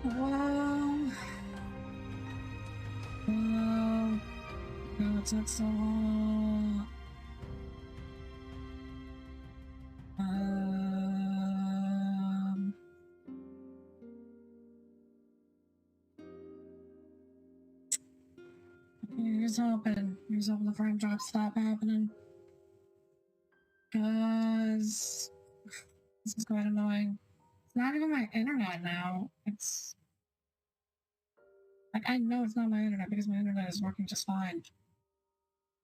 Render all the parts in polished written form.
Whoa. Whoa. No, it took so long. Here's hoping the frame drops stop happening. Because this is quite annoying. It's not even my internet now. It's like I know it's not my internet because my internet is working just fine.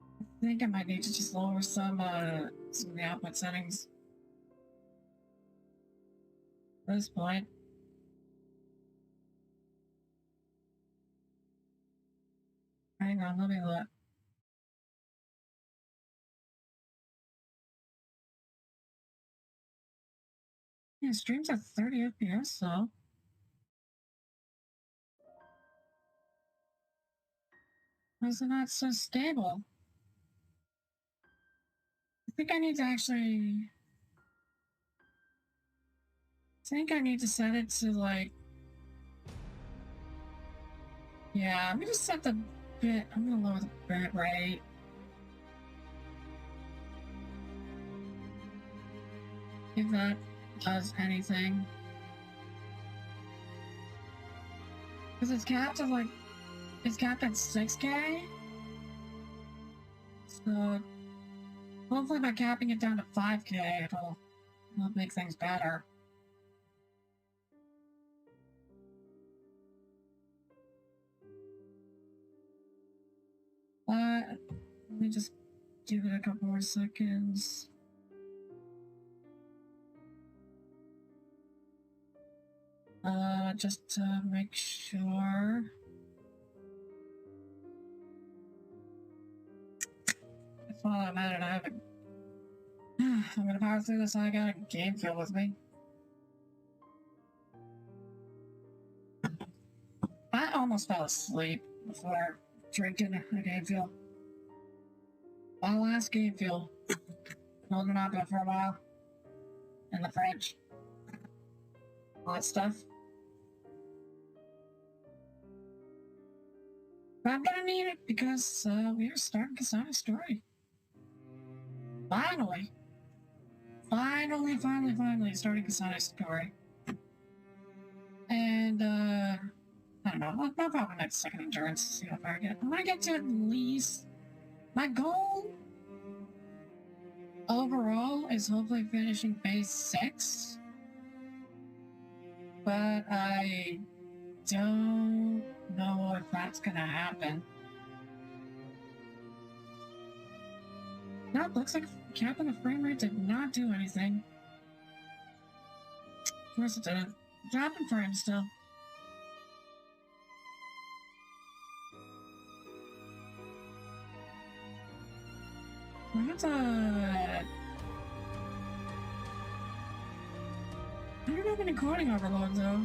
I think I might need to just lower some of the output settings. At this point. Hang on, let me look. Yeah, streams at 30 FPS, so. Why is it not so stable? I think I need to actually. I think I need to set it to like. Yeah, I'm gonna set the bit. I'm gonna lower the bit rate. If that does anything. Because it's capped at like. It's capped at 6K. So hopefully by capping it down to 5K, it'll make things better. Let me just give it a couple more seconds. Just to make sure. That's all I'm at it. I haven't. I'm gonna power through this. I got a game feel with me. I almost fell asleep before drinking a game feel. My last game feel. Holding on to it for a while. In the fridge. All that stuff. But I'm gonna need it because we are starting Kasana's story. Finally starting Kasana's story. And I don't know, I'll probably next second endurance to see how far I get. I'm gonna get to at least my goal overall is hopefully finishing phase 6. But I don't know if that's gonna happen. No, it looks like capping the frame rate did not do anything. Of course it didn't. Dropping frames still. That's I don't have any coding overload though.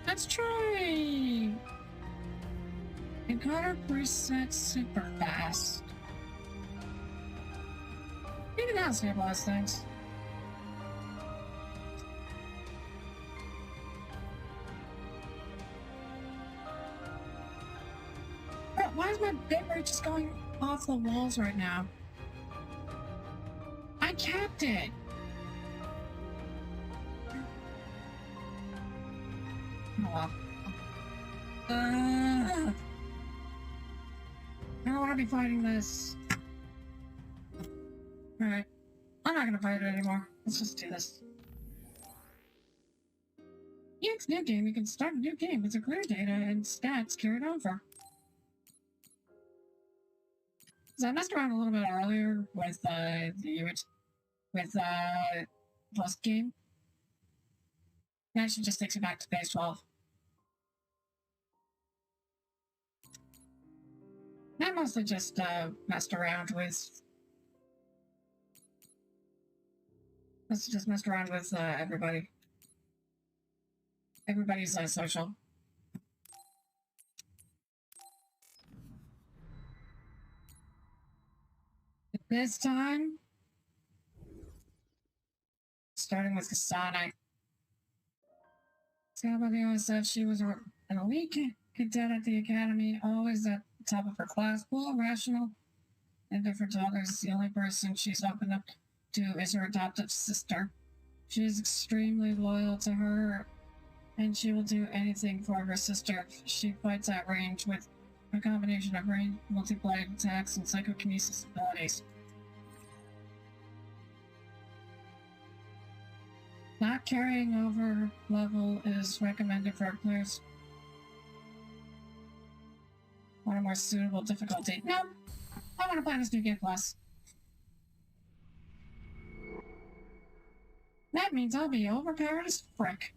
Let's try encoder preset super fast. Maybe that'll stabilize things. Why is my bitrate just going off the walls right now? I capped it. Oh well. I don't want to be fighting this. Alright. I'm not gonna fight it anymore. Let's just do this. EX new game, you can start a new game with your clear data and stats carried over. So I messed around a little bit earlier with post game. It actually just takes you back to phase 12. I mostly just messed around with everybody. Everybody's social. This time, starting with Kasane. Scarlet said she was an elite cadet at the academy, always at the top of her class, cool, rational, and different to others. The only person she's opened up to is her adoptive sister. She is extremely loyal to her, and she will do anything for her sister. She fights at range with a combination of range, multi-blade attacks, and psychokinesis abilities. Not carrying over level is recommended for players on a more suitable difficulty. Nope! I want to play this new game plus. That means I'll be overpowered as frick.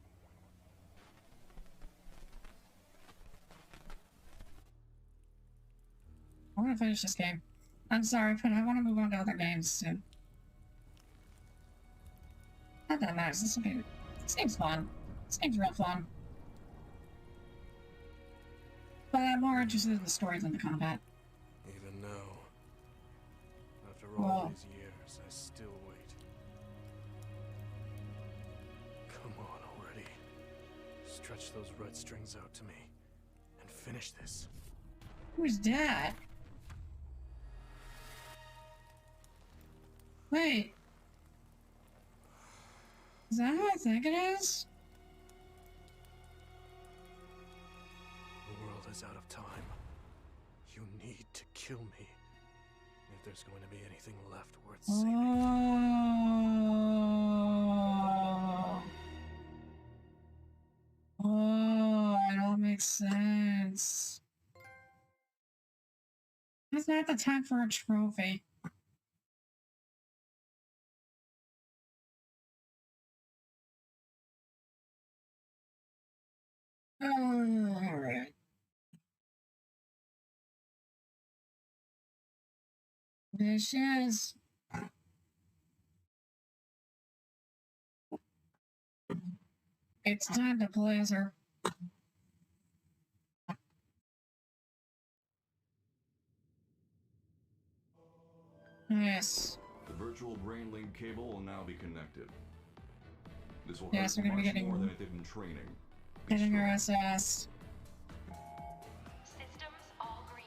I want to finish this game. I'm sorry, but I want to move on to other games soon. Not that matters. This seems fun. Seems real fun. But I'm more interested in the story than the combat. Even now, after all these years, I still wait. Come on already. Stretch those red strings out to me and finish this. Who's that? Wait. Is that who I think it is? The world is out of time. You need to kill me if there's going to be anything left worth saving. Oh, it all makes sense. It's not the time for a trophy. Alright. There she is. It's time to play as her. Yes. The virtual brain link cable will now be connected. This will yes, we're gonna be getting more than it did in training. Getting her SS. Systems all green.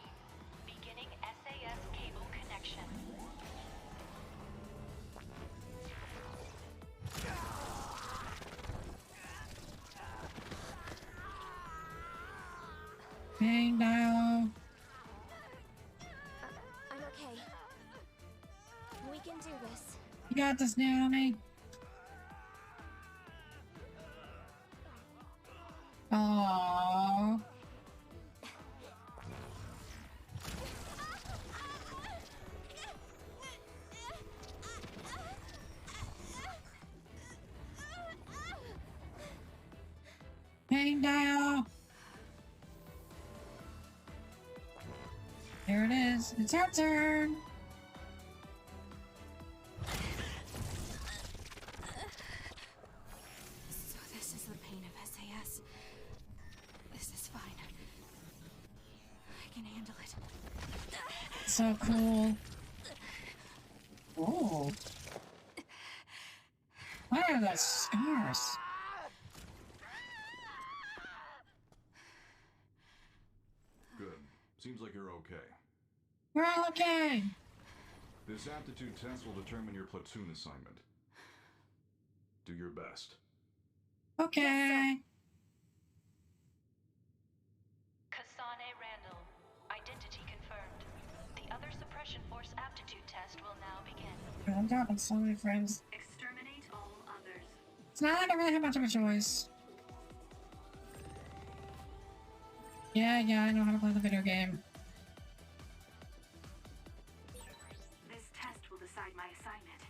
Beginning SAS cable connection. Hang down. I'm okay. We can do this. You got this, Naomi. Aww. Hang down. There it is. It's our turn. So this is the pain of SAS. This is fine. I can handle it. So cool. Oh. What are those scars? Good. Seems like you're okay. We're all okay. This aptitude test will determine your platoon assignment. Do your best. Okay. Kasane Randall. Identity confirmed. The other suppression force aptitude test will now begin. I'm dropping so many friends. Exterminate all others. It's not like I really have much of a choice. Yeah, I know how to play the video game. This test will decide my assignment.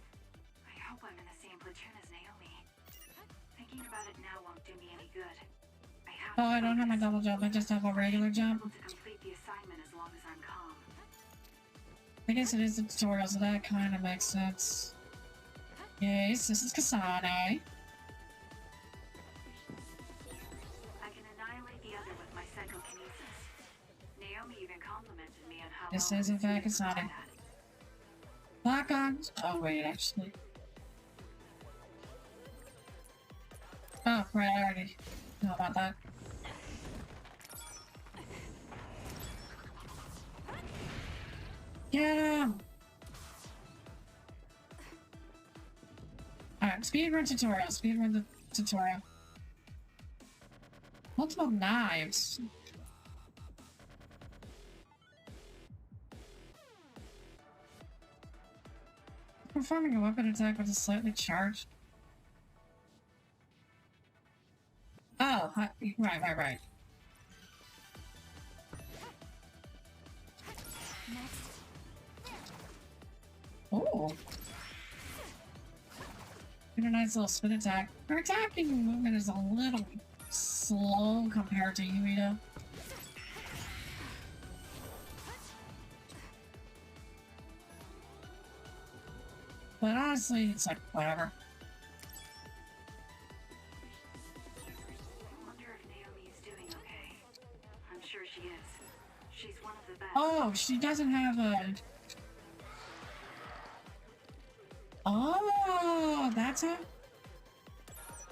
I hope I'm in the same platoon as Naomi. Thinking about it now won't do me any good. Oh, I don't have my double jump, I just have a regular jump. To complete the assignment as long as I'm calm. I guess it is a tutorial, so that kind of makes sense. Yes, this is Kasane. I can annihilate the other with my psychokinesis. Naomi even complimented me on how This well is in I fact succeeded Kasane. at that. Black on. Oh wait, actually. Oh, right, I already know about that. Get him! Alright, speedrun tutorial. Speedrun the tutorial. Multiple knives. Performing a weapon attack with a slightly charged. Oh, right. Oh. Get a nice little spin attack. Her attacking movement is a little slow compared to you, Ida. But honestly, it's like, whatever. I wonder if Naomi's doing okay. I'm sure she is. She's one of the best. Oh, she doesn't have a... Oh, that's how...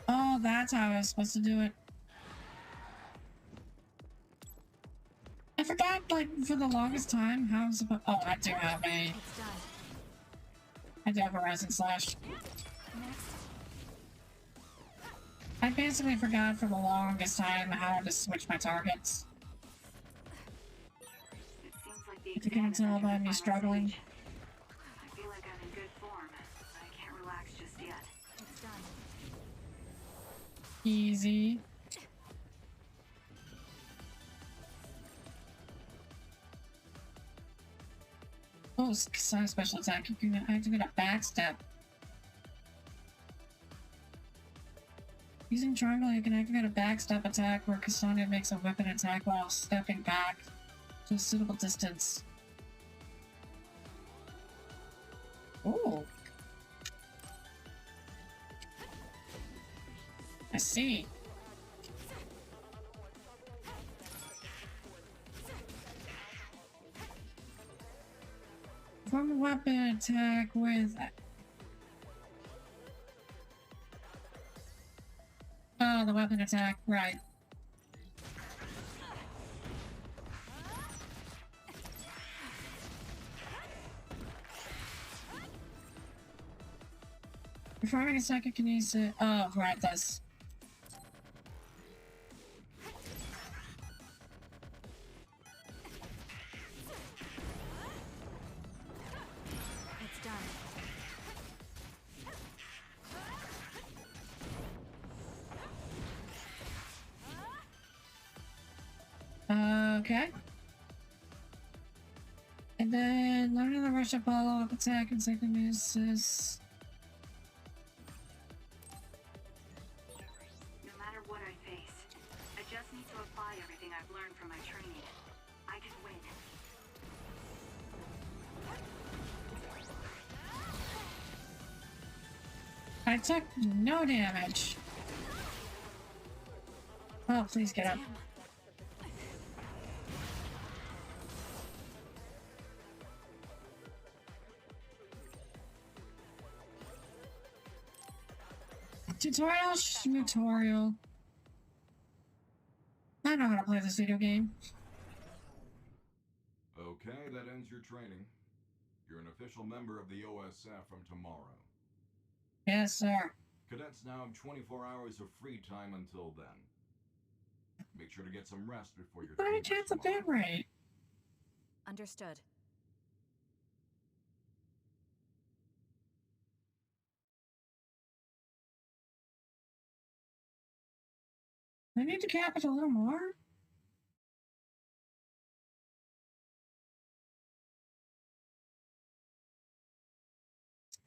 Oh, that's how I was supposed to do it. I forgot, like, for the longest time, how I was supposed... Oh, I do have a... I do have a Rising Slash. I basically forgot for the longest time how to switch my targets. It seems like the If you can tell by me struggling. I feel like I'm in good form, but I can't relax just yet. It's done. Easy. Oh, Kasane special attack. You can activate a backstep. Using triangle, you can activate a backstep attack where Kasane makes a weapon attack while stepping back to a suitable distance. Ooh. I see. Perform a weapon attack with... Oh, the weapon attack, right. Performing a second can use it. Oh, right, this. It's done. Okay. And then learning the rush of follow-up attack and second uses. No matter what I face, I just need to apply everything I've learned from my training. I can win. I took no damage. Oh, please get up. Tutorial. I know how to play this video game. Okay, that ends your training. You're an official member of the OSF from tomorrow. Yes, sir. Cadets now have 24 hours of free time until then. Make sure to get some rest before your Why training chance of bit rate? Understood. I need to cap it a little more.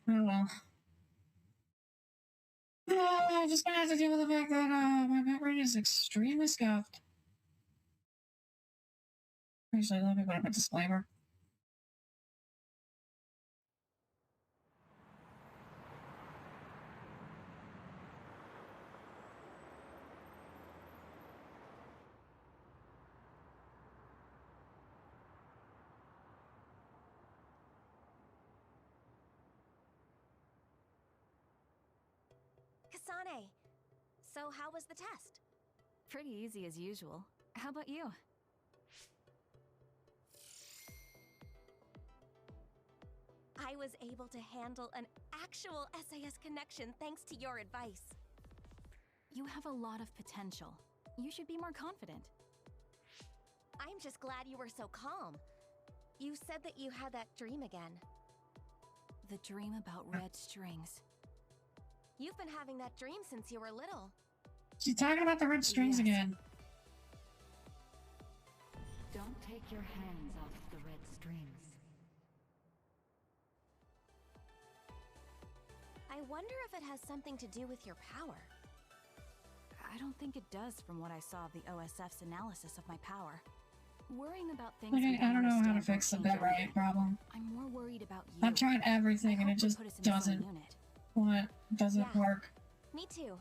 Oh well. I'm just gonna have to deal with the fact that my bit rate is extremely scuffed. Actually, let me put up a disclaimer. Kasane. So how was the test? Pretty easy as usual. How about you? I was able to handle an actual SAS connection thanks to your advice. You have a lot of potential. You should be more confident. I'm just glad you were so calm. You said that you had that dream again. The dream about red strings. You've been having that dream since you were little. She's talking about the red strings Yes. again. Don't take your hands off the red strings. I wonder if it has something to do with your power. I don't think it does from what I saw of the OSF's analysis of my power. Worrying about things Like, we I don't know how to understand fix the won't change bitrate anything. problem. I'm more worried about you. I've tried everything and I it hope just put us in the same doesn't unit. doesn't Yeah. work. Me too.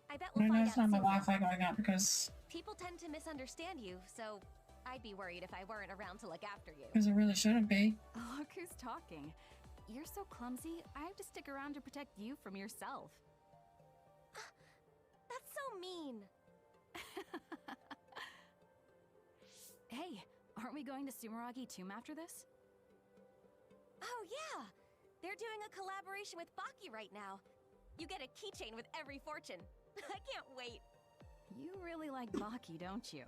I bet And I we'll know find it's out not my soon. Wi-Fi going out because People tend to misunderstand you, so I'd be worried if I weren't around to look after you. it really shouldn't be. Look who's talking. You're so clumsy, I have to stick around to protect you from yourself. That's so mean. Hey, aren't we going to Sumeragi Tomb after this? Oh yeah! They're doing a collaboration with Baki right now. You get a keychain with every fortune. I can't wait. You really like Baki, don't you?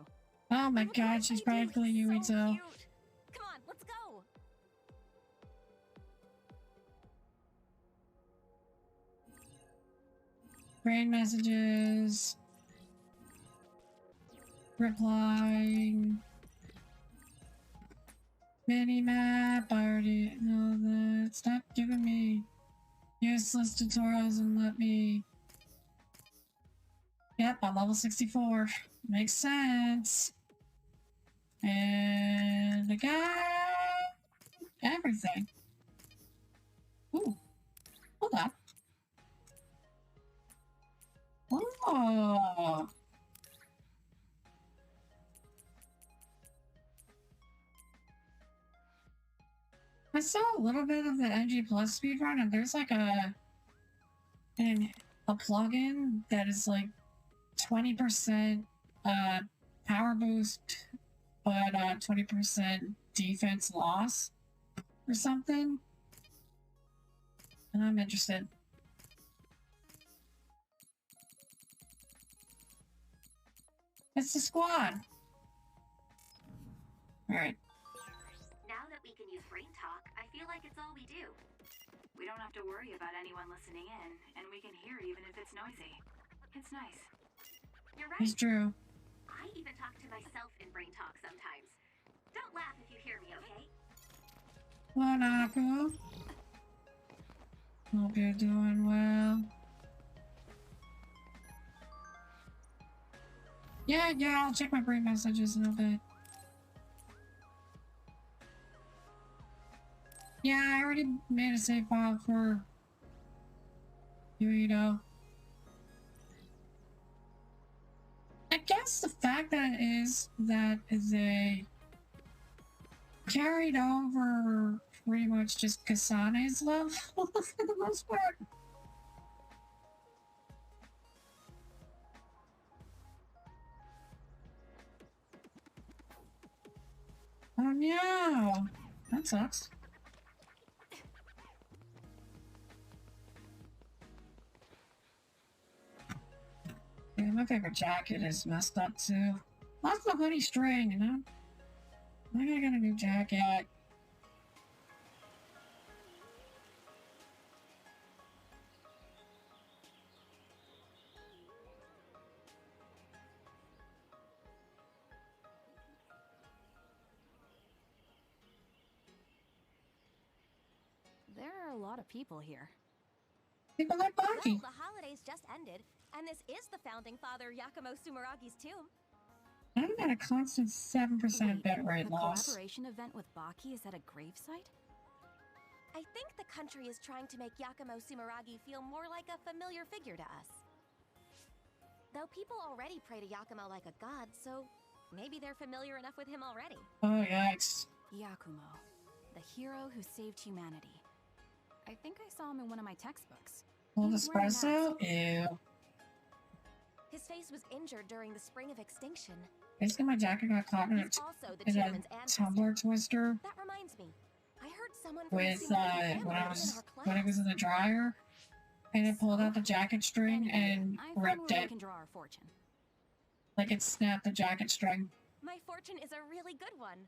Oh my Of god, course she's I do, practically he's Yui so too. cute. Come on, let's go. Brain messages. Replying. Mini map. I already know that. Stop giving me useless tutorials and let me. Yep, I'm level 64. Makes sense. And I got everything. Ooh. Hold on. Oh. I saw a little bit of the NG Plus speedrun, and there's like a plugin that is like 20% power boost, but 20% defense loss or something. And I'm interested. It's the squad. Alright. Now that we can use brain talk, I feel like it's all we do. We don't have to worry about anyone listening in, and we can hear even if it's noisy. It's nice. You're right. It's true. I even talk to myself in brain talk sometimes. Don't laugh if you hear me, okay? Hello, Naku. Hope you're doing well. Yeah, I'll check my brain messages in a bit. Yeah, I already made a save file for Yuito. I guess the fact that they carried over pretty much just Kasane's love for the most part. Oh no! That sucks. Yeah, my favorite jacket is messed up too. Lost the hoodie string, you know? I gotta get a new jacket. There are a lot of people here. People like Well, Baki. the holidays just ended, and this is the founding father Yakumo Sumeragi's tomb. I'm at a constant 7% bit rate the loss. collaboration event with Baki is at a gravesite? I think the country is trying to make Yakumo Sumeragi feel more like a familiar figure to us. Though people already pray to Yakumo like a god, so maybe they're familiar enough with him already. Oh, yikes. Yakumo, the hero who saved humanity. I think I saw him in one of my textbooks. Cold He's wearing a espresso? mask. Ew. His face was injured during the Spring of Extinction. Basically, my jacket got caught in He's also the a chairman's ancestor. tumbler twister That reminds me. I heard someone from the with Sumeragi when family I was in was our when it was class. in the dryer, and it pulled out the jacket string Anyway, and I found ripped where we it. can draw our fortune. Like it snapped the jacket string. My fortune is a really good one.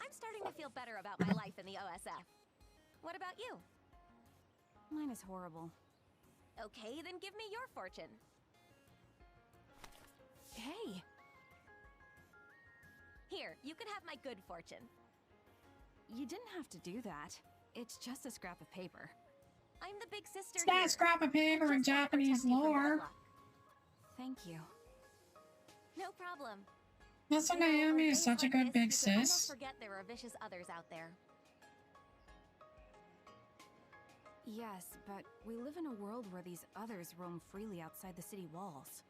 I'm starting to feel better about my life in the OSF. What about you? Mine is horrible. Okay, then give me your fortune. Hey! Here, you can have my good fortune. You didn't have to do that. It's just a scrap of paper. I'm the big sister It's not here. a scrap of paper in Just wanna Japanese protect you from bad lore. luck. Thank you. No problem. Also, You know, Naomi on is days such a like good this, big you can almost sis. forget there are vicious others out there. Yes, but we live in a world where these others roam freely outside the city walls.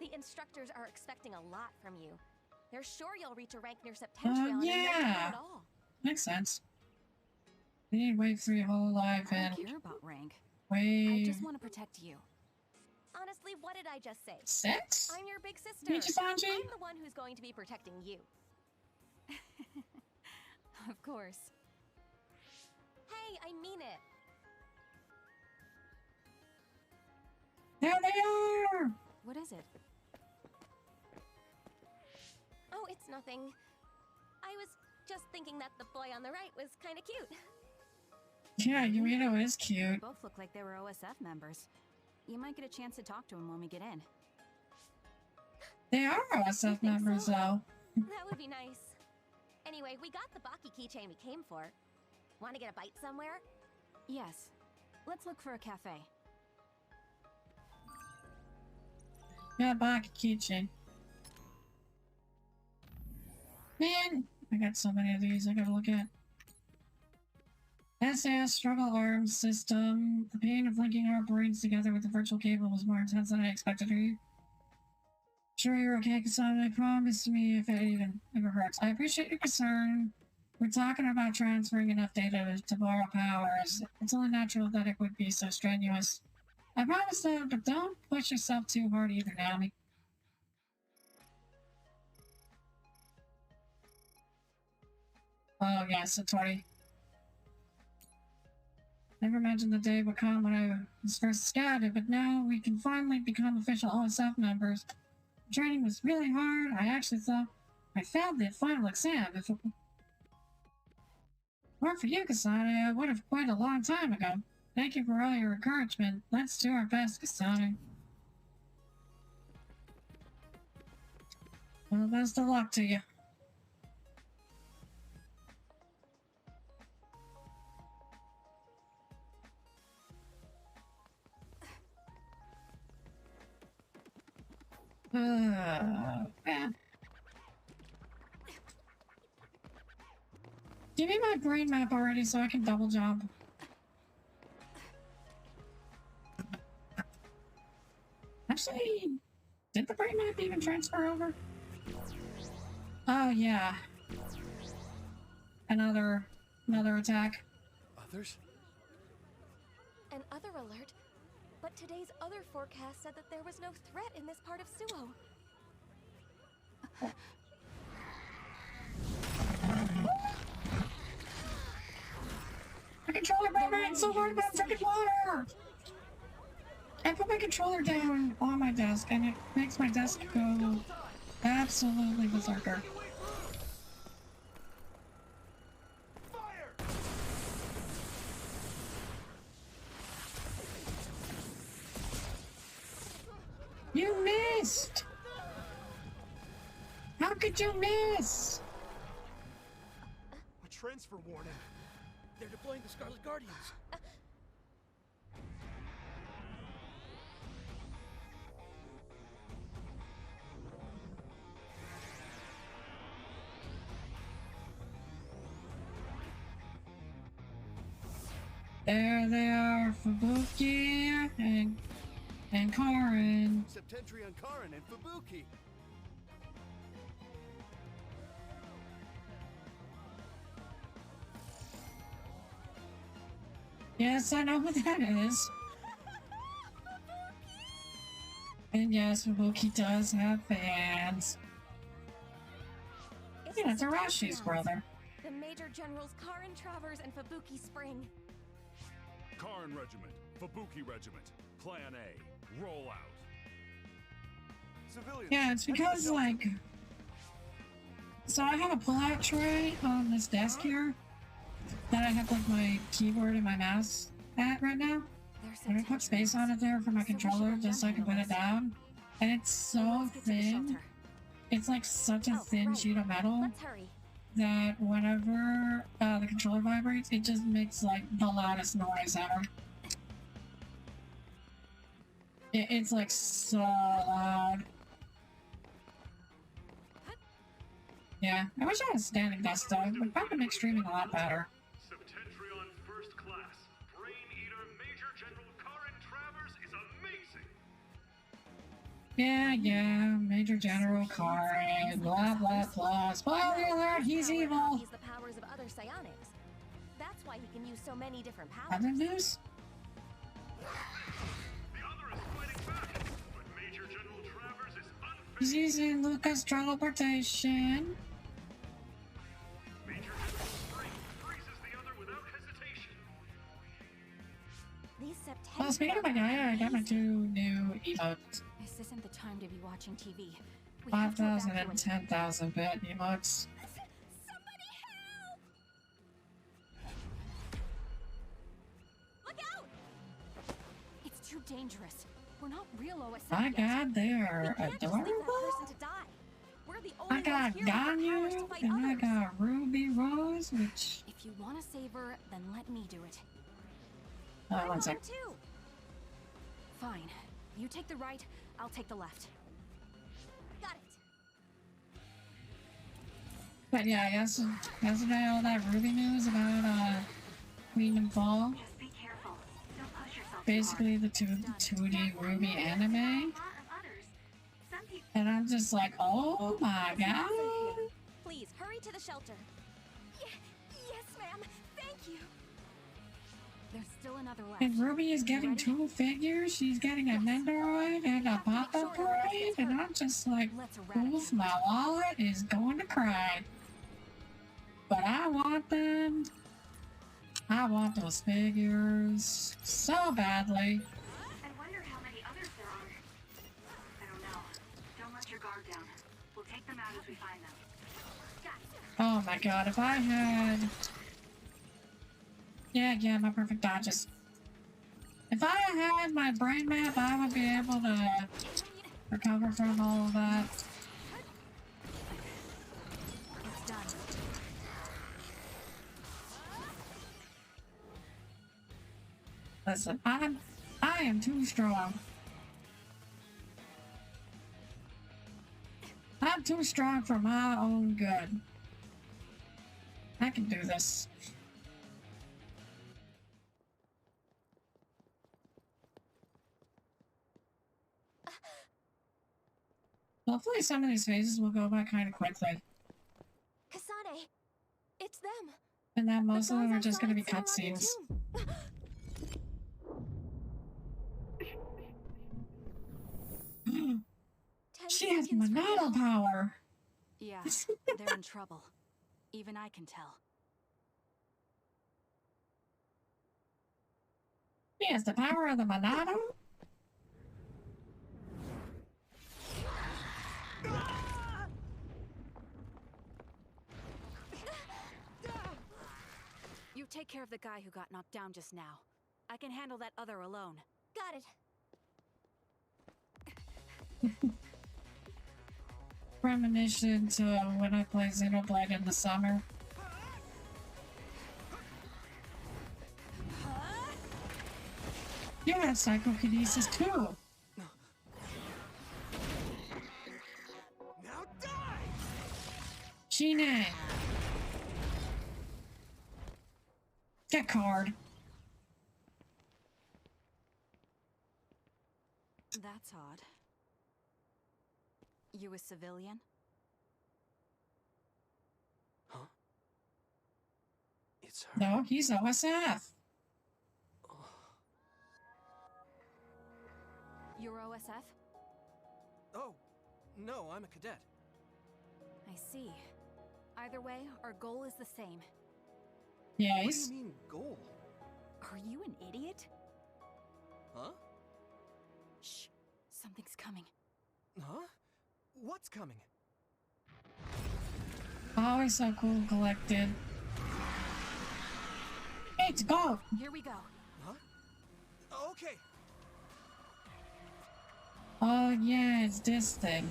The instructors are expecting a lot from you. They're sure you'll reach a rank near Septentrion in no time Yeah. at all. Makes sense. We need Wave 3 Hololive I and don't care about rank. I Wave just want to protect you. Honestly, what did I just say? 6? I'm your big sister. Michisanji? I'm the one who's going to be protecting you. Of course. Hey, I mean it. There they are! What is it? Oh, it's nothing. I was just thinking that the boy on the right was kind of cute. Yeah, Yuito is cute. Both look like they were OSF members. You might get a chance to talk to him when we get in. They are You OSF think members, so? though. That would be nice. Anyway, we got the Baki keychain we came for. Want to get a bite somewhere? Yes. Let's look for a cafe. Yeah, Baki keychain. Man, I got so many of these I gotta look at. SAS struggle arms system. The pain of linking our brains together with the virtual cable was more intense than I expected of you. Sure you're okay, Kasane. Promise me if it even ever hurts. I appreciate your concern. We're talking about transferring enough data to borrow powers. It's only natural that it would be so strenuous. I promise though, but don't push yourself too hard either, Naomi. Oh yes, it's 20. Never imagined the day would come when I was first scouted, but now we can finally become official OSF members. The training was really hard. I actually thought I failed the final exam. If it weren't for you, Kasane, I would have quit a long time ago. Thank you for all your encouragement. Let's do our best, Kasane. Well, best of luck to you. Man. Give me my brain map already so I can double jump. Actually, did the brain map even transfer over? Oh yeah. Another attack. Others? An other alert. But today's other forecast said that there was no threat in this part of Suo. My controller vibrated so hard about freaking water! I put my controller down on my desk and it makes my desk go absolutely berserker. You missed! How could you miss? A transfer warning. They're deploying the Scarlet Guardians. There they are, Fubuki and Karin. Septentrion, Karin, and Fubuki. Yes, I know who that is. And yes, Fubuki does have fans. Yeah, it's Arashi's brother. The Major Generals Karin Travers and Fubuki Spring. Karin Regiment, Fubuki Regiment, Plan A, roll out. Civilians. Yeah, it's because, like... So I have a pull-out tray on this desk here that I have, like, my keyboard and my mouse at right now. And I put space on it there for my controller just so I can put it down. And it's so thin. It's like such a thin sheet of metal that whenever the controller vibrates, it just makes like the loudest noise ever. It's like so loud. Yeah, I wish I had a standing desk though. It would probably make streaming a lot better. Septentrion First Class, Brain Eater Major General Karin Travers is amazing. Yeah, Major General Karin, blah blah blah. Spoiler alert, he's evil. He's the powers of other psionics. That's why he can use so many different powers. Other news? The other is fighting back, but Major General Travers is unfit. He's using Lucas teleportation. Major General Spring freezes the other without hesitation. These September. Well, speaking of my guy, I got my 2 new emotes. This isn't the time to be watching TV. 5,000 and 10,000 bit emotes. Somebody help! Look out! It's too dangerous. We're not real OSF. My god, they are We can't just leave that adorable. person to die. We're the only I got ones here with the powers to Ganyu fight and I others. got Ruby Rose, which... If you want to save her, then let me do it. I one want sec. her too. Fine. You take the right, I'll take the left. Got it. But yeah, yesterday all that Ruby news about Queen and Fall. Just be careful. Don't push yourself. Basically the 2D Ruby anime. A lot of others. Some people. And I'm just like, oh my god. Please hurry to the shelter. Yes, ma'am. Thank you. There's still another left. And Ruby is getting 2 figures. She's getting a Nendoroid and a pop-up droid. And I'm just like, oof, my wallet is going to cry. But I want them. I want those figures so badly. I wonder how many others there are. I don't know. Don't let your guard down. We'll take them out as we find them. Oh my god, if I had... Yeah, my perfect dodges. If I had my brain map, I would be able to recover from all of that. It's done. Listen, I am too strong. I'm too strong for my own good. I can do this. Hopefully some of these phases will go by kind of quickly. Kasane, it's them. And then most The of them are guys just going to be outside Samurai cutscenes. Tomb. 10 She has seconds for Monado now. power! Yeah, they're in trouble. Even I can tell. She has the power of the Monado? You take care of the guy who got knocked down just now. I can handle that other alone. Got it. Premonition to when I played Xenoblade in the summer. You have psychokinesis too! Now die! Shine! Get card. That's odd. You a civilian? Huh? It's her. No, he's OSF. You're OSF? Oh, no, I'm a cadet. I see. Either way, our goal is the same. What do Yes. you mean, goal? Are you an idiot? Huh? Shh. Something's coming. Huh? What's coming? Always so cool and collected. Hey, to go! Here we go. Huh? Okay. Oh yeah, it's this thing.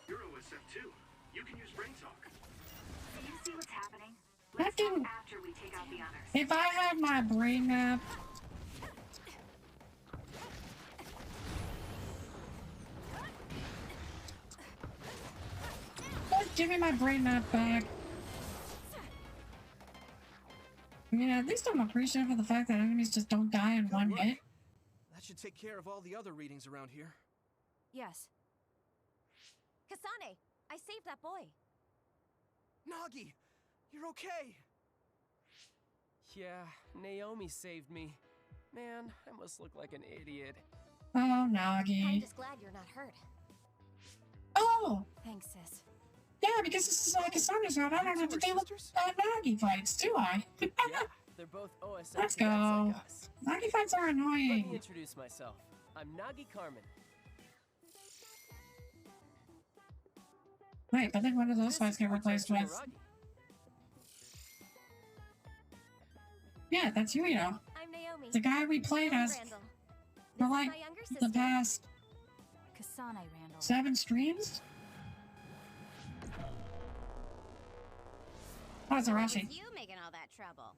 You're OSF too. You can use brain talk. Do you see what's happening? I Let's talk can- after we take out the others. If I had my brain map... Just give me my brain map back. I mean, at least I'm appreciative of the fact that enemies just don't die in one work. hit. That should take care of all the other readings around here. Yes. Kasane, I saved that boy. Nagi! You're okay! Yeah, Naomi saved me. Man, I must look like an idiot. Oh, I'm Nagi. just glad you're not hurt. Oh! Thanks, sis. Yeah, because this is like a Sonic round. I don't have to deal with Sisters? Nagi fights, do I? Yeah, they're both OSF Let's cadets go. like us. Nagi fights are Let me annoying. introduce myself. I'm Nagi Carmen. Wait, but then one of those This fights is get my replaced friend with... Sumeragi. Yeah, that's you, you know. I'm Naomi. The guy we played Naomi as Randall. for This is like my younger the sister. past Kasane Randall. 7 streams? Oh, it's a Why rushing. was you making all that trouble?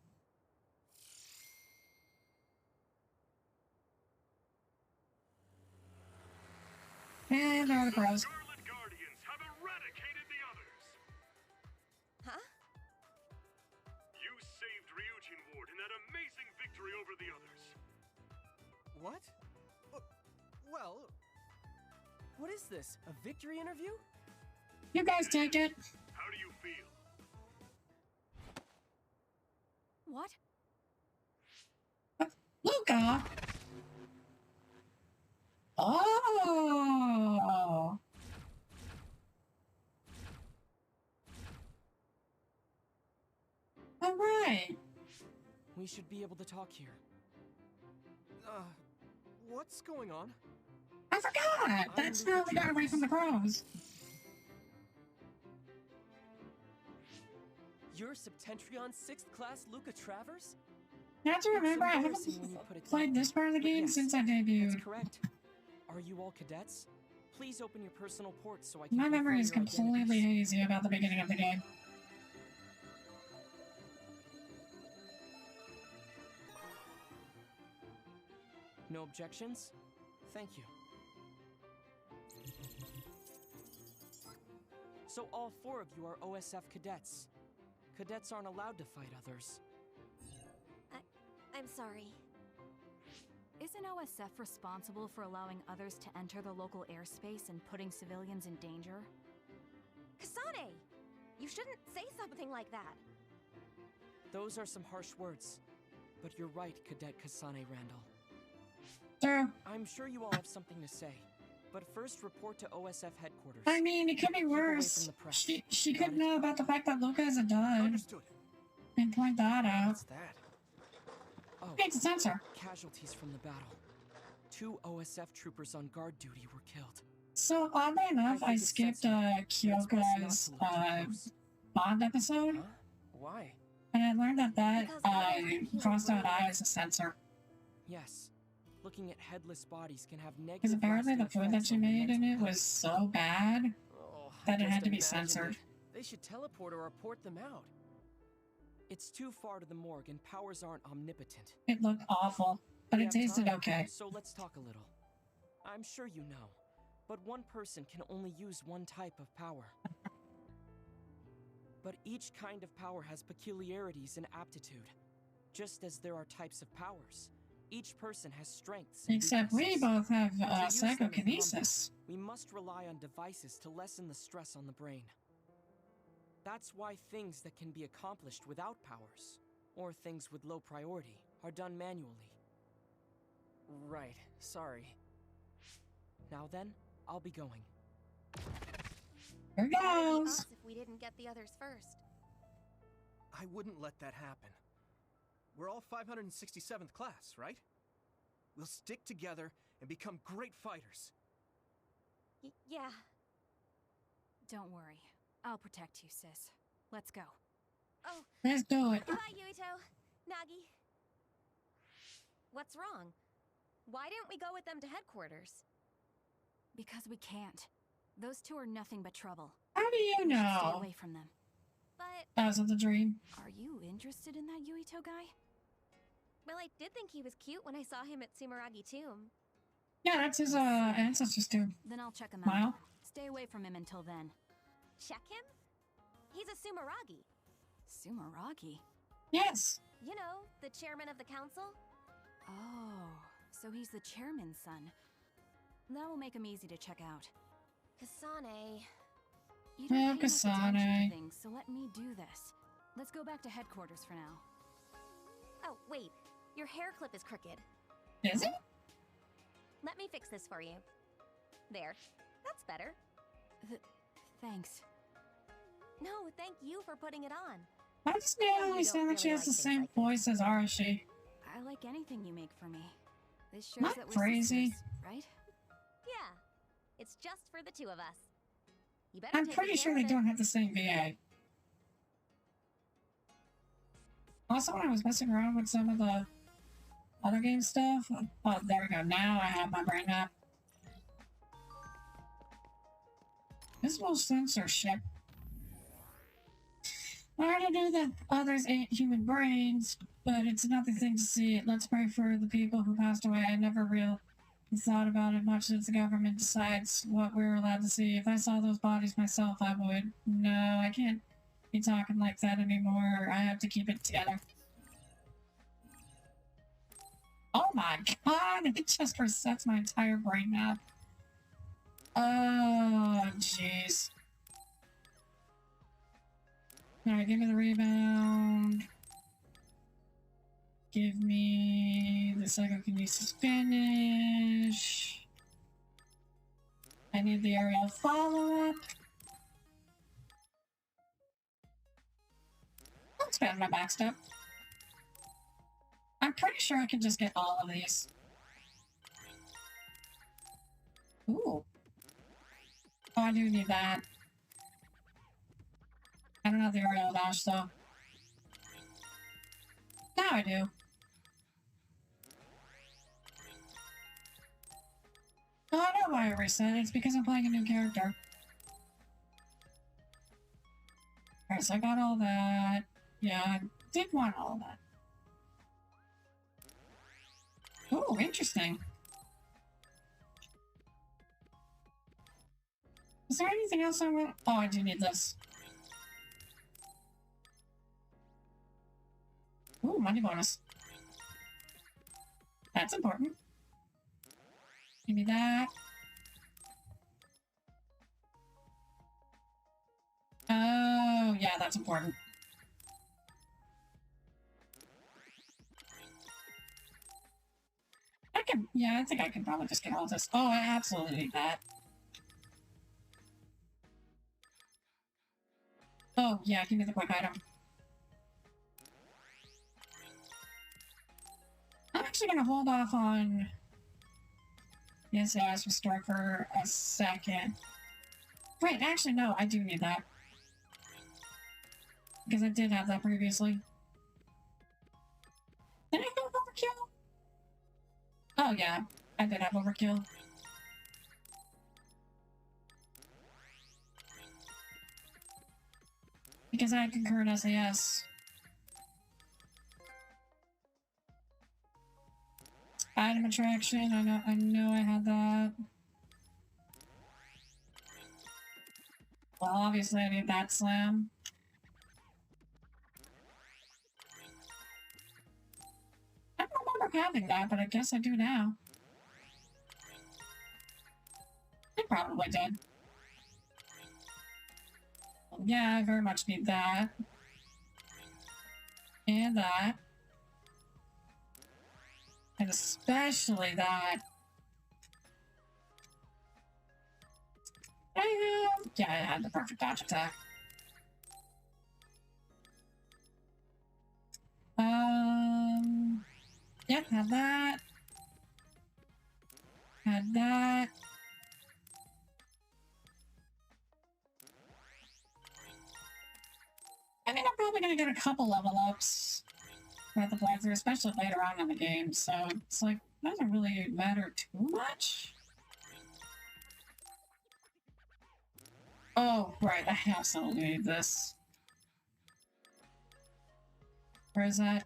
And there are the pros. Scarlet Guardians have eradicated the others. Huh? You saved Ryujin Ward in that amazing victory over the others. What? Well, what is this? A victory interview? You guys take it. How do you feel? What? Luca. Oh. All right. We should be able to talk here. What's going on? I forgot. That's how we got away from the crows. You're Septentrion 6th class Luca Travers? You have to remember, I haven't embarrassing when you put it played that this part of the way. game Yes, since I debuted. That's correct. Are you all cadets? Please open your personal ports so I can My memory is confirm your completely identities. hazy about the beginning of the game. No objections? Thank you. So all 4 of you are OSF cadets. Cadets aren't allowed to fight others. I'm sorry. Isn't OSF responsible for allowing others to enter the local airspace and putting civilians in danger? Kasane! You shouldn't say something like that. Those are some harsh words. But you're right, Cadet Kasane Randall. True. I'm sure you all have something to say. But first, report to OSF headquarters. I mean, it could be Keep away worse. from the press. She Got could it? know about the fact that Luca is a dud Understood. and point that out. What's that? Oh, Hey, it's a sensor. casualties from the battle. 2 OSF troopers on guard duty were killed. So oddly enough, think I it's skipped censored. It's best not Kyoko's to look too close. Bond episode, Huh? Why? and I learned that Because I don't think he crossed was out eye as a sensor. Yes. Looking at headless bodies can have negative. Because apparently the lasting food that effects she on your made in mental it health. was so bad Oh, that it just had to be imagine censored. it. They should teleport or report them out. It's too far to the morgue and powers aren't omnipotent. It looked awful, but We it have tasted time, okay. So let's talk a little. I'm sure you know, but one person can only use one type of power. But each kind of power has peculiarities and aptitude. Just as there are types of powers, each person has strengths and Except we weaknesses. both have To use them in psychokinesis. combat, we must rely on devices to lessen the stress on the brain. That's why things that can be accomplished without powers or things with low priority, are done manually. Right, sorry. Now then, I'll be going. Here That would be goes. us if we didn't get the others first. I wouldn't let that happen. We're all 567th class, right? We'll stick together and become great fighters. Yeah. Don't worry. I'll protect you, sis. Let's go. Oh, Let's do it. bye, Yuito. Nagi. What's wrong? Why didn't we go with them to headquarters? Because we can't. Those two are nothing but trouble. How do you We should stay know? away from them. But, That was the dream. Are you interested in that Yuito guy? well, I did think he was cute when I saw him at Sumeragi Tomb. Yeah, that's his ancestors too. Then I'll check him Wow. out. Stay away from him until then. Check him? He's a Sumeragi. Sumeragi? Yes. You know, the chairman of the council? Oh, so he's the chairman's son. That will make him easy to check out. Kasane. You Oh, don't pay much attention Kasane. to things, so let me do this. Let's go back to headquarters for now. Oh, wait. Your hair clip is crooked. Is it? Let me fix this for you. There. That's better. Thanks. No, thank you for putting it on. Why does You Naomi don't sound like she really has the like things same like this. voice as Arashi? I like anything you make for me. This shows Not that we're crazy. sisters, right? Yeah. It's just for the two of us. You better I'm take pretty good sure care they of it. don't have the same VA. Also, when I was messing around with some of the other game stuff, oh, there we go. Now I have my brain map. Visible censorship. I already knew that others ate human brains, but it's another thing to see it. Let's pray for the people who passed away. I never really thought about it much since the government decides what we're allowed to see. If I saw those bodies myself, I would. No, I can't be talking like that anymore. I have to keep it together. Oh my god, it just resets my entire brain map. Oh, jeez. Alright, give me the rebound. Give me the psychokinesis finish. I need the aerial follow-up. Let's spend my backstep. I'm pretty sure I can just get all of these. Ooh. Oh, I do need that. I don't have the aerial dash, though. Now I do. Oh, I know why I reset. It's because I'm playing a new character. Alright, so I got all that. Yeah, I did want all of that. Oh, interesting. Is there anything else I want? Oh, I do need this. Ooh, money bonus. That's important. Give me that. Oh, yeah, that's important. Yeah, I think I can probably just get all this. Oh, I absolutely need that. Oh, yeah, give me the quick item. I'm actually gonna hold off on yes, as restore for a second. Wait, actually, no, I do need that. Because I did have that previously. Did I have overkill? Oh, yeah, I did have overkill. Because I had concurrent SAS. Item attraction, I know I had that. Well, obviously I need that slam. I don't remember having that, but I guess I do now. I probably did. Yeah, I very much need that. And that. And especially that. Yeah, I had the perfect dodge attack. Yeah, had that. Had that. I mean, I'm probably gonna get a couple level ups throughout the playthrough, especially later on in the game, so it's like, doesn't really matter too much. Oh, right, I absolutely need this. Where is that?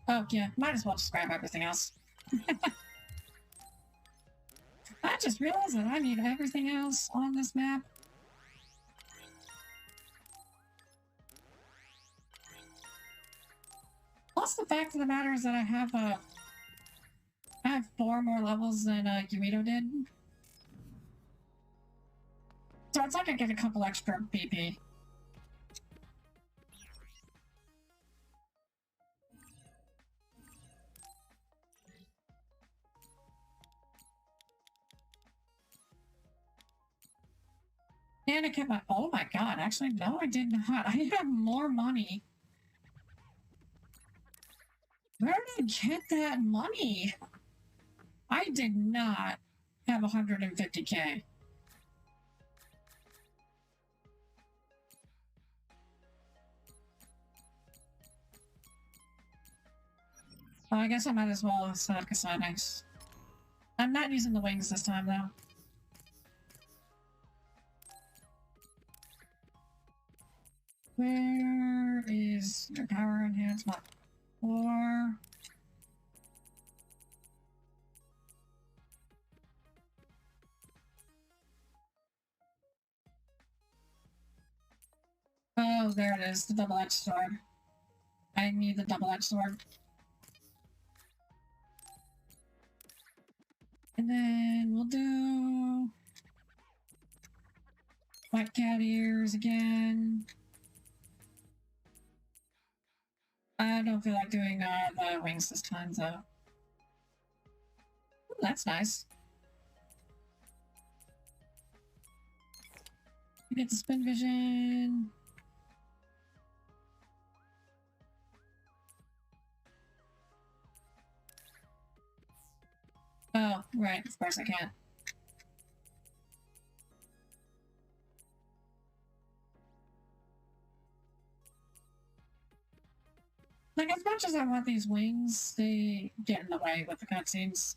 Oh, yeah, might as well just grab everything else. I just realized that I need everything else on this map. Plus, the fact of the matter is that I have 4 more levels than Yuito did. So it's like I get a couple extra BP. And I kept my, oh my god, actually, no, I did not. I have more money. Where did I get that money? I did not have 150k. Well, I guess I might as well set up Kasana's. I'm not using the wings this time, though. Where is your power enhancement? 4. Oh, there it is, the double-edged sword. I need the double-edged sword. And then we'll do white cat ears again. I don't feel like doing the wings this time, though. Ooh, that's nice. You get the spin vision. Oh, right, of course I can't. Like, as much as I want these wings, they get in the way with the cutscenes.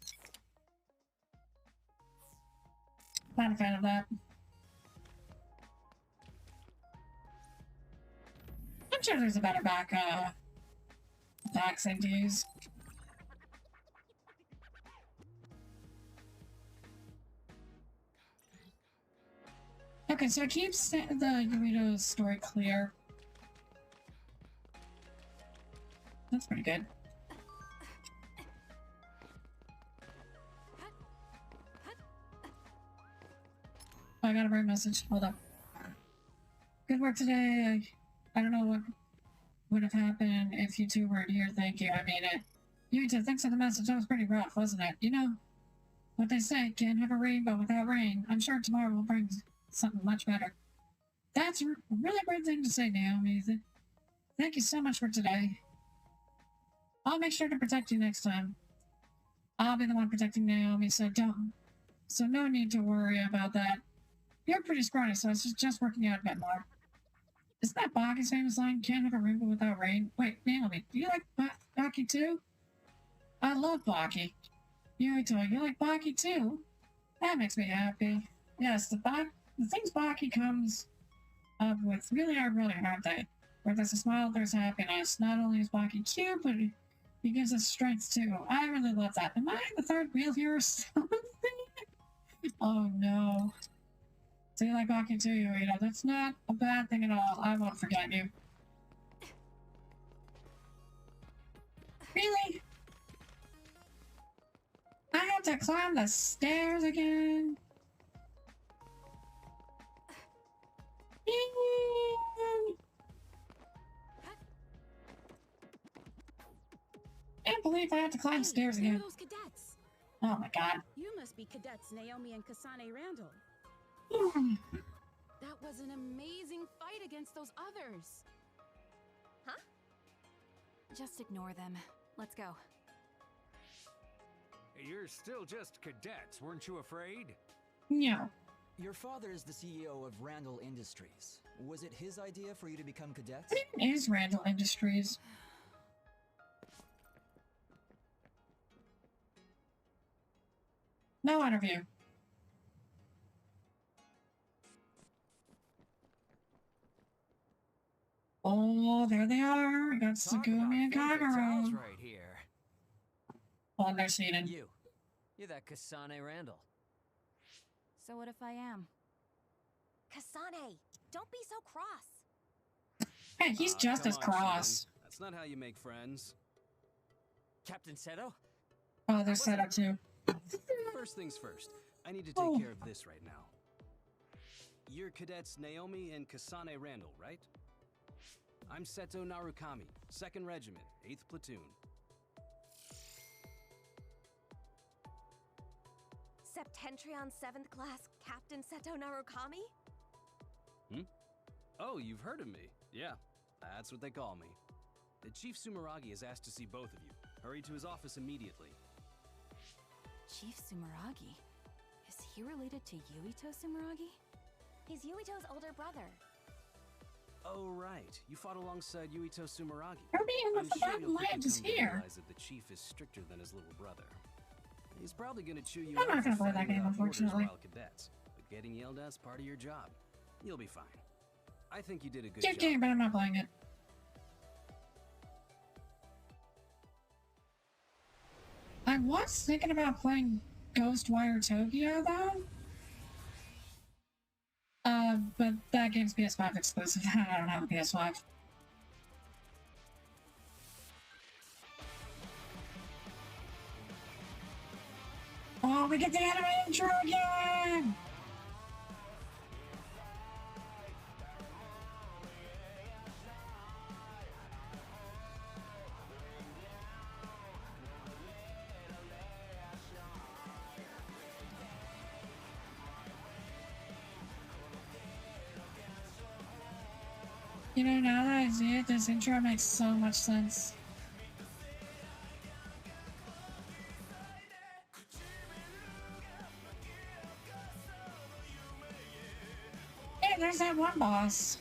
Not a fan of that. I'm sure there's a better vaccine to use. Okay, so it keeps the Yuito story clear. That's pretty good. Oh, I got a bright message. Hold up. Good work today. I don't know what would have happened if you two weren't here. Thank you. I made it. Yuito, thanks for the message. That was pretty rough, wasn't it? You know what they say, can't have a rainbow without rain. I'm sure tomorrow will bring something much better. That's a really great thing to say, Naomi. Thank you so much for today. I'll make sure to protect you next time. I'll be the one protecting Naomi, so no need to worry about that. You're pretty scrawny, so it's just working out a bit more. Isn't that Baki's famous line, can't have a rainbow without rain? Wait, Naomi, do you like Baki too? I love Baki. Yuito, you like Baki too? That makes me happy. Yes, the things Baki comes up with really are brilliant, aren't they? Where there's a smile, there's happiness. Not only is Baki cute, but he gives us strength too. I really love that. Am I the third wheel here or something? Oh no. So you like Baki too, Yuito. That's not a bad thing at all. I won't forget you. Really? I have to climb the stairs again? believe I have to climb stairs There are again. those cadets. Oh my god. You must be cadets Naomi and Kasane Randall. That was an amazing fight against those others. Huh? Just ignore them. Let's go. You're still just cadets, weren't you afraid? No. Your father is the CEO of Randall Industries. Was it his idea for you to become cadets? What even is Randall Industries? No interview. Oh, there they are. We got Segumi and Kagero. Right here. On their seating. You're that Kasane Randall. So what if I am? Kasane, don't be so cross. Hey, he's just Come as on, cross. Shin. That's not how you make friends. Captain Seto? Oh, they're set up too. First things first, I need to take care of this right now. You're cadets Naomi and Kasane Randall, right? I'm Seto Narukami, 2nd Regiment, 8th Platoon. Septentrion 7th Class Captain Seto Narukami? Oh, you've heard of me. Yeah, that's what they call me. The Chief Sumeragi has asked to see both of you. Hurry to his office immediately. Chief Sumeragi? Is he related to Yuito Sumeragi? He's Yuito's older brother. Oh, right. You fought alongside Yuito Sumeragi. Ruby in the I'm sure Forgotten you'll quickly Land is come to here. realize that the Chief is stricter than his little brother. He's probably gonna chew you I'm out not for gonna play that fighting game, without orders unfortunately. while cadets, but getting yelled at's part of your job. You'll be fine. I think you did a good Cute job. game, but I'm not playing it. I was thinking about playing Ghostwire Tokyo though. But that game's PS5 exclusive. I don't have a PS5. Oh, we get the anime intro again! You know, now that I see it, this intro makes so much sense. Hey, there's that one boss.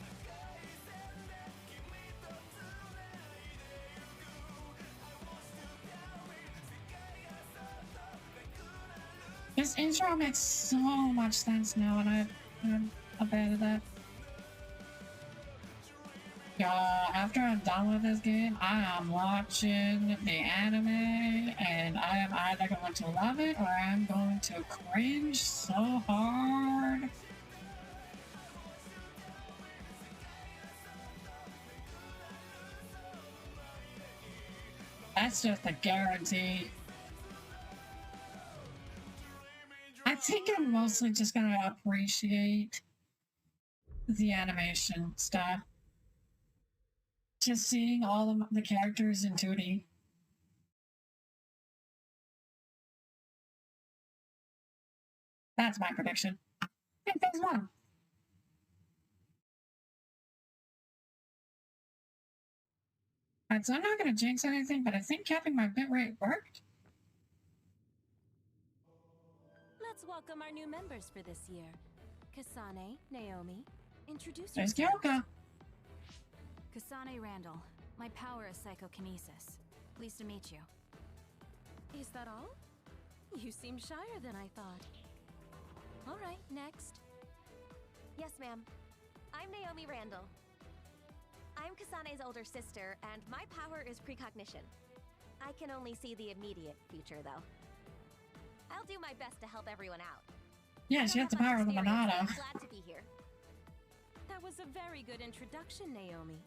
This intro makes so much sense now, and I'm a fan of that. Y'all, after I'm done with this game, I am watching the anime, and I am either going to love it or I'm going to cringe so hard. That's just a guarantee. I think I'm mostly just gonna appreciate the animation stuff. Just seeing all of the characters in 2D. That's my prediction. In phase 1. Alright, so I'm not gonna jinx anything, but I think capping my bitrate worked. Let's welcome our new members for this year. Kasane, Naomi, introduce There's yourselves. Kyoka. Kasane Randall. My power is psychokinesis. Pleased to meet you. Is that all? You seem shyer than I thought. All right, next. Yes, ma'am. I'm Naomi Randall. I'm Kasane's older sister, and my power is precognition. I can only see the immediate future, though. I'll do my best to help everyone out. Yeah, she has the power of the Experience, Monado. I'm glad to be here. That was a very good introduction, Naomi.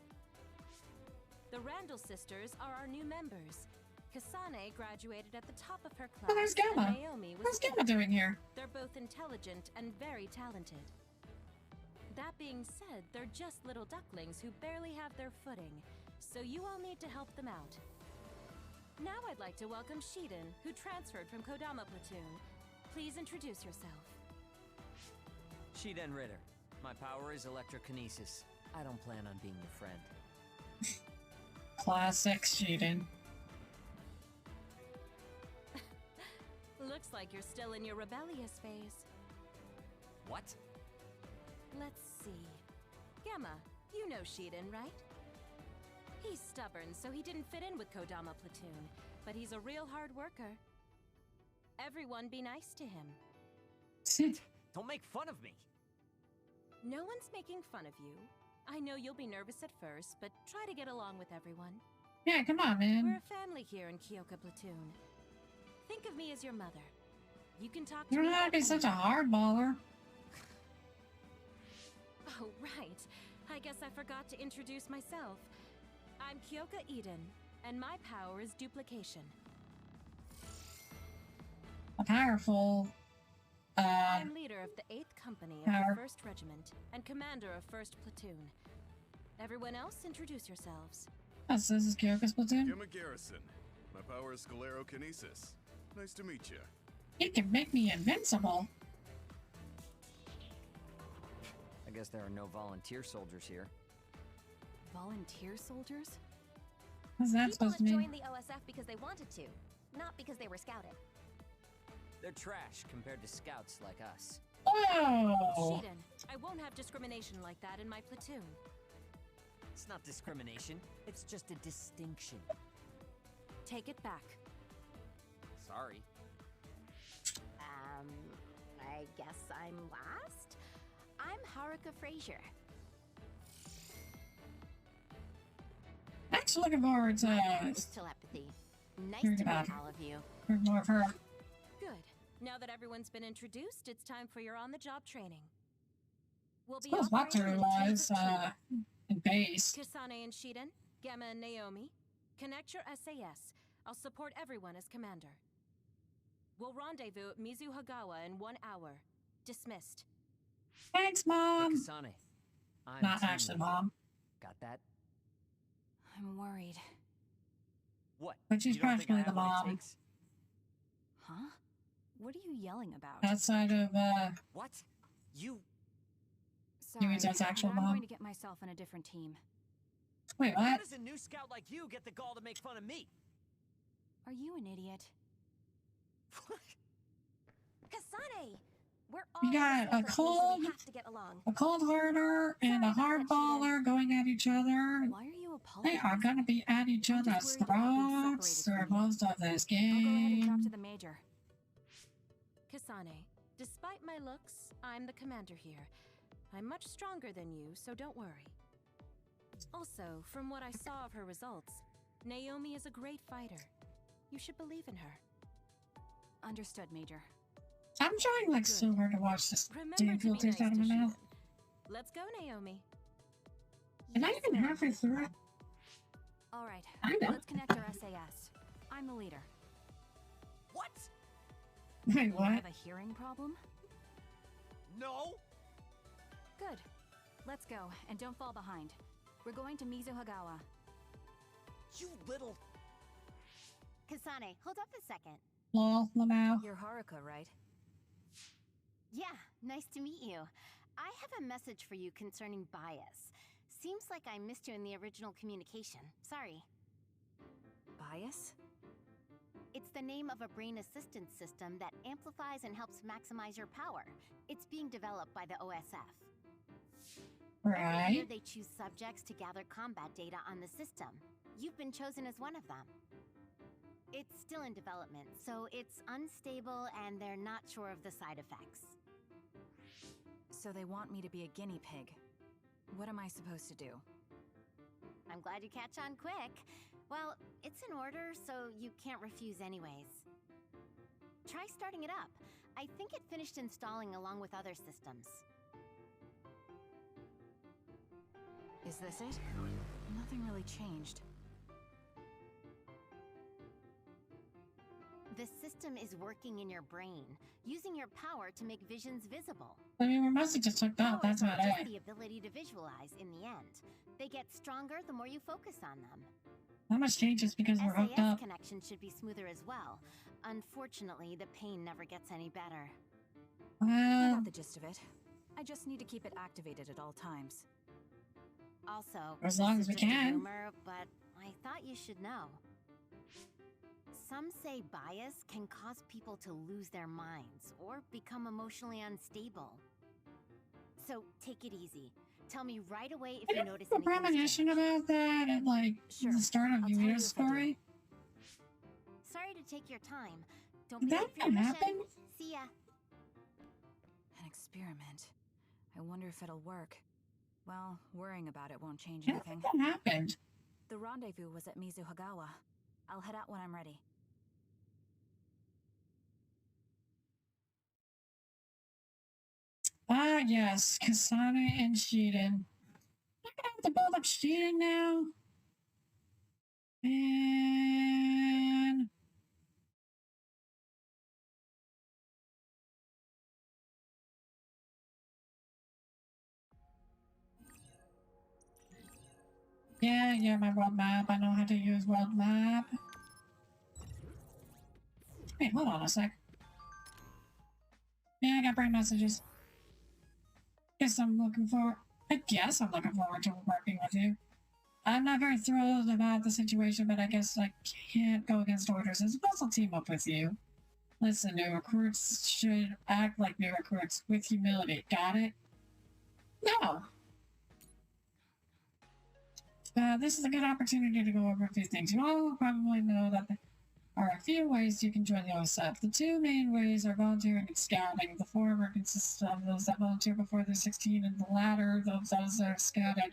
The Randall sisters are our new members. Kasane graduated at the top of her class. Oh, there's Gamma. And Naomi was What's Gamma doing here? They're both intelligent and very talented. That being said, they're just little ducklings who barely have their footing, so you all need to help them out. Now I'd like to welcome Shiden, who transferred from Kodama Platoon. Please introduce yourself. Shiden Ritter. My power is electrokinesis. I don't plan on being your friend. Classic Shiden. Looks like you're still in your rebellious phase. What? Let's see. Gamma, you know Shiden, right? He's stubborn, so he didn't fit in with Kodama Platoon, but he's a real hard worker. Everyone be nice to him. Don't make fun of me! No one's making fun of you. I know you'll be nervous at first, but try to get along with everyone. Yeah, come on, man. We're a family here in Kyoka Platoon. Think of me as your mother. You can talk to You me don't have to be about such a anything. hardballer. Oh, right. I guess I forgot to introduce myself. I'm Kyoka Eden, and my power is duplication. A powerful, I'm leader of the 8th Company of power. the 1st Regiment and commander of 1st Platoon. Everyone else, introduce yourselves. Oh, so this is Kyoka's platoon? Gemma Garrison. My power is sclerokinesis. Nice to meet you. You can make me invincible. I guess there are no volunteer soldiers here. Volunteer soldiers? What's that People supposed to that mean? joined the OSF because they wanted to, not because they were scouted. They're trash compared to scouts like us. Whoa! Shiden, I won't have discrimination like that in my platoon. It's not discrimination, it's just a distinction. Take it back. Sorry. I guess I'm last? I'm Haruka Frazier. Thanks for looking forward to Telepathy. Nice hearing to about meet all of you. hearing more of her. Good. Now that everyone's been introduced, it's time for your on-the-job training. We'll be Suppose operating in Wataru teams was, of 2. in base. Kasane and Shiden, Gamma and Naomi, connect your SAS. I'll support everyone as commander. We'll rendezvous at Mizu Hagawa in 1 hour. Dismissed. Thanks, Mom! Kasane, I'm Not team actually, leader. Mom. Got that? I'm worried. What? But she's You don't think I practically the have what it mom. takes? Huh? What are you yelling about? Outside of, What? You... Sorry, mean that's actual but I'm mom? going to get myself on a different team. Wait, How what? does a new scout like you get the gall to make fun of me? Are you an idiot? Kasane! We're all You got in the a same platoon, so cold, we have to get along. a cold harder, and a hardballer going at each other. Why are you They apologizing? are gonna be at each I'm other's just worried about being throats separated for from you. most of this I'll go ahead and talk game. to the major. Kasane, despite my looks, I'm the commander here. I'm much stronger than you, so don't worry. Also, from what I saw of her results, Naomi is a great fighter. You should believe in her. Understood, Major. I'm trying like so hard to watch this damn Remember to be taste nice out of to my mouth. Shiden. Let's go, Naomi. Am I even halfway through it? All right, I know. let's connect our SAS. I'm the leader. What? Wait, You what? have a hearing problem? No! Good. Let's go, and don't fall behind. We're going to Mizu Hagawa. You little... Kasane, hold up a second. Lol, Lamau. You're Haruka, right? Yeah, nice to meet you. I have a message for you concerning bias. Seems like I missed you in the original communication. Sorry. Bias? It's the name of a brain assistance system that amplifies and helps maximize your power. It's being developed by the OSF. Every year Right. they choose subjects to gather combat data on the system. You've been chosen as one of them. It's still in development, so it's unstable and they're not sure of the side effects. So they want me to be a guinea pig. What am I supposed to do? I'm glad you catch on quick. Well, it's in order, so you can't refuse anyways. Try starting it up. I think it finished installing along with other systems. Is this it? Nothing really changed. The system is working in your brain, using your power to make visions visible. I mean, we're mostly just hooked up, that's Powers about are just it. the ability to visualize in the end. They get stronger the more you focus on them. Not much changes because we're hooked SAS up. connection should be smoother as well. Unfortunately, the pain never gets any better. I got the gist of it. I just need to keep it activated at all times. Also, As long this as we is just a can. rumor, but I thought you should know. Some say bias can cause people to lose their minds or become emotionally unstable. So take it easy. Tell me right away if you notice A anything. premonition about that at like the start of Yuita's story. Sorry to take your time. Don't Did be that late for your mission. happen? See ya. An experiment. I wonder if it'll work. Well, worrying about it won't change anything. What happened? The rendezvous was at Mizuhagawa. I'll head out when I'm ready. Ah, yes, Kasane and Shiden. I'm gonna have to build up Shiden now. Man. Yeah, my world map. I know how to use world map. Wait, hold on a sec. Yeah, I got brain messages. I guess I'm looking forward to working with you. I'm not very thrilled about the situation, but I guess I can't go against orders. I suppose I'll team up with you. Listen, new recruits should act like new recruits with humility. Got it? No. This is a good opportunity to go over a few things. You all probably know that there are a few ways you can join the OSF. The two main ways are volunteering and scouting. The former consists of those that volunteer before they're 16, and the latter, those that are scouted.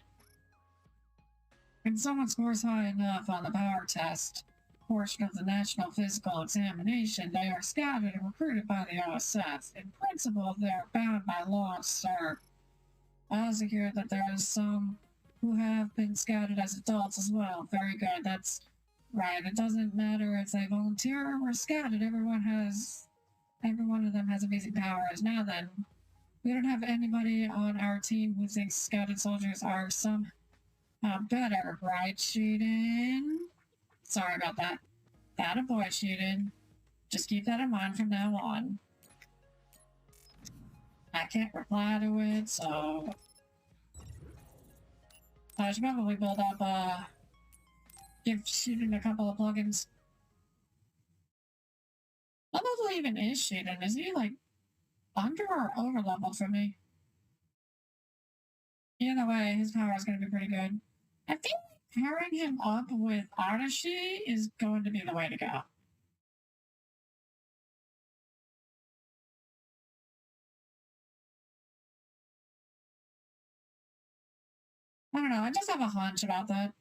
When someone scores high enough on the power test portion of the National Physical Examination, they are scouted and recruited by the OSF. In principle, they are bound by law to serve. I also hear that there are some who have been scouted as adults as well. Very good, that's right. It doesn't matter if they volunteer or were scouted, every one of them has amazing powers. Now then, we don't have anybody on our team who thinks scouted soldiers are somehow better, right, Shiden? Sorry about that. Attaboy, Shiden. Just keep that in mind from now on. I can't reply to it, so I should probably build up, give Shiden a couple of plugins. What level even is Shiden? Is he, like, under or over leveled for me? Either way, his power is going to be pretty good. I feel like pairing him up with Arashi is going to be the way to go. I don't know, I just have a hunch about that.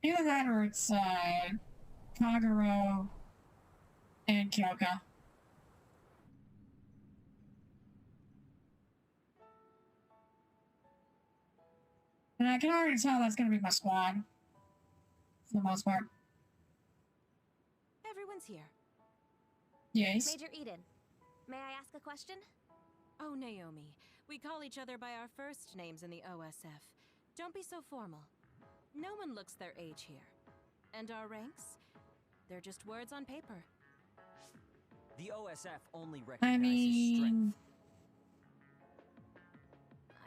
Either that or it's, Kagero and Kyoka. And I can already tell that's gonna be my squad. For the most part. Everyone's here. Yes. Major Eden, may I ask a question? Oh, Naomi. We call each other by our first names in the OSF. Don't be so formal. No one looks their age here. And our ranks? They're just words on paper. The OSF only recognizes strength.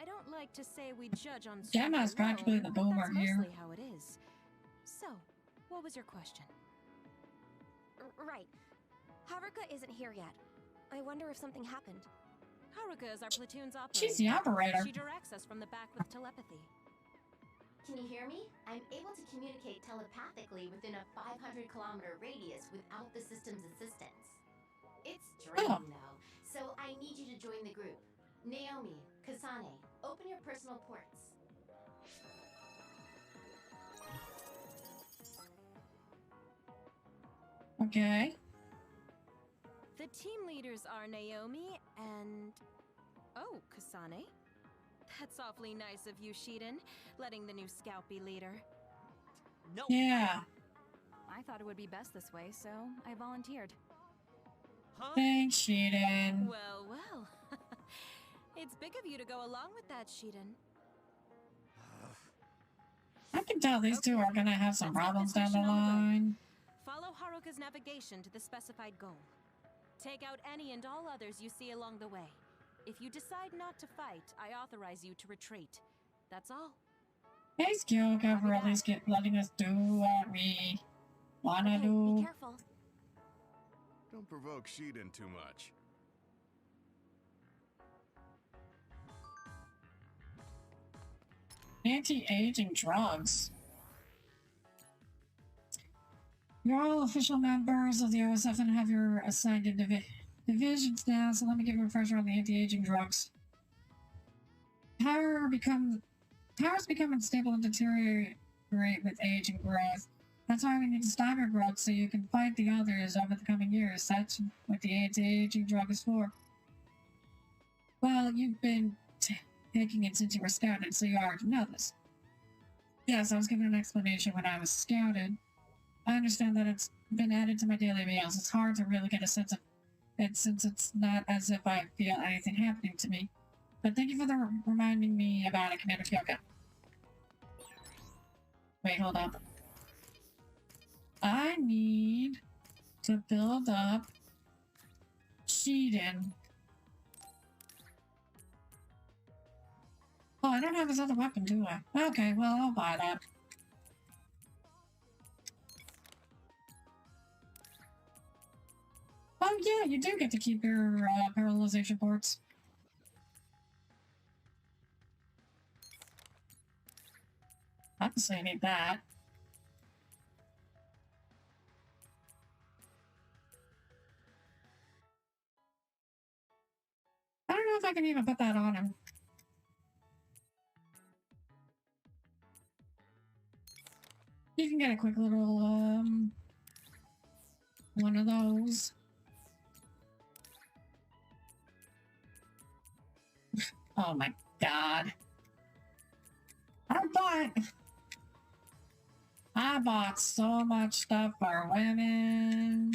I don't like to say we judge on Gemma's practically the boomer that's here. mostly how it is. So, what was your question? Right. Haruka isn't here yet. I wonder if something happened. Haruka is our platoon's operator. She's the operator. She directs us from the back with telepathy. Can you hear me? I'm able to communicate telepathically within a 500-kilometer radius without the system's assistance. It's draining, though, so I need you to join the group. Naomi, Kasane, open your personal ports. Okay. The team leaders are Naomi and... Oh, Kasane? That's awfully nice of you, Shiden, letting the new scout be leader. No. Yeah. I thought it would be best this way, so I volunteered. Huh? Thanks, Shiden. Well, well. It's big of you to go along with that, Shiden. I can tell these two are gonna have some problems down the line. Follow Haruka's navigation to the specified goal. Take out any and all others you see along the way. If you decide not to fight, I authorize you to retreat. That's all. Thanks, Kyoka, for at least letting us do what we wanna do. Be careful. Don't provoke Shiden too much. Anti-aging drugs. You're all official members of the OSF and have your assigned divisions now, so let me give you a refresher on the anti-aging drugs. Powers become unstable and deteriorate with age and growth. That's why we need to stop your growth so you can fight the others over the coming years. That's what the anti-aging drug is for. Well, you've been taking it since you were scouted, so you already know this. Yes, I was given an explanation when I was scouted. I understand that it's been added to my daily meals. It's hard to really get a sense of it since it's not as if I feel anything happening to me. But thank you for reminding me about it, Commander Kyoka. Wait, hold up. I need to build up Shiden. Oh, I don't have his other weapon, do I? Okay, well, I'll buy that. Oh, yeah, you do get to keep your paralyzation ports. Obviously, I need that. I don't know if I can even put that on him. You can get a quick little, one of those. Oh my god. I bought so much stuff for women.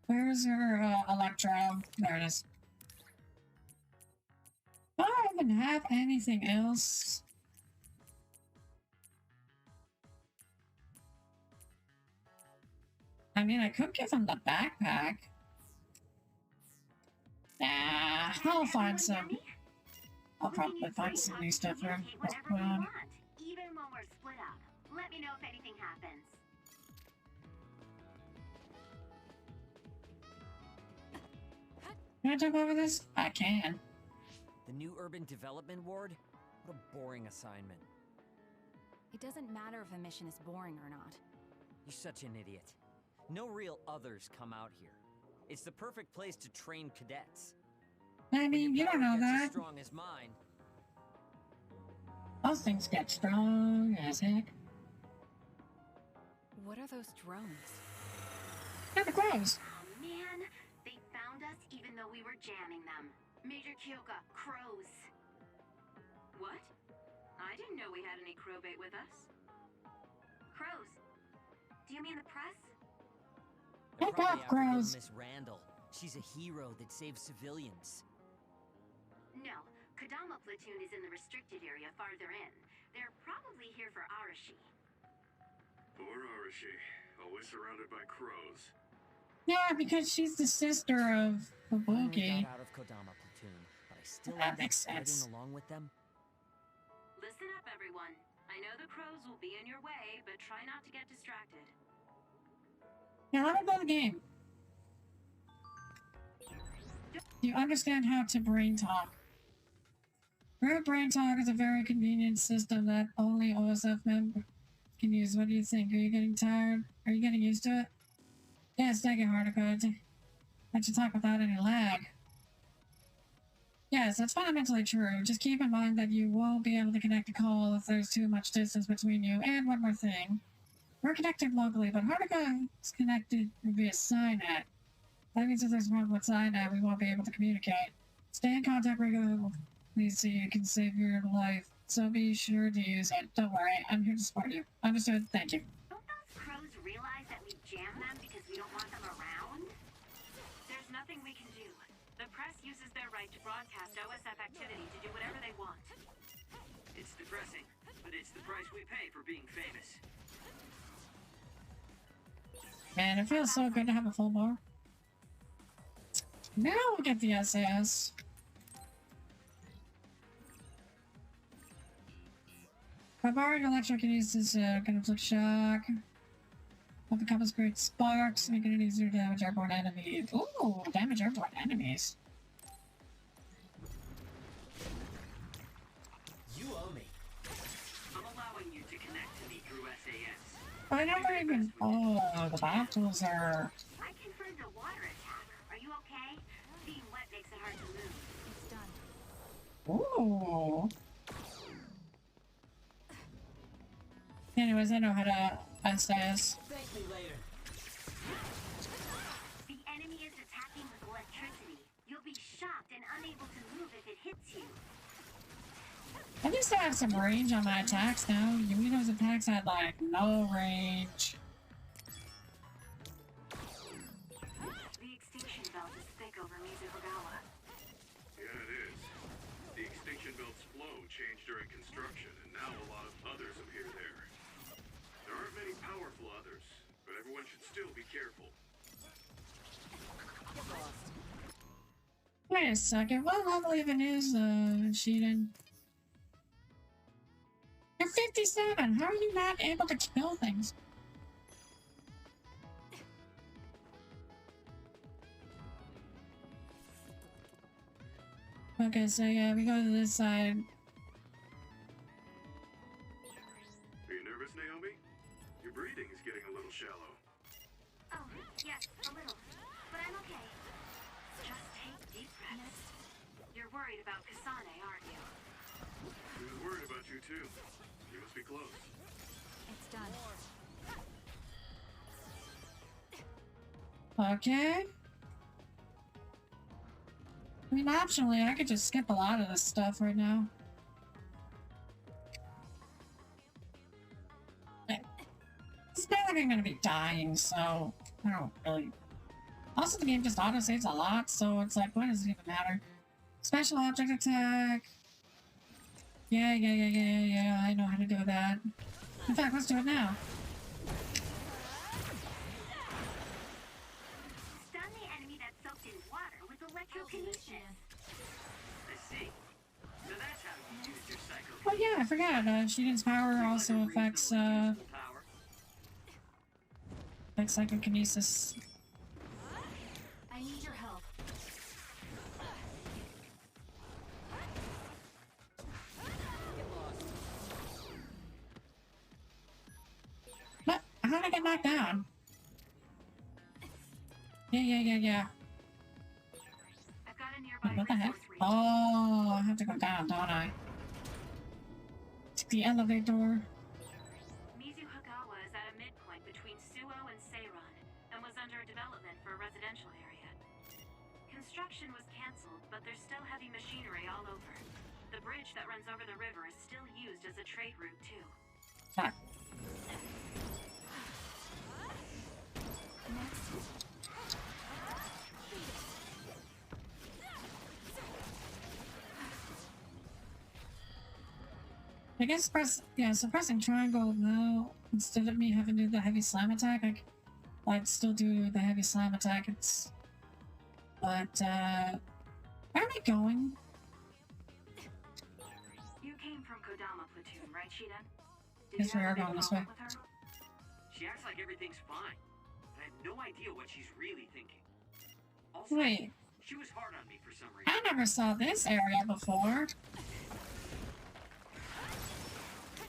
Where's your, Electro? There it is. Do I even have anything else? I mean, I could give him the backpack. Nah, I'll find some. I'll probably find some new stuff for him. Let's put on. Even when we're split up. Let me know if anything happens. Can I jump over this? I can. The new urban development ward? What a boring assignment. It doesn't matter if a mission is boring or not. You're such an idiot. No real others come out here. It's the perfect place to train cadets. I mean, you don't know that. As strong as mine. Those things get strong as heck. What are those drones? They're the crows. Oh man, they found us even though we were jamming them. Major Kyoka, crows. What? I didn't know we had any crow bait with us. Crows? Do you mean the press? Pick up, crows. Miss Randall. She's a hero that saves civilians. No, Kodama platoon is in the restricted area farther in. They're probably here for Arashi. Poor Arashi, always surrounded by crows. Yeah, because she's the sister of Fubuki. I got out of Kodama platoon, but I still That end makes up sense. fighting along with them. Listen up, everyone. I know the crows will be in your way, but try not to get distracted. Yeah, let me play the game. You understand how to brain talk. Group brain talk is a very convenient system that only OSF members can use. What do you think? Are you getting tired? Are you getting used to it? Yes, take it, Haruka. I should talk without any lag. Yes, that's fundamentally true. Just keep in mind that you won't be able to connect a call if there's too much distance between you. And one more thing. We're connected locally, but Haruka is connected via SINAT. That means if there's a problem with SINAT, we won't be able to communicate. Stay in contact regularly so you can save your life. So be sure to use it. Don't worry, I'm here to support you. Understood? Thank you. Don't those crows realize that we jam them because we don't want them around? There's nothing we can do. The press uses their right to broadcast OSF activity to do whatever they want. It's depressing, but it's the price we pay for being famous. Man, it feels so good to have a full bar. Now we'll get the SAS. Barbaric electrokinesis, conflict shock. Will become as great sparks, making it easier to damage airborne enemies. Ooh, damage airborne enemies. You owe me. I'm allowing you to connect to me through SAS. I never even. Oh, the battles are. I confirmed a water attack. Are you okay? Being wet makes it hard to move. It's done. Ooh. Anyways, I know how to SAS. Thank me later. The enemy is attacking with electricity. You'll be shocked and unable to move if it hits you. At least I have some range on my attacks now. Yuino's attacks had like no range. The extinction belt is thick over Mizuhogawa. Yeah, it is. The extinction belt's flow changed during construction, and now a lot of others appear there. There aren't many powerful others, but everyone should still be careful. Wait a second, what level even is Shiden? You're 57! How are you not able to kill things? Okay, so yeah, we go to this side. Are you nervous, Naomi? Your breathing is getting a little shallow. Oh, yes, a little. But I'm okay. Just take deep breaths. You're worried about Kasane, aren't you? She was worried about you too. You must be close. It's done. Okay. I mean, optionally, I could just skip a lot of this stuff right now. It's not like I'm gonna be dying, so I don't really. Also, the game just auto-saves a lot, so it's like, what does it even matter? Special object attack. Yeah, I know how to do that. In fact, let's do it now. Stun the enemy that's soaked in water with electrokinesis. I see. So that's how you use your psycho. Oh yeah, I forgot. Shiden's power also affects psychokinesis. I need your help. What? How did I get knocked down? Yeah. I've got a nearby What the heck? resource reach. Oh, I have to go down, don't I? Take the elevator. Mizuhogawa is at a midpoint between Suo and Seiron, and was under development for a residential area. Construction was cancelled, but there's still heavy machinery all over. The bridge that runs over the river is still used as a trade route, too. Ah. I guess suppressing triangle now, instead of me having to do the heavy slam attack, I'd still do the heavy slam attack. But, where am I going? You came from Kodama Platoon, right, Shiden? Yes, we are going this way. With her? She acts like everything's fine. I have no idea what she's really thinking. Also, Wait, she was hard on me for some reason. I never saw this area before.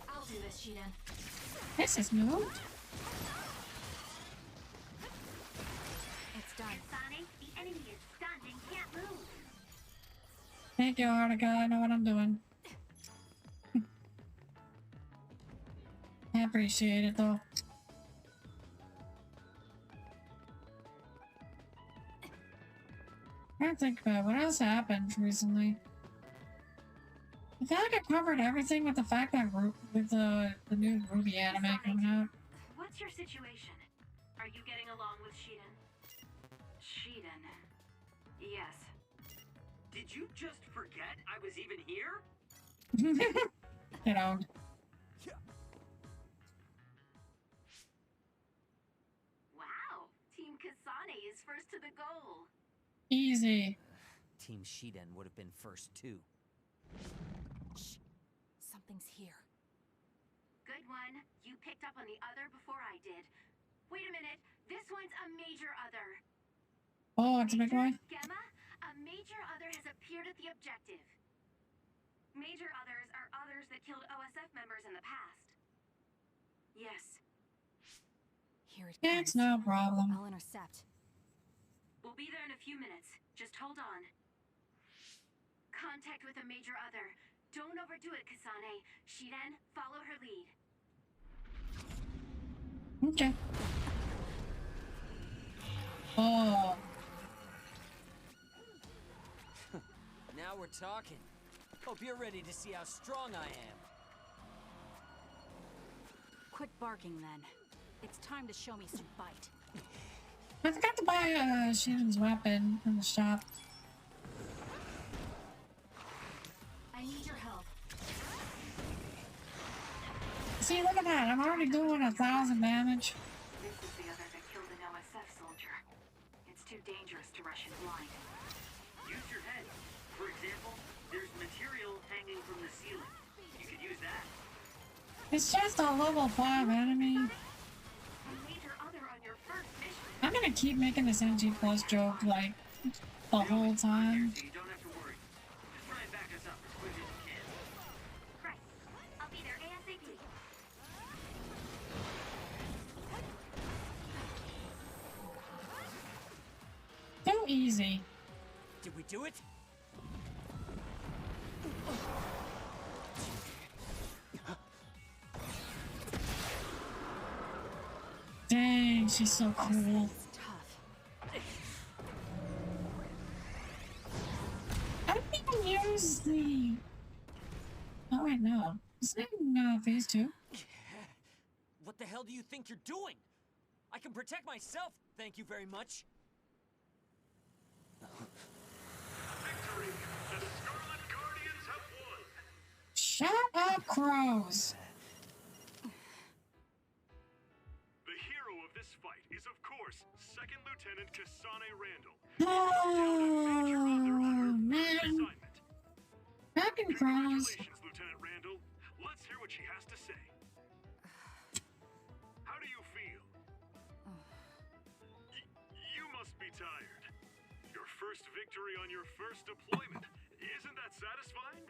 I'll do this, Shiden. This is moved. It's done. Kasane, the enemy is stunned and can't move. Thank you, Artica. I know what I'm doing. I appreciate it, though. I can't think about what else happened recently. I feel like I covered everything with the fact that with the new Ruby anime coming out. What's your situation? Are you getting along with Shiden? Shiden. Yes. Did you just forget I was even here? you know. Wow, Team Kasane is first to the goal. Easy. Team Shiden would have been first too. Shh. Something's here. Good one. You picked up on the other before I did. Wait a minute. This one's a major other. Oh, it's a big one. Gemma, a major other has appeared at the objective. Major others are others that killed OSF members in the past. Yes. Here it comes. It's no problem. I'll intercept. We'll be there in a few minutes. Just hold on. Contact with a major other. Don't overdo it, Kasane. Shiden, follow her lead. Okay. Oh. Now we're talking. Hope you're ready to see how strong I am. Quit barking then. It's time to show me some bite. I forgot to buy Shiden's weapon from the shop. I need your help. See, look at that. I'm already doing 1,000 damage. This is the other that killed an OSF soldier. It's too dangerous to rush in blind. Use your head. For example, there's material hanging from the ceiling. You could use that. It's just a level 5 enemy. A major other on your first mission. I'm gonna keep making this NG Plus joke, like, the whole time. So you don't have to worry. Just try and back us up as quick as you can. Right. I'll be there ASAP. Too easy. Did we do it? Dang, she's so cool. I don't even use the... Oh wait, no. It's not in phase 2. What the hell do you think you're doing? I can protect myself, thank you very much. Victory! The Scarlet Guardians have won! Shut up, crows! The hero of this fight is, of course, Second Lieutenant Kasane Randall. Oh, man. Fucking crows. Congratulations, Lieutenant Randall. Let's hear what she has to say. How do you feel? You must be tired. Your first victory on your first deployment. Isn't that satisfying?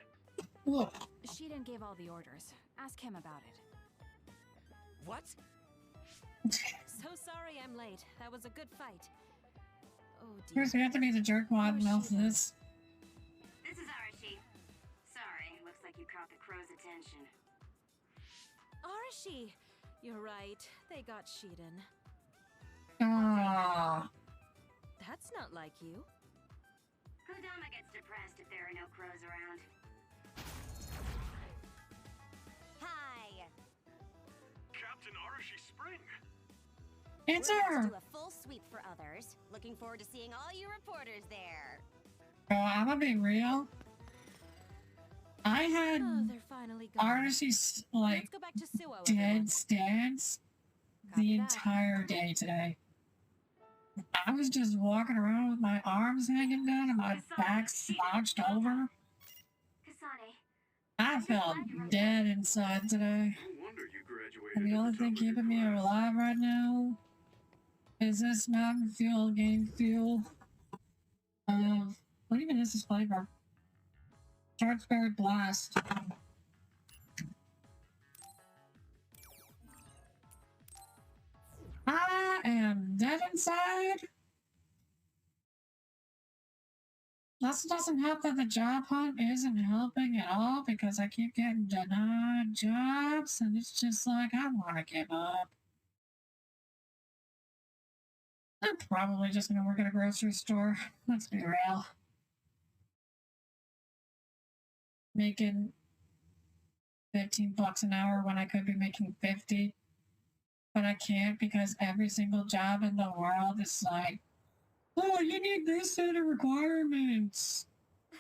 Look. Shiden gave all the orders. Ask him about it. What? So sorry I'm late. That was a good fight. Oh dear. First, we have to be the jerkwad and mouth this. This is Arashi. Sorry, looks like you caught the crow's attention. Arashi! You're right. They got Shiden. Ah. That's not like you. Kodama gets depressed if there are no crows around. Hi. Captain Arashi Spring. It's We're her. about to do a full sweep for others. Looking forward to seeing all you reporters there. Oh, I'm gonna be real. I had they're finally gone. Arashi's, like, Let's go back to Suo, dead everyone. stance Copy the that. entire day today. I was just walking around with my arms hanging down and my back slouched over. Kasane, I felt dead inside today. No wonder you graduated. And the only thing keeping me alive right now is this Mountain Fuel game fuel of, what even is this flavor? Chartsberry Blast. I am dead inside. Also doesn't help that the job hunt isn't helping at all because I keep getting denied jobs and it's just like I want to give up. I'm probably just gonna work at a grocery store. Let's be real. Making $15 an hour when I could be making 50. But I can't because every single job in the world is like, oh, you need this set of requirements.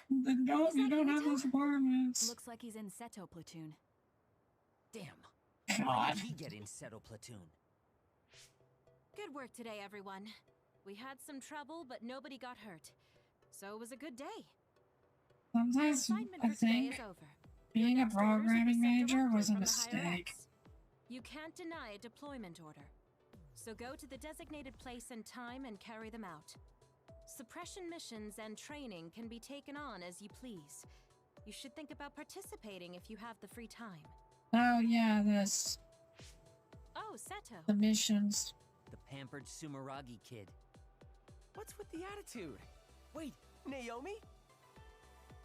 Then no, you don't have those requirements. Looks like he's in Seto platoon. Damn. God. Why did he get in Seto platoon? Good work today, everyone. We had some trouble, but nobody got hurt. So it was a good day. Sometimes Assignment I for today think is over. being a Next orders will be programming sent major directly was a from the higher mistake. ups. You can't deny a deployment order. So go to the designated place and time and carry them out. Suppression missions and training can be taken on as you please. You should think about participating if you have the free time. Oh yeah, this. Oh, Seto. The missions. The pampered Sumeragi kid. What's with the attitude? Wait, Naomi?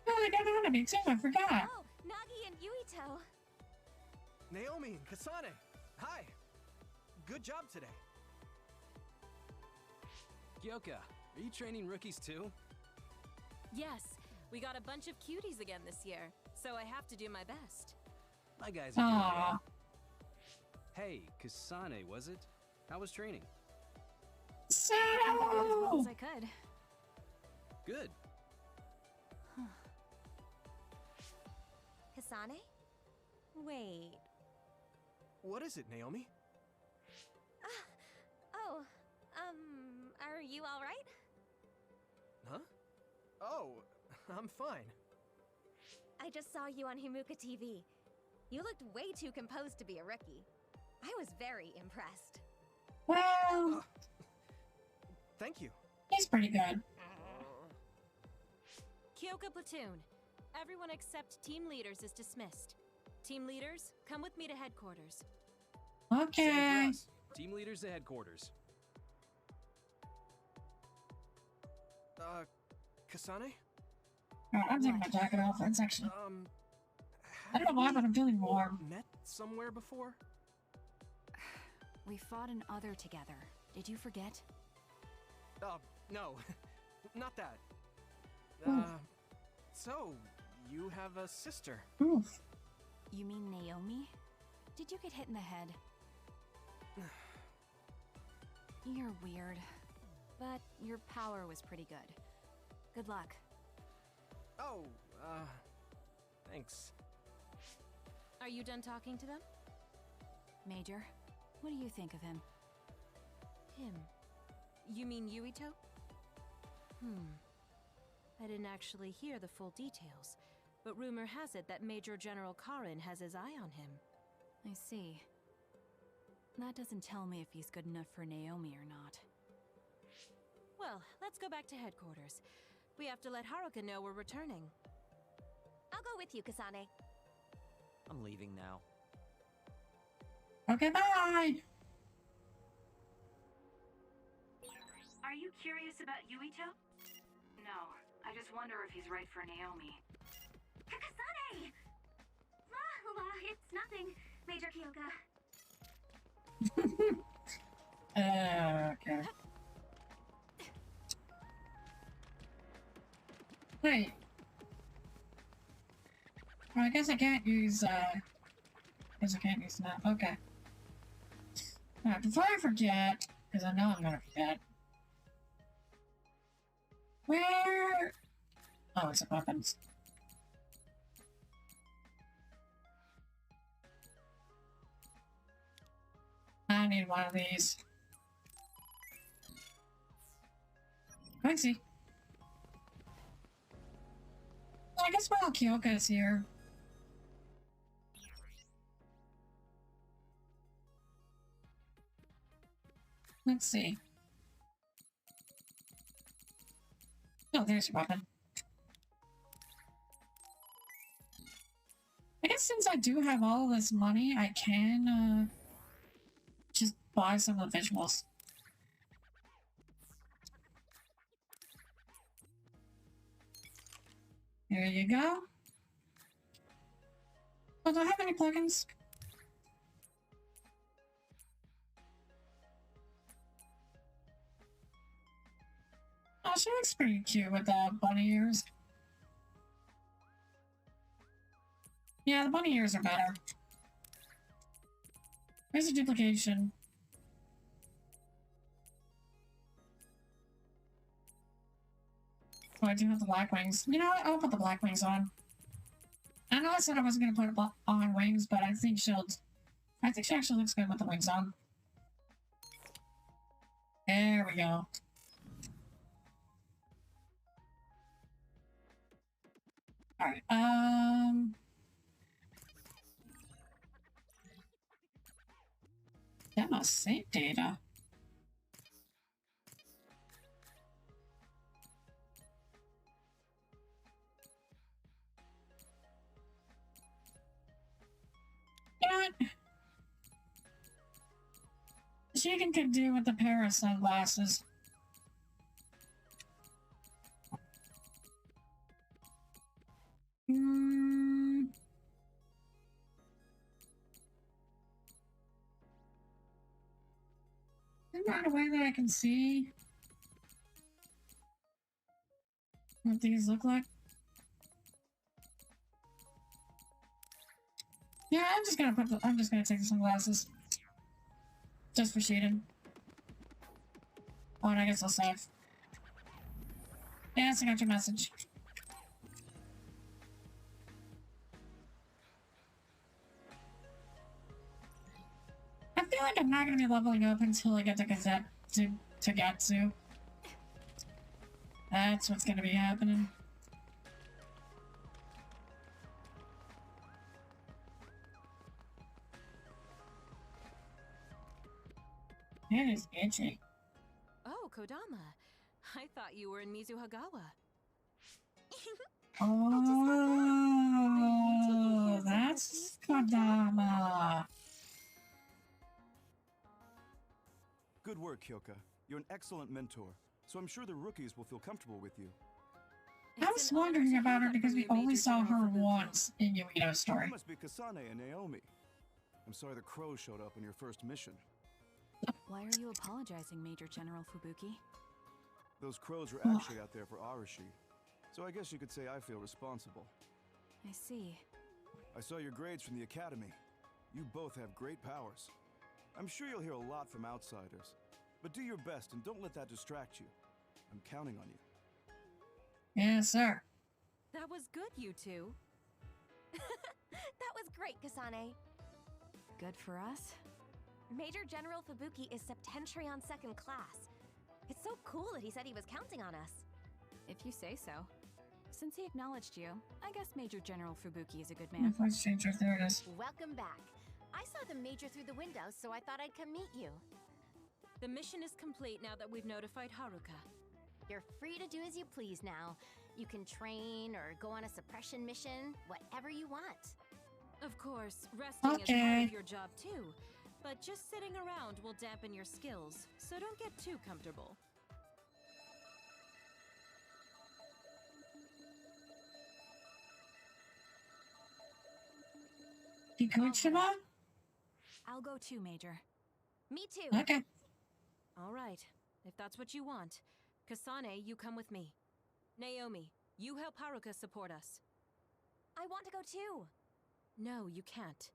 Oh, I got on to me too, I forgot. Oh, Nagi and Yuito. Naomi and Kasane. Hi. Good job today. Kyoka, are you training rookies too? Yes, we got a bunch of cuties again this year, so I have to do my best. My guys are doing well. Hey, Kasane, was it? How was training? So... As well as I could. Good. Kasane? Wait. What is it, Naomi? Oh, are you alright? Huh? Oh, I'm fine. I just saw you on Himuka TV. You looked way too composed to be a rookie. I was very impressed. Well... Thank you. He's pretty good. Kyoka Platoon. Everyone except team leaders is dismissed. Team leaders, come with me to headquarters. Okay. Same for us. Team leaders to headquarters. Kasane? Alright, I'm taking my jacket off. It's actually... I don't know why, but I'm feeling warm. Met somewhere before? We fought an other together. Did you forget? No. Not that. So, you have a sister. Oof. You mean Naomi? Did you get hit in the head? You're weird. But your power was pretty good. Good luck. Oh, thanks. Are you done talking to them? Major, what do you think of him? Him? You mean Yuito? I didn't actually hear the full details, but rumor has it that Major General Karin has his eye on him. I see. That doesn't tell me if he's good enough for Naomi or not. Well, let's go back to headquarters. We have to let Haruka know we're returning. I'll go with you, Kasane. I'm leaving now. Okay, bye! Are you curious about Yuito? No, I just wonder if he's right for Naomi. Kasane! La, it's nothing, Major Kyoka. Okay. Wait. Well, I guess I can't use, guess I can't use that. Okay. Alright, before I forget, because I know I'm gonna forget. Where? Oh, it's a weapons. I need one of these. I see. Well, I guess while Kyoka is here. Let's see. Oh, there's your weapon. I guess since I do have all this money, I can, just buy some of the visuals. There you go. Oh, do I have any plugins? Oh, she looks pretty cute with the bunny ears. Yeah, the bunny ears are better. Where's the duplication? Oh, I do have the black wings. You know what? I'll put the black wings on. I know I said I wasn't gonna put on wings, but I think she actually looks good with the wings on. There we go. Alright, that must save data. You know what? She could do with the pair of sunglasses. Isn't there a way that I can see what these look like? Yeah, I'm just gonna take the sunglasses. Just for cheating. Oh, and I guess I'll save. Yes, I got your message. I feel like I'm not gonna be leveling up until I get to Gatsu. That's what's gonna be happening. It is itchy. Oh, Kodama. I thought you were in Mizuhagawa. Oh, that's Kodama. Good work, Kyoka. You're an excellent mentor, so I'm sure the rookies will feel comfortable with you. I was wondering about her because we only saw her once in Yuito's story. You must be Kasane and Naomi. I'm sorry the crows showed up on your first mission. Why are you apologizing, Major General Fubuki? Those crows were actually out there for Arashi, so I guess you could say I feel responsible. I see. I saw your grades from the academy. You both have great powers. I'm sure you'll hear a lot from outsiders, but do your best and don't let that distract you. I'm counting on you. Yes, sir. That was good, you two. That was great, Kasane. Good for us? Major General Fubuki is Septentrion second class. It's so cool that he said he was counting on us. If you say so. Since he acknowledged you, I guess Major General Fubuki is a good man. Voice changer, there it is. Welcome back. I saw the Major through the window, so I thought I'd come meet you. The mission is complete now that we've notified Haruka. You're free to do as you please now. You can train or go on a suppression mission, whatever you want. Of course, resting is part of your job too. But just sitting around will dampen your skills, so don't get too comfortable. Kikuchima? I'll go too, Major. Me too. Okay. All right, if that's what you want. Kasane, you come with me. Naomi, you help Haruka support us. I want to go too. No, you can't.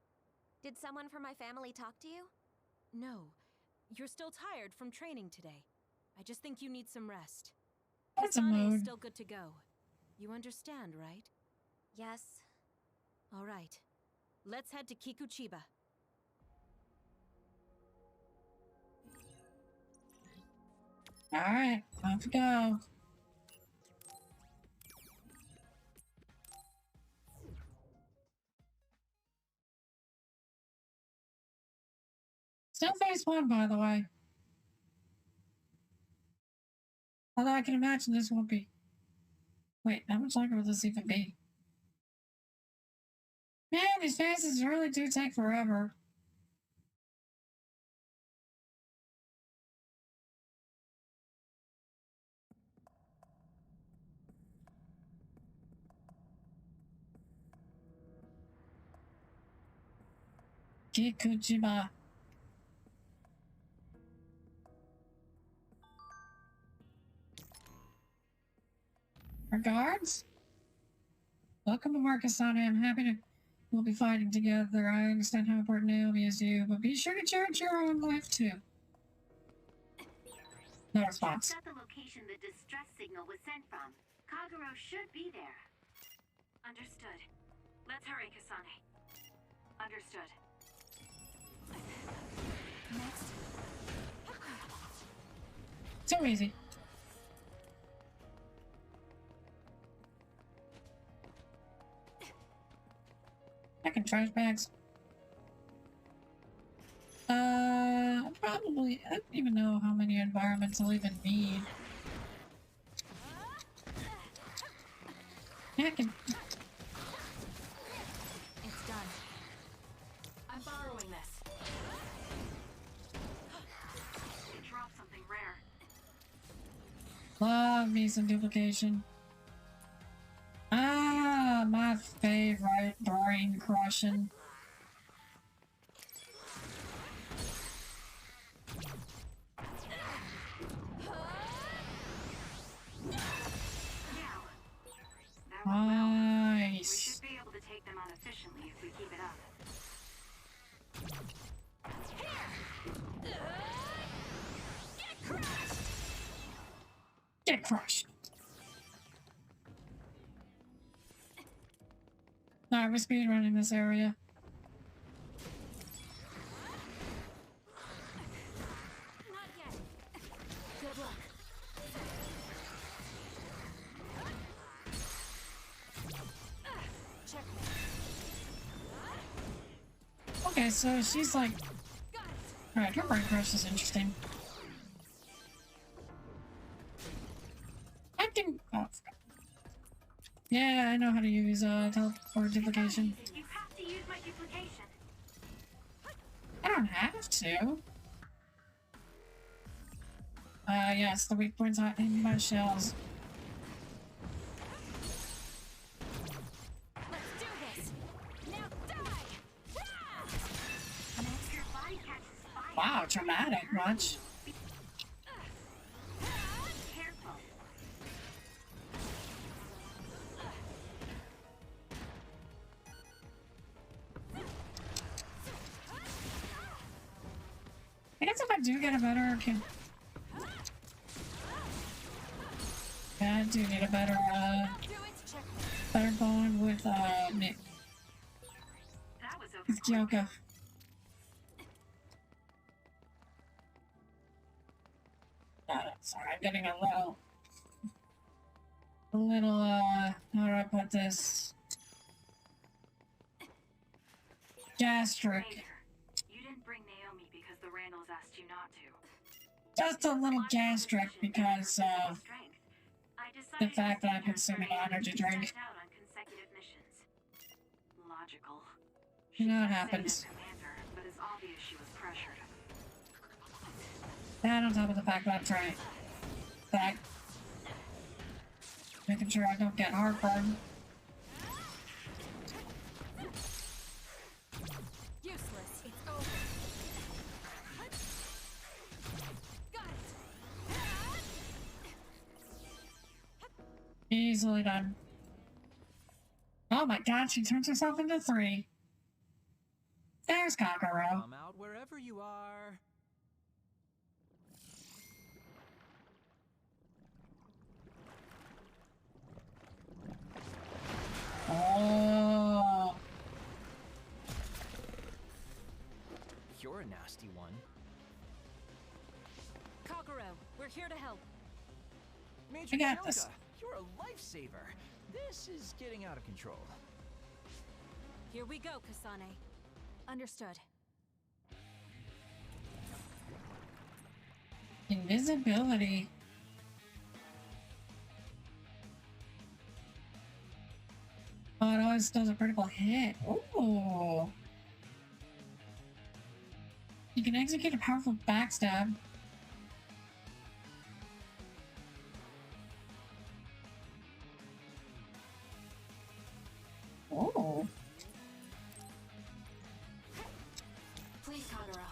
Did someone from my family talk to you? No. You're still tired from training today. I just think you need some rest. That's a Kasane is mood. still good to go. You understand, right? Yes. All right. Let's head to Kikuchiba. Alright, off we go. Still phase 1, by the way. Although I can imagine this won't be. Wait, how much longer will this even be? Man, these phases really do take forever. Kikuchiba. Regards? Welcome to Marcasana. I'm happy to we'll be fighting together. I understand how important Naomi is to you, but be sure to cherish your own life too. No response. Check out the location the distress signal was sent from. Kagero should be there. Understood. Let's hurry, Kasane. Understood. Next. So easy. Back in trash bags. Probably. I don't even know how many environments I'll even need. Yeah, I can. It's done. I'm borrowing this. Drop something rare. Love me some duplication. Ah, my favorite brain crushing. Nice. We should be able to take them on efficiently if we keep it up. Get crushed. Alright, we're speedrunning this area. Not yet. Good luck. Okay, so she's like... Alright, her brain crush is interesting. I can... Oh, yeah, I know how to use teleport duplication. You have to use my duplication. I don't have to. Yes, the weak points are in my shells. Let's do this. Now die. Your body catches fire. Wow, traumatic much. Careful. I guess if I do get a better... Yeah, I do need a better, better bond with, Nick. With Kyoko. Sorry, I'm getting a little, how do I put this? Gastric. You didn't bring Naomi because the Randalls asked you not to. Just a little gastric because of the fact that I'm consuming an energy drink. Logical. You know what happens. Commander, but it's obvious she was pressured. That on top of the fact that I'm trying. That. Making sure I don't get heartburn. Useless. It's over. Got it. Easily done. Oh my god, she turns herself into 3. There's Kakaro. Come out wherever you are. Oh. You're a nasty one. Kakaro, we're here to help. Major I got Kyoka, this. you're a lifesaver. This is getting out of control. Here we go, Kasane. Understood. Invisibility. Oh, it always does a critical hit. Ooh. You can execute a powerful backstab. Oh. Please, Kagura.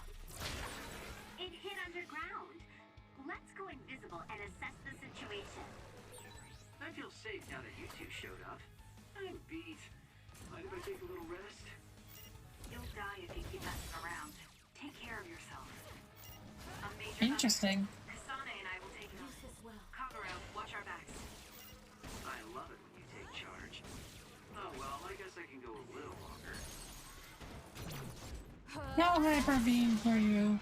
It hit underground. Let's go invisible and assess the situation. I feel safe now that you two showed up. I'm beat. Mind if I take a little rest? You'll die if you keep messing around. Take care of yourself. Interesting. Kasane and I will take it over. Kagura, watch our backs. I love it when you take charge. Oh well, I guess I can go No hyper beam for you.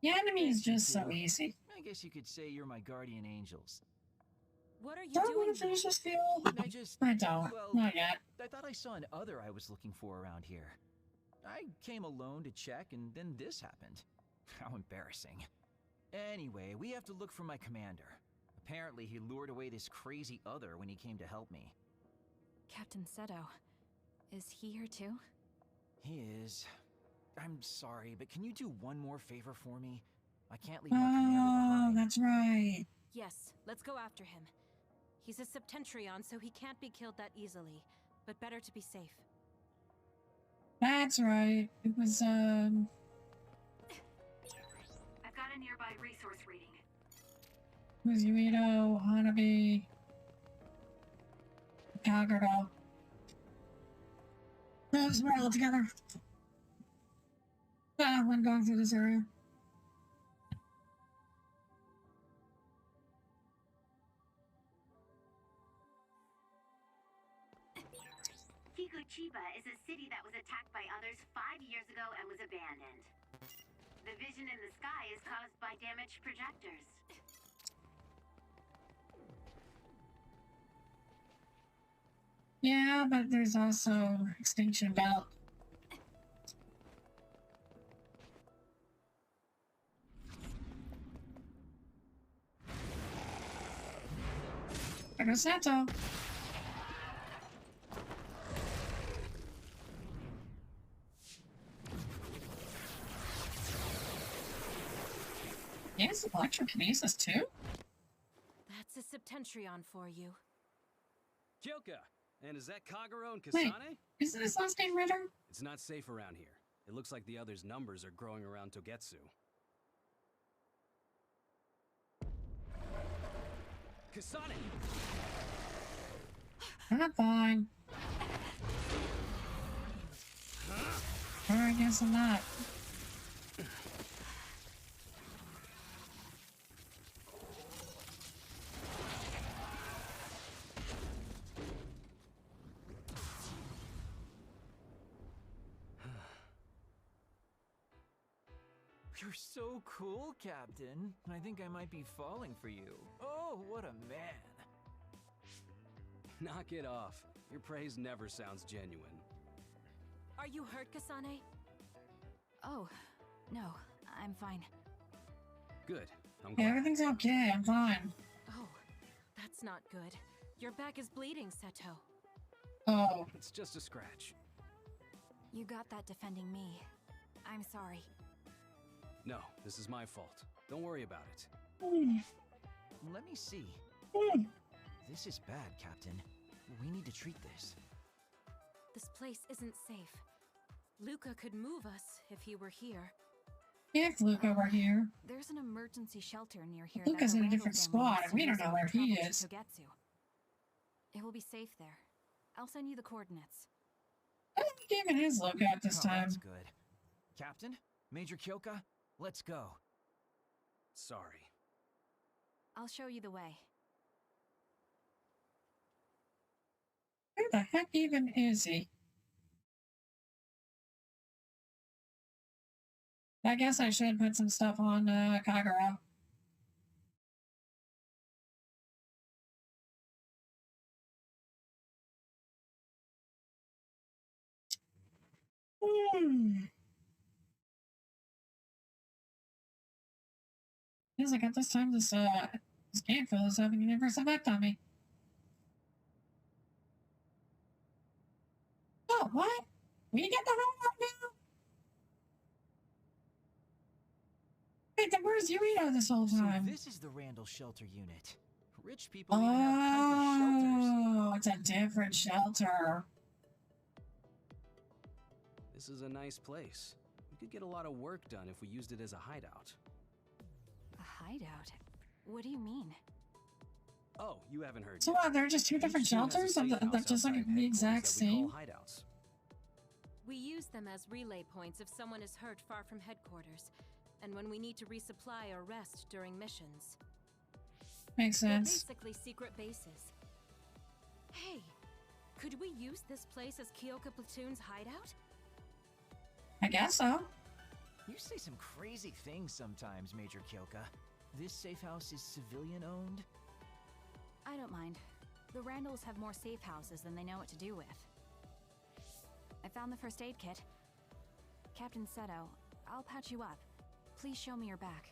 The enemy is just so easy. I guess you could say you're my guardian angels. What are you Don't doing? want to finish this field? I I don't. Well, Not yet. I thought I saw an other I was looking for around here. I came alone to check, and then this happened. How embarrassing. Anyway, we have to look for my commander. Apparently, he lured away this crazy other when he came to help me. Captain Seto. Is he here too? He is. I'm sorry, but can you do one more favor for me? I can't leave my commander behind. That's right. Yes, let's go after him. He's a Septentrion, so he can't be killed that easily, but better to be safe. That's right. It was, I've got a nearby resource reading. it was Yuito, Hanabi, Kagura. Those were all together. When going through this area. Kikuchiba is a city that was attacked by others 5 years ago and was abandoned. The vision in the sky is caused by damaged projectors. Yeah, but there's also Extinction Belt. There goes Santo. Yes, electrokinesis too? That's a Septentrion for you. Kyoka! And is that Kagero and Wait, Kasane? isn't his last name Ritter? It's not safe around here. It looks like the others' numbers are growing around Togetsu. Kasane! I'm fine. Or I guess I'm not. You're so cool, Captain. I think I might be falling for you. Oh, what a man. Knock it off. Your praise never sounds genuine. Are you hurt, Kasane? Oh, no, I'm fine. Good. I'm Yeah, glad. everything's okay. I'm fine. Oh, that's not good. Your back is bleeding, Seto. Oh. It's just a scratch. You got that defending me. I'm sorry. No, this is my fault. Don't worry about it. Let me see. This is bad, Captain. We need to treat this. This place isn't safe. Luca could move us if he were here. If Luca were here. There's an emergency shelter near here. Luca's that in a the different Randall family squad, used and we to don't use know when where he traveling is. to Togetsu. It will be safe there. I'll send you the coordinates. I don't think even is Luca at this time. That's good. Captain? Major Kyoka? Let's go. Sorry. I'll show you the way. Where the heck even is he? I guess I should put some stuff on Kagura. Feels like at this time this game is having an inverse effect on me. Oh, what? We get the robot now? Wait, then where's Yuito this whole time? So this is the Randall Shelter Unit. Rich people even have comfy shelters. Oh, it's a different shelter. This is a nice place. We could get a lot of work done if we used it as a hideout. A hideout? What do you mean? Oh, you haven't heard So yet. what, there are just two different Each team has a shelters safe that house just look outside the exact headquarters that we same? call hideouts. We use them as relay points if someone is hurt far from headquarters, and when we need to resupply or rest during missions. Makes They're sense. basically secret bases. Hey, could we use this place as Kyoka Platoon's hideout? I guess so. You say some crazy things sometimes, Major Kyoka. This safe house is civilian owned? I don't mind. The Randalls have more safe houses than they know what to do with. I found the first aid kit. Captain Seto, I'll patch you up. Please show me your back.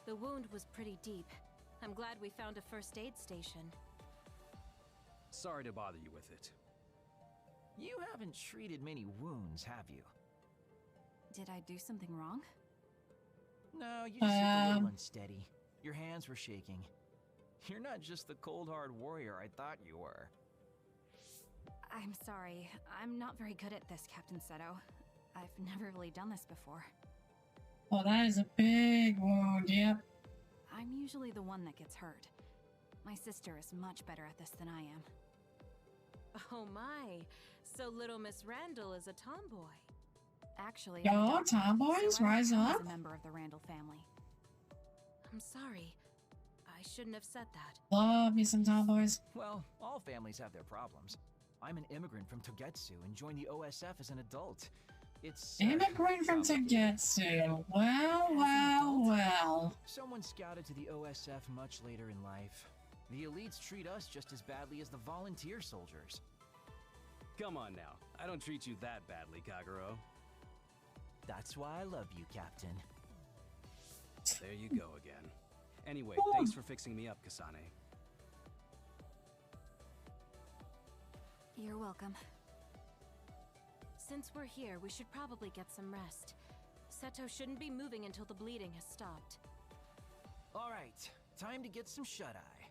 The wound was pretty deep. I'm glad we found a first aid station. Sorry to bother you with it. You haven't treated many wounds, have you? Did I do something wrong? No, you just looked a little unsteady. Your hands were shaking. You're not just the cold hard warrior I thought you were. I'm sorry. I'm not very good at this, Captain Seto. I've never really done this before. Oh, that is a big wound, yep. I'm usually the one that gets hurt. My sister is much better at this than I am. Oh my, so little Miss Randall is a tomboy. Actually, Yo, tomboys, rise up. A member of the Randall family. I'm sorry. I shouldn't have said that. Love me some tomboys. Well, all families have their problems. I'm an immigrant from Togetsu and joined the OSF as an adult. It's immigrant from Togetsu. Well. Someone scouted to the OSF much later in life. The elites treat us just as badly as the volunteer soldiers. Come on now. I don't treat you that badly, Kagero. That's why I love you, Captain. There you go again. Anyway, thanks for fixing me up, Kasane. You're welcome. Since we're here, we should probably get some rest. Seto shouldn't be moving until the bleeding has stopped. All right, time to get some shut-eye.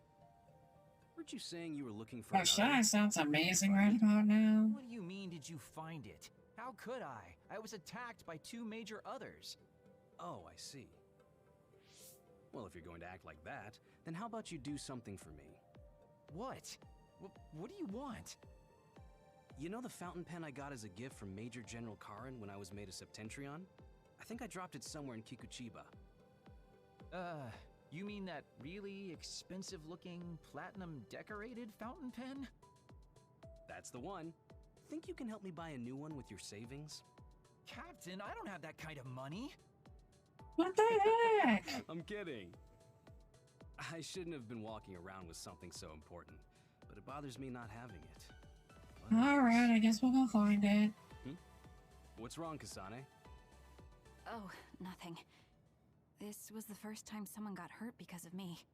Weren't you saying you were looking for shut-eye sounds amazing right about now. What do you mean, did you find it? How could I? I was attacked by 2 major others. Oh, I see. Well, if you're going to act like that, then how about you do something for me? What? What do you want? You know the fountain pen I got as a gift from Major General Karin when I was made a Septentrion? I think I dropped it somewhere in Kikuchiba. You mean that really expensive-looking, platinum-decorated fountain pen? That's the one. Think you can help me buy a new one with your savings? Captain, I don't have that kind of money. What the heck? I'm kidding. I shouldn't have been walking around with something so important, but it bothers me not having it. Alright, I guess we'll go find it. What's wrong, Kasane? Oh, nothing. This was the first time someone got hurt because of me.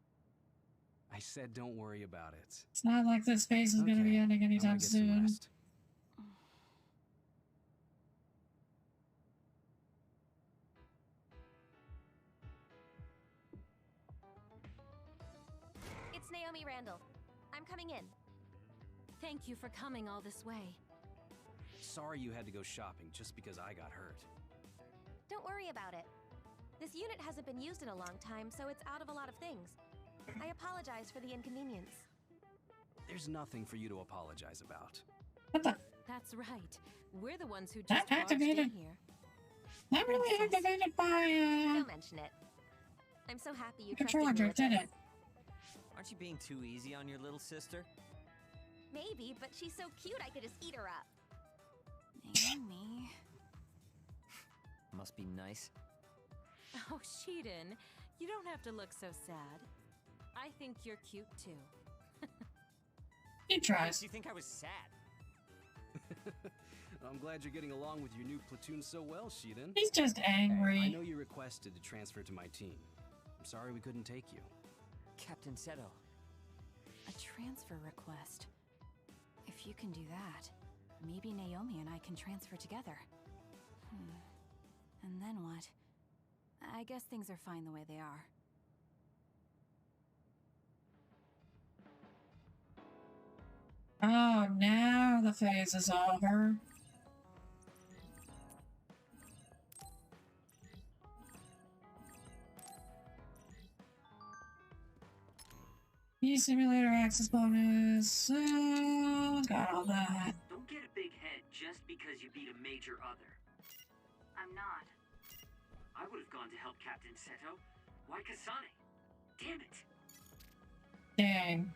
I said don't worry about it. It's not like this phase is gonna be ending anytime soon. It's Naomi Randall. I'm coming in. Thank you for coming all this way. Sorry you had to go shopping just because I got hurt. Don't worry about it. This unit hasn't been used in a long time, so it's out of a lot of things. I apologize for the inconvenience. There's nothing for you to apologize about. What the? That's right. We're the ones who That just barged in activated. here. That really activated by Don't mention it. I'm so happy you controller trusted me with drift, did this. it? Aren't you being too easy on your little sister? Maybe, but she's so cute I could just eat her up. Naomi. Must be nice. Oh, Shiden, you don't have to look so sad. I think you're cute too. He tries. Do you think I was sad? I'm glad you're getting along with your new platoon so well, Shiden. He's just angry. Hey, I know you requested to transfer to my team. I'm sorry we couldn't take you. Captain Seto. A transfer request. If you can do that, maybe Naomi and I can transfer together. And then what? I guess things are fine the way they are. Oh, now the phase is over. E-simulator access bonus. Got all that. Don't get a big head just because you beat a major other. I'm not. I would have gone to help Captain Seto. Why Kasane? Damn it! Dang.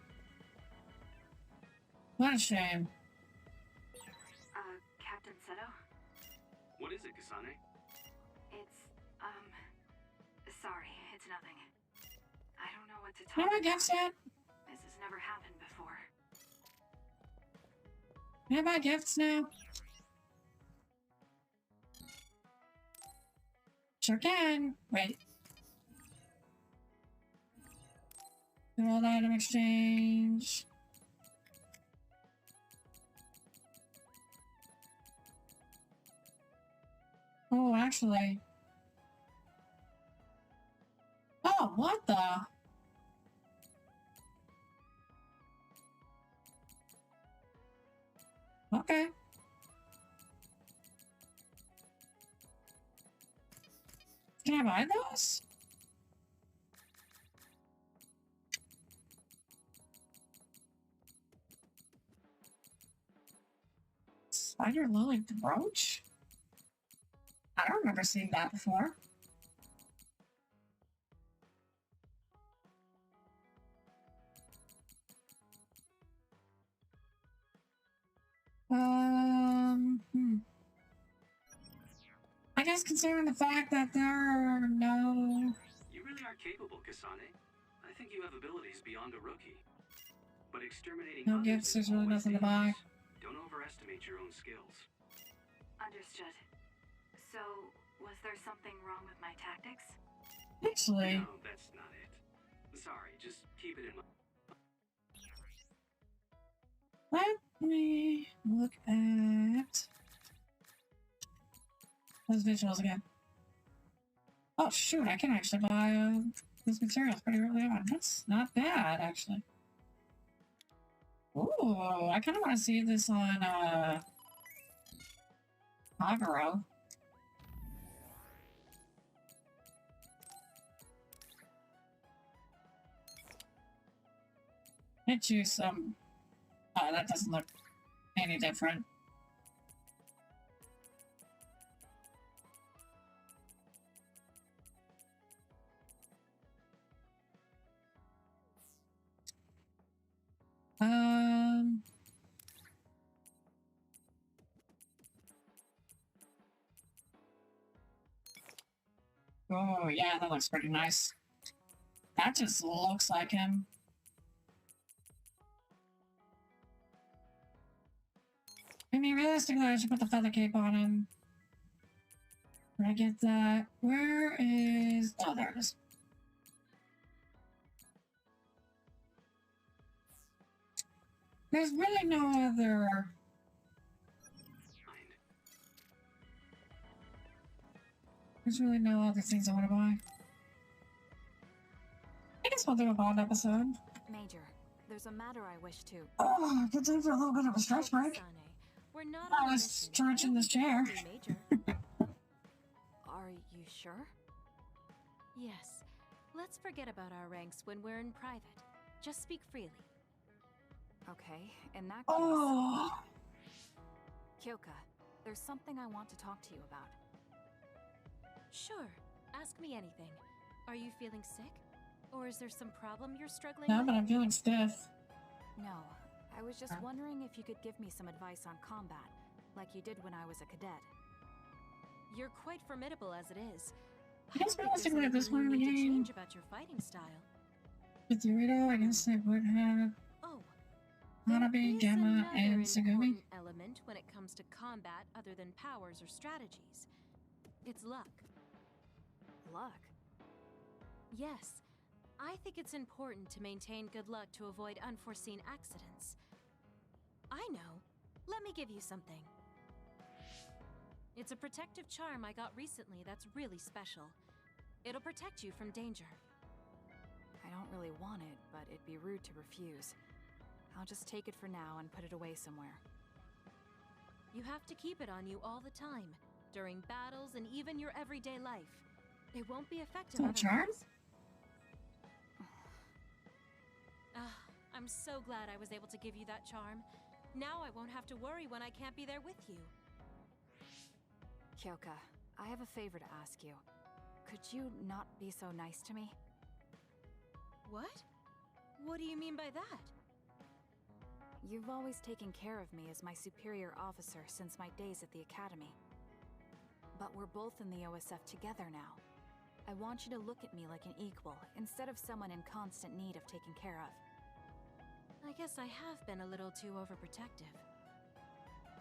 What a shame. Captain Seto? What is it, Kasane? It's, sorry, it's nothing. I don't know what to talk How about. about gifts yet? This has never happened before. How about gifts now? Sure can. Wait. World item exchange. Oh, actually. Oh, what the? Okay. Can I buy those? Spider Lily brooch? I don't remember seeing that before. I guess considering the fact that there are no... You really are capable, Kasane. I think you have abilities beyond a rookie. But exterminating No others gifts, is there's really always nothing to buy. dangerous. Don't overestimate your own skills. Understood. So, was there something wrong with my tactics? Actually... No, that's not it. Sorry, just keep it in mind. Let me look at those visuals again. Oh shoot, I can actually buy these materials pretty early on. That's not bad, actually. Ooh, I kind of want to see this on Agaro. Get you some... Oh, that doesn't look any different. Oh, yeah, that looks pretty nice. That just looks like him. I mean, realistically, I should put the feather cape on him. Where I get that? Where is... Oh, there it is. There's really no other... There's really no other things I want to buy. I guess we'll do a Bond episode. Major, there's a matter I wish to... Oh, good time for a little bit of a stretch break. We're not I was stretching this chair. Are you sure? Yes. Let's forget about our ranks when we're in private. Just speak freely. Okay, in that case... Oh! Kyoka, there's something I want to talk to you about. Sure. Ask me anything. Are you feeling sick? Or is there some problem you're struggling No, with? but I'm feeling stiff. No, I was just wondering if you could give me some advice on combat, like you did when I was a cadet. You're quite formidable as it is. I guess realistically at this point in the game, change about your fighting style. with Dorito, I guess I would have Hanabi, Gamma, and Segumi. Element when it comes to combat other than powers or strategies. It's luck. Luck? Yes. I think it's important to maintain good luck to avoid unforeseen accidents. I know. Let me give you something. It's a protective charm I got recently that's really special. It'll protect you from danger. I don't really want it, but it'd be rude to refuse. I'll just take it for now and put it away somewhere. You have to keep it on you all the time, during battles and even your everyday life. It won't be effective Is that a charm? I'm so glad I was able to give you that charm. Now I won't have to worry when I can't be there with you. Kyoka, I have a favor to ask you. Could you not be so nice to me? What? What do you mean by that? You've always taken care of me as my superior officer since my days at the Academy. But we're both in the OSF together now. I want you to look at me like an equal, instead of someone in constant need of taken care of. I guess I have been a little too overprotective.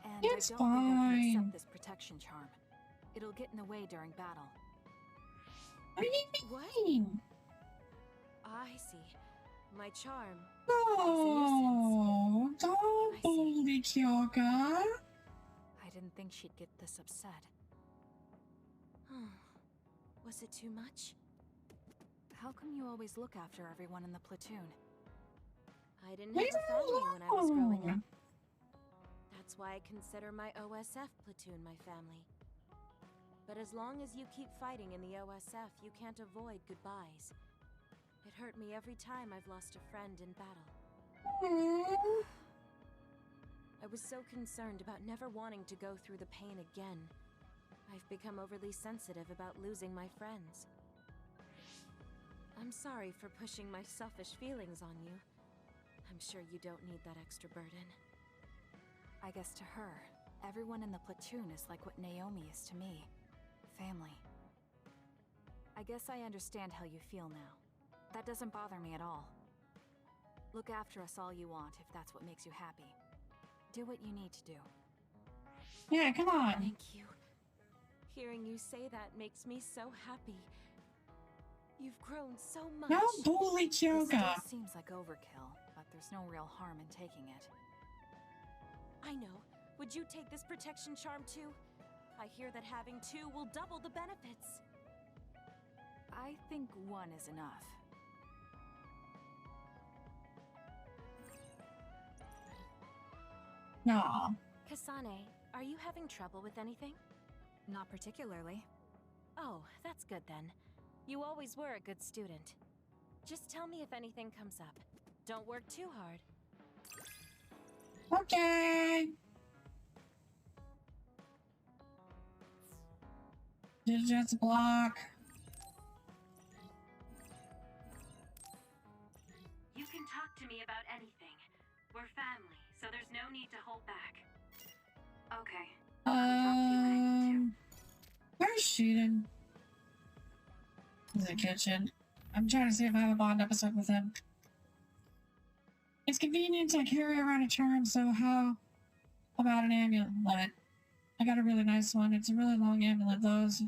And It's I don't think I can fine. accept this protection charm. It'll get in the way during battle. What do you mean? I see. My charm. Oh, don't bully Kyoka. I didn't think she'd get this upset. Was it too much? How come you always look after everyone in the platoon? I didn't have a family when I was growing up. That's why I consider my OSF platoon my family. But as long as you keep fighting in the OSF, you can't avoid goodbyes. It hurt me every time I've lost a friend in battle. I was so concerned about never wanting to go through the pain again. I've become overly sensitive about losing my friends. I'm sorry for pushing my selfish feelings on you. I'm sure you don't need that extra burden. I guess to her, everyone in the platoon is like what Naomi is to me. Family. I guess I understand how you feel now. That doesn't bother me at all. Look after us all you want if that's what makes you happy. Do what you need to do. Yeah, come on. Thank you. Hearing you say that makes me so happy. You've grown so much. Don't bully This still Kyoka. seems like overkill, but there's no real harm in taking it. I know. Would you take this protection charm too? I hear that having two will double the benefits. I think one is enough. Nah. Kasane, are you having trouble with anything? Not particularly. Oh, that's good then. You always were a good student. Just tell me if anything comes up. Don't work too hard. Okay. Digits block. You can talk to me about anything. We're family, so there's no need to hold back. Okay. Where's Sheehan? In the kitchen. I'm trying to see if I have a Bond episode with him. It's convenient to carry around a charm, so how about an amulet? I got a really nice one. It's a really long amulet, though. It's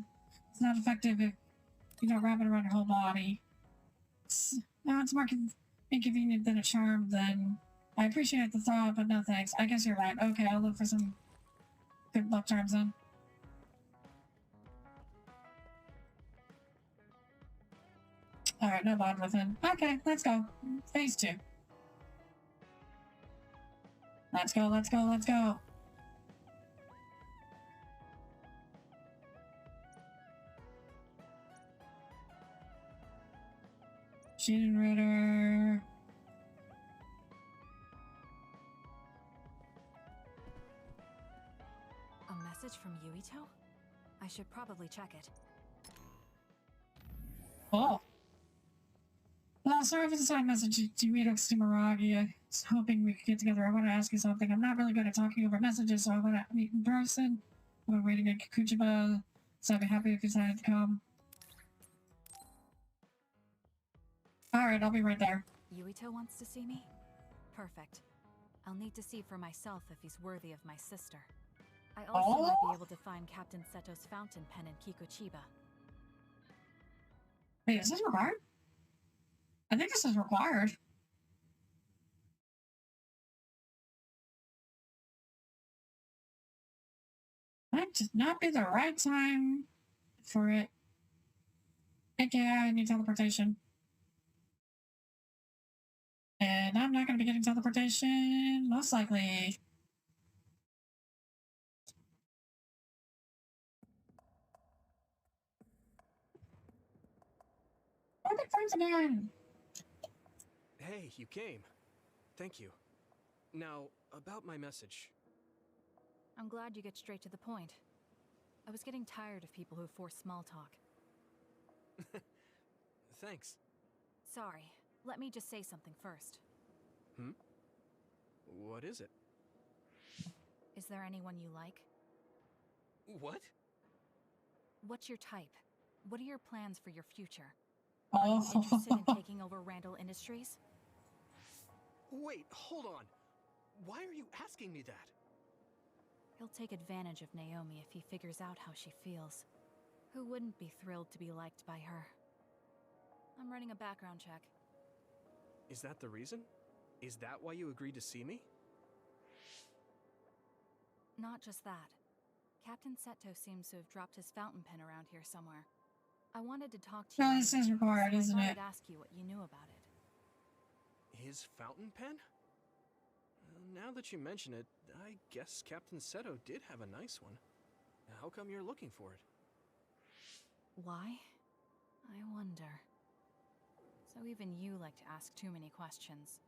not effective if you don't wrap it around your whole body. It's more inconvenient than a charm, then. I appreciate the thought, but no thanks. I guess you're right. Okay, I'll look for some good luck charms then. Alright, no bond with him. Okay, let's go. Phase 2. Let's go, let's go, let's go. Sheehan Ritter. A message from Yuito? I should probably check it. Oh. Well, sorry for the side message to Yuito Sumeragi. I was hoping we could get together. I want to ask you something. I'm not really good at talking over messages, so I want to meet in person. I've been waiting at Kikuchiba, so I'd be happy if you decided to come. Alright, I'll be right there. Yuito wants to see me? Perfect. I'll need to see for myself if he's worthy of my sister. I also might be able to find Captain Seto's fountain pen in Kikuchiba. Wait, is this required? I think this is required. Might just not be the right time for it. Okay, I need teleportation. And I'm not going to be getting teleportation, most likely. We're good friends again. Hey, you came. Thank you. Now, about my message. I'm glad you get straight to the point. I was getting tired of people who force small talk. Thanks. Sorry. Let me just say something first. Hmm? What is it? Is there anyone you like? What? What's your type? What are your plans for your future? Are you interested in taking over Randall Industries? Wait, hold on. Why are you asking me that? He'll take advantage of Naomi if he figures out how she feels. Who wouldn't be thrilled to be liked by her? I'm running a background check. Is that the reason? Is that why you agreed to see me? Not just that. Captain Seto seems to have dropped his fountain pen around here somewhere. I wanted to talk to you. No, this is required, isn't it? I'd ask you what you knew about it. His fountain pen? Now that you mention it, I guess Captain Seto did have a nice one. How come you're looking for it? Why? I wonder. So even you like to ask too many questions.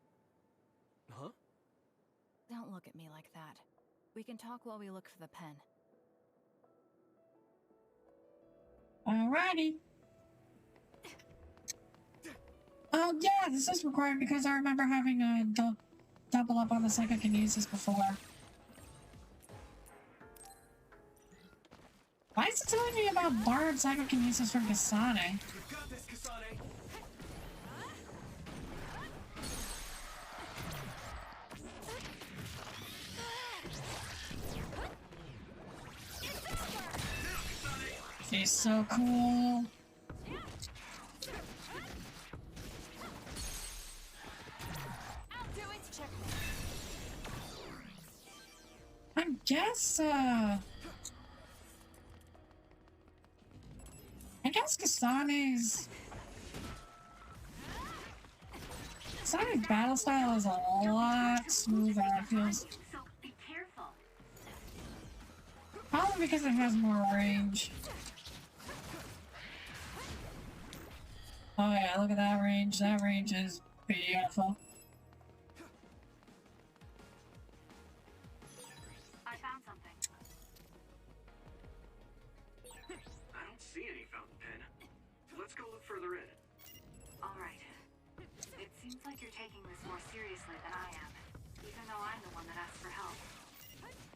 Huh? Don't look at me like that. We can talk while we look for the pen. Alrighty. Oh yeah, this is required because I remember having a double up on the psychokinesis before. Why is it telling me about borrowed psychokinesis from Kasane? You've got this, Kasane! She's so cool. I guess Kasane's battle style is a lot smoother, it feels. So be careful. Probably because it has more range. Oh yeah, look at that range. That range is beautiful. I found something. I don't see any fountain pen. Let's go look further in. All right. It seems like you're taking this more seriously than I am, even though I'm the one that asked for help.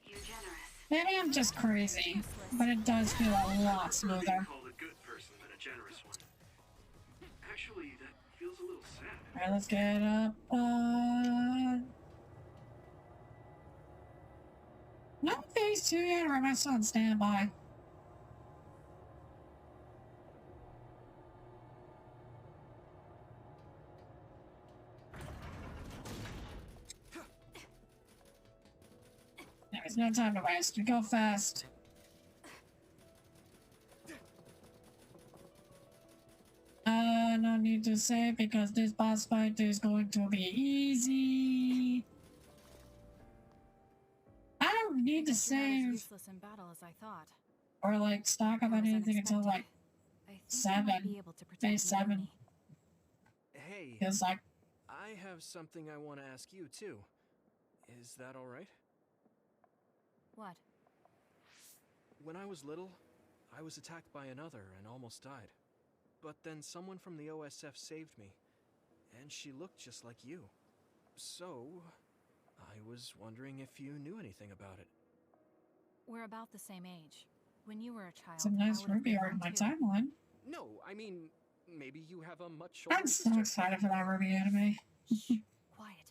You're generous. Maybe I'm just crazy, but it does feel a lot smoother. Called a good person than a generous one. Actually, that feels a little sad. Alright, let's get up. Not phase 2 yet, or am I still on standby? There's no time to waste. We go fast. No need to save because this boss fight is going to be easy. I don't need to save Useless in battle as I thought. or like stock up on anything until like 7. Phase 7. Hey, Feels like I have something I want to ask you too. Is that alright? What? When I was little, I was attacked by another and almost died. But then someone from the OSF saved me, and she looked just like you. So, I was wondering if you knew anything about it. We're about the same age. When you were a child, it's a nice Ruby art in my timeline. No, I mean, maybe you have a much I'm so excited for that Ruby anime. Quiet.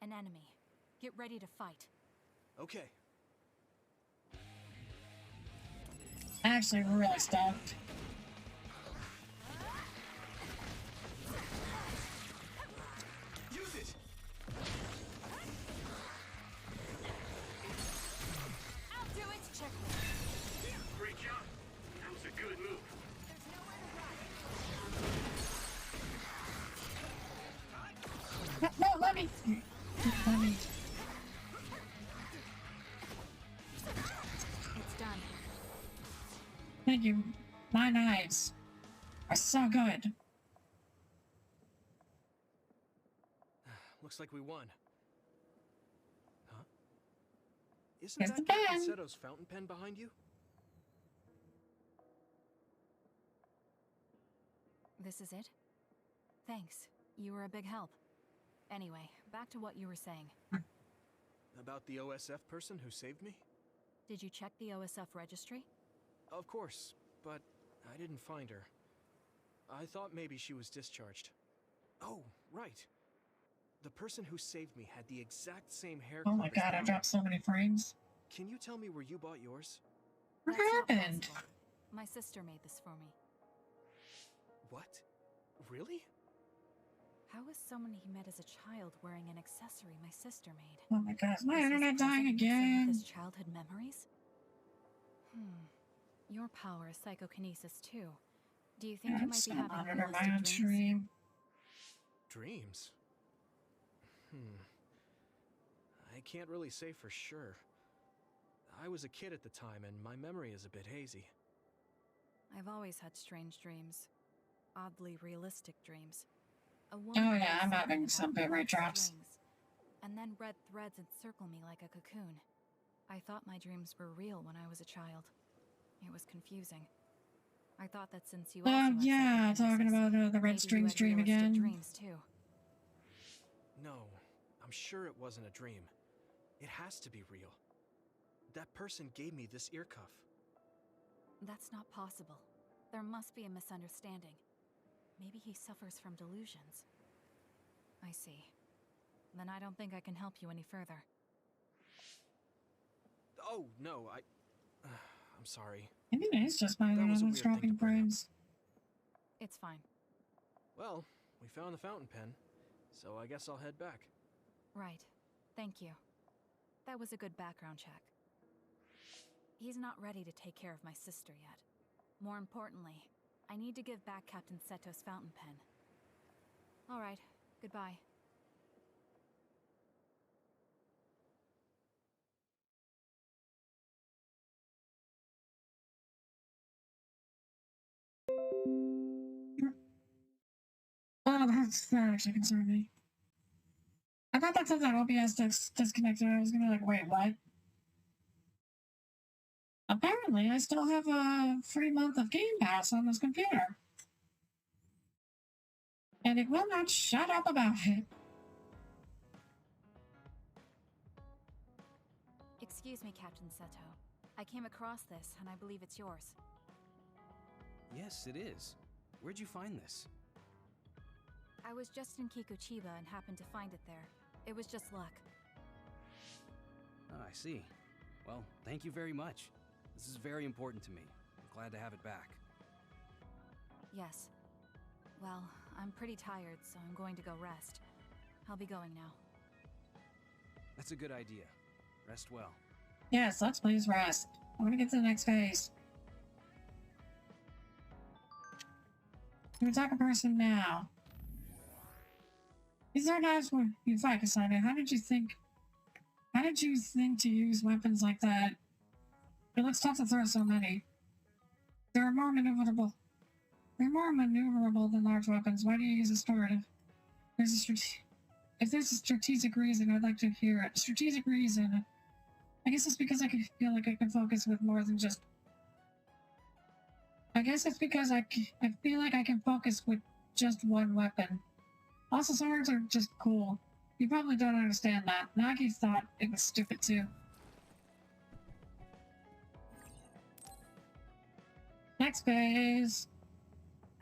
An enemy. Get ready to fight. Okay. Actually, really stoked. Use it. I'll do it. Check. Great job. That was a good move. No, let me. It's done. Thank you. My knives are so good. Looks like we won. Huh? Isn't Here's that the Captain pen. Seto's fountain pen behind you? This is it? Thanks. You were a big help. Anyway, back to what you were saying. About the OSF person who saved me? Did you check the OSF registry? Of course, but I didn't find her. I thought maybe she was discharged. Oh, right. The person who saved me had the exact same haircut. Oh my god, I dropped so many frames. Can you tell me where you bought yours? What happened? My sister made this for me. What? Really? How is someone he met as a child wearing an accessory my sister made? Oh my god, is my Is internet his dying present mixing again? with his childhood memories? Your power is psychokinesis too. Do you think you might be having monitor my realistic own dreams? stream. Dreams? I can't really say for sure. I was a kid at the time, and my memory is a bit hazy. I've always had strange dreams. Oddly realistic dreams. A Oh woman yeah, wears I'm something having about some bit rate black drops. strings, and then red threads encircle me like a cocoon. I thought my dreams were real when I was a child. It was confusing. I thought that since you also Oh had yeah, psychokinesis, talking about the maybe red you strings had dream realistic again. dreams too. No, I'm sure it wasn't a dream. It has to be real. That person gave me this ear cuff. That's not possible. There must be a misunderstanding. Maybe he suffers from delusions. I see. Then I don't think I can help you any further. Oh, no, I'm sorry. Maybe it is just my That was a internet's weird thing dropping to bring up. frames. It's fine. Well, we found the fountain pen, so I guess I'll head back. Right. Thank you. That was a good background check. He's not ready to take care of my sister yet. More importantly, I need to give back Captain Seto's fountain pen. All right. Goodbye. Oh, that actually concerned me. I thought that said that OBS disconnected. I was gonna be like, wait, what? Apparently, I still have a free month of Game Pass on this computer. And it will not shut up about it. Excuse me, Captain Seto. I came across this, and I believe it's yours. Yes, it is. Where'd you find this? I was just in Kikuchiba and happened to find it there. It was just luck. Oh, I see. Well, thank you very much. This is very important to me. I'm glad to have it back. Yes. Well, I'm pretty tired, so I'm going to go rest. I'll be going now. That's a good idea. Rest well. Yes, let's please rest. I want to get to the next phase. You attack a person now. These are guys when you fight, Kasane. How did you think to use weapons like that? It looks tough to throw so many. They're more maneuverable. They're more maneuverable than large weapons. Why do you use a sword? If there's a strategic reason, I'd like to hear it. Strategic reason. I guess it's because I feel like I can focus with more than just... I guess it's because I feel like I can focus with just one weapon. Also, swords are just cool. You probably don't understand that. Nagi thought it was stupid too. Next phase.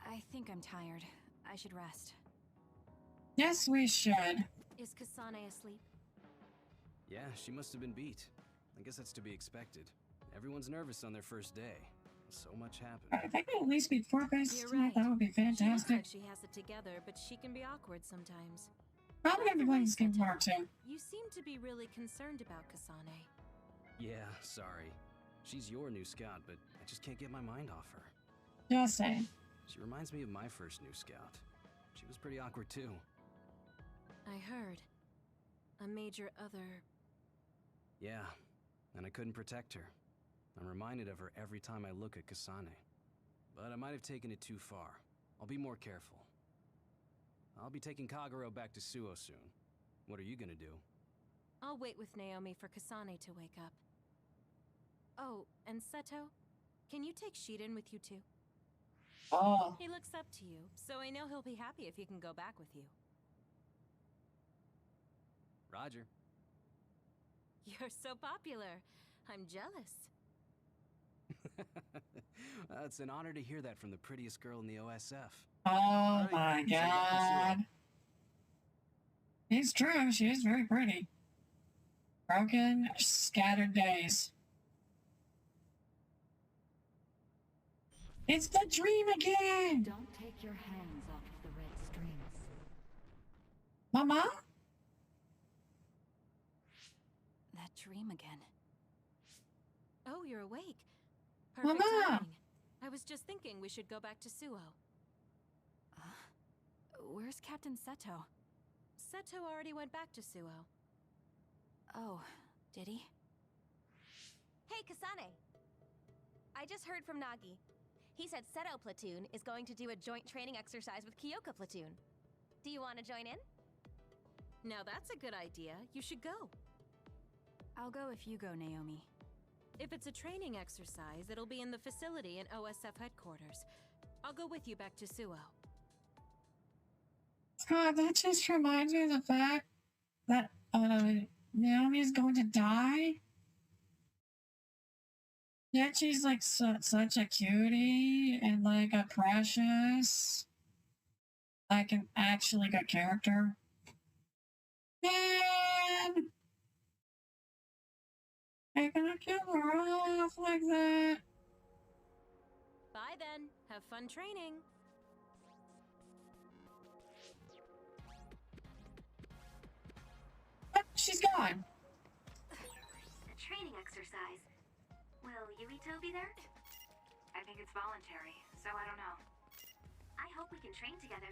I think I'm tired. I should rest. Yes, we should. Is Kasane asleep? Yeah, she must have been beat. I guess that's to be expected. Everyone's nervous on their first day. So much happened. I think at least before phases You're tonight, right. that would be She looks fantastic. like she has it together, but she can be awkward sometimes. Probably gonna be playing this game tomorrow too. You seem to be really concerned about Kasane. Yeah, sorry. She's your new scout, but I just can't get my mind off her. Just saying. She reminds me of my first new scout. She was pretty awkward too. I heard. A major other... Yeah, and I couldn't protect her. I'm reminded of her every time I look at Kasane. But I might have taken it too far. I'll be more careful. I'll be taking Kagero back to Suo soon. What are you gonna do? I'll wait with Naomi for Kasane to wake up. Oh, and Seto? Can you take Shiden with you too? Oh. He looks up to you, so I know he'll be happy if he can go back with you. Roger. You're so popular. I'm jealous. It's an honor to hear that from the prettiest girl in the OSF. Oh Right, my so back to Sue. god. It's true, she is very pretty. Broken, scattered days. It's the dream again! Don't take your hands off the red strings. Mama? That dream again. Oh, you're awake. Perfect Mama! timing. I was just thinking we should go back to Suo. Where's Captain Seto? Seto already went back to Suo. Oh, did he? Hey, Kasane. I just heard from Nagi. He said Seto Platoon is going to do a joint training exercise with Kyoka Platoon. Do you want to join in? Now that's a good idea. You should go. I'll go if you go, Naomi. If it's a training exercise, it'll be in the facility in OSF headquarters. I'll go with you back to Suo. God, that just reminds me of the fact that Naomi is going to die. Yet she's like such a cutie and like a precious, like an actually good character. Man! They're gonna kill her off like that. Bye then. Have fun training. Oh, she's gone. A training exercise. Will Yuito be there? I think it's voluntary, so I don't know. I hope we can train together.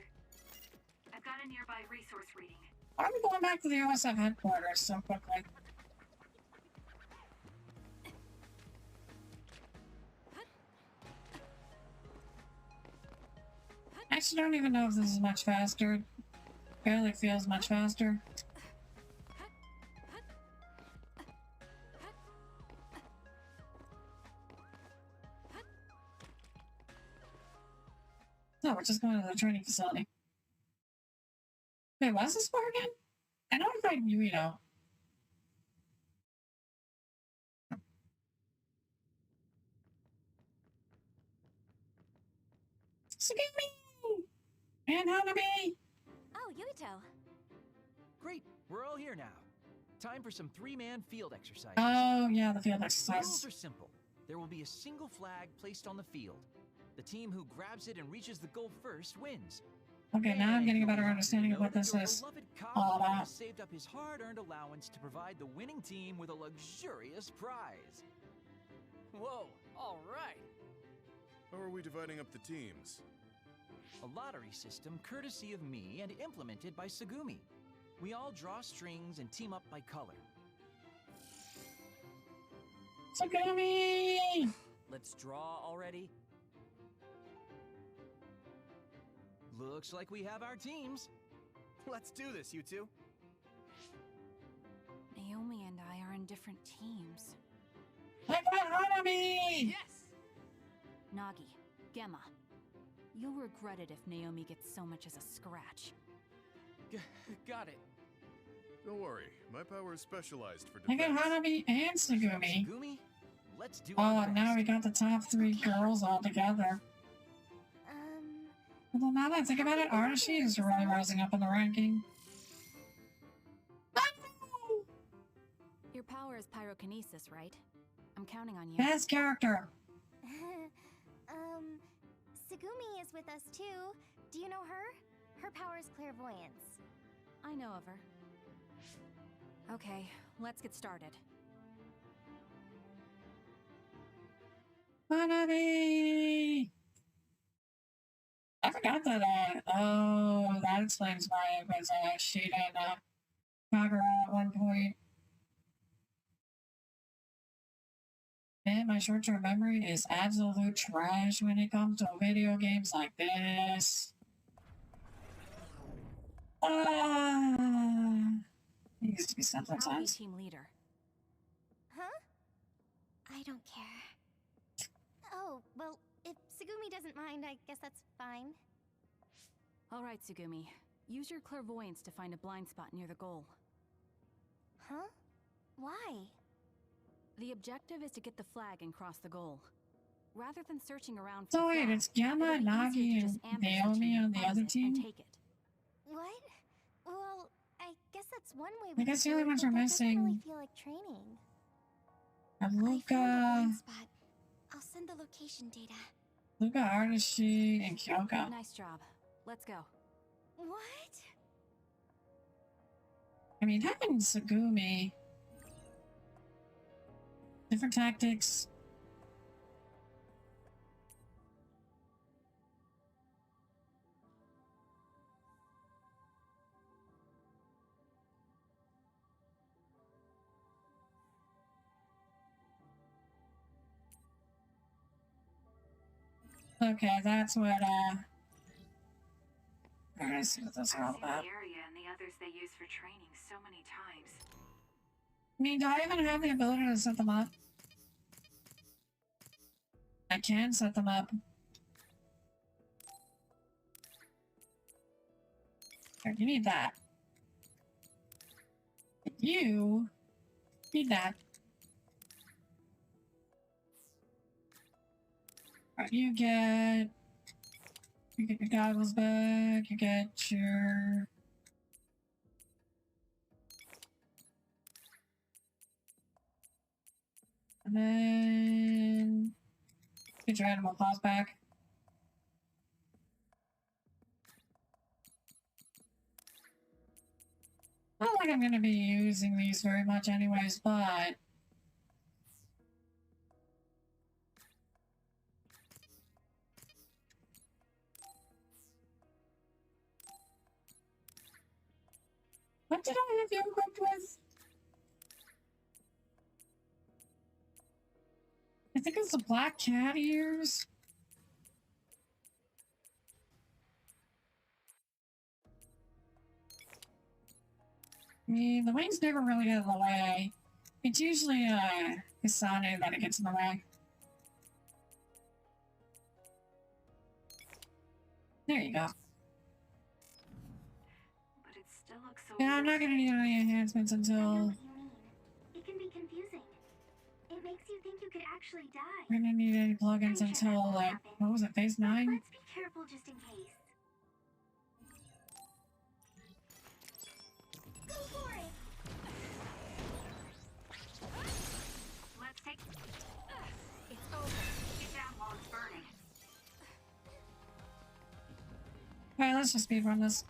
I've got a nearby resource reading. Why are we going back to the OSF headquarters so quickly? I actually don't even know if this is much faster. Barely feels much faster. No, we're just going to the training facility. Wait, what's this for again? I know I'm fighting Yuito. Sugimi! And Hanabi! Oh, Yuito. Great, we're all here now. Time for some three-man field exercises. Oh, yeah, the field The exercise. rules are simple. There will be a single flag placed on the field. The team who grabs it and reaches the goal first wins. Okay, now I'm getting a better And understanding of know what that this your is beloved all Kagura about. has saved up his hard-earned allowance to provide the winning team with a luxurious prize. Whoa, all right. How are we dividing up the teams? A lottery system courtesy of me and implemented by Sugumi. We all draw strings and team up by color. Sugumi! Let's draw already. Looks like we have our teams. Let's do this, you two. Naomi and I are in different teams. I got Hanabi! Yes! Nagi, Gemma, you'll regret it if Naomi gets so much as a scratch. Got it. Don't worry, my power is specialized for I got defense. Hanabi and Sugumi. Sugumi, let's do Oh, our and best. now we got the top three girls all together. Although now that I think about it, Arashi is really rising up in the ranking. Your power is pyrokinesis, right? I'm counting on you. Best character! Sugumi is with us too. Do you know her? Her power is clairvoyance. I know of her. Okay, let's get started. Hanabi! I forgot that, oh, that explains why it was, Shida and, Kagura at one point. Man, my short-term memory is absolute trash when it comes to video games like this. It used to be simpler I'll be times. team leader. Huh? I don't care. Oh, well, if Sugumi doesn't mind, I guess that's fine. All right, Tsugumi. Use your clairvoyance to find a blind spot near the goal. Huh? Why? The objective is to get the flag and cross the goal. Rather than searching around for So the wait, flag, it's Gamma, it'll be Nagi, easier to and just ambush Naomi on the find other it, team? and take it. What? Well, I guess that's one way I we guess could the do only it, ones but we're that doesn't really missing feel like training. are I found a Luca, blind spot. I'll send the location data. Artishi, and Kyoka. Nice job. Let's go. What? I mean, having Tsugumi. Different tactics. Okay, that's what, I see what those are all about. The area and the others they use for training so many times. I mean, do I even have the ability to set them up? I can set them up. Here, you need that. You need that. Alright, you get your goggles back, you get your... And then... get your animal claws back. Not like I'm gonna be using these very much anyways, but... what did I have you equipped with? I think it's the black cat ears. I mean, the wings never really get in the way. It's usually, Kasane that it gets in the way. There you go. But it still looks so Yeah, I'm not gonna need any enhancements until... It can be confusing. It makes you think you could actually die. we're gonna need any plugins until, like, what was it, phase 9? Let's be careful just in case. Go for it! Let's take... It's over. Get down while it's burning. Alright, let's just speedrun this.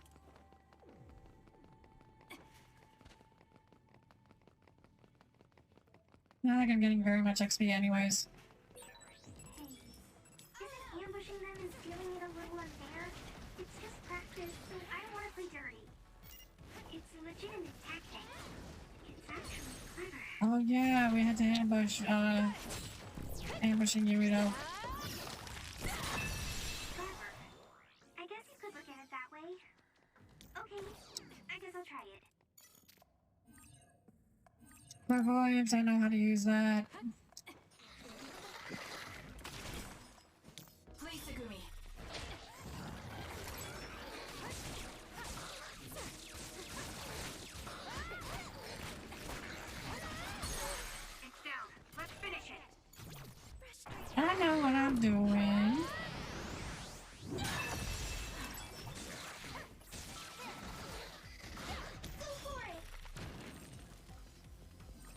Not like I'm getting very much XP anyways. Isn't ambushing them and stealing it a little unfair? It's just practice, so I don't want to play dirty. It's a legitimate tactic. It's actually clever. Oh yeah, we had to ambush, ambushing Yuito. Clever. I guess you could look at it that way. Okay, I guess I'll try it. Clairvoyance, I know how to use that. Please, Tsugumi. It's down. Let's finish it. I know what I'm doing.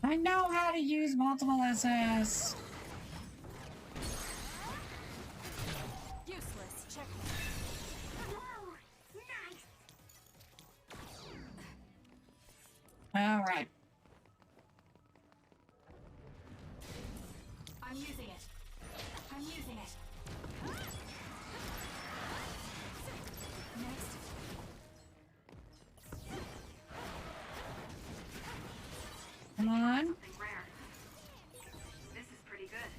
I know how to use multiple SS. Useless. Check. Whoa! Nice! Alright. I'm using it. I'm using it. Next. Come on. Something rare. This is pretty good.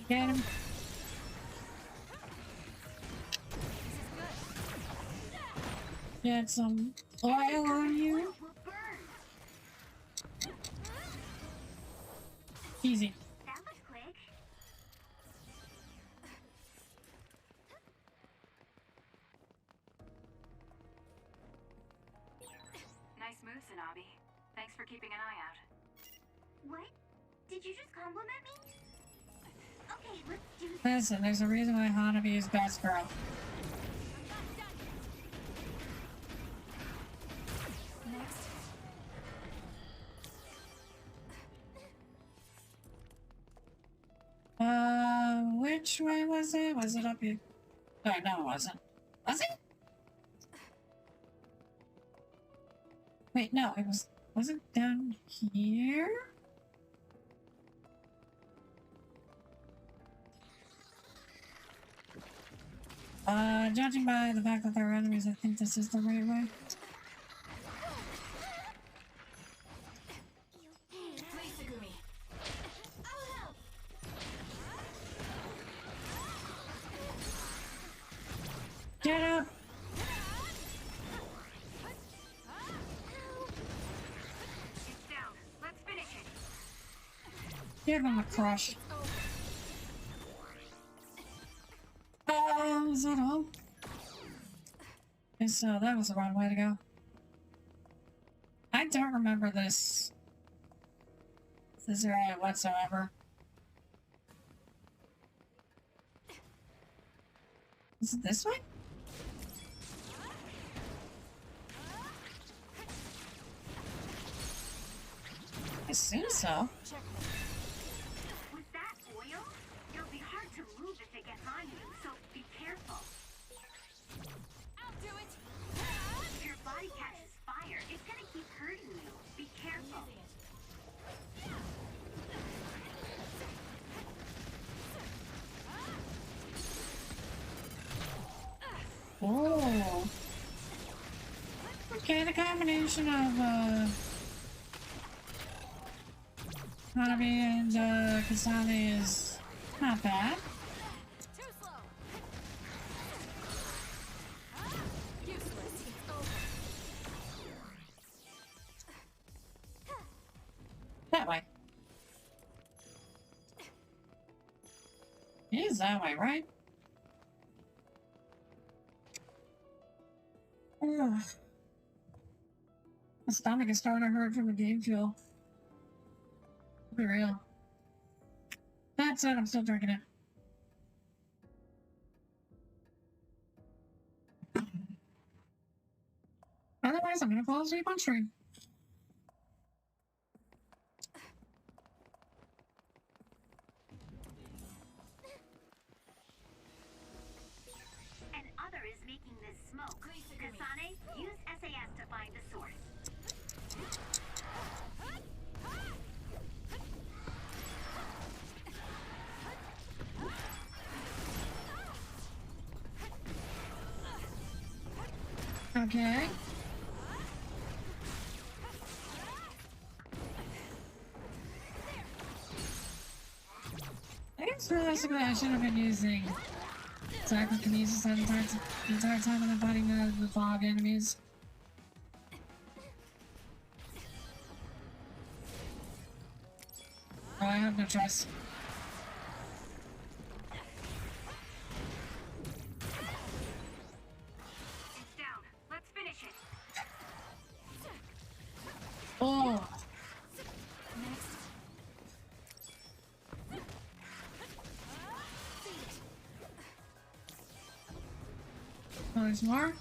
Get him. Get some oil on you. Easy. That was quick. Nice move, Sanabi. Thanks for keeping an eye out. What? Did you just compliment me? Okay, let's do this. Listen, there's a reason why Hanabi is best girl. Next. Which way was it? Was it up here? Oh, no, it wasn't. Was it? Wait, no, it was it down here? Judging by the fact that they're enemies, I think this is the right way. Get up! It's down. Let's finish it. Give him a crush. Is that all? Yes, that was the wrong way to go. I don't remember this area whatsoever. Is it this way? I assume so. With that oil, it'll be hard to move if it gets on you, so be careful. I'll do it. If your body catches fire, it's gonna keep hurting you. Be careful. Oh. Okay, the combination of Hanabi and Kasane is not bad. Too slow. Useless. It's over. That way. It is that way, right? Ugh. My stomach is starting to hurt from the game fuel. Be real. That said, I'm still drinking it. Otherwise, I'm gonna fall asleep on stream. An other is making this smoke. Kasane, use SAS to find the source. Okay. I guess realistically I should have been using psychokinesis the entire time I've been fighting the fog enemies. Oh, I have no choice. It's down. Let's finish it. Oh! Oh, there's more?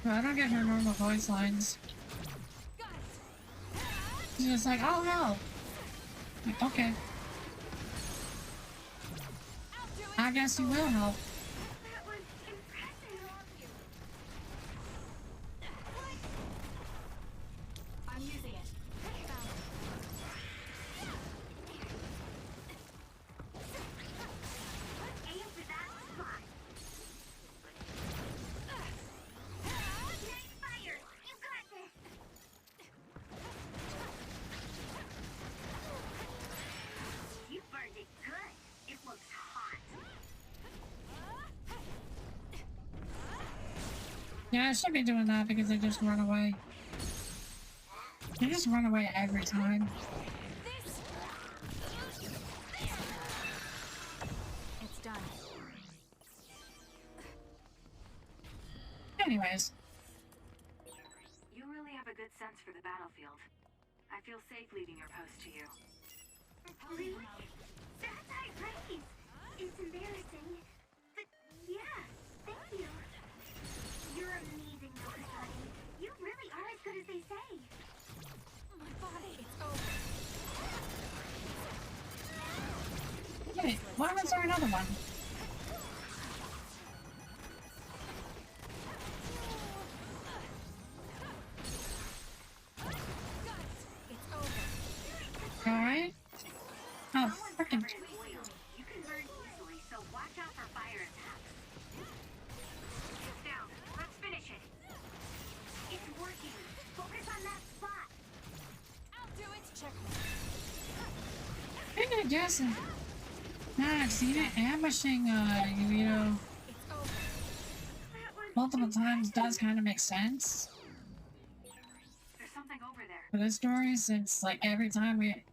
Oh, I don't get her normal voice lines. She's just like, oh hell! Like, okay. I guess you will help. That was impressive. I'm using it. Aim for that spot. Nice fire. You got this. You burned it good. It looks hot. Yeah, I should be doing that because they just run away. They just run away every time. It's done. Anyways. You really have a good sense for the battlefield. I feel safe leaving your post to you. Really? That's outrageous. It's embarrassing. But yeah, thank you. You're amazing, Kasane. You really are as good as they say. My body, it's over. Wait, why was there another one? Alright. Oh, frickin'. You can burn easily, so watch out for fire attacks. It's down. Let's finish it. It's working. Focus on that spot. I'll do it. Check. I think I guess. Nah, I've seen it ambushing, you know, multiple times does kind of make sense. There's something over there. For this story, since like every time I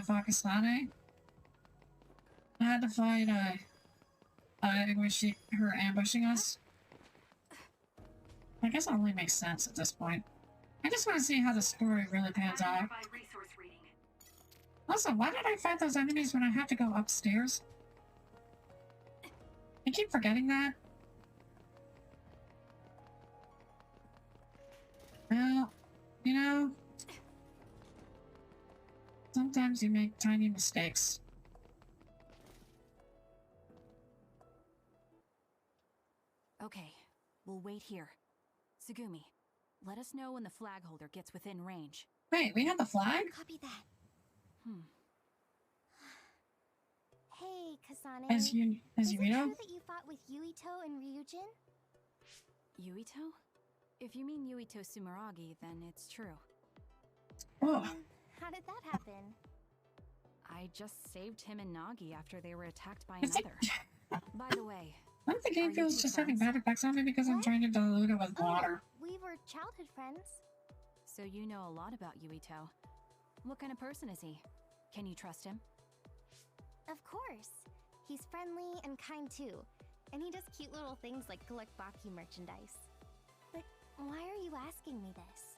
fought Kasane, I had to fight her ambushing us. I guess it only makes sense at this point. I just want to see how the story really pans out. Also, why did I fight those enemies when I have to go upstairs? I keep forgetting that. Well, you know, sometimes you make tiny mistakes. Okay, we'll wait here. Tsugumi, let us know when the flag holder gets within range. Wait, we have the flag? Copy that. Hey, Kasane. As you know? Is it true that you fought with Yuito and Ryujin? Yuito? If you mean Yuito Sumeragi, then it's true. Oh. How did that happen? I just saved him and Nagi after they were attacked by another. By the way, I think the game feels just having bad effects on me because I'm trying to dilute it with water. We were childhood friends. So you know a lot about Yuito. What kind of person is he? Can you trust him? Of course. He's friendly and kind too. And he does cute little things like collect Baki merchandise. But why are you asking me this?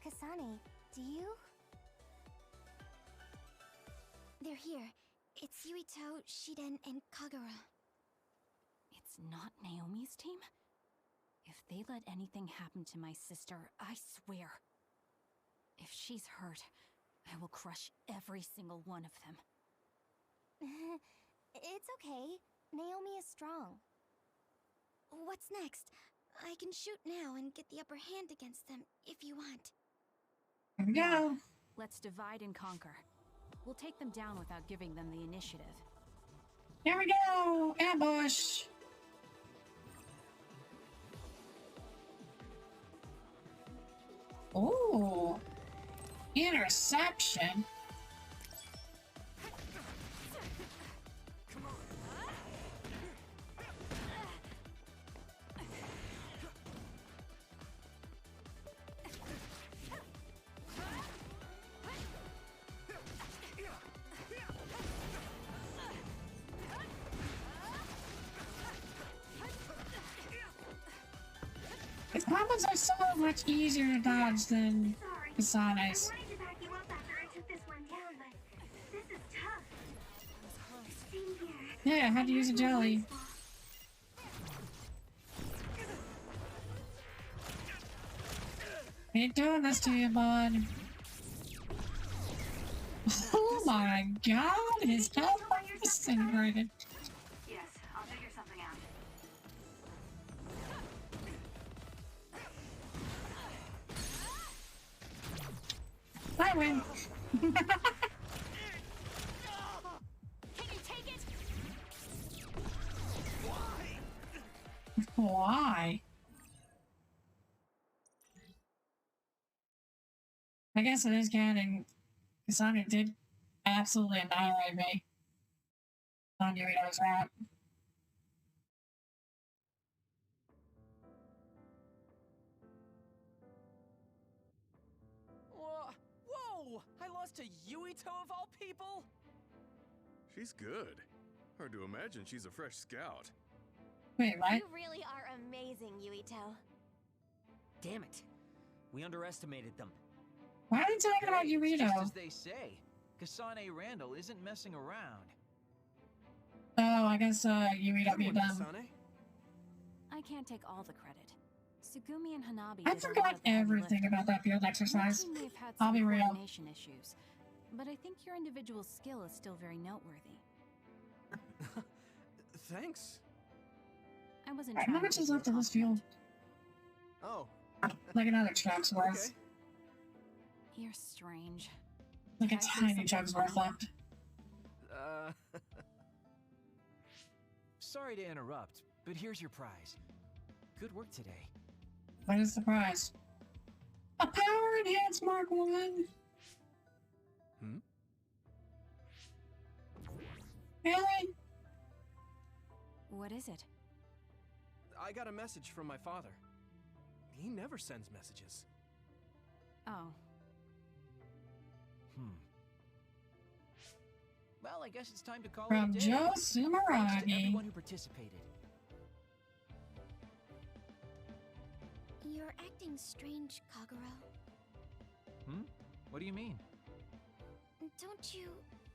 Kasane, do you? They're here. It's Yuito, Shiden, and Kagura. It's not Naomi's team? If they let anything happen to my sister, I swear. If she's hurt, I will crush every single one of them. It's okay. Naomi is strong. What's next? I can shoot now and get the upper hand against them if you want. Here we go. Let's divide and conquer. We'll take them down without giving them the initiative. Here we go! Ambush! Ooh. Interception? His combos are so much easier to dodge than Kasane's. Yeah, I had to use a jelly. Ain't doing this to you, bud. Oh my god, his health is disintegrated. Yes, I'll figure something out. I win. Can you take it? Why? I guess it is canon. Kasane did absolutely annihilate me on Yuito's route. lost to Yuito of all people? She's good. Hard to imagine she's a fresh scout. Wait, what? You really are amazing, Yuito. Damn it. We underestimated them. Why are they talking about It's just Yuito? as they say. Kasane Randall isn't messing around. Oh, I guess Yuito be dumb. I can't take all the credit. Sugumi and Hanabi I did a lot forgot of the heavy everything lifting. about that field exercise. Your team may have had I'll some be real. coordination issues, but I think your individual skill is still very noteworthy. Thanks. I wasn't Alright, trying how to much give is you a left of this field? Oh. Like another chug's worth. You're strange. Like a Can I say tiny something chug's worth funny? left. Sorry to interrupt, but here's your prize. Good work today. What is the prize? A power enhanced Mark 1! Really? What is it? I got a message from my father. He never sends messages. Oh. Well, I guess it's time to call From it a day. Joe Thanks to Sumeragi. everyone who participated. You're acting strange, Kagero. What do you mean? Don't you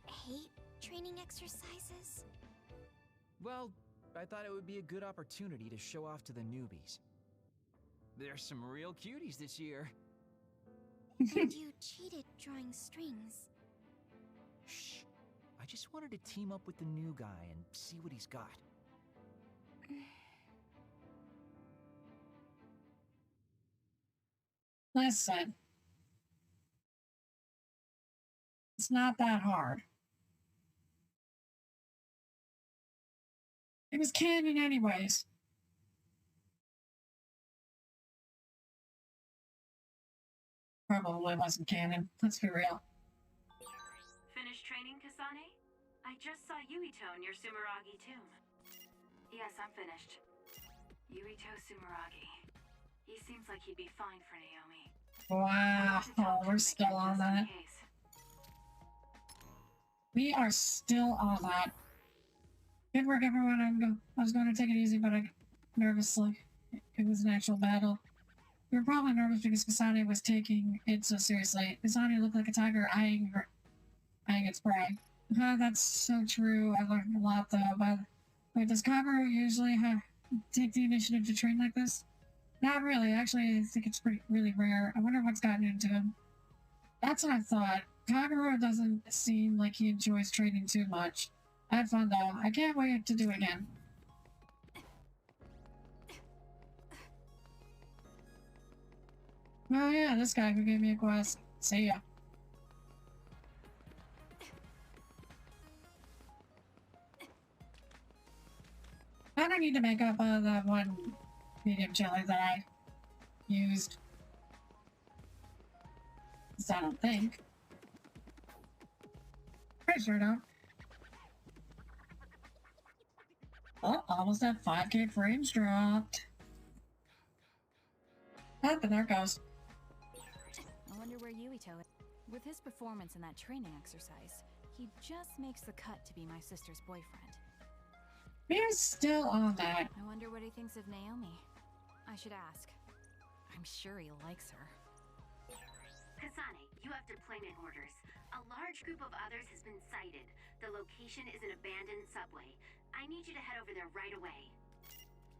hate training exercises? Well, I thought it would be a good opportunity to show off to the newbies. There's some real cuties this year. And you cheated drawing strings. Shh. I just wanted to team up with the new guy and see what he's got. Listen. It's not that hard. It was canon anyways. Probably wasn't canon. Let's be real. Finished training, Kasane? I just saw Yuito in your Sumeragi tomb. Yes, I'm finished. Yuito Sumeragi. He seems like he'd be fine for Naomi. Wow, oh, we're still on that. We are still on that. Good work, everyone. I was going to take it easy, but I nervously. It was an actual battle. We were probably nervous because Kasane was taking it so seriously. Kasane looked like a tiger eyeing its prey. That's so true. I learned a lot, though. But wait, does Kagero usually take the initiative to train like this? Not really. Actually, I think it's really rare. I wonder what's gotten into him. That's what I thought. Kagero doesn't seem like he enjoys training too much. I had fun, though. I can't wait to do it again. Oh yeah, this guy who gave me a quest. See ya. I don't need to make up that one medium chili that I used. I don't think. Pretty sure I don't. Oh, almost at 5K frames dropped. Oh, but there it goes. I wonder where Yuito is. With his performance in that training exercise, he just makes the cut to be my sister's boyfriend. We're still on that. I wonder what he thinks of Naomi. I should ask. I'm sure he likes her. Kasane, you have deployment orders. A large group of others has been sighted. The location is an abandoned subway. I need you to head over there right away.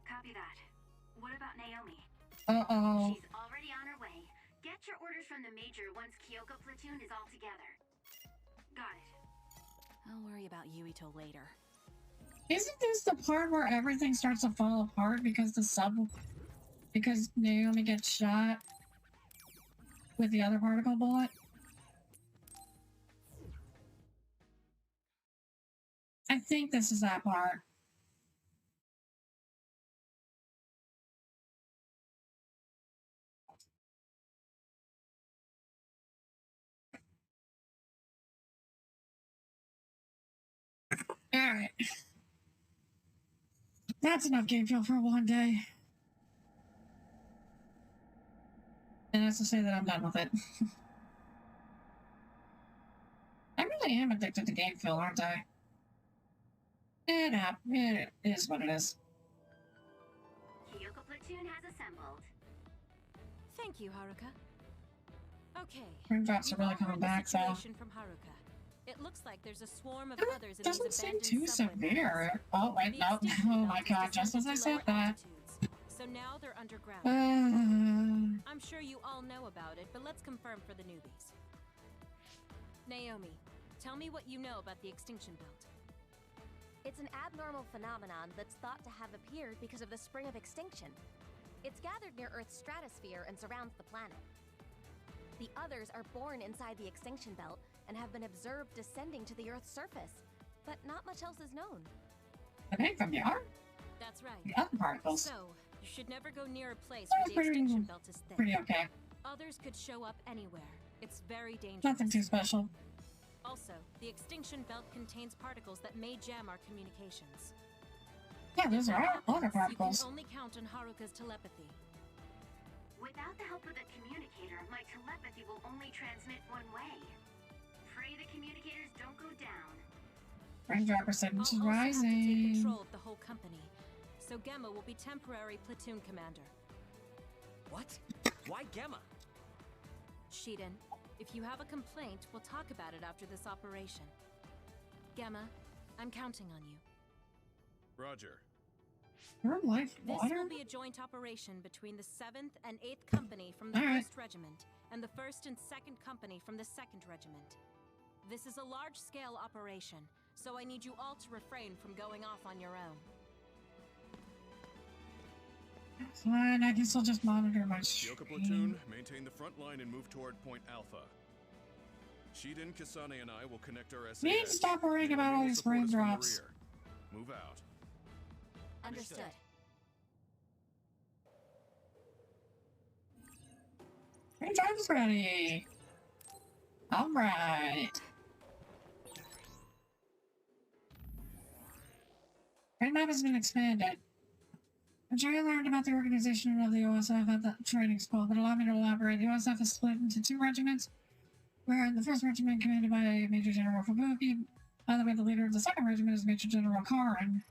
Copy that. What about Naomi? Uh-oh. She's already on her way. Get your orders from the Major once Kyoko platoon is all together. Got it. I'll worry about Yuito later. Isn't this the part where everything starts to fall apart because because Naomi gets shot with the other particle bullet? I think this is that part. Alright. That's enough game feel for one day. And that's to say that I'm done with it. probably am addicted to game feel, aren't I? It is what it is. Kyoka platoon has assembled. Thank you, Haruka. Okay. Raindrops are really coming back, so. From Haruka. It looks like there's a swarm of It others in doesn't these seem abandoned too severe. Oh, wait, no. Oh my god, just as I said that. So now they're underground. I'm sure you all know about it, but let's confirm for the newbies. Naomi, tell me what you know about the extinction belt. It's an abnormal phenomenon that's thought to have appeared because of the spring of extinction. It's gathered near Earth's stratosphere and surrounds the planet. The others are born inside the extinction belt and have been observed descending to the Earth's surface, but not much else is known. They came from the Earth? That's right. The other particles. So, you should never go near a place where the extinction belt is thick. Pretty okay. Others could show up anywhere. It's very dangerous. Nothing too special. Also, the extinction belt contains particles that may jam our communications. Yeah, those are a lot of particles. You can only count on Haruka's telepathy. Without the help of the communicator, my telepathy will only transmit one way. Pray the communicators don't go down. Raindrop percentage is I'll also have to take rising. control of the whole company, so Gemma will be temporary platoon commander. What? Why Gemma? Shiden, if you have a complaint, we'll talk about it after this operation. Gemma, I'm counting on you. Roger. Her life This water? will be a joint operation between the 7th and 8th Company from the All right. 1st Regiment and the 1st and 2nd Company from the 2nd Regiment. This is a large-scale operation, so I need you all to refrain from going off on your own. Fine, I guess I'll just monitor my Kyoka platoon, maintain the front line and move toward Point Alpha. Shiden, Kasane, and I will connect our SAS. Need to stop worrying Naomi about all will these support us from the raindrops. rear. Move out. Understood. Raindrop's ready. Alright. Raindrop has been expanded. I learned about the organization of the OSF at the training school, but allow me to elaborate. The OSF is split into 2 regiments, where the 1st regiment commanded by Major General Fubuki. By the way, the leader of the 2nd regiment is Major General Karin.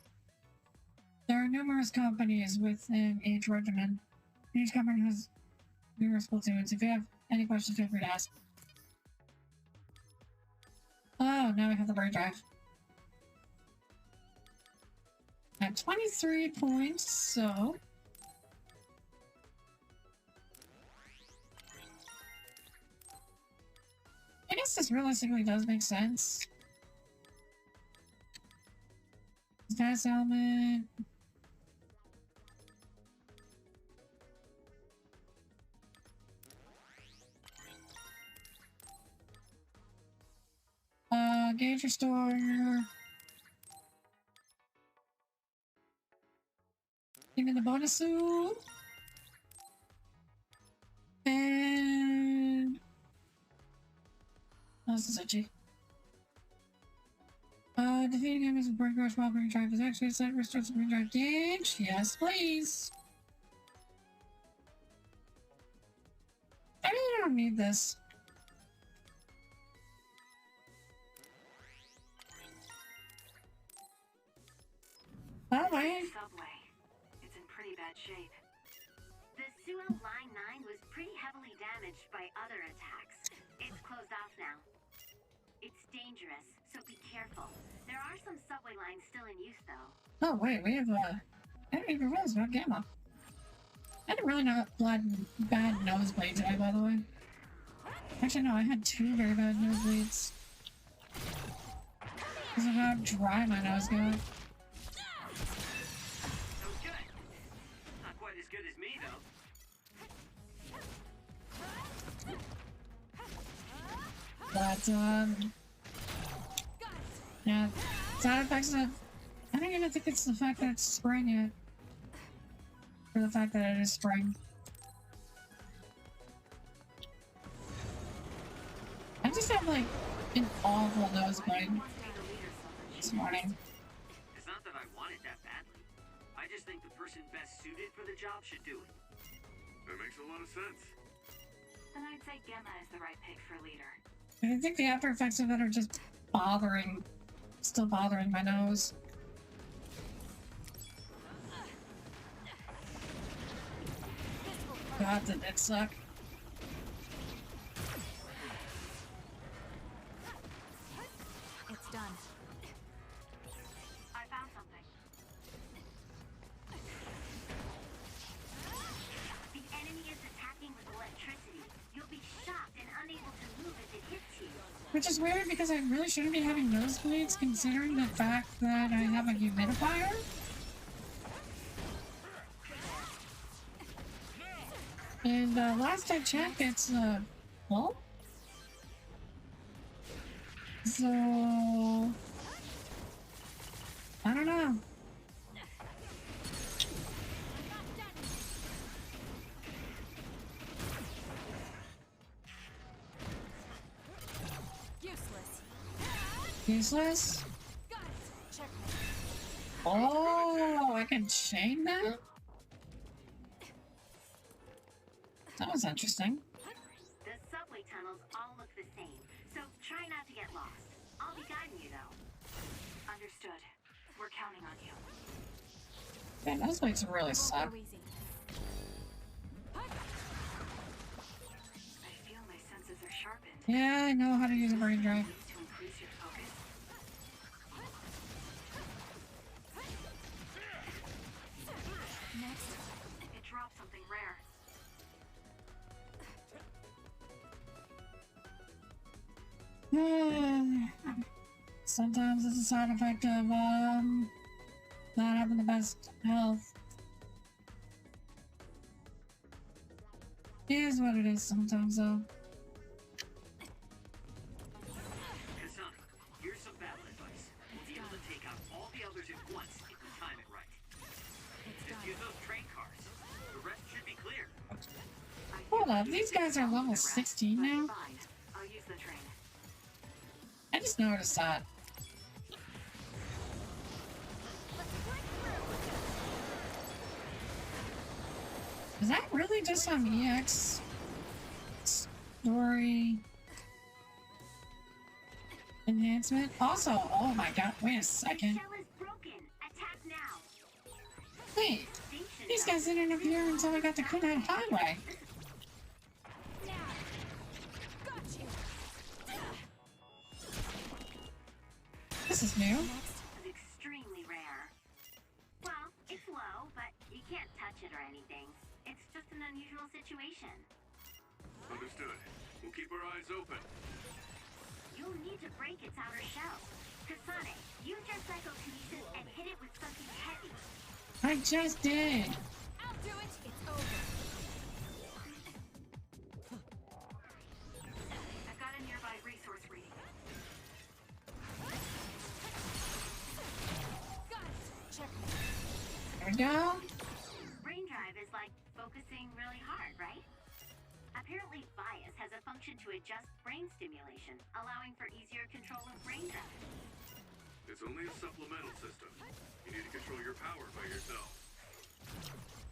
There are numerous companies within each regiment. Each company has numerous platoons. If you have any questions, feel free to ask. Oh, now we have the brain drive. At 23 points, so... I guess this realistically does make sense. Status element... Gauge restore... Give me the bonus suit. And... Oh, this is itchy. Defeating enemies with brain crush while brain drive is actually a set restores the brain drive gauge. Yes, please. I really don't need this. By the way, Subway. It's in pretty bad shape. The Suel Line 9 was pretty heavily damaged by other attacks. It's closed off now. It's dangerous, so be careful. There are some subway lines still in use, though. oh wait, we have I didn't even realize about Gamma. I didn't really know bad nosebleed today, by the way. Actually, no, I had 2 very bad nosebleeds. Because of how dry my nose got. Not quite as good as me, though. But, yeah, side effects of... I don't even think it's the fact that it's spring yet. Or the fact that it is spring. I just have, like, an awful nosebleed this morning. It's not that I want it that badly. I just think the person best suited for the job should do it. That makes a lot of sense. Then I'd say Gemma is the right pick for leader. I think the after effects of it are just still bothering my nose. God, did that suck? It's done. I found something. The enemy is attacking with electricity. You'll be shocked and unable to move if it hits you. Which is weird because I really shouldn't be having nosebleeds considering the fact that I have a humidifier. And last I checked, it's full. So I don't know. Useless? Oh, I can chain that? That was interesting. The subway tunnels all look the same, so try not to get lost. I'll be guiding you, though. Understood. We're counting on you. Yeah, those weights really suck. I feel my senses are sharpened. Yeah, I know how to use a brain drive. To increase your focus. Next. It dropped something rare. Sometimes it's a side effect of not having the best health. It is what it is sometimes though. Kasana, here's some battle advice. We'll be able to take out all the others at once if we time it right. Just use those train cars. The rest should be clear. Hold up, these guys are level 16 now? I'll use the train. I just noticed that. Is that really just on EX story enhancement? Also, oh my god, wait a second. Wait, these guys didn't appear until I got to Kunai Highway. This is new. Is extremely rare. Well, it's low, but you can't touch it or anything. It's just an unusual situation. Understood. We'll keep our eyes open. You'll need to break its outer shell. Kasane, use your psychokinesis and hit it with something heavy. I just did. I'll do it. It's over. I've got a nearby resource reading. Got it. Check. There we go. Brain drive is like focusing really hard, right? Apparently, bias has a function to adjust brain stimulation, allowing for easier control of brain drive. It's only a supplemental system. You need to control your power by yourself.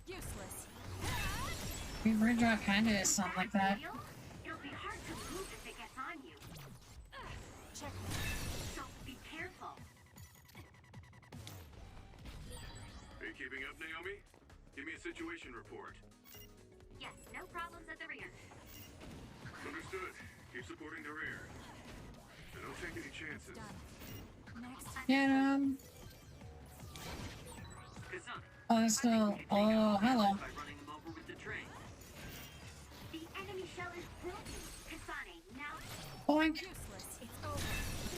Useless. I mean, brain drive kinda is something like that. It'll be hard to move if it gets on you. Check. So be careful. Are you keeping up, Naomi? Give me a situation report. Yes, no problems at the rear. Understood. Keep supporting the rear. And don't take any chances. Yeah, oh, still. Oh, hello. By running them over with the train. The enemy shell is broken. Kasane, now. Boink. Useless. It's over.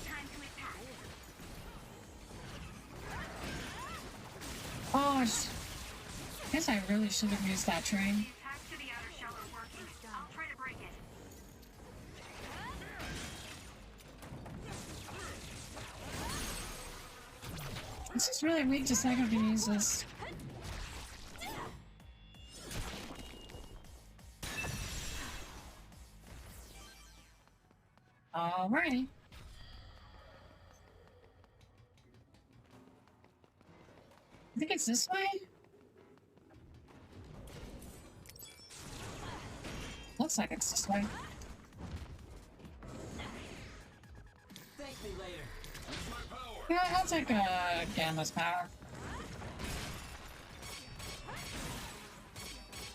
Time to attack. Oh, I guess I really should have used that train. Attacks to the outer shell are working. I'll try to break it. This is really weak to psychokinesis. Alrighty. I think it's this way? Looks like it's this way. Thank me later. Use my power. Yeah, I'll take Gamma's power.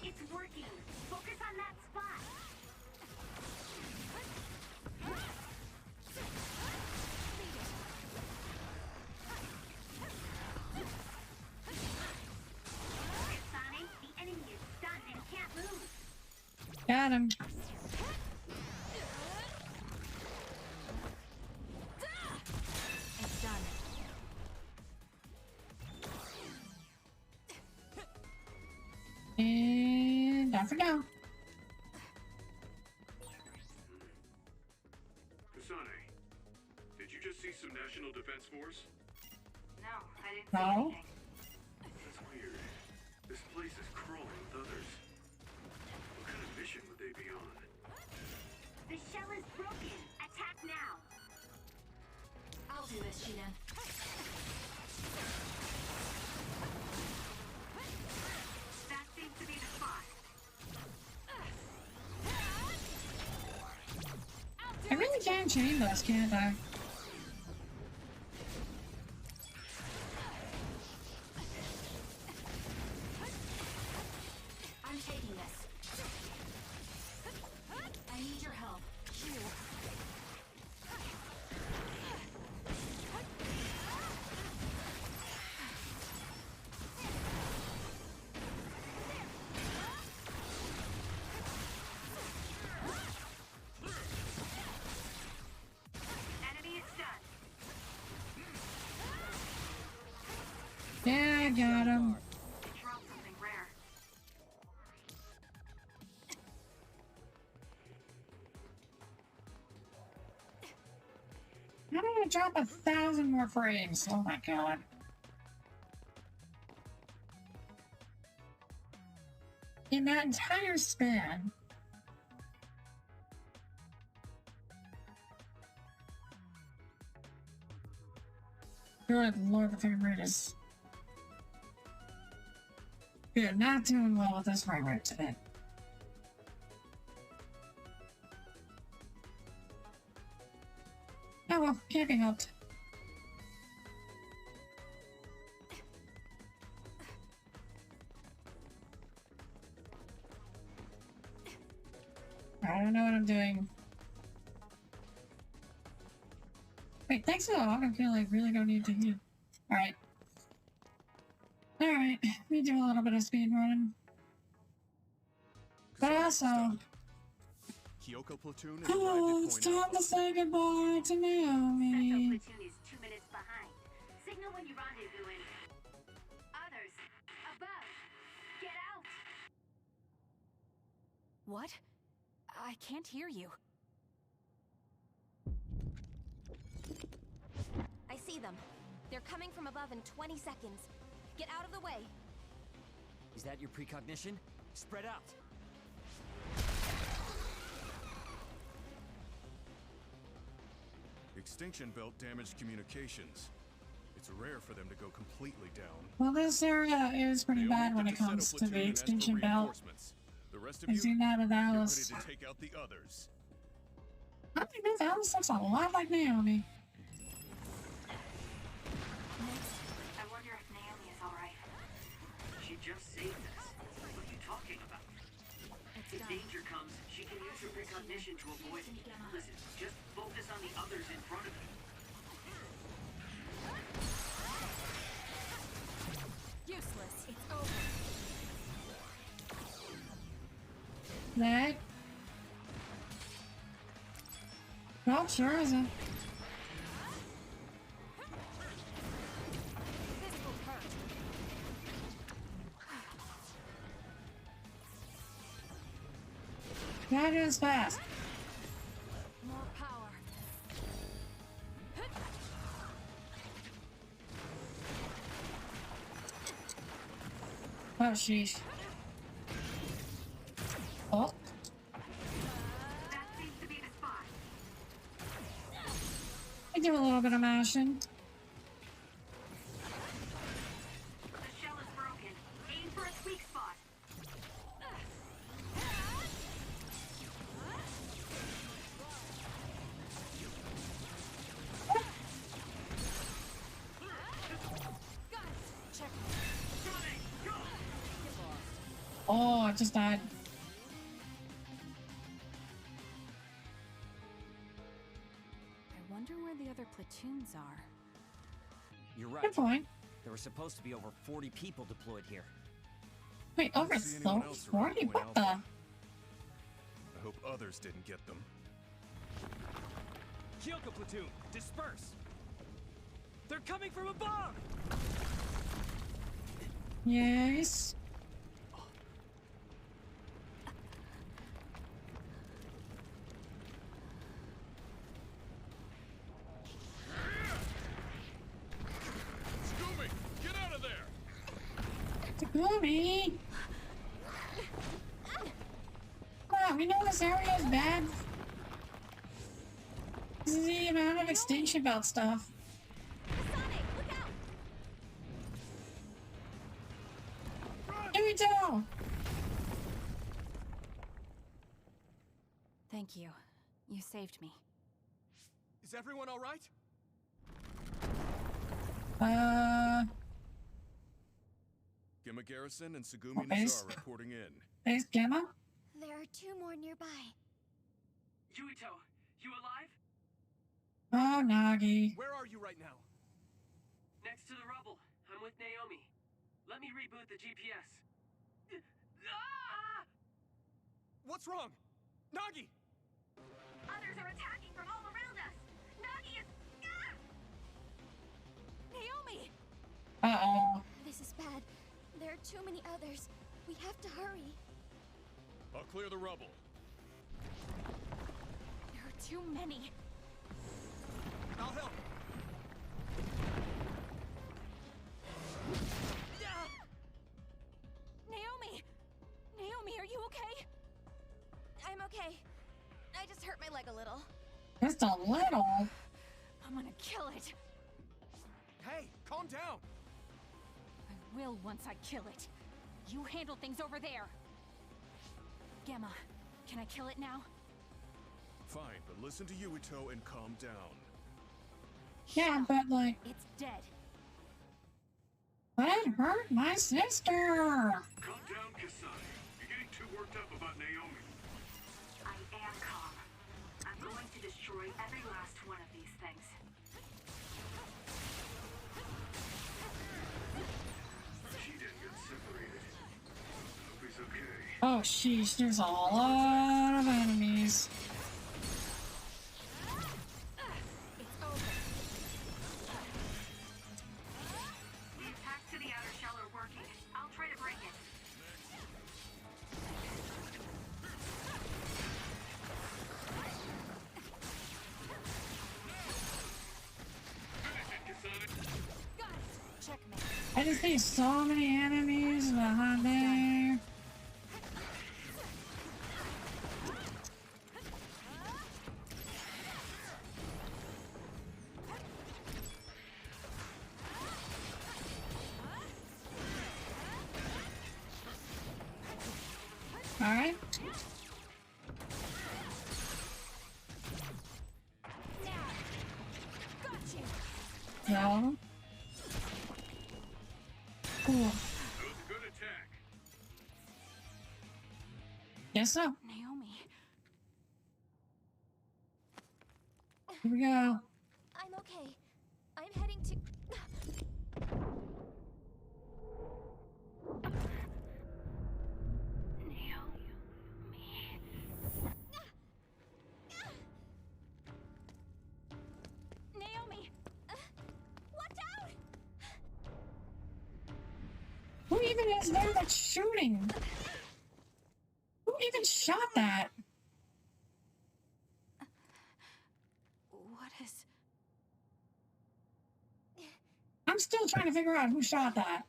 It's working. Focus on that spot. Kasane, the enemy is stunned and can't move. Got him. It's done. And off we go. Kasane, did you just see some National Defense Force? No, I didn't No. see anything. That's weird. This place is crawling with others. What kind of mission would they be on? The shell is broken. Attack now. I'll do this, Shiiden. That seems to be the spot. I really can chain those, can't I? I'm taking this. I need your help. Here. Enemy is stunned. Yeah, I got him. It dropped something rare. How do I drop 1,000 more frames? Oh my god. In that entire span. Good lord, the frame rate is... We are not doing well with this frame rate today. Oh well, can't be helped. I don't know what I'm doing. Wait, thanks for the auto kill. I really don't need to heal. Alright. Alright, we do a little bit of speed running. But also... Kyoko platoon is Oh, arrived it's at time point to say goodbye to Seto Naomi. platoon is 2 minutes behind. Signal when you rendezvous in. Others, above. Get out. What? I can't hear you. I see them. They're coming from above in 20 seconds. Get out of the way. Is that your precognition? Spread out. Extinction belt damaged communications. It's rare for them to go completely down. Well, this area is pretty Naomi, bad when get it to Seto comes to platoon the and ask for extinction belt. reinforcements. The rest of I've you, seen that with get Alice. ready to take out the others. I think this Alice looks a lot like Naomi. I wonder if Naomi is alright. She just saved us. What are you talking about? If danger comes, she can use her precognition to avoid it. Listen, just focus on the others in front of you. Useless. It's over. That. Well, sure isn't. This will hurt. Gotta do this fast. More power. Oh, sheesh. Oh. That seems to be the spot. I do a little bit of mashing. The shell is broken. Aim for its weak spot. Oh, I just died. I wonder where the other platoons are. You're right. Good point. There were supposed to be over 40 people deployed here. Wait, over I don't see anyone so else around 40? Point What the? Alpha. I hope others didn't get them. Kyoka platoon, disperse! They're coming from above! Yes. Scooby, get out of there! Takumi! Come on, we know this area is bad. This is the amount of extinction belt stuff. Here we go! Thank you. You saved me. Is everyone alright? Gemma Garrison and Sugumi Okay. Nazar reporting in. Thanks, Gemma. There are two more nearby. Yuito, you alive? Oh, Nagi. Where are you right now? Next to the rubble. I'm with Naomi. Let me reboot the GPS. Ah! What's wrong? Nagi! Others are attacking from all around us. Nagi is... Naomi! Uh-oh. This is bad. There are too many others. We have to hurry. I'll clear the rubble. There are too many. I'll help. Naomi! Naomi, are you okay? I'm okay. I just hurt my leg a little. Just a little. I'm gonna kill it. Hey, calm down. I will once I kill it. You handle things over there. Gemma, can I kill it now? Fine, but listen to Yuito and calm down. Yeah, but like... It's dead. That hurt my sister! Calm down, Kasane. You're getting too worked up about Naomi. I am calm. I'm going to destroy every last one of these things. She didn't get separated. Hope he's okay. Oh, sheesh, there's a lot of enemies. The attacks to the outer shell are working. I'll try to break it. Checkmate. I just see so many enemies behind there. Alright. No. Cool. That was a good attack. Guess so. Naomi. Here we go. I'm okay. I'm heading to... Naomi! Watch out! Who even is there that's shooting? Who even shot that? What is... I'm still trying to figure out who shot that.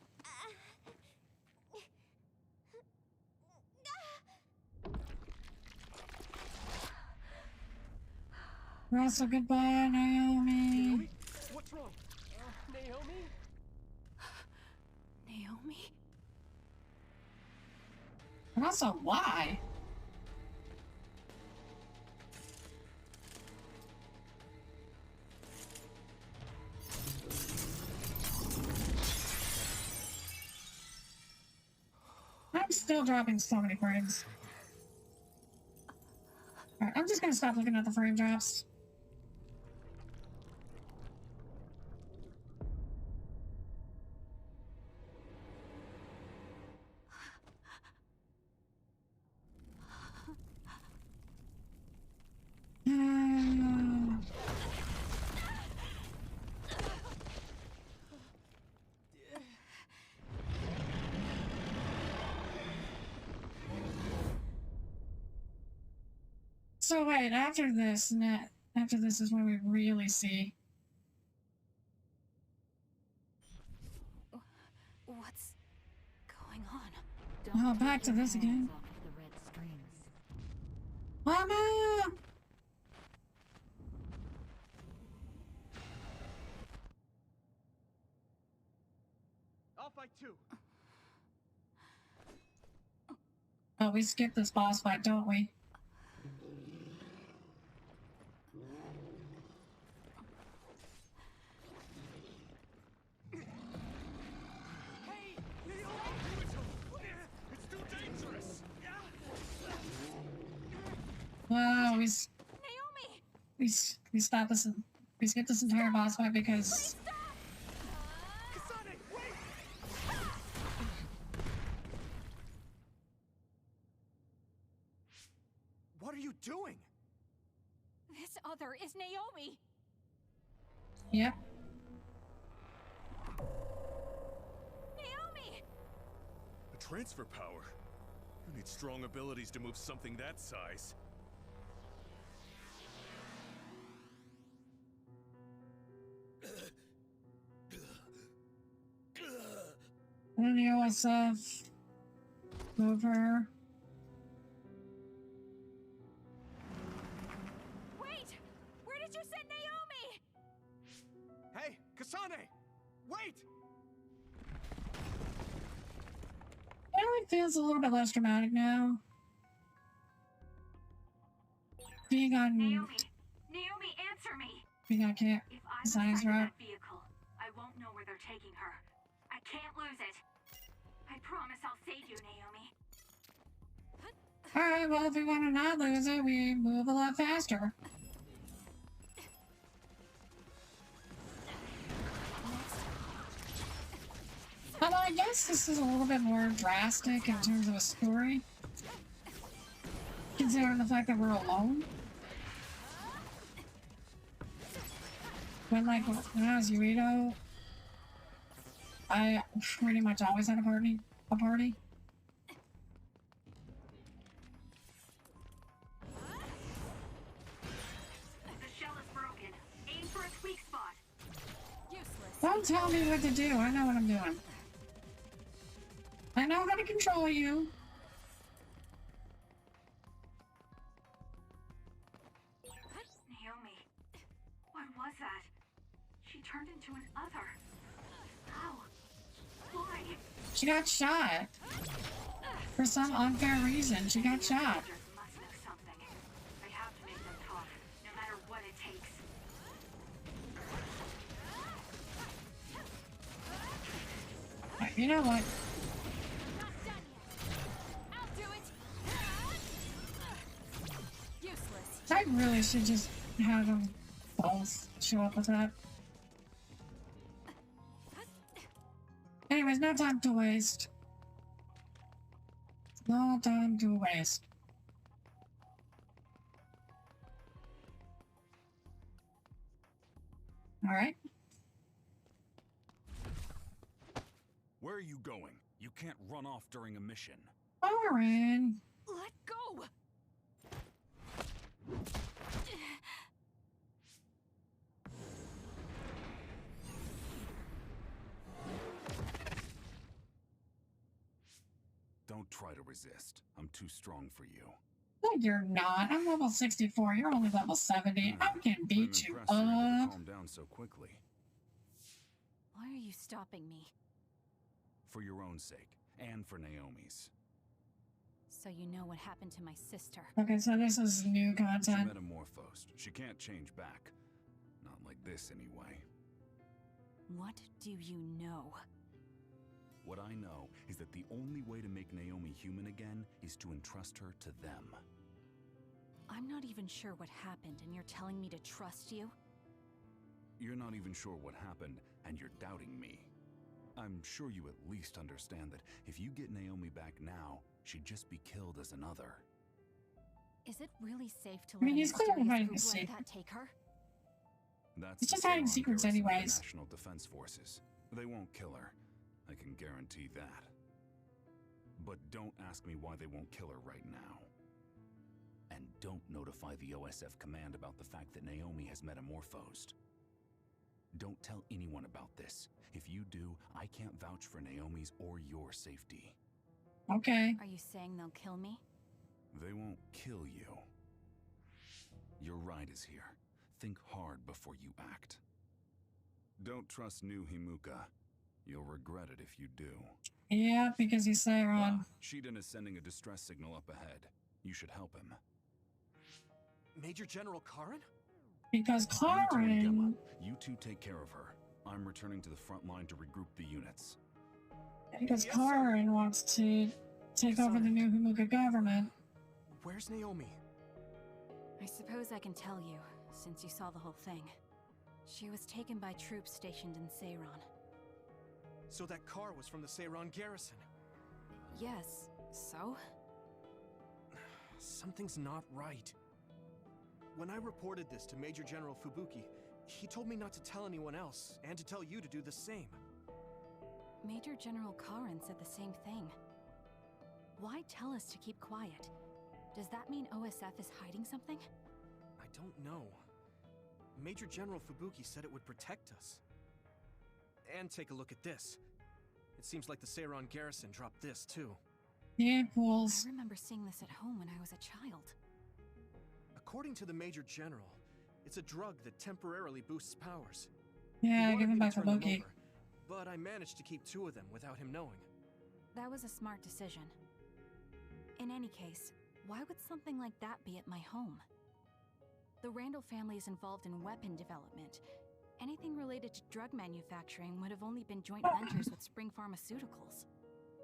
Also, goodbye, Naomi. What's wrong? Naomi? Naomi? And also, why? I I'm still dropping so many frames. Alright, I'm just gonna stop looking at the frame drops. So wait, after this is when we really see. What's going on? Oh, back to this again. The red strings. Mama! I'll fight too. Oh, we skipped this boss fight, don't we? Wow, we stopped this. We skipped this entire boss fight because. What are you doing? This other is Naomi. Yep. Naomi! A transfer power? You need strong abilities to move something that size. And the OSF. Move her. Wait! Where did you send Naomi? Hey, Kasane! Wait! It feels a little bit less dramatic now. Being on Naomi, answer me. Being on camp. If I'm Science inside route. that vehicle, I won't know where they're taking her. I can't lose it. I promise I'll save you, Naomi. Alright, well, if we want to not lose it, we move a lot faster. Although I guess this is a little bit more drastic in terms of a story. Considering the fact that we're alone. When I was Yuito, I pretty much always had a party. The shell is broken. Aim for its weak spot. Useless. Don't tell me what to do. I know what I'm doing. I know how to control you. Naomi, what was that? She turned into an other. How? Why? She got shot. For some unfair reason, she got shot. Soldiers must know something. I have to make them talk, no matter what it takes. You know what? Not done yet. I'll do it. Useless. I really should just have them both show up with that. Anyways, no time to waste. No time to waste. Alright. Where are you going? You can't run off during a mission. Orin! Let go! Don't try to resist. I'm too strong for you. No, you're not. I'm level 64. You're only level 70. I can beat you I'm impressed you're able to up. calm down so quickly. Why are you stopping me? For your own sake, and for Naomi's. So you know what happened to my sister. Okay, so this is new She content. metamorphosed. She can't change back. Not like this, anyway. What do you know? What I know is that the only way to make Naomi human again is to entrust her to them. I'm not even sure what happened, and you're telling me to trust you? You're not even sure what happened, and you're doubting me. I'm sure you at least understand that if you get Naomi back now, she'd just be killed as another. Is it really safe to I mean, let a he's clearly mysterious hiding goop a like secret. that take her? That's He's the just hiding Seiran secrets garrison of the anyways. National Defense Forces. They won't kill her. I can guarantee that. But don't ask me why they won't kill her right now. And don't notify the OSF command about the fact that Naomi has metamorphosed. Don't tell anyone about this. If you do, I can't vouch for Naomi's or your safety. Okay. Are you saying they'll kill me? They won't kill you. Your ride is here. Think hard before you act. Don't trust new Himuka. You'll regret it if you do. Yeah, because he's Seiran. Shiden is sending a distress signal up ahead. You should help him. Major General Karin? Because Yuto and Karin... Gemma, you two take care of her. I'm returning to the front line to regroup the units. Because Karin wants to take over the new Himuka government. Where's Naomi? I suppose I can tell you, since you saw the whole thing. She was taken by troops stationed in Seiran. So that car was from the Seiran garrison? Yes, so? Something's not right. When I reported this to Major General Fubuki, he told me not to tell anyone else, and to tell you to do the same. Major General Karin said the same thing. Why tell us to keep quiet? Does that mean OSF is hiding something? I don't know. Major General Fubuki said it would protect us. And take a look at this. It seems like the Seiran garrison dropped this, too. Yeah, pools. I remember seeing this at home when I was a child. According to the Major General, it's a drug that temporarily boosts powers. Yeah, He give wanted him me back to the turn them bookie. over, but I managed to keep 2 of them without him knowing. That was a smart decision. In any case, why would something like that be at my home? The Randall family is involved in weapon development. Anything related to drug manufacturing would have only been joint ventures with Spring Pharmaceuticals.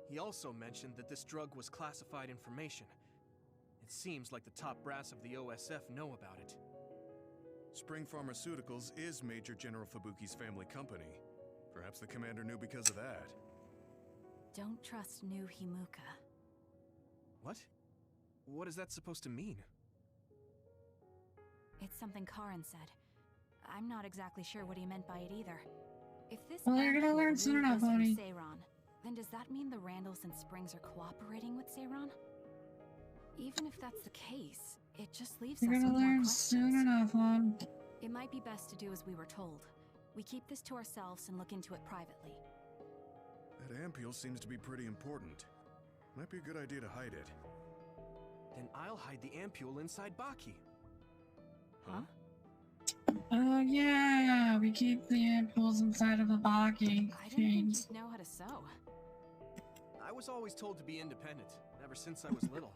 He also mentioned that this drug was classified information. It seems like the top brass of the OSF know about it. Spring Pharmaceuticals is Major General Fubuki's family company. Perhaps the commander knew because of that. Don't trust new Himuka. What? What is that supposed to mean? It's something Karin said. I'm not exactly sure what he meant by it either. If this Well, you're gonna ampule learn really soon enough, was from honey. Seiran, then does that mean the Randalls and Springs are cooperating with Seiran? Even if that's the case, it just leaves You're us gonna with more learn questions. soon enough, hon. It might be best to do as we were told. We keep this to ourselves and look into it privately. That ampule seems to be pretty important. Might be a good idea to hide it. Then I'll hide the ampule inside Baki. Huh? Yeah, we keep the ampules inside of the Baki I didn't think chains. you'd know how to sew. I was always told to be independent, ever since I was little.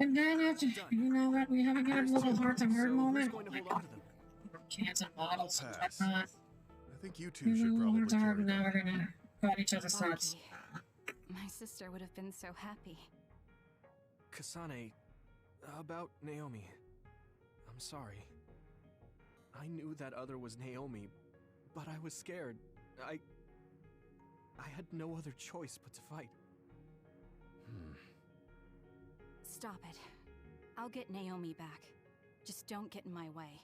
And then you have to, you know what, we have a good There's little 2 heart to of them, heart so moment. who's going to hold on to them? Cans and bottles and pass. whatnot. I think you two We have a should little probably heart to heart, carry and now them. we're gonna got each other's nuts. Baki. My sister would have been so happy. Kasane, about Naomi. I'm sorry. I knew that other was Naomi, but I was scared. I had no other choice but to fight. Stop it. I'll get Naomi back. Just don't get in my way.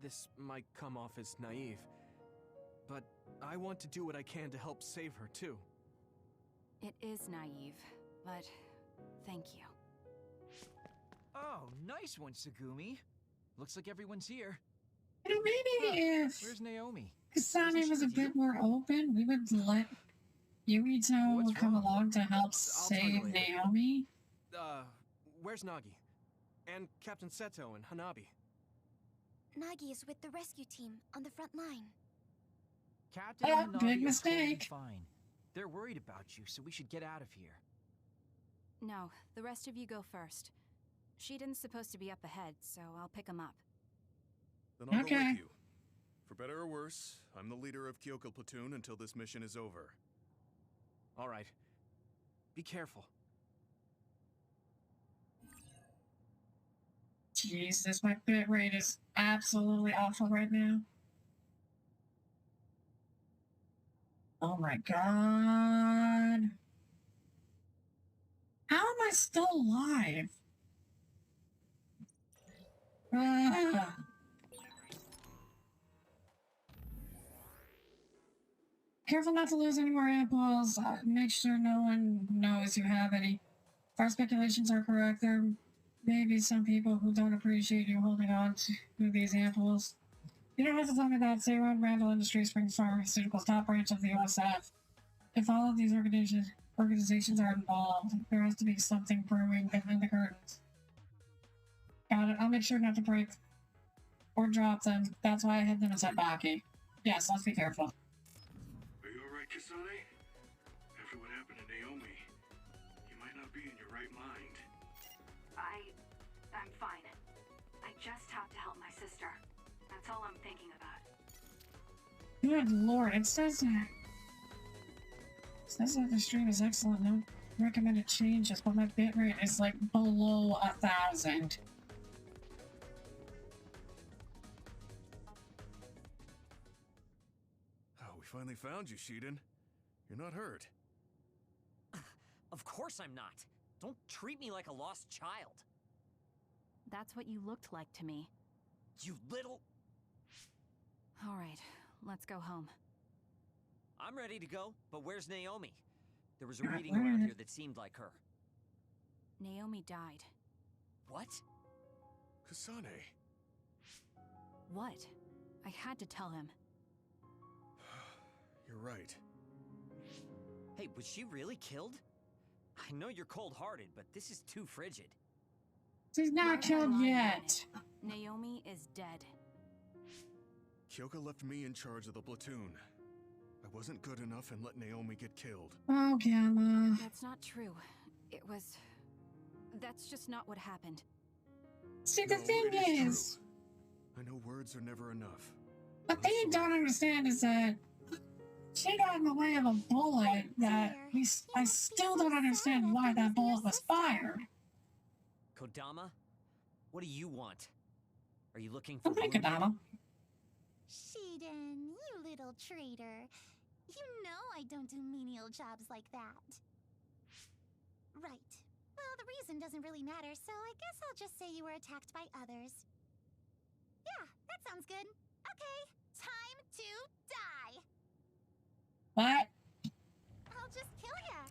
This might come off as naive, but I want to do what I can to help save her, too. It is naive, but thank you. Oh, nice one, Tsugumi. Looks like everyone's here. You know, maybe if Where's Naomi? Kasane was a bit more open, we would let Yurito come along to help tell you save later. Naomi. Where's Nagi? And Captain Seto and Hanabi? Nagi is with the rescue team on the front line. Captain Oh, and Hanabi big are totally mistake. fine. They're worried about you, so we should get out of here. No, the rest of you go first. Shiden's supposed to be up ahead, so I'll pick him up. Then I'll go Okay. with you. For better or worse, I'm the leader of Kyoko Platoon until this mission is over. All right. Be careful. Jesus, my bitrate is absolutely awful right now. Oh my god. How am I still alive? Careful not to lose any more impulse. Make sure no one knows you have any. If our speculations are correct, there may be some people who don't appreciate you holding on to these ampoules. You don't have to tell me that. Say run Randall Industries Springs Pharmaceuticals, top branch of the OSF. If all of these organizations are involved, there has to be something brewing behind the curtains. Got it. I'll make sure not to break or drop them. That's why I hid them inside Baki. Yes, let's be careful. Are you alright, Kasane? After what happened to Naomi, you might not be in your right mind. I'm fine. I just have to help my sister. That's all I'm thinking about. Good lord, it says that the stream is excellent. No recommended changes, but my bitrate is like below 1,000. Oh, we finally found you, Shiden. You're not hurt. Of course I'm not. Don't treat me like a lost child. That's what you looked like to me. You little... All right, let's go home. I'm ready to go, but where's Naomi? There was a reading around here that seemed like her. Naomi died. What? Kasane. What? I had to tell him. You're right. Hey, was she really killed? I know you're cold-hearted, but this is too frigid. She's not killed yet. Naomi is dead. Kyoka left me in charge of the platoon. I wasn't good enough and let Naomi get killed. Oh, Gamma. That's not true. That's just not what happened. See, the thing is... I know words are never enough. The thing you don't understand is that she got in the way of a bullet that I still don't understand why that bullet was fired. Kodama? What do you want? Are you looking for... Okay, Kodama. Shiden, you little traitor. You know I don't do menial jobs like that. Right. Well, the reason doesn't really matter, so I guess I'll just say you were attacked by others. Yeah, that sounds good. Okay, time to die. What? I'll just kill ya.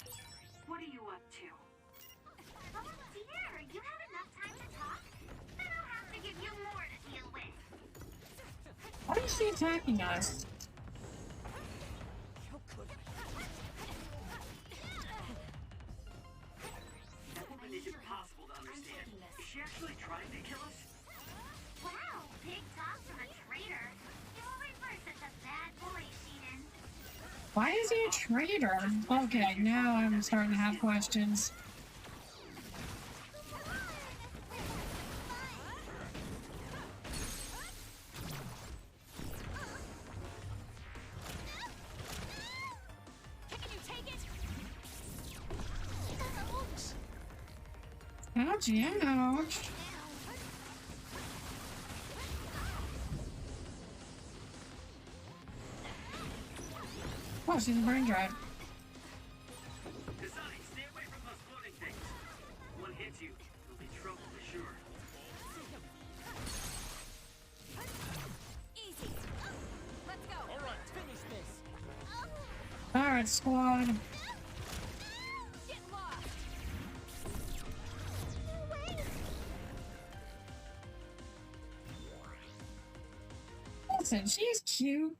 What are you up to? Oh dear, you have enough time to talk? Then I'll have to give you more to deal with. Why is she attacking us? That woman is impossible to understand. Is she actually trying to kill us? Wow, big talk from a traitor. You always were such a bad boy, Shiden. Why is he a traitor? Okay, now I'm starting to have questions. Ouchie, ouch. Oh, she's a brain drive. Kasane, stay away from those floating things. One hits you, you'll be trouble for sure. Easy. Let's go. All right, finish this. Alright, squad. Get lost. Listen, she's cute.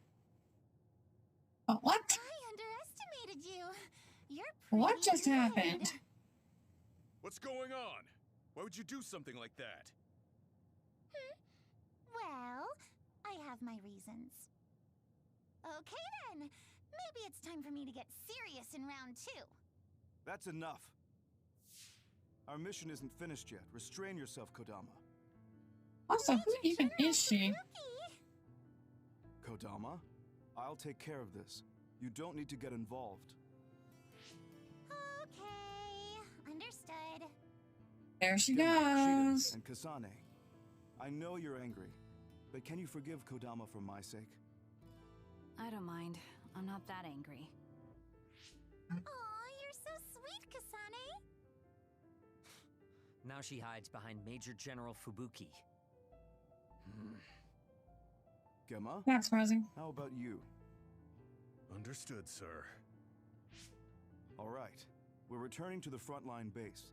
But what? I underestimated you. You're pretty What just good. happened? What's going on? Why would you do something like that? Well, I have my reasons. Okay then. Maybe it's time for me to get serious in round 2. That's enough. Our mission isn't finished yet. Restrain yourself, Kodama. Also, who even is she? Kodama, I'll take care of this. You don't need to get involved. There she Shiden goes. and Kasane, I know you're angry, but can you forgive Kodama for my sake? I don't mind. I'm not that angry. Aw, you're so sweet, Kasane. Now she hides behind Major General Fubuki. Gemma? That's surprising. How about you? Understood, sir. All right. We're returning to the frontline base.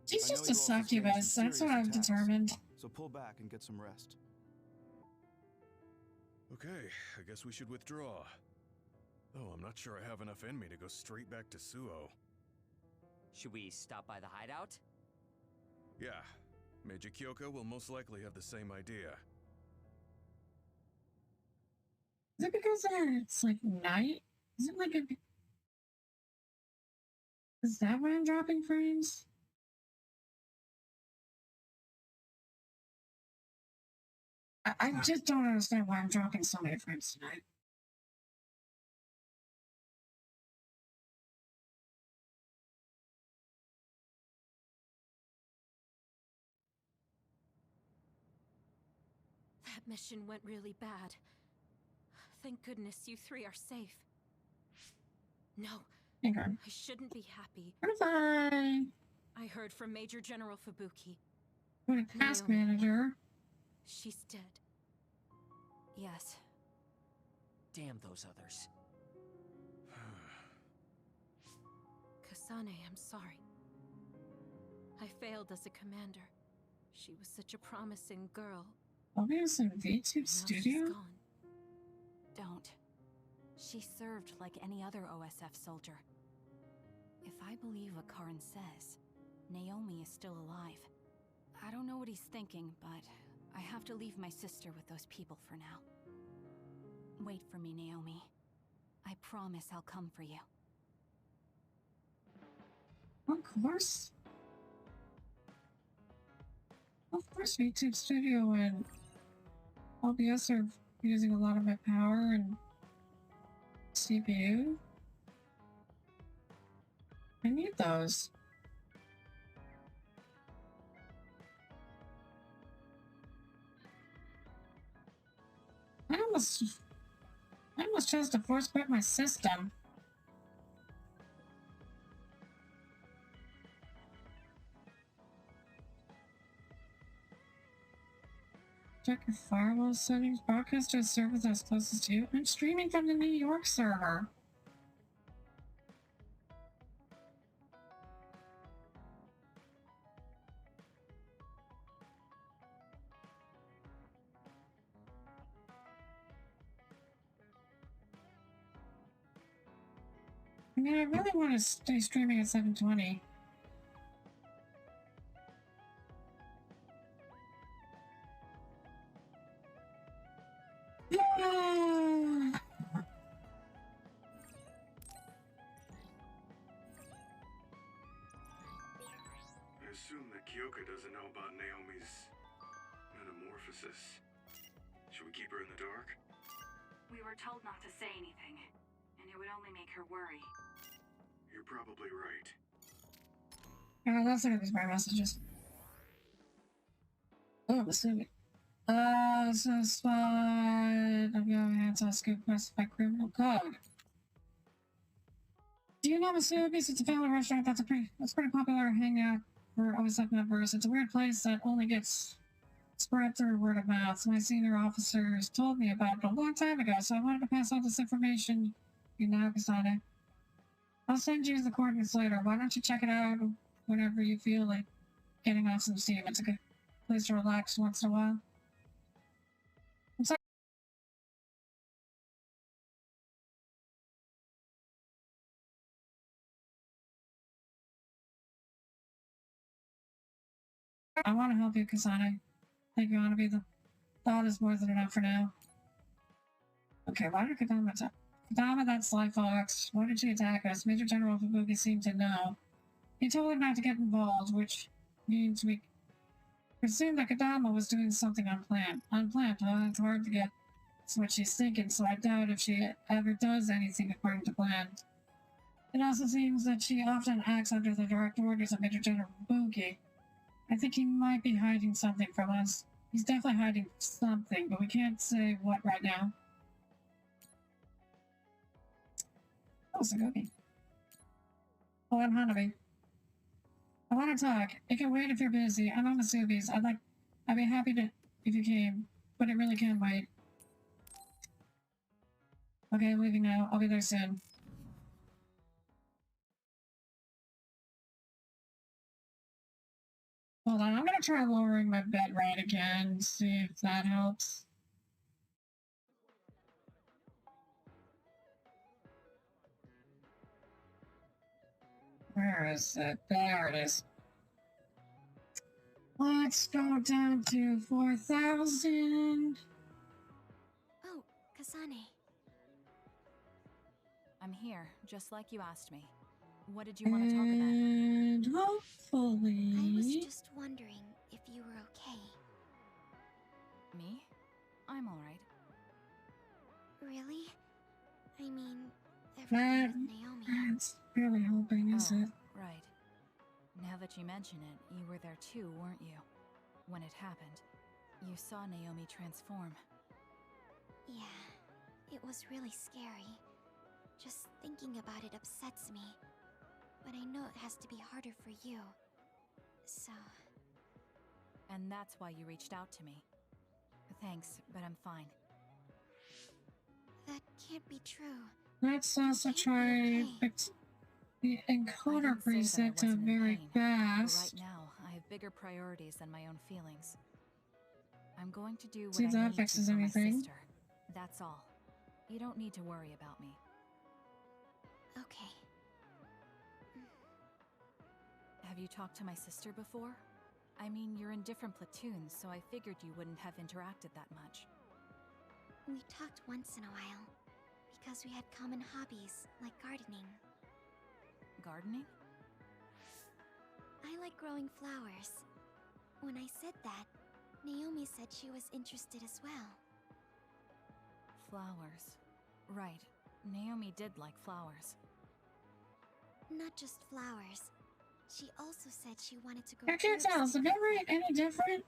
She's I know just a you also succubus, faced some that's what serious I've attacks, determined. So pull back and get some rest. Okay, I guess we should withdraw. Though I'm not sure I have enough in me to go straight back to Suo. Should we stop by the hideout? Yeah, Major Kyoko will most likely have the same idea. Is it because it's like night? Is it like a... Is that why I'm dropping frames? I just don't understand why I'm dropping so many frames tonight. That mission went really bad. Thank goodness you three are safe. No, Hang on. I shouldn't be happy. Bye-bye. I heard from Major General Fubuki. What a task manager. She's dead. Yes. Damn those others. Kasane, I'm sorry. I failed as a commander. She was such a promising girl. Obviously, VTube Studio? She's gone. Don't. She served like any other OSF soldier. If I believe what Karin says, Naomi is still alive. I don't know what he's thinking, but I have to leave my sister with those people for now. Wait for me, Naomi. I promise I'll come for you. Of course. Of course, VTube Studio and OBS are using a lot of my power and CPU. I need those. I almost chose to force quit my system. Check your firewall settings. Broadcast to a server that's closest to you. I'm streaming from the New York server. I mean, I really want to stay streaming at 720. I assume that Kyoka doesn't know about Naomi's metamorphosis. Should we keep her in the dark? We were told not to say anything, and it would only make her worry. You're probably right. Let's look at these private messages. Oh, the student. So spot of young hands-on scoop classified criminal code. Do you know Masubi's? It's a family restaurant that's pretty popular hangout for OSF members. It's a weird place that only gets spread through word of mouth. My senior officers told me about it a long time ago, so I wanted to pass on this information. You know, Kasane. I'll send you the coordinates later. Why don't you check it out whenever you feel like getting off some steam? It's a good place to relax once in a while. I'm sorry. I want to help you, Kasane. I think you want to be the thought is more than enough for now. Okay, why did Kodama attack? Kodama, that sly fox. Why did she attack us? Major General Fubuki seemed to know. He told her not to get involved, which means we presume that Kodama was doing something unplanned. Unplanned, huh? It's hard to get what she's thinking, so I doubt if she ever does anything according to plan. It also seems that she often acts under the direct orders of Major General Fubuki. I think he might be hiding something from us. He's definitely hiding something, but we can't say what right now. Oh, Sagobi. Oh, and Hanabi. I want to talk. It can wait if you're busy. I'm on the Subies. I'd be happy to if you came, but it really can wait. Okay, I'm leaving now. I'll be there soon. Hold on, I'm gonna try lowering my bed rate again, see if that helps. Where is it? There it is. Let's go down to 4,000. Oh, Kasane. I'm here, just like you asked me. What did you want to talk about? And hopefully... I was just wondering if you were okay. Me? I'm alright. Really? I mean, everything with Naomi. That's really helping, is it? Right. Now that you mention it, you were there too, weren't you? When it happened, you saw Naomi transform. Yeah, it was really scary. Just thinking about it upsets me. But I know it has to be harder for you. So... And that's why you reached out to me. Thanks, but I'm fine. That can't be true. Let's also try the encoder preset to very fast. Right now, I have bigger priorities than my own feelings. I'm going to do what See if I that need to fixes for my anything. sister. That's all. You don't need to worry about me. Okay. Have you talked to my sister before? I mean, you're in different platoons, so I figured you wouldn't have interacted that much. We talked once in a while, because we had common hobbies, like gardening. Gardening? I like growing flowers. When I said that, Naomi said she was interested as well. Flowers. Right. Naomi did like flowers. Not just flowers. She also said she wanted to grow I can't tell. Is the bed rate any different?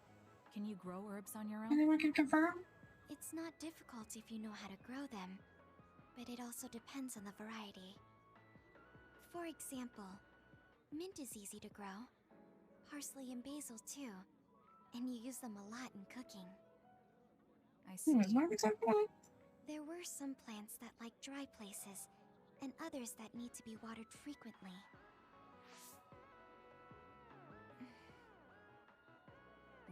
Can you grow herbs on your own? Anyone can confirm? It's not difficult if you know how to grow them, but it also depends on the variety. For example, mint is easy to grow. Parsley and basil too. And you use them a lot in cooking. I see. There were some plants that like dry places, and others that need to be watered frequently.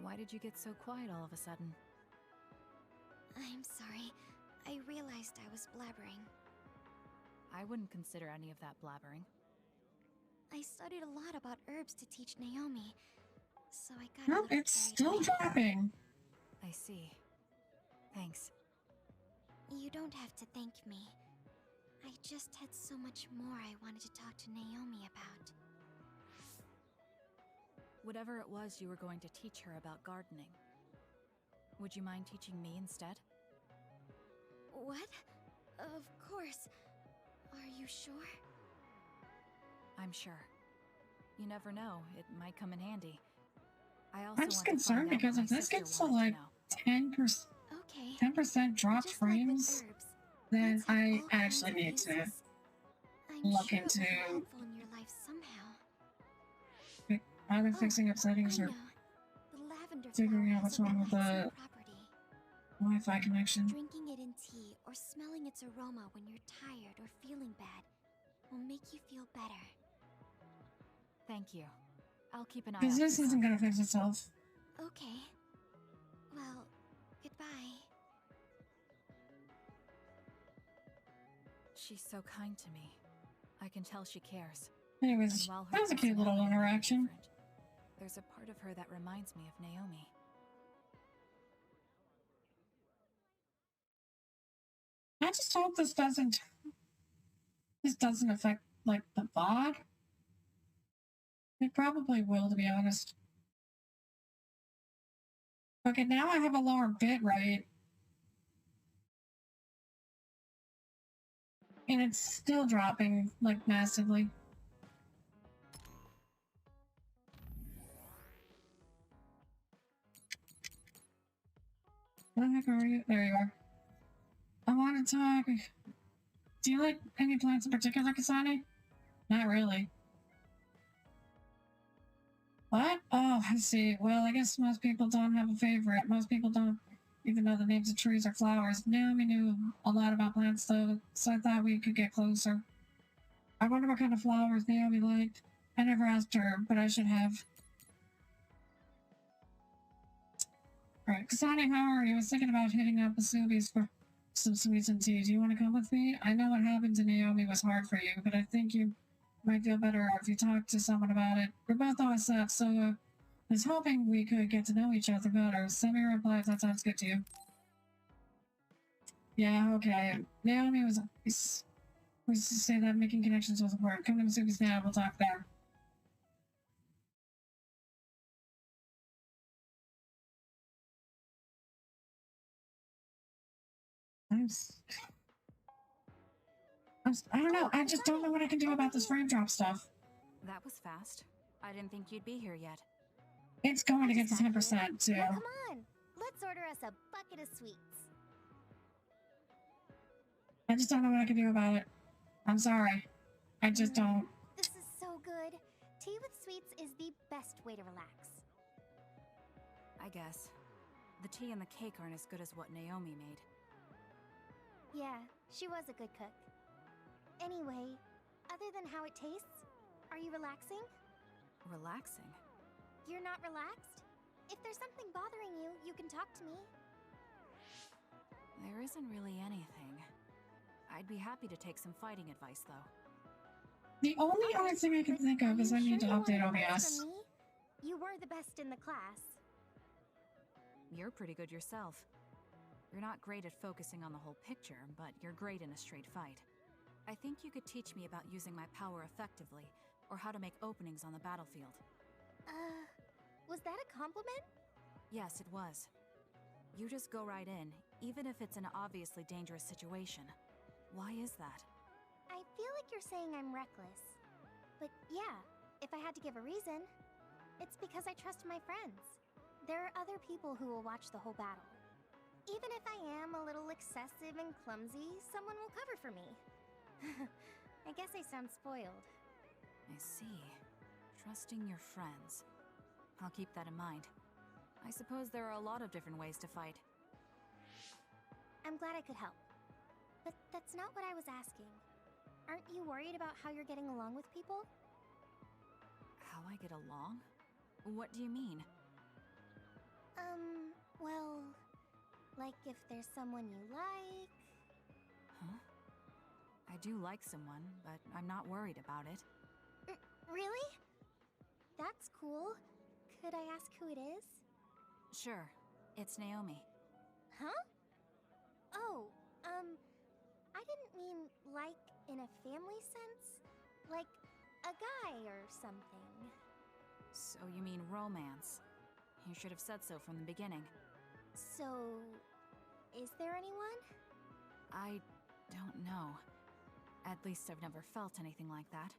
Why did you get so quiet all of a sudden? I'm sorry. I realized I was blabbering. I wouldn't consider any of that blabbering. I studied a lot about herbs to teach Naomi, so I got Nope, it's still dropping. I see. Thanks. You don't have to thank me. I just had so much more I wanted to talk to Naomi about. Whatever it was you were going to teach her about gardening. Would you mind teaching me instead? What? Of course. Are you sure? I'm sure. You never know, it might come in handy. I also I'm just concerned because if this gets to like 10%, Okay. 10% dropped frames, then I actually need to look into in your life somehow. either fixing up settings or The lavender figuring flower out what's has a wrong with the relaxing property. Wi-Fi connection. Drinking it in tea or smelling its aroma when you're tired or feeling bad will make you feel better. Thank you. I'll keep an eye out. Because this isn't gonna fix itself. Okay. Well, goodbye. She's so kind to me. I can tell she cares. Anyways, And while her that was a cute little personality may be interaction. different, there's a part of her that reminds me of Naomi. I just hope this doesn't affect like the VOD. It probably will, to be honest. Okay, now I have a lower bit rate. And it's still dropping, like, massively. Where the heck are you? There you are. I want to talk. Do you like any plants in particular, Kasane? Not really. What? Oh, I see. Well, I guess most people don't have a favorite. Most people don't even know the names of trees or flowers. Naomi knew a lot about plants, though, so I thought we could get closer. I wonder what kind of flowers Naomi liked. I never asked her, but I should have. Alright, Kasane, how are you? I was thinking about hitting up Asubi's for some sweets and tea. Do you want to come with me? I know what happened to Naomi was hard for you, but I think you might feel better if you talk to someone about it. We're both OSF, so I was hoping we could get to know each other better. Send me a reply if that sounds good to you. Yeah, okay. Naomi was to say that making connections was important. Come to Masubi's now, we'll talk there. I don't know. I just don't know what I can do about this frame drop stuff. That was fast. I didn't think you'd be here yet. It's going to get to 10% too. Well, come on. Let's order us a bucket of sweets. I just don't know what I can do about it. I'm sorry. I just don't. This is so good. Tea with sweets is the best way to relax. I guess. The tea and the cake aren't as good as what Naomi made. Yeah, she was a good cook. Anyway, other than how it tastes, are you relaxing? Relaxing? You're not relaxed? If there's something bothering you, you can talk to me. There isn't really anything. I'd be happy to take some fighting advice, though. The only other thing I can think of is I need to update OBS. You were the best in the class. You're pretty good yourself. You're not great at focusing on the whole picture, but you're great in a straight fight. I think you could teach me about using my power effectively, or how to make openings on the battlefield. Was that a compliment? Yes, it was. You just go right in, even if it's an obviously dangerous situation. Why is that? I feel like you're saying I'm reckless. But yeah, if I had to give a reason, it's because I trust my friends. There are other people who will watch the whole battle. Even if I am a little excessive and clumsy, someone will cover for me. I guess I sound spoiled. I see. Trusting your friends. I'll keep that in mind. I suppose there are a lot of different ways to fight. I'm glad I could help. But that's not what I was asking. Aren't you worried about how you're getting along with people? How I get along? What do you mean? Well, like if there's someone you like... Huh? I do like someone, but I'm not worried about it. Really? That's cool. Could I ask who it is? Sure. It's Naomi. Huh? Oh, I didn't mean like in a family sense. Like a guy or something. So you mean romance. You should have said so from the beginning. So, is there anyone? I don't know. At least I've never felt anything like that.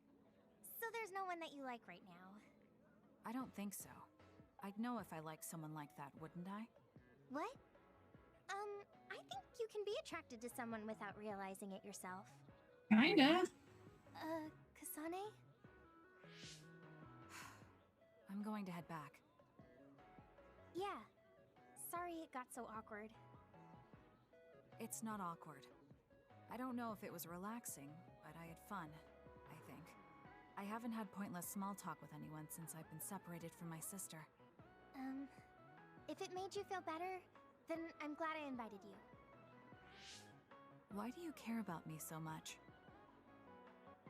So there's no one that you like right now? I don't think so. I'd know if I liked someone like that, wouldn't I? What? I think you can be attracted to someone without realizing it yourself. Kinda. Kasane? I'm going to head back. Yeah. Sorry it got so awkward. It's not awkward. I don't know if it was relaxing, but I had fun, I think. I haven't had pointless small talk with anyone since I've been separated from my sister. If it made you feel better, then I'm glad I invited you. Why do you care about me so much?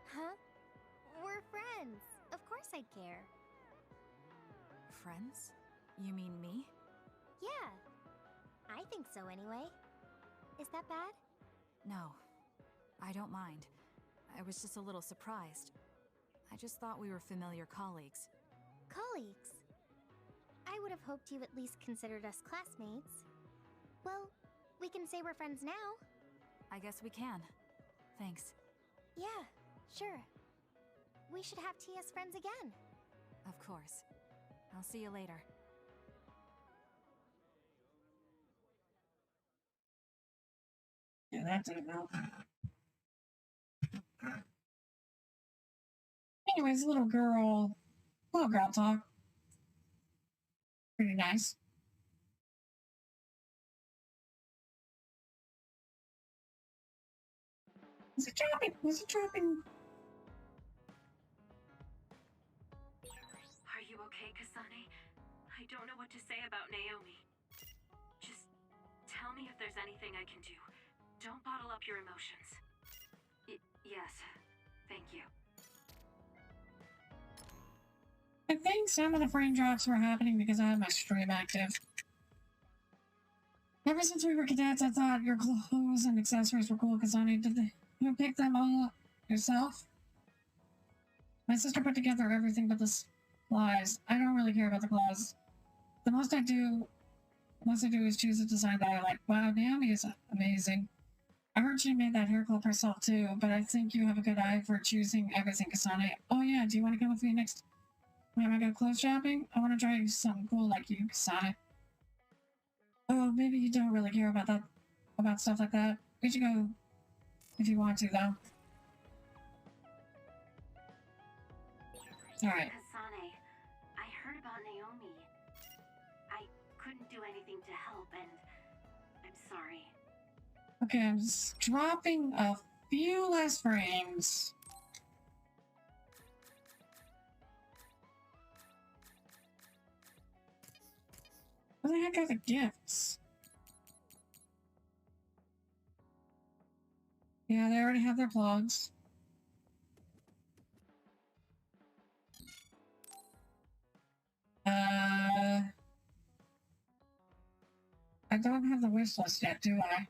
Huh? We're friends. Of course I'd care. Friends? You mean me? Yeah. I think so anyway. Is that bad? No. I don't mind. I was just a little surprised. I just thought we were familiar colleagues. Colleagues? I would have hoped you at least considered us classmates. Well, we can say we're friends now. I guess we can. Thanks. Yeah, sure. We should have tea as friends again. Of course. I'll see you later. Yeah, that didn't help. Anyways, little girl talk. Pretty nice. Is it dropping? Is it dropping? Are you okay, Kasane? I don't know what to say about Naomi. Just tell me if there's anything I can do. Don't bottle up your emotions. Yes, thank you. I think some of the frame drops were happening because I had my stream active. Ever since we were cadets, I thought your clothes and accessories were cool, Kasane. Did you pick them all up yourself? My sister put together everything but the supplies. I don't really care about the clothes. The most I do is choose a design that I like. Wow, Naomi is amazing. I heard she made that hair clip herself too, but I think you have a good eye for choosing everything, Kasane. Oh yeah, do you want to come with me next time I go clothes shopping? I want to try something cool like you, Kasane. Oh, maybe you don't really care about stuff like that. We should go if you want to, though. Alright. Kasane, I heard about Naomi. I couldn't do anything to help, and I'm sorry. Okay, I'm just dropping a few less frames. Where the heck are the gifts? Yeah, they already have their plugs. I don't have the wish list yet, do I?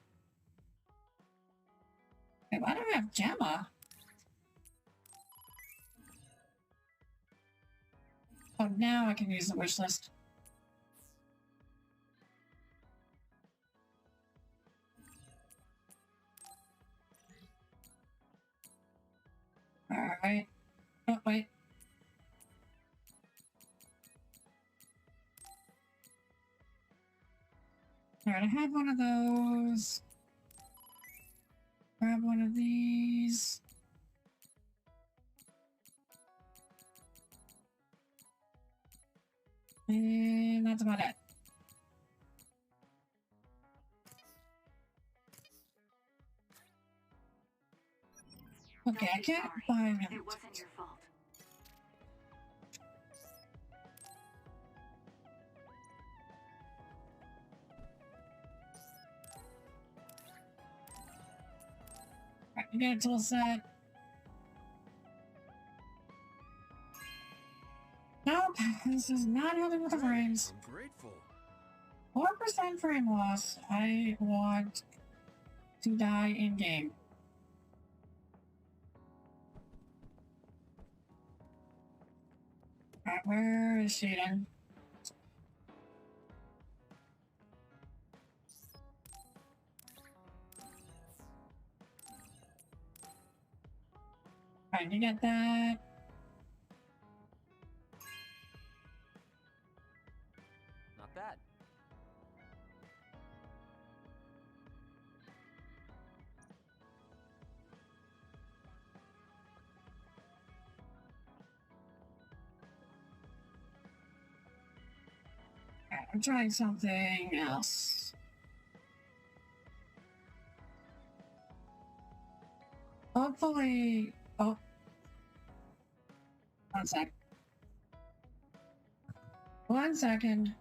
Wait, why do I have Gemma? Oh, now I can use the wish list. Alright. Oh, wait. Alright, I had one of those. Grab one of these. And that's about it. Okay, I can't buy him. It wasn't your fault. Right, you get a tool set. Nope, this is not helping with the frames. I'm grateful. 4% frame loss. I want to die in game. Alright, where is she then? Alright, you get that. Not bad. Alright, I'm trying something else. Hopefully... Oh. One sec. 1 second.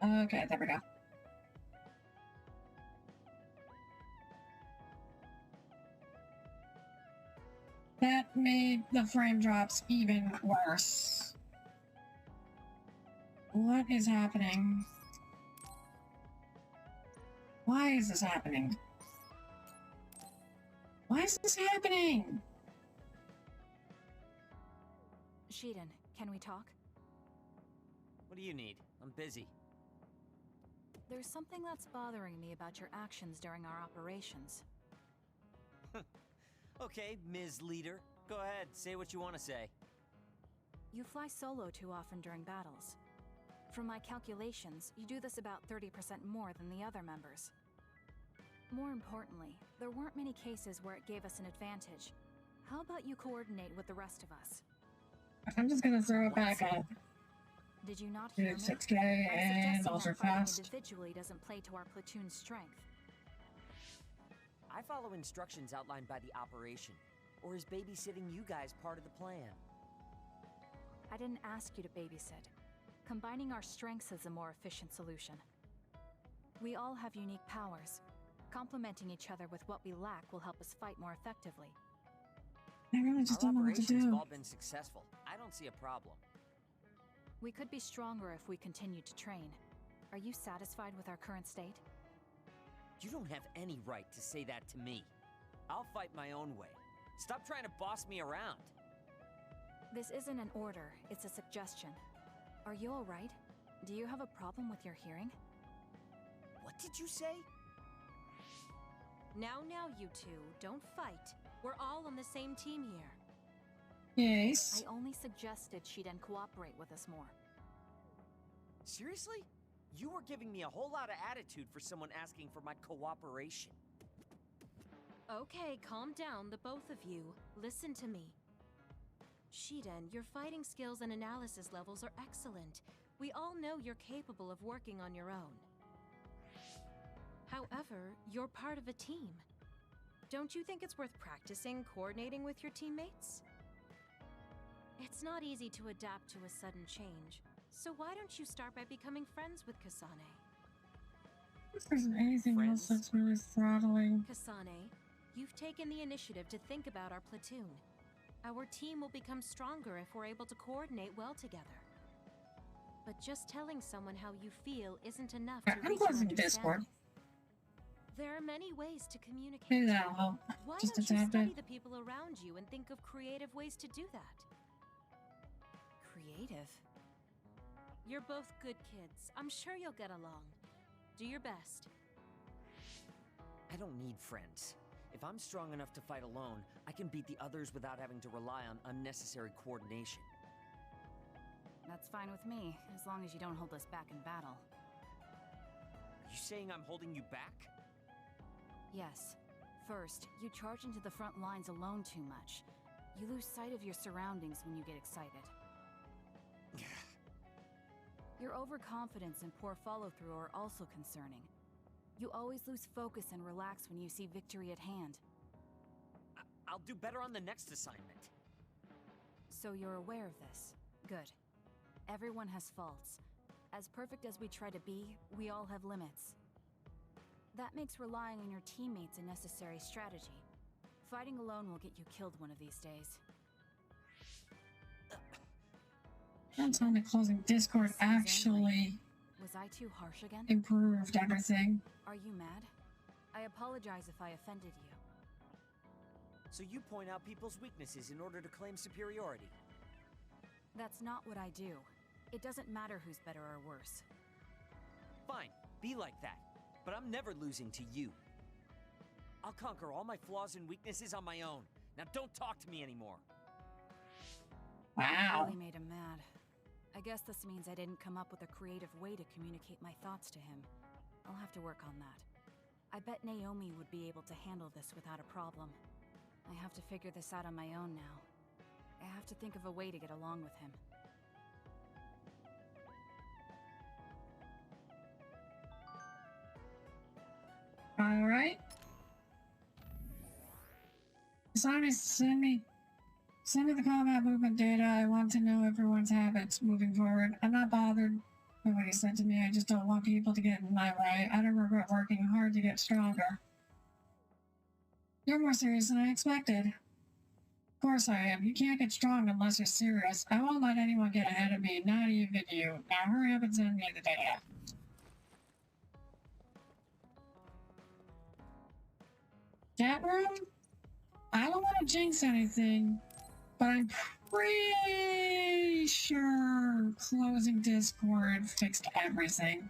Okay, there we go. That made the frame drops even worse. What is happening? Why is this happening? Why is this happening? Shiden, can we talk? What do you need? I'm busy. There's something that's bothering me about your actions during our operations. Okay, Ms. Leader. Go ahead, say what you want to say. You fly solo too often during battles. From my calculations, you do this about 30% more than the other members. More importantly, there weren't many cases where it gave us an advantage. How about you coordinate with the rest of us? I'm just gonna throw it back up. Did you not hear me? 6K and ultra fast. Individually doesn't play to our platoon's strength. I follow instructions outlined by the operation. Or is babysitting you guys part of the plan? I didn't ask you to babysit. Combining our strengths is a more efficient solution. We all have unique powers. Complementing each other with what we lack will help us fight more effectively. I really just don't know what to do. Our operations have all been successful. I don't see a problem. We could be stronger if we continued to train. Are you satisfied with our current state? You don't have any right to say that to me. I'll fight my own way. Stop trying to boss me around. This isn't an order, it's a suggestion. Are you alright? Do you have a problem with your hearing? What did you say? Now, you two, don't fight. We're all on the same team here. Yes. I only suggested she didn't cooperate with us more. Seriously? You were giving me a whole lot of attitude for someone asking for my cooperation. Okay, calm down, the both of you. Listen to me. Shiden, your fighting skills and analysis levels are excellent. We all know you're capable of working on your own. However, you're part of a team. Don't you think it's worth practicing coordinating with your teammates? It's not easy to adapt to a sudden change, so why don't you start by becoming friends with Kasane? If there's anything else that's really throttling. Kasane, you've taken the initiative to think about our platoon. Our team will become stronger if we're able to coordinate well together. But just telling someone how you feel isn't enough to reach an understanding. Discord. There are many ways to communicate. Maybe that'll help. Why Just don't you adapt study it. the people around you and think of creative ways to do that? Creative? You're both good kids. I'm sure you'll get along. Do your best. I don't need friends. If I'm strong enough to fight alone, I can beat the others without having to rely on unnecessary coordination. That's fine with me, as long as you don't hold us back in battle. Are you saying I'm holding you back? Yes. First, you charge into the front lines alone too much. You lose sight of your surroundings when you get excited. Your overconfidence and poor follow-through are also concerning. You always lose focus and relax when you see victory at hand. I'll do better on the next assignment. So you're aware of this. Good. Everyone has faults. As perfect as we try to be, we all have limits. That makes relying on your teammates a necessary strategy. Fighting alone will get you killed one of these days. Don't tell me closing Discord actually Was I too harsh again? improved everything. Are you mad? I apologize if I offended you. So you point out people's weaknesses in order to claim superiority. That's not what I do. It doesn't matter who's better or worse. Fine, be like that. But I'm never losing to you. I'll conquer all my flaws and weaknesses on my own. Now don't talk to me anymore. Wow. Really made him mad. I guess this means I didn't come up with a creative way to communicate my thoughts to him. I'll have to work on that. I bet Naomi would be able to handle this without a problem. I have to figure this out on my own now. I have to think of a way to get along with him. Alright. Sorry, send me the combat movement data. I want to know everyone's habits moving forward. I'm not bothered by what he said to me. I just don't want people to get in my way. I don't regret working hard to get stronger. You're more serious than I expected. Of course I am. You can't get strong unless you're serious. I won't let anyone get ahead of me, not even you. Now hurry up and send me the data. Chat room? I don't want to jinx anything, but I'm pretty sure closing Discord fixed everything.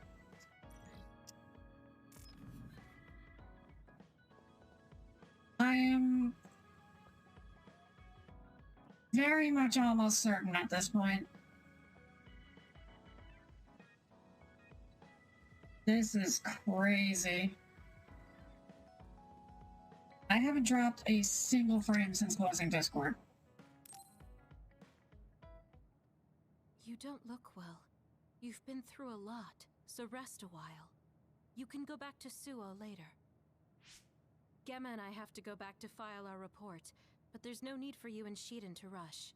I I'm very much almost certain at this point. This is crazy. I haven't dropped a single frame since closing Discord. You don't look well. You've been through a lot, so rest a while. You can go back to Suo later. Gemma and I have to go back to file our report, but there's no need for you and Shiden to rush.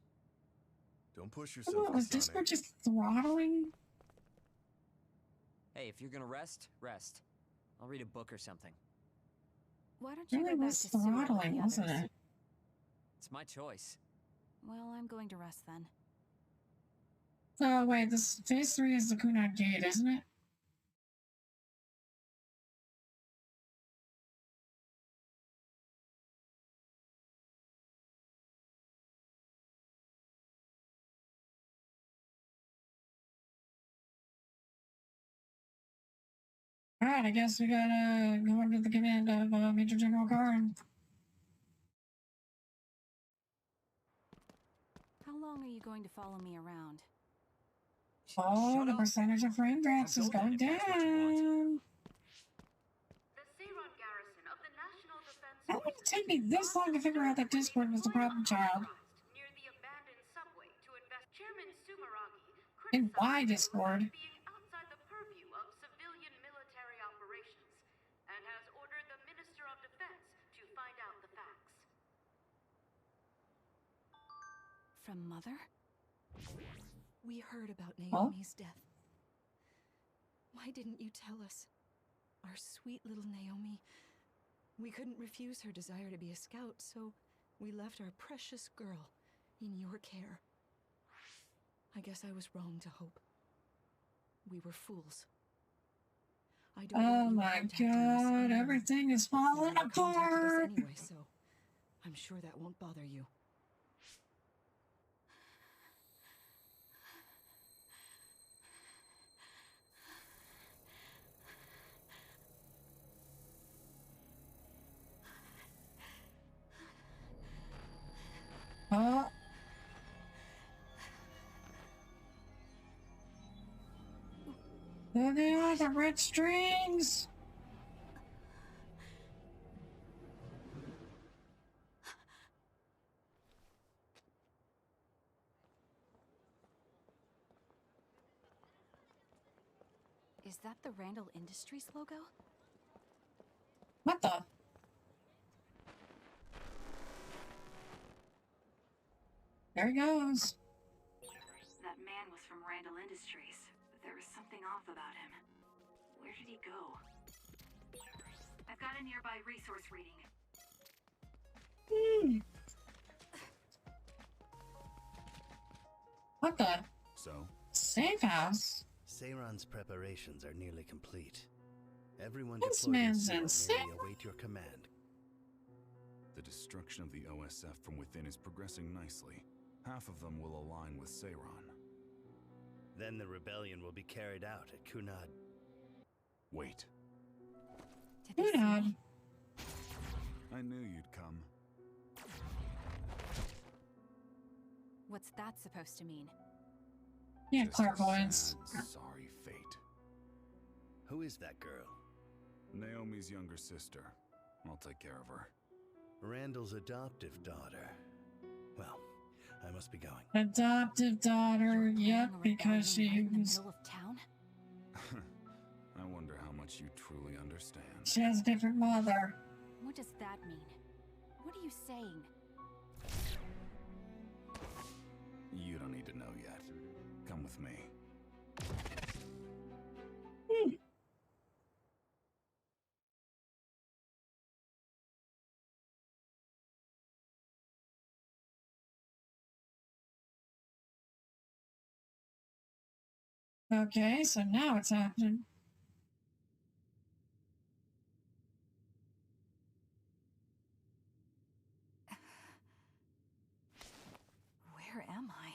Don't push yourself, What was Discord just throttling? Hey, if you're gonna rest, rest. I'll read a book or something. Why don't you Really go back was to Suo with throttling, the wasn't others? it? It's my choice. Well, I'm going to rest then. Oh wait, this phase 3 is the Kunad Gate, isn't it? Alright, I guess we gotta go under the command of Major General Karn. How long are you going to follow me around? Oh, the percentage of frame drops is going down. How did it take me this long to figure out that Discord was the problem child? And why Discord? From Mother? We heard about Naomi's death. Why didn't you tell us? Our sweet little Naomi. We couldn't refuse her desire to be a scout, so we left our precious girl in your care. I guess I was wrong to hope. We were fools. I don't Oh want you my contacting us god, alone. everything is You falling never contacted us apart! anyway, so I'm sure that won't bother you. Oh. There they are, the red strings! Is that the Randall Industries logo? What the? There he goes. That man was from Randall Industries, but there was something off about him. Where did he go? I've got a nearby resource reading. What the? So? Safe house? Seiran's preparations are nearly complete. Everyone This deployed in man's Suo insane. merely await your command. The destruction of the OSF from within is progressing nicely. Half of them will align with Seiran. Then the rebellion will be carried out at Kunad. Wait. Kunad. I knew you'd come. What's that supposed to mean? Yeah, Just a clairvoyance. sad, sorry fate. Who is that girl? Naomi's younger sister. I'll take care of her. Randall's adoptive daughter. Well, I must be going. Adoptive daughter, yep, because she In the was... middle of town? I wonder how much you truly understand. She has a different mother. What does that mean? What are you saying? You don't need to know yet. Come with me. Okay, so now it's happening. Where am I?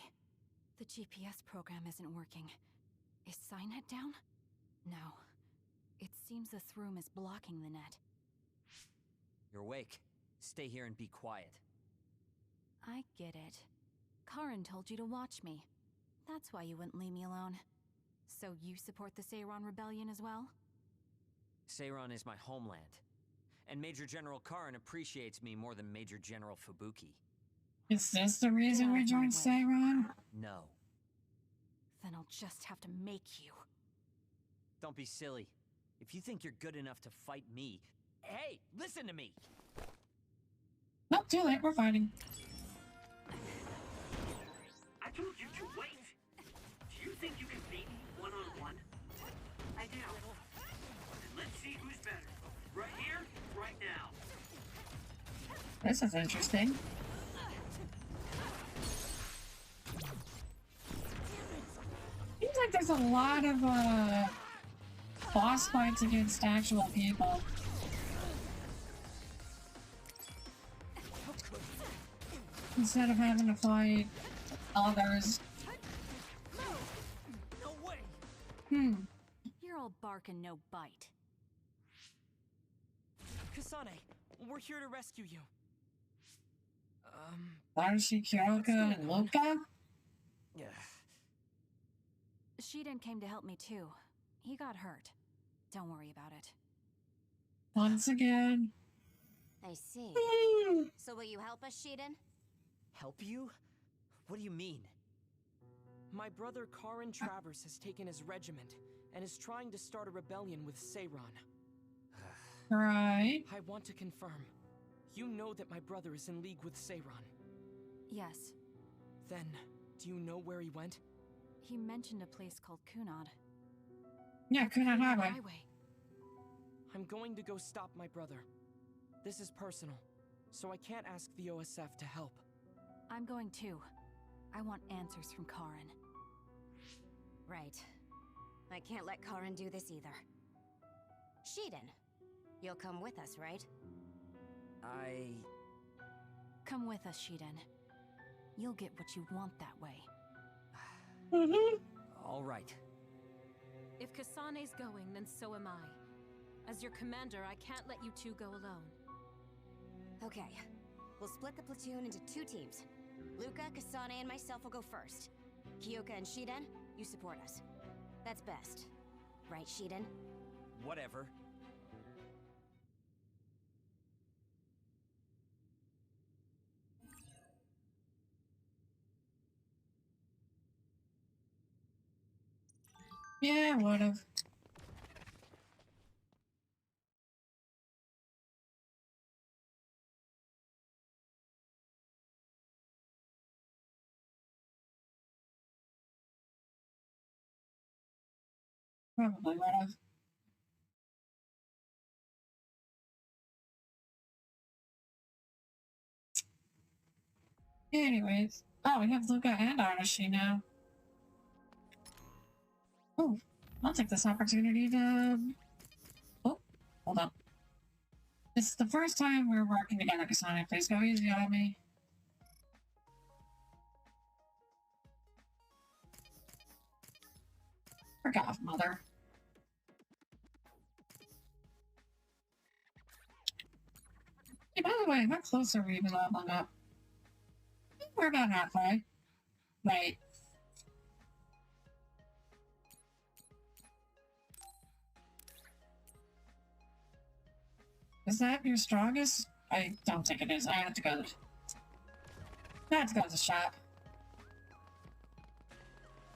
The GPS program isn't working. Is Signet down? No. It seems the Throom is blocking the net. You're awake. stay here and be quiet. I get it. Karin told you to watch me. That's why you wouldn't leave me alone. So you support the Seiron Rebellion as well? Seiron is my homeland. And Major General Karin appreciates me more than Major General Fubuki. Is this the reason we joined Seiron? No. Then I'll just have to make you. Don't be silly. If you think you're good enough to fight me... Hey, listen to me! Nope, too late, we're fighting. I told you to wait! Do you think you can beat me one-on-one? I do. And let's see who's better. Right here, right now. This is interesting. Seems like there's a lot of boss fights against actual people. Instead of having to fight others. No way! You're all bark and no bite. Kasane, we're here to rescue you. Darcy, Kyoka, and Luca? Yeah. Shiden came to help me too. He got hurt. Don't worry about it. Once again. I see. So will you help us, Shiden? Help you? What do you mean? My brother Karin Travers has taken his regiment and is trying to start a rebellion with Seiron. Right. I want to confirm. You know that my brother is in league with Seiron. Yes. Then, do you know where he went? He mentioned a place called Kunad. Yeah, Kunad Highway. I'm going to go stop my brother. This is personal, so I can't ask the OSF to help. I'm going too. I want answers from Karin. Right. I can't let Karin do this either. Shiden, you'll come with us, right? Come with us, Shiden. You'll get what you want that way. All right. If Kasane's going, then so am I. As your commander, I can't let you two go alone. Okay. We'll split the platoon into 2 teams. Luca, Kasane, and myself will go first. Kyoka and Shiden, you support us. That's best. Right, Shiden? Whatever. Yeah, would've. Probably would've. Anyways. Oh, we have Luca and Arashi now. Oh, I'll take this opportunity to... Oh, hold on. This is the first time we're working together, Kasane. Please go easy on me. Frick off, mother. Hey, by the way, how close are we even leveling up? We're about halfway. Wait. Is that your strongest? I don't think it is. I have to go to the shop.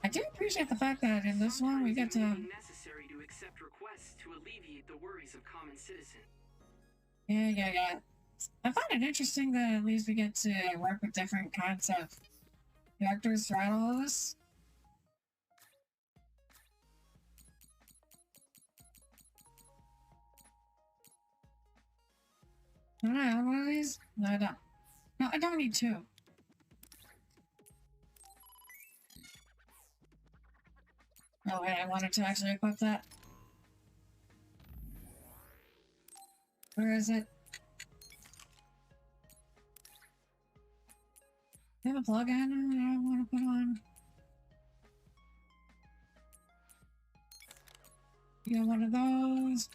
I do appreciate the fact that in this one we get to... necessary to accept requests to alleviate the worries of common citizen. Yeah. I find it interesting that at least we get to work with different kinds of characters throughout all of this. Can I have one of these? No, I don't. No, I don't need 2. Oh wait, I wanted to actually equip that. Where is it? Do I have a plug-in that I want to put on? You got one of those.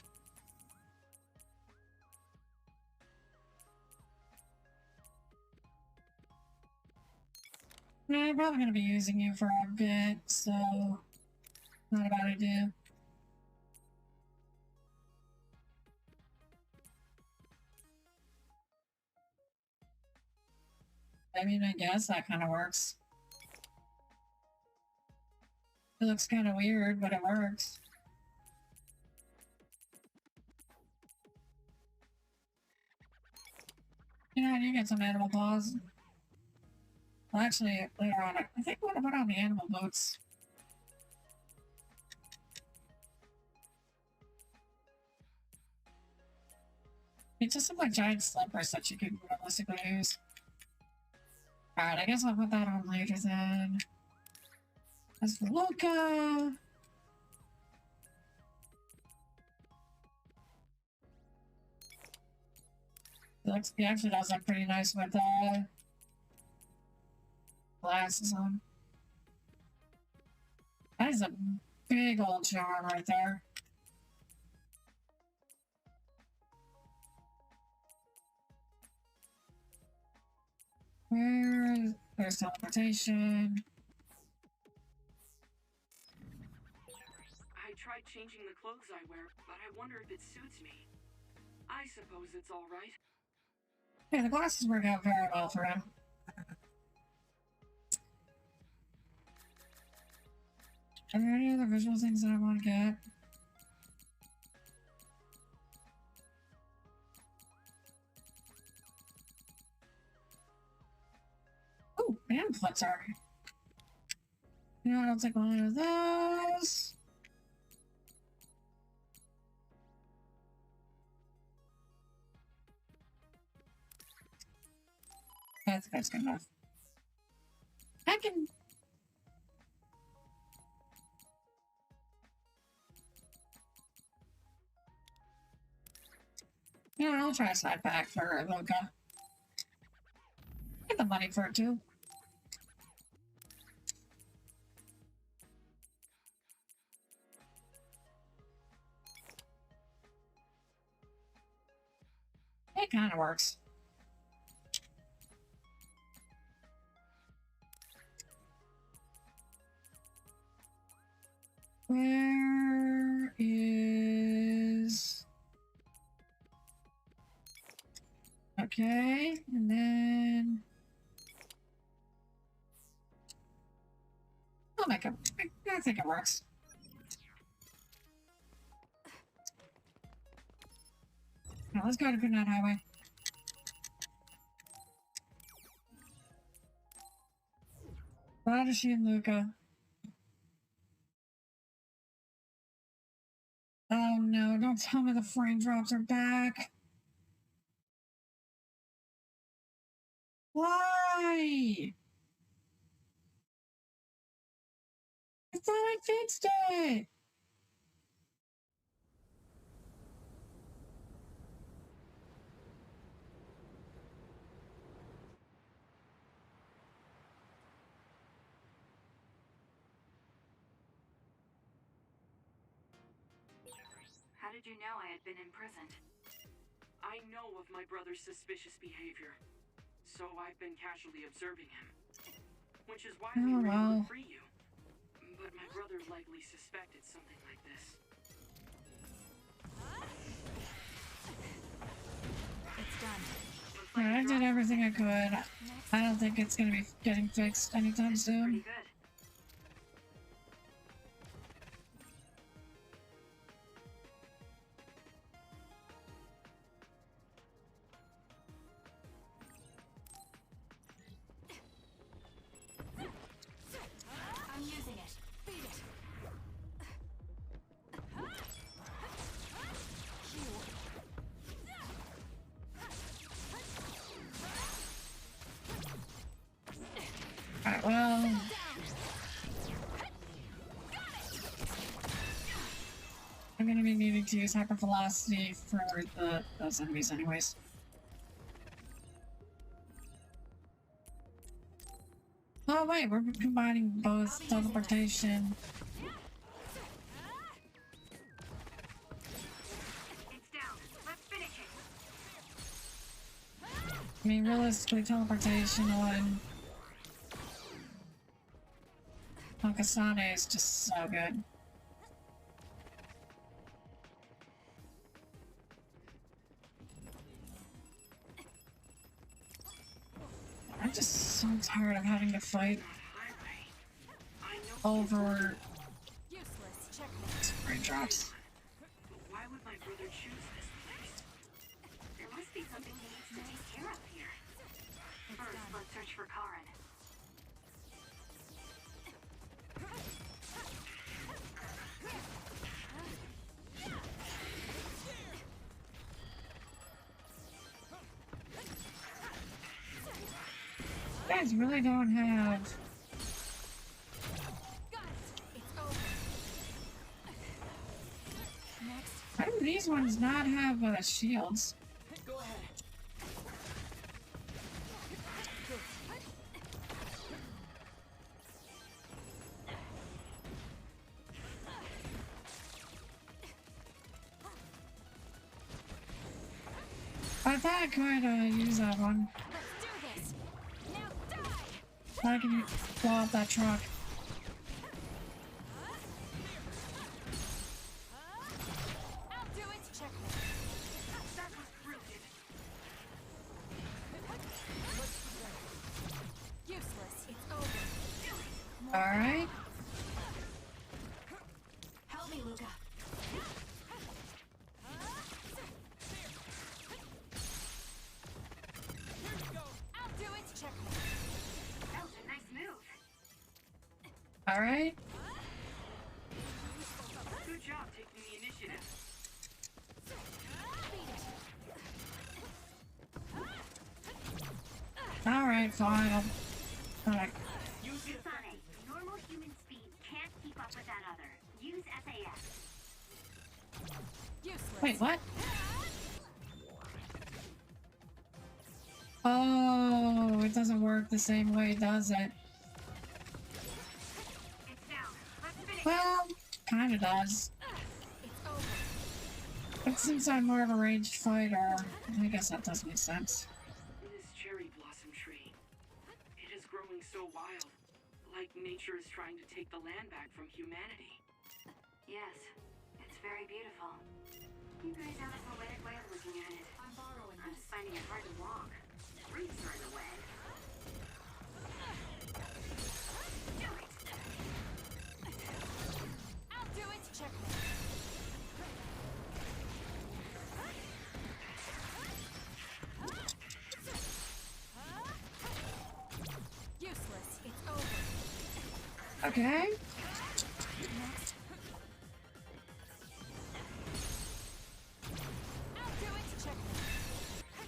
Yeah, I'm probably gonna be using you for a bit, so not a bad idea. I mean, I guess that kind of works. It looks kind of weird, but it works. Yeah, you get some animal paws. Well, actually, later on, I think we'll put on the animal boots. It's just some like giant slippers that you can realistically use. Alright, I guess I'll put that on later then. That's for Luca. He actually does look pretty nice with glasses on. That is a big old charm right there. There's teleportation. I tried changing the clothes I wear, but I wonder if it suits me. I suppose it's all right. Yeah, the glasses work out very well for him. Are there any other visual things that I want to get? Oh, pamphlets are. You know what? I'll take one of those. That's good enough. I can. Yeah, I'll try a side pack for Luca. Get the money for it too. It kind of works. Where is... Okay, and then... I'll make it. I think it works. Now let's go to Goodnight Highway. Radishi and Luca. Oh no, don't tell me the frame drops are back. Why? I thought I fixed it. How did you know I had been imprisoned? I know of my brother's suspicious behavior, so I've been casually observing him. Which is why we were able to free you. But my brother likely suspected something like this. It's done. Yeah, I did everything I could. I don't think it's gonna be getting fixed anytime soon. Pretty good. I'm using it. Beat it. Alright, well... I'm gonna be needing to use hyper velocity for those enemies anyways. Oh wait, we're combining both teleportation. It's down. Let's finish it. I mean, realistically, teleportation on Kasane is just so good. I'm just so tired of having to fight over raindrops. Why would my brother choose this place? There must be something he needs to take care of here. First, let's search for Karen. You guys really don't have... How do these ones not have shields? Go ahead. I thought I could use that one. I can blow up that truck. Alright. Help me, Luca. I'll do it. Check. That was a nice move. Alright. Good job taking the initiative. Alright, fine. Alright. Kasane, normal human speed can't keep up with that other. Use SAS. Wait, what? Oh, it doesn't work the same way, does it? Well, kinda does. But since I'm more of a ranged fighter, I guess that does make sense. This cherry blossom tree. It is growing so wild. Like nature is trying to take the land back from humanity. Yes, it's very beautiful. You guys have a poetic way of looking at it. I'm borrowing this. I'm just finding it hard to walk. Roots are in the way. Do it! I'll do it. Check. Useless. It's over. Okay. I'll do it. Check.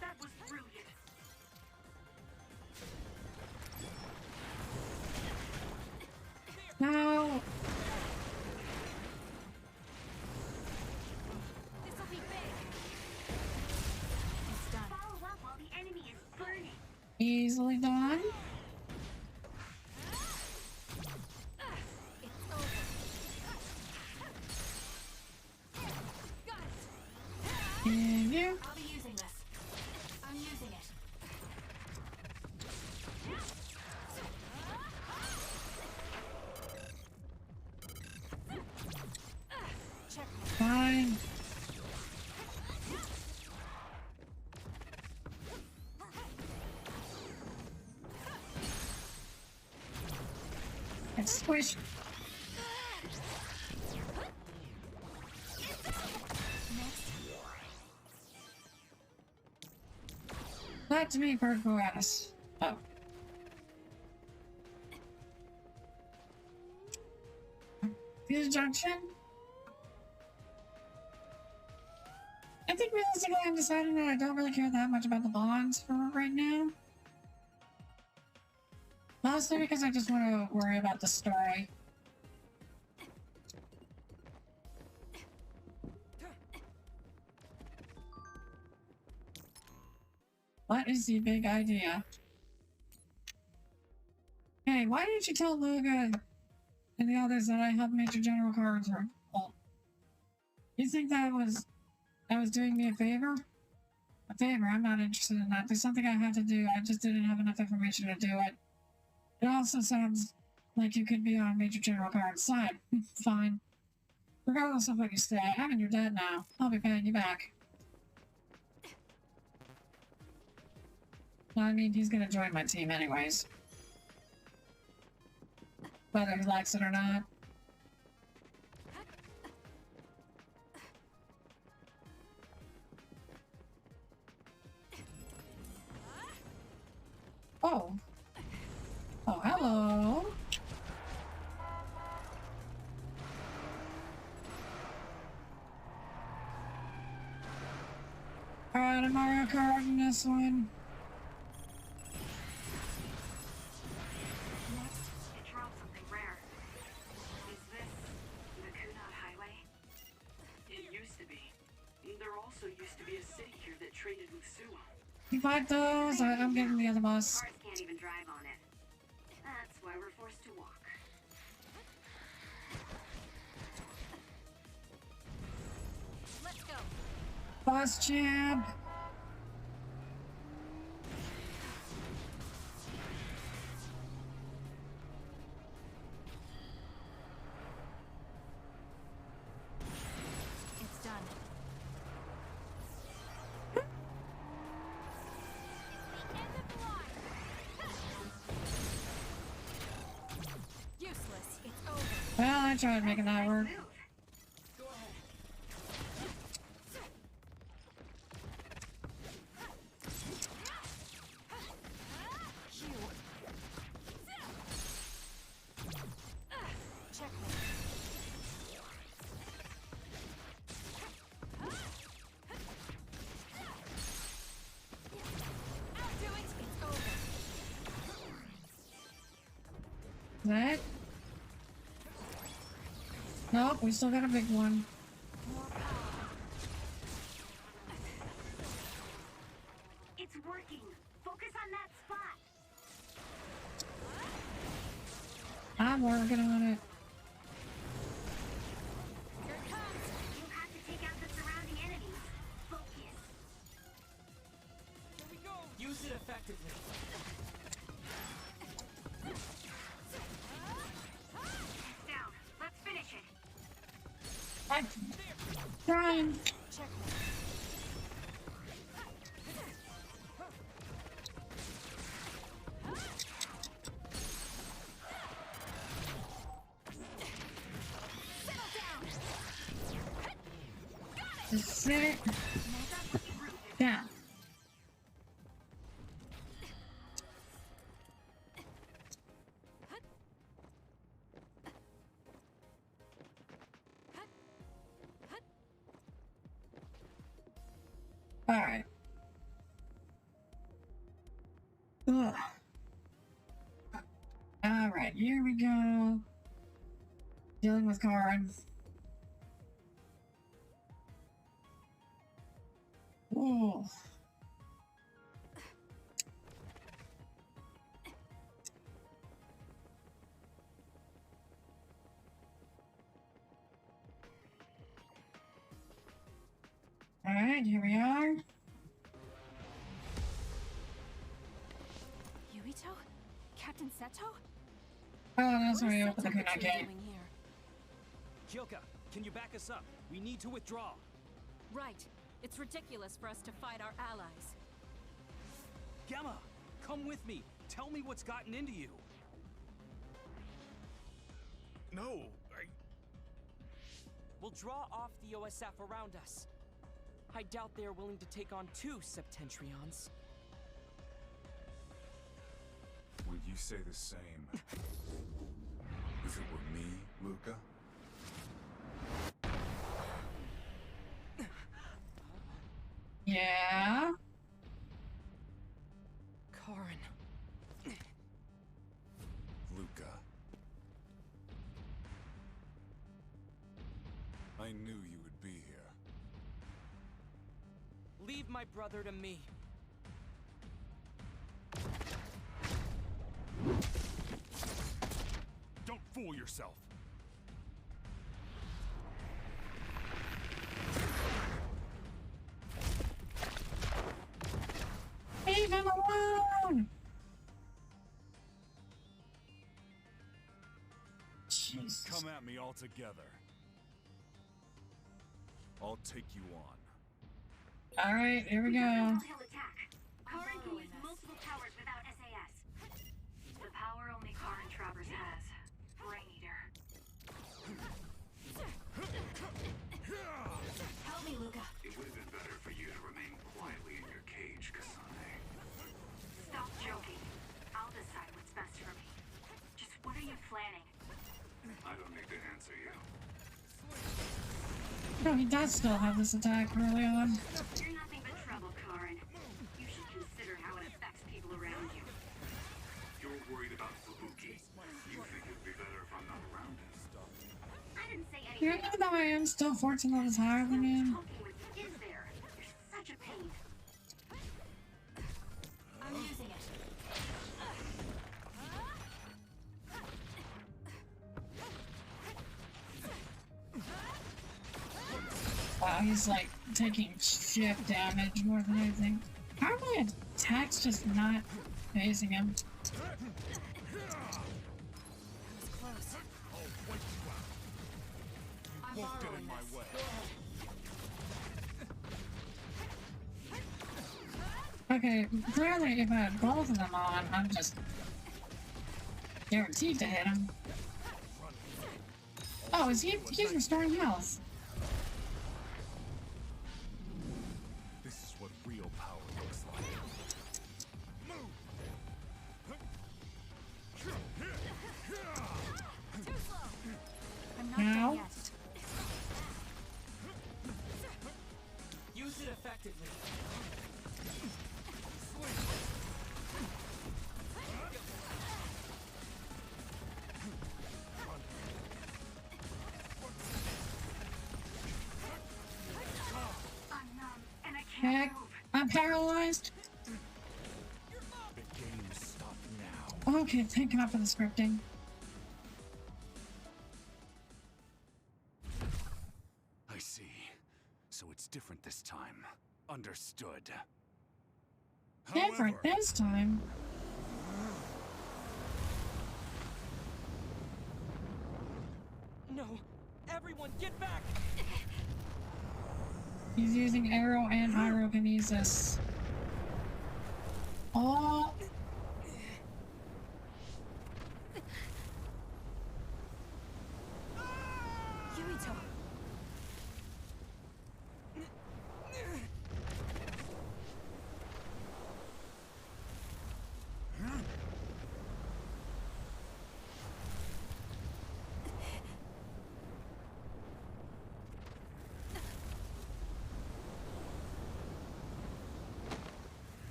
That was brilliant. No. This'll be big. It's done. Follow up while the enemy is burning. Easily done. It's over. Got it. And you. I'll be using this. I'm using it. Check. Fine. And squish. Back to me, Purple Ass. Oh. Fuse junction? I think realistically I'm deciding that I don't really care that much about the bonds for right now. Mostly because I just want to worry about the story. What is the big idea? Hey, why didn't you tell Luga and the others that I helped Major General Cards revolt? You think that was doing me a favor? A favor? I'm not interested in that. There's something I have to do. I just didn't have enough information to do it. It also sounds Like you could be on Major General Guard's side. Fine. Regardless of what you say, I mean, you're dead now. I'll be paying you back. Well, I mean, he's gonna join my team anyways. Whether he likes it or not. Oh. Oh, hello. Alright, I'm Mario Kart in this one. It dropped something rare. Is this the Kunad Highway? It used to be. There also used to be a city here that traded with Suo. You fight those? I'm getting the other bus. Cars can't even drive on it. That's why we're forced to walk. Let's go. Bus champ. It's done. Useless. It's over. Well, I tried making that work. That? Nope, we still got a big one. It's working. Focus on that spot. I'm working on it. Here it comes. You have to take out the surrounding enemies. Focus. Here we go. Use it effectively. Down. Let's finish it. I'm trying. Just sit it. Yeah. All right. Ugh. All right, here we go. Dealing with cards. Oh. All right, here we are. Yuito? Captain Seto? Oh, that's where you open the kunai gate. Kyoka, can you back us up? We need to withdraw. Right. It's ridiculous for us to fight our allies. Gemma, come with me. Tell me what's gotten into you. No, We'll draw off the OSF around us. I doubt they are willing to take on 2 Septentrions. Would you say the same if it were me, Luca? Yeah. Karin. Luca. I knew you would be here. Leave my brother to me. don't fool yourself. Leave him alone! Ghost. Come at me all together. I'll take you on. Alright, here we go. He'll attack. Karin can use multiple powers without SAS. The power only Karin Travers has. Brain Eater. Help me, Luca. It would have been better for you to remain quietly in your cage, Kasane. Stop joking. I'll decide what's best for me. Just what are you planning? I don't need to answer you. No, he does still have this attack early on. You're nothing but trouble, Karin. You should consider how it affects people around you. You're worried about Fubuki. You think it'd be better if I'm not around him. I didn't say anything. Even though I am still 14 levels higher than him. Talking with you is there. You're such a pain. I'm using it. Wow, he's like taking shift damage more than anything. How are my attacks just not phasing him? You won't get in my way. Okay, clearly if I had both of them on, I'm just guaranteed to hit him. Oh, he's restoring health. This is what real power looks like. Move. I'm not Now? done yet. Use it effectively. I'm numb and I can't Heck, move. I'm paralyzed. The game stopped now. Okay, thank God for the scripting. I see. So it's different this time. Understood. Different this time. No! Everyone, get back! He's using arrow and pyrokinesis. Oh. Yurito.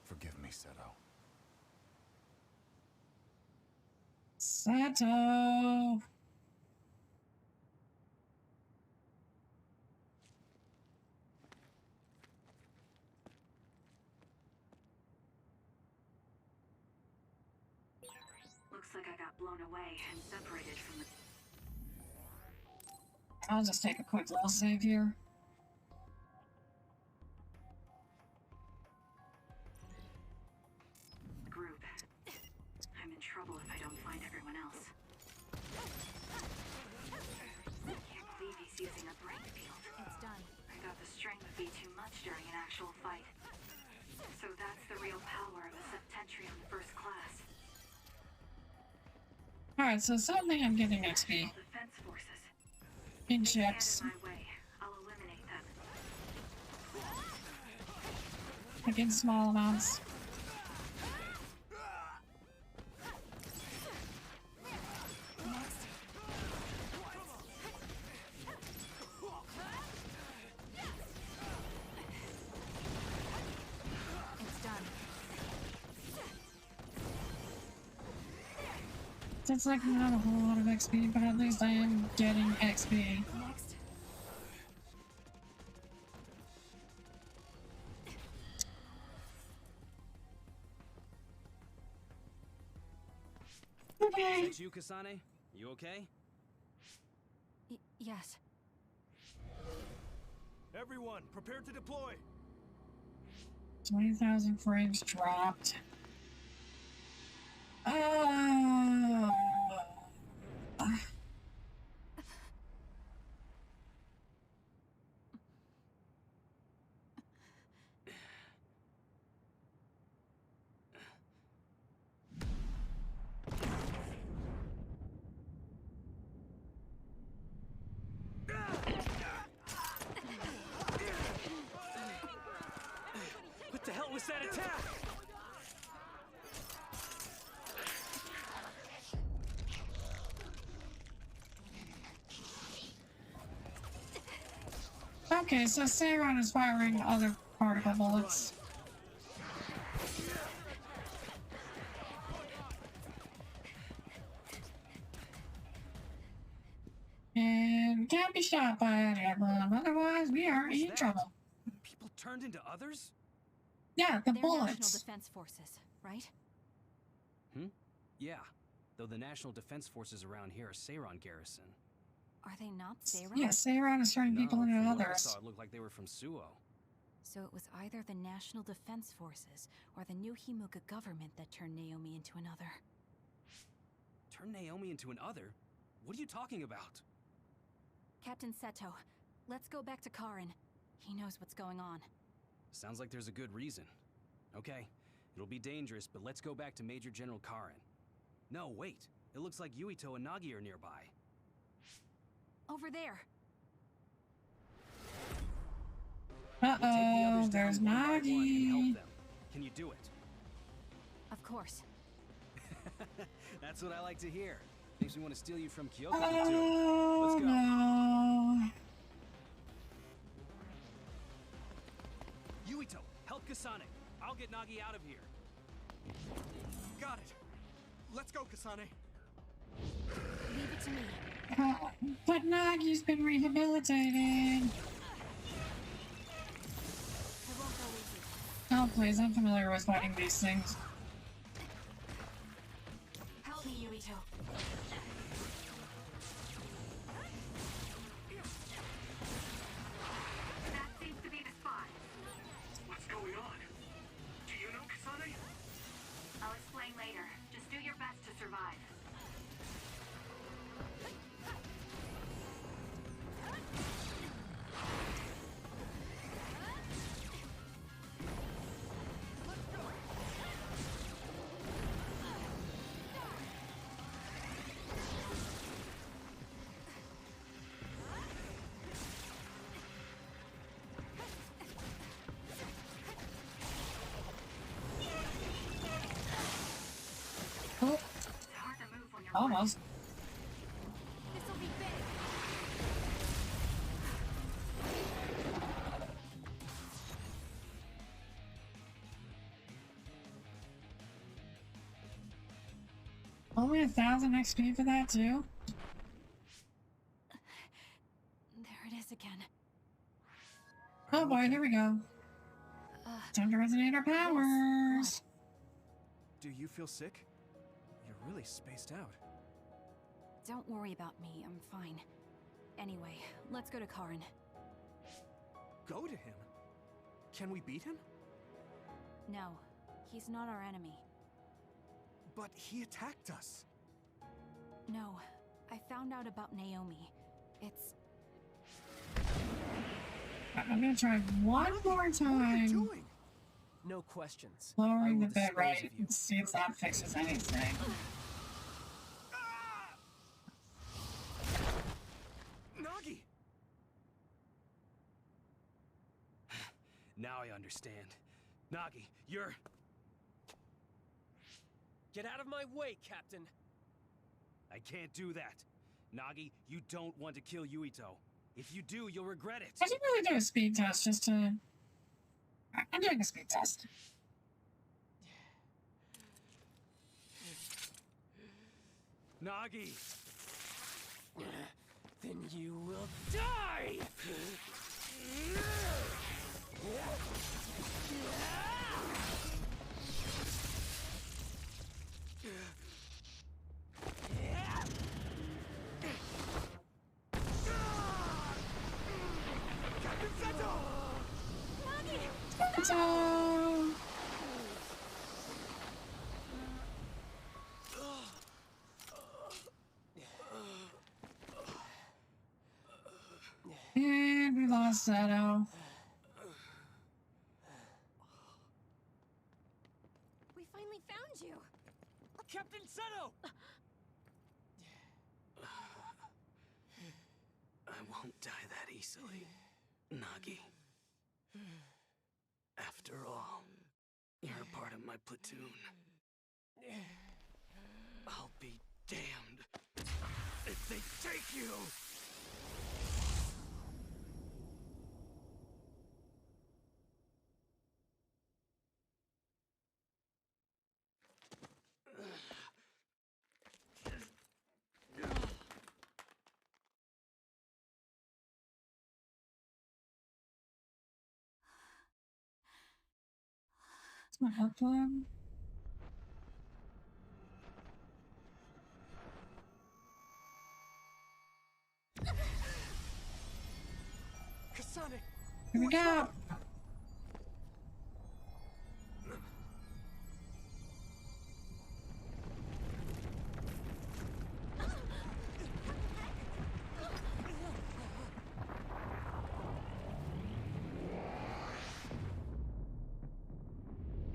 Forgive me, Seto. Sato. Looks like I got blown away and separated from the... I'll just take a quick little save here. group. I'm in trouble if I don't find everyone else. I can't believe he's using a brain field. It's done. I thought the strain would be too much during an actual fight. So that's the real power of a septentrion first class. Alright, so suddenly I'm getting XP. Defense forces. In They stand chips. in my way. I'll eliminate them. Like in small amounts. It's done. It's like not a whole lot of XP, but at least I am getting XP. Next. Okay. Is that you, Kasane? You okay? Yes. Everyone, prepare to deploy! 20,000 frames dropped. What the hell was that attack? Okay, so Scarlet is firing other particle bullets. And can't be shot by any of them, otherwise we are in trouble. People turned into others? Yeah, the They're bullets. National Defense Forces, right? Yeah. Though the National Defense Forces around here are Seiron garrison. Are they not Seiron? Yeah, Seiron is turning people into from what I others. saw, it looked like they were from Suo. So it was either the National Defense Forces or the new Himuka government that turned Naomi into another. Turn Naomi into an other? What are you talking about? Captain Seto, let's go back to Karin. He knows what's going on. Sounds like there's a good reason. Okay, it'll be dangerous, but let's go back to Major General Karin. No, wait. It looks like Yuito and Nagi are nearby. Over there. Uh-oh, there's Nagi. Can you do it? Of course. That's what I like to hear. Makes me want to steal you from Kyoko too. Oh, Let's go. no. Yuito, help Kasane. I'll get Nagi out of here. Got it. Let's go, Kasane. Leave it to me. But Nagi's been rehabilitated. I won't go easy. Oh, please, I'm familiar with fighting these things. Help me, Yuito. That seems to be the spot. What's going on? Do you know Kasane? I'll explain later. Just do your best to survive. Oh, It's hard to move when you're almost. This'll be big. Only 1,000 XP for that too? There it is again. Oh boy, here we go. Time to resonate our powers. Do you feel sick? You're really spaced out. Don't worry about me, I'm fine. Anyway, let's go to Karin. Go to him? Can we beat him? No, he's not our enemy. But he attacked us. No, I found out about Naomi. It's... I'm gonna try one more time. No questions. Lowering the bit rate and see if that fixes anything. Nagi! Now I understand. Nagi, you're... Get out of my way, Captain! I can't do that. Nagi, you don't want to kill Yuito. If you do, you'll regret it. I should really do a speed test just to... I'm doing a speed test. Nagi! Then you will die! So... Seto. We finally found you! Captain Seto! I won't die that easily, Nagi. After all, you're a part of my platoon. I'll be damned if they take you! It's my headphone. Kasane! Here we go.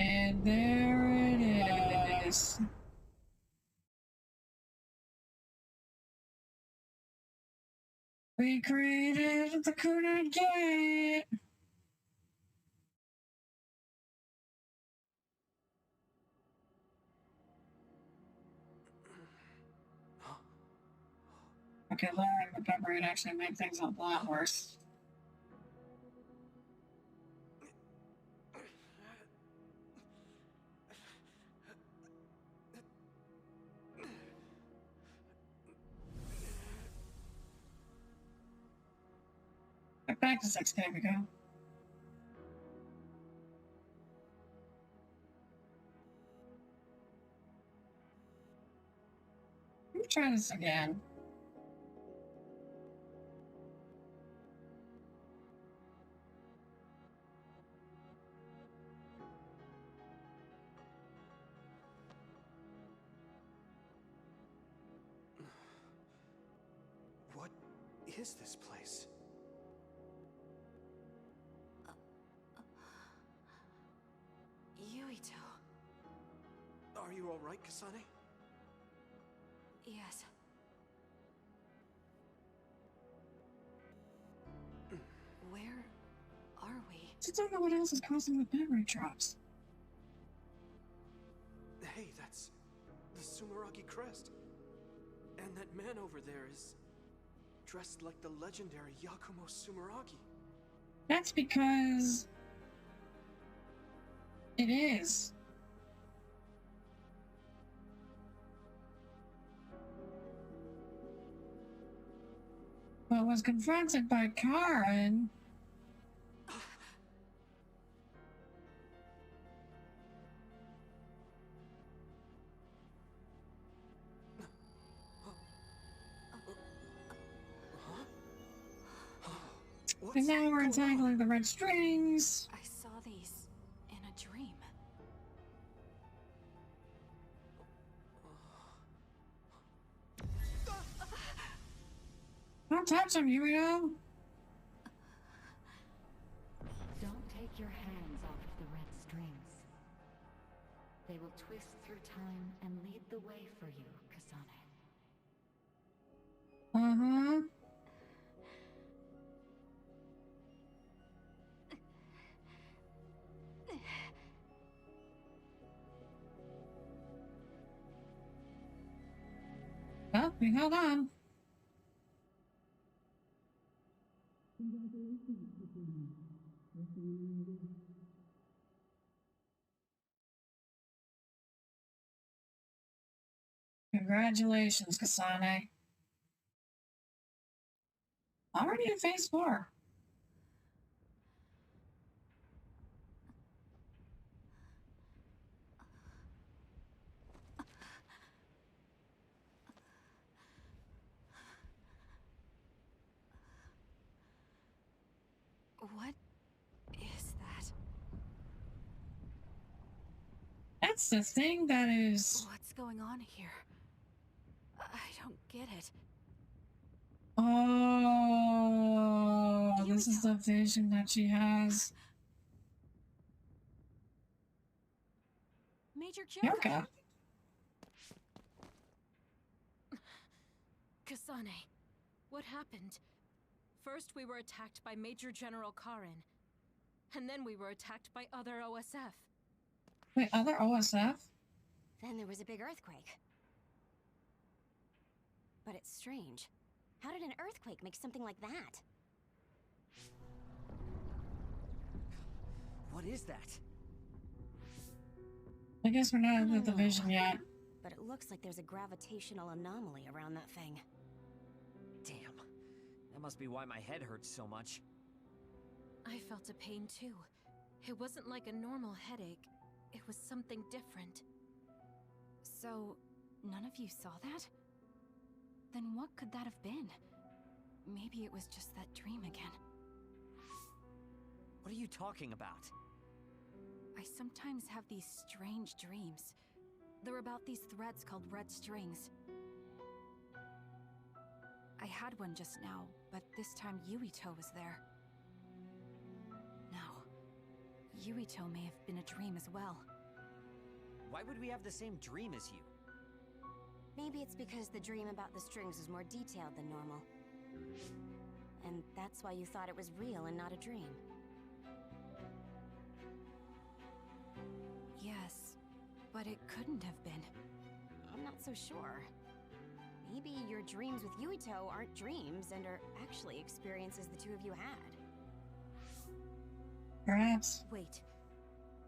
And there it is. We created the Kunai Gate. Okay, lowering the pep rate actually made things a lot worse. Back to 6K we go. Let me try this again. What is this place? Yuito. Are you alright, Kasane? Yes. Where are we? I don't know what else is causing the pep rate drops. Hey, that's the Sumeragi crest. And that man over there is dressed like the legendary Yakumo Sumeragi. That's because it is. But was confronted by Karen. And now we're entangling the red strings. I saw these in a dream. Don't touch him, Yuito. Don't take your hands off the red strings. They will twist through time and lead the way for you, Kasane. Uh-huh. Well, we held on. Congratulations, Kasane. Already in phase 4. What is that? That's the thing that is... What's going on here? I don't get it. Oh, this is the vision that she has. Major Kyoka. Kasane, what happened? First we were attacked by Major General Karin, and then we were attacked by other OSF. Wait, other OSF? Then there was a big earthquake. But it's strange. How did an earthquake make something like that? What is that? I guess we're not at the vision yet. But it looks like there's a gravitational anomaly around that thing. Damn. That must be why my head hurts so much. I felt a pain too. It wasn't like a normal headache. It was something different. So, none of you saw that? Then what could that have been? Maybe it was just that dream again. What are you talking about? I sometimes have these strange dreams. They're about these threads called red strings. I had one just now, but this time Yuito was there. No. Yuito may have been a dream as well. Why would we have the same dream as you? Maybe it's because the dream about the strings was more detailed than normal. And that's why you thought it was real and not a dream. Yes, but it couldn't have been. I'm not so sure. Maybe your dreams with Yuito aren't dreams and are actually experiences the two of you had. Perhaps. Wait.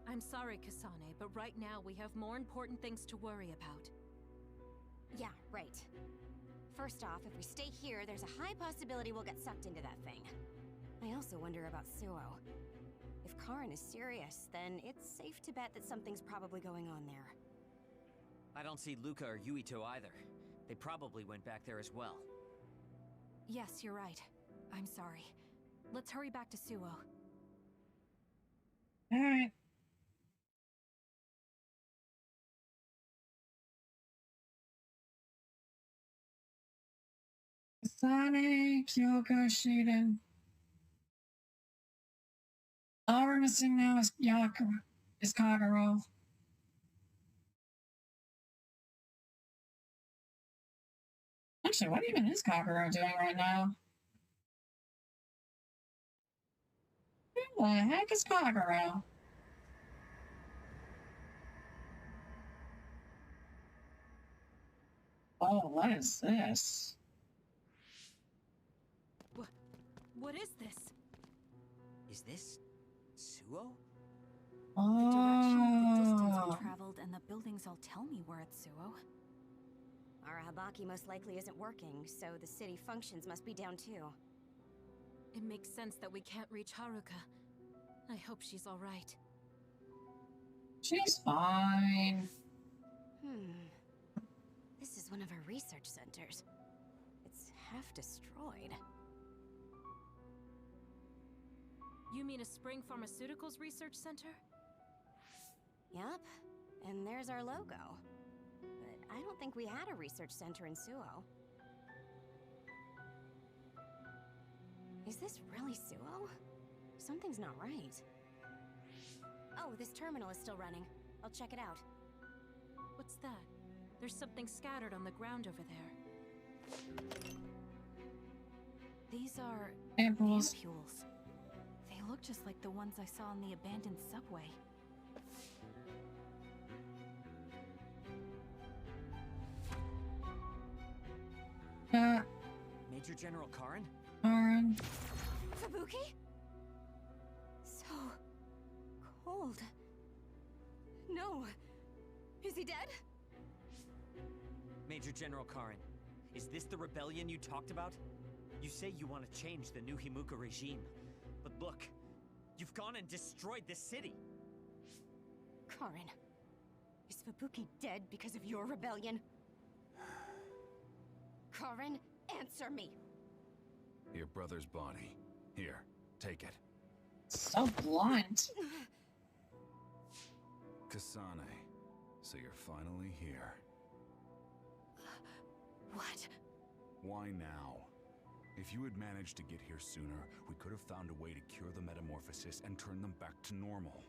I'm sorry, Kasane, but right now we have more important things to worry about. Yeah, right. First off, if we stay here, there's a high possibility we'll get sucked into that thing. I also wonder about Suo. If Karin is serious, then it's safe to bet that something's probably going on there. I don't see Luca or Yuito either. They probably went back there as well. Yes, you're right. I'm sorry. Let's hurry back to Suo. Alright. Kasane, Kyoka, Shiden. All we're missing now is Kagero. Actually, what even is Kagero doing right now? Who the heck is Kagero? Oh, what is this? What is this? Is this Suo? The direction of the distance we traveled and the buildings all tell me we're at Suo. Our Habaki most likely isn't working, so the city functions must be down too. It makes sense that we can't reach Haruka. I hope she's alright. She's fine. This is one of our research centers. It's half destroyed. You mean a Spring Pharmaceuticals Research Center? Yup, and there's our logo. But I don't think we had a research center in Suo. Is this really Suo? Something's not right. Oh, this terminal is still running. I'll check it out. What's that? There's something scattered on the ground over there. These are ampules. They look just like the ones I saw in the abandoned subway. Major General Karin? Karin. Fubuki? So cold. No. Is he dead? Major General Karin, is this the rebellion you talked about? You say you want to change the new Himuka regime, but look, you've gone and destroyed the city. Karin, is Fubuki dead because of your rebellion? Karin, answer me. Your brother's body. Here, take it. So blunt. Kasane, so you're finally here. What? Why now? If you had managed to get here sooner, we could have found a way to cure the metamorphosis and turn them back to normal.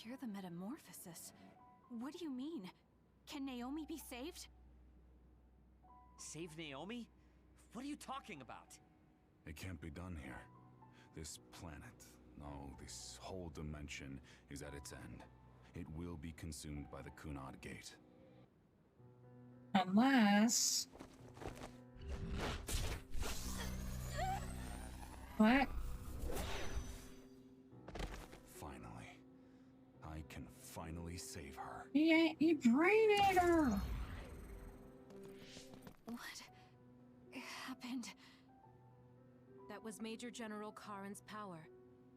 Cure the metamorphosis? What do you mean? Can Naomi be saved? Save Naomi? What are you talking about? It can't be done here. This planet, no, this whole dimension is at its end. It will be consumed by the Kunad Gate. Unless... What? Finally. I can finally save her. Yeah, you brained her! What happened? That was Major General Karin's power.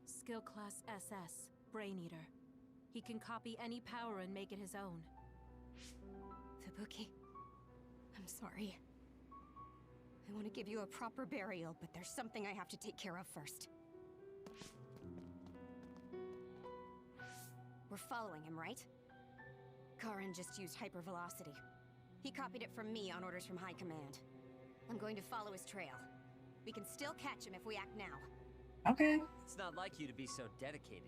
Skill class SS, Brain Eater. He can copy any power and make it his own. Fubuki, I'm sorry. I want to give you a proper burial, but there's something I have to take care of first. We're following him, right? Karin just used hypervelocity. He copied it from me on orders from High Command. I'm going to follow his trail. We can still catch him if we act now. Okay. It's not like you to be so dedicated.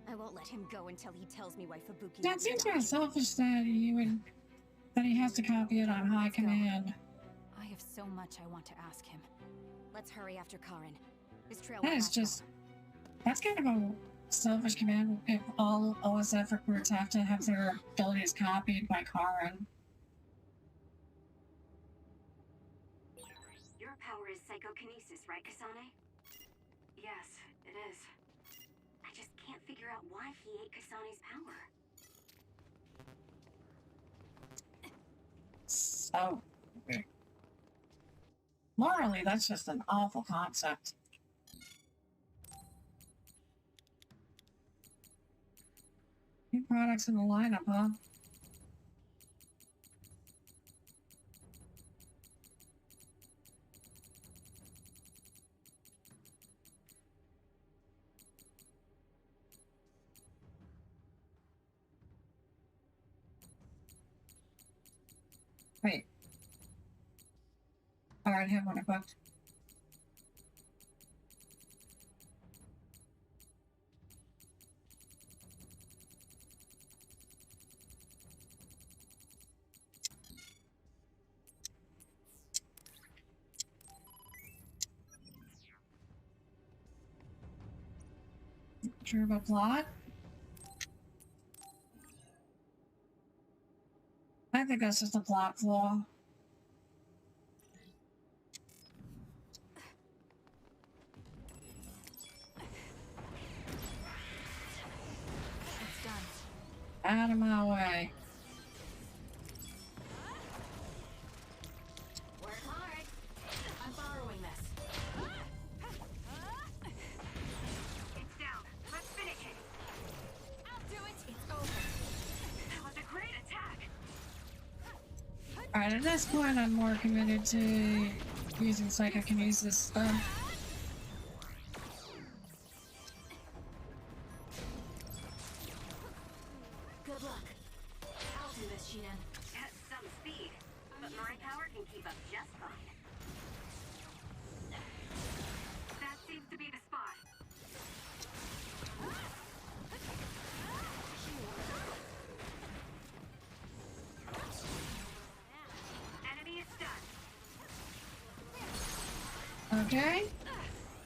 I won't let him go until he tells me why Fubuki... That seems kind of selfish that he has to copy it on High Command. I have so much I want to ask him. Let's hurry after Karin. His trail That is just... That's kind of a selfish command if all OSF recruits have to have their abilities copied by Karin. Your power is psychokinesis, right, Kasane? Yes, it is. I just can't figure out why he ate Kasane's power. So... Morally, that's just an awful concept. New products in the lineup, huh? Wait. I already have one equipped. Turbo plot. I think that's just a plot flaw. Out of my way. Work hard. I'm borrowing this. It's down. Let's finish it. I'll do it. It's over. That was a great attack. Alright, at this point I'm more committed to using psychokinesis stuff. Good luck. I'll do this, Shinan. At some speed, but my power can keep up just fine. That seems to be the spot. Enemy is stunned. Okay.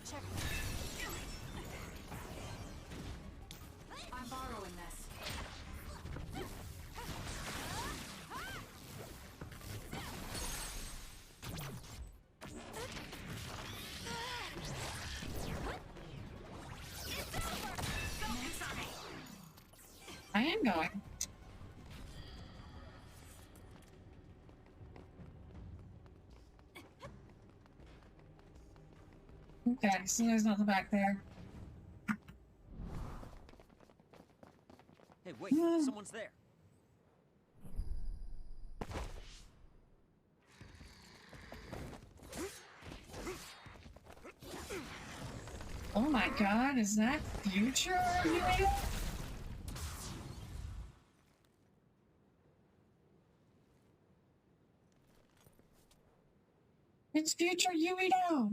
Check. I'm borrowing this. I am going. Okay, so there's nothing back there. Hey, wait, someone's there. Oh my god, is that future? It's future Yuito!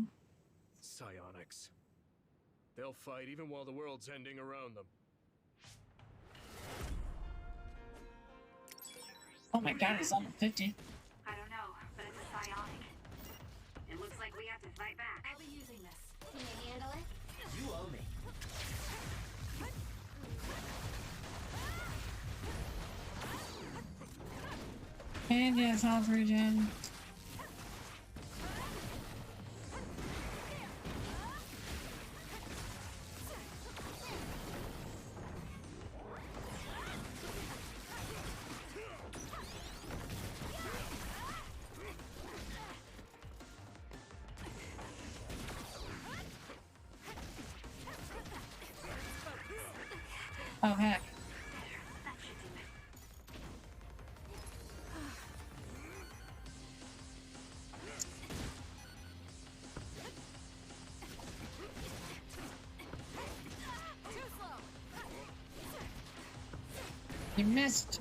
Psionics. They'll fight even while the world's ending around them. Oh my god, it's on 50. I don't know, but it's a psionic. It looks like we have to fight back. I'll be using this. Can you handle it? You owe me. And yes, health regen. Oh heck. You missed.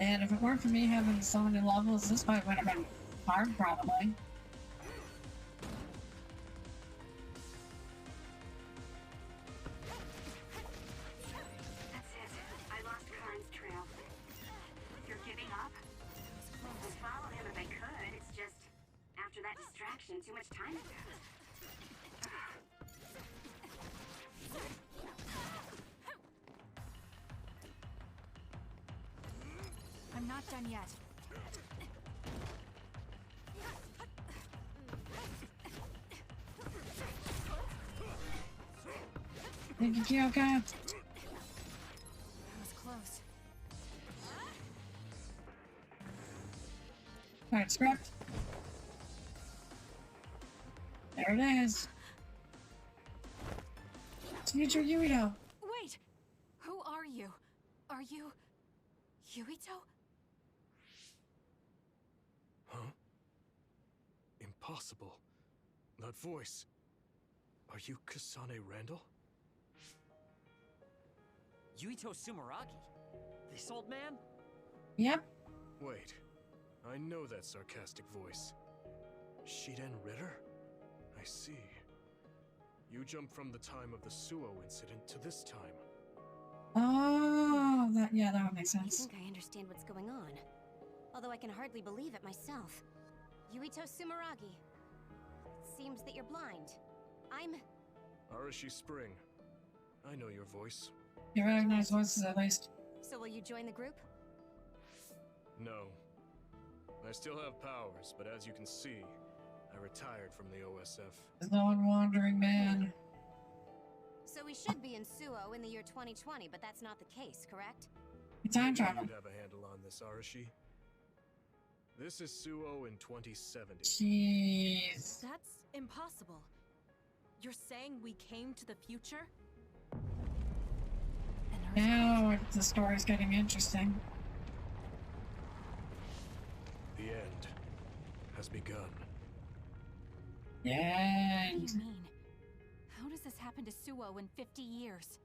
And if it weren't for me having so many levels, this fight would have been hard, probably. That's it. I lost Karn's trail. You're giving up? I'd follow him if I could. It's just, after that distraction, too much time has passed. I'm not done yet. Thank you, Kyoka. That was close. Alright, script. There it is. It's future Yuito. Wait! Who are you? Are you... Yuito? Huh? Impossible. That voice. Are you Kasane Randall? Yuito Sumeragi? This old man? Yep. Wait. I know that sarcastic voice. Shiden Ritter? I see. You jumped from the time of the Suo incident to this time. Oh, that would make I sense. think I understand what's going on. Although I can hardly believe it myself. Yuito Sumeragi. Seems that you're blind. I'm... Arashi Spring. I know your voice. You recognize voices at least. So will you join the group? No. I still have powers, but as you can see, I retired from the OSF. There's no one wandering man. So we should be in Suo in the year 2020, but that's not the case, correct? Time travel. You'd have a handle on this, Arashi. This is Suo in 2070. Jeez. That's impossible. You're saying we came to the future? Now the story's getting interesting. The end has begun. Yeah. What do you mean? How does this happen to Suo in 50 years?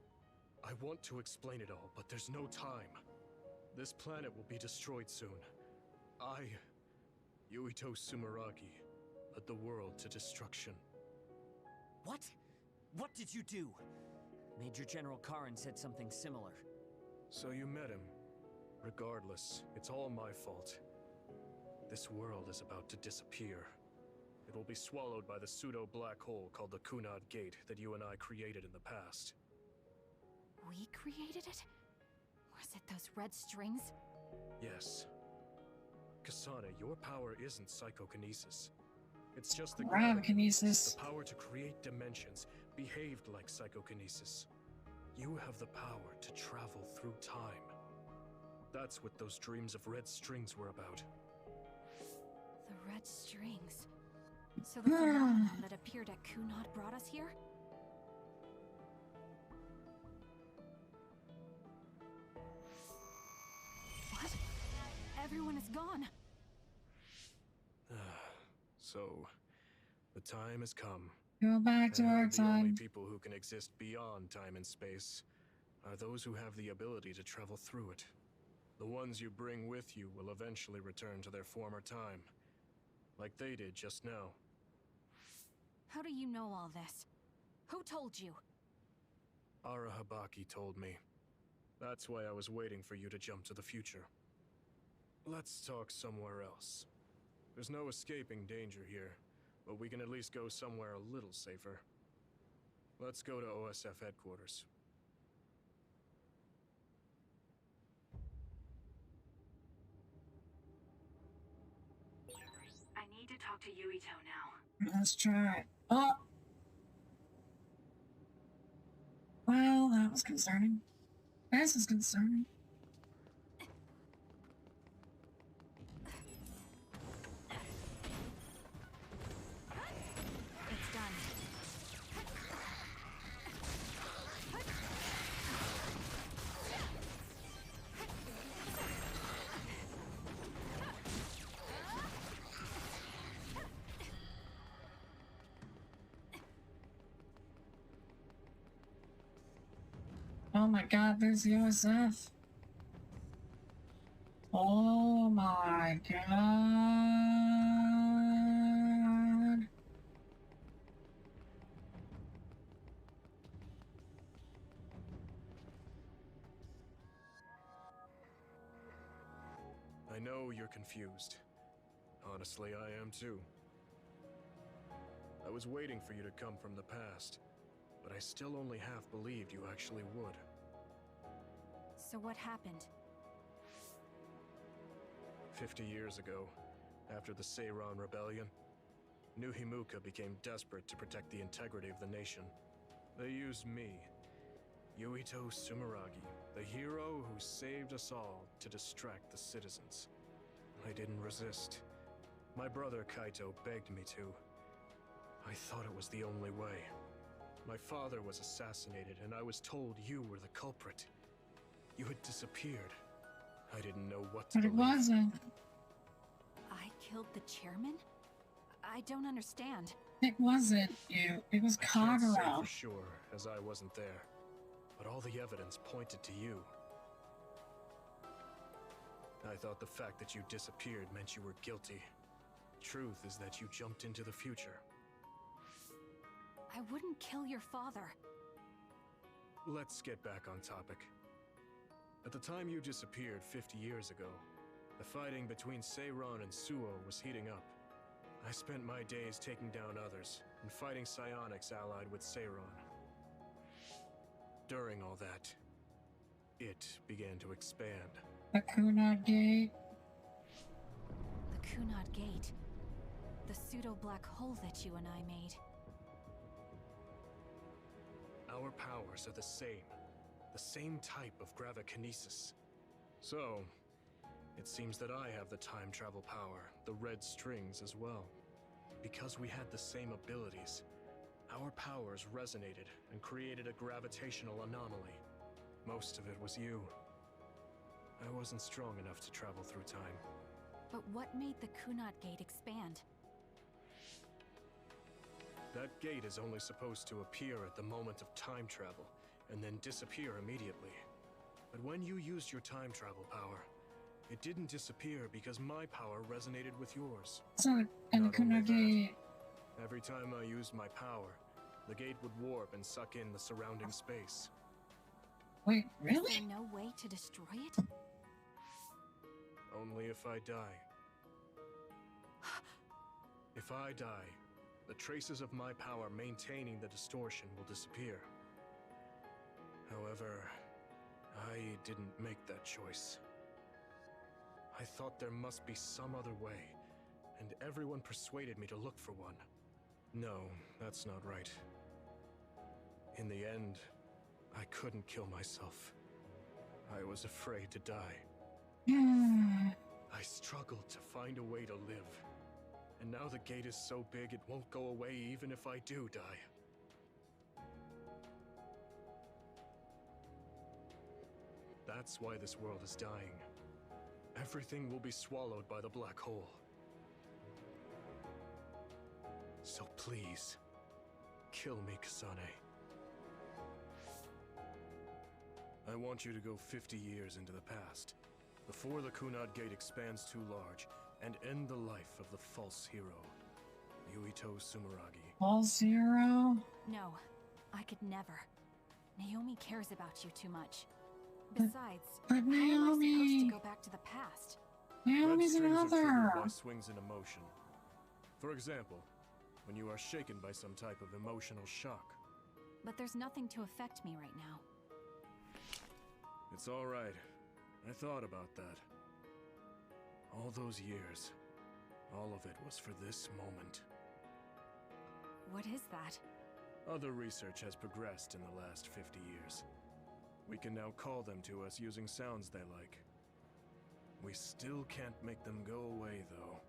I want to explain it all, but there's no time. This planet will be destroyed soon. I, Yuito Sumeragi, led the world to destruction. What? What did you do? Major General Karin said something similar. So you met him. Regardless, it's all my fault. This world is about to disappear. It will be swallowed by the pseudo-black hole called the Kunad Gate that you and I created in the past. We created it? Was it those red strings? Yes. Kasane, your power isn't psychokinesis. It's just the Gravikinesis. the power to create dimensions, behaved like psychokinesis. You have the power to travel through time. That's what those dreams of red strings were about. The red strings. So the phenomenon that appeared at Kunad brought us here? What? Everyone is gone. So, the time has come. Go back to our The only time. people who can exist beyond time and space are those who have the ability to travel through it. The ones you bring with you will eventually return to their former time. Like they did just now. How do you know all this? Who told you? Arahabaki told me. That's why I was waiting for you to jump to the future. Let's talk somewhere else. There's no escaping danger here, but we can at least go somewhere a little safer. Let's go to OSF headquarters. I need to talk to Yuito now. Let's try. Oh! Well, that was concerning. This is concerning. It's done. Oh my god, there's the OSF. Oh my god. I know you're confused. Honestly, I am too. I was waiting for you to come from the past, but I still only half believed you actually would. So what happened? 50 years ago, after the Seiran Rebellion, New Himuka became desperate to protect the integrity of the nation. They used me, Yuito Sumeragi, the hero who saved us all, to distract the citizens. I didn't resist. My brother Kaito begged me to. I thought it was the only way. My father was assassinated, and I was told you were the culprit. You had disappeared. I didn't know what to But it believe. wasn't. I killed the chairman? I don't understand. It wasn't you. It was I can't say Kagero. for sure, as I wasn't there. But all the evidence pointed to you. I thought the fact that you disappeared meant you were guilty. Truth is that you jumped into the future. I wouldn't kill your father. Let's get back on topic. At the time you disappeared 50 years ago, the fighting between Seiran and Suo was heating up. I spent my days taking down others and fighting psionics allied with Seiran. During all that, it began to expand. The Kunad Gate. The Kunad Gate. The pseudo-black hole that you and I made. Our powers are the same type of gravikinesis. So, it seems that I have the time travel power, the red strings as well. Because we had the same abilities, our powers resonated and created a gravitational anomaly. Most of it was you. I wasn't strong enough to travel through time. But what made the Kunad Gate expand? That gate is only supposed to appear at the moment of time travel, and then disappear immediately. But when you used your time travel power, it didn't disappear because my power resonated with yours. So, and the Not only Kunad that, Gate. every time I used my power, the gate would warp and suck in the surrounding space. Wait, Is really? there no way to destroy it? Only if I die. If I die, the traces of my power maintaining the distortion will disappear. However, I didn't make that choice. I thought there must be some other way, and everyone persuaded me to look for one. No, that's not right. In the end, I couldn't kill myself. I was afraid to die. I struggled to find a way to live. And now the gate is so big it won't go away even if I do die. That's why this world is dying. Everything will be swallowed by the black hole. So please, kill me, Kasane. I want you to go 50 years into the past, before the Kunad Gate expands too large and end the life of the false hero, Yuito Sumeragi. False hero? No, I could never. Naomi cares about you too much. Besides, but how am I supposed Naomi... to go back to the past? Naomi's Red strings are another. triggered by swings in emotion. For example, when you are shaken by some type of emotional shock. But there's nothing to affect me right now. It's all right. I thought about that. All those years, all of it was for this moment. What is that? Other research has progressed in the last 50 years. We can now call them to us using sounds they like. We still can't make them go away, though.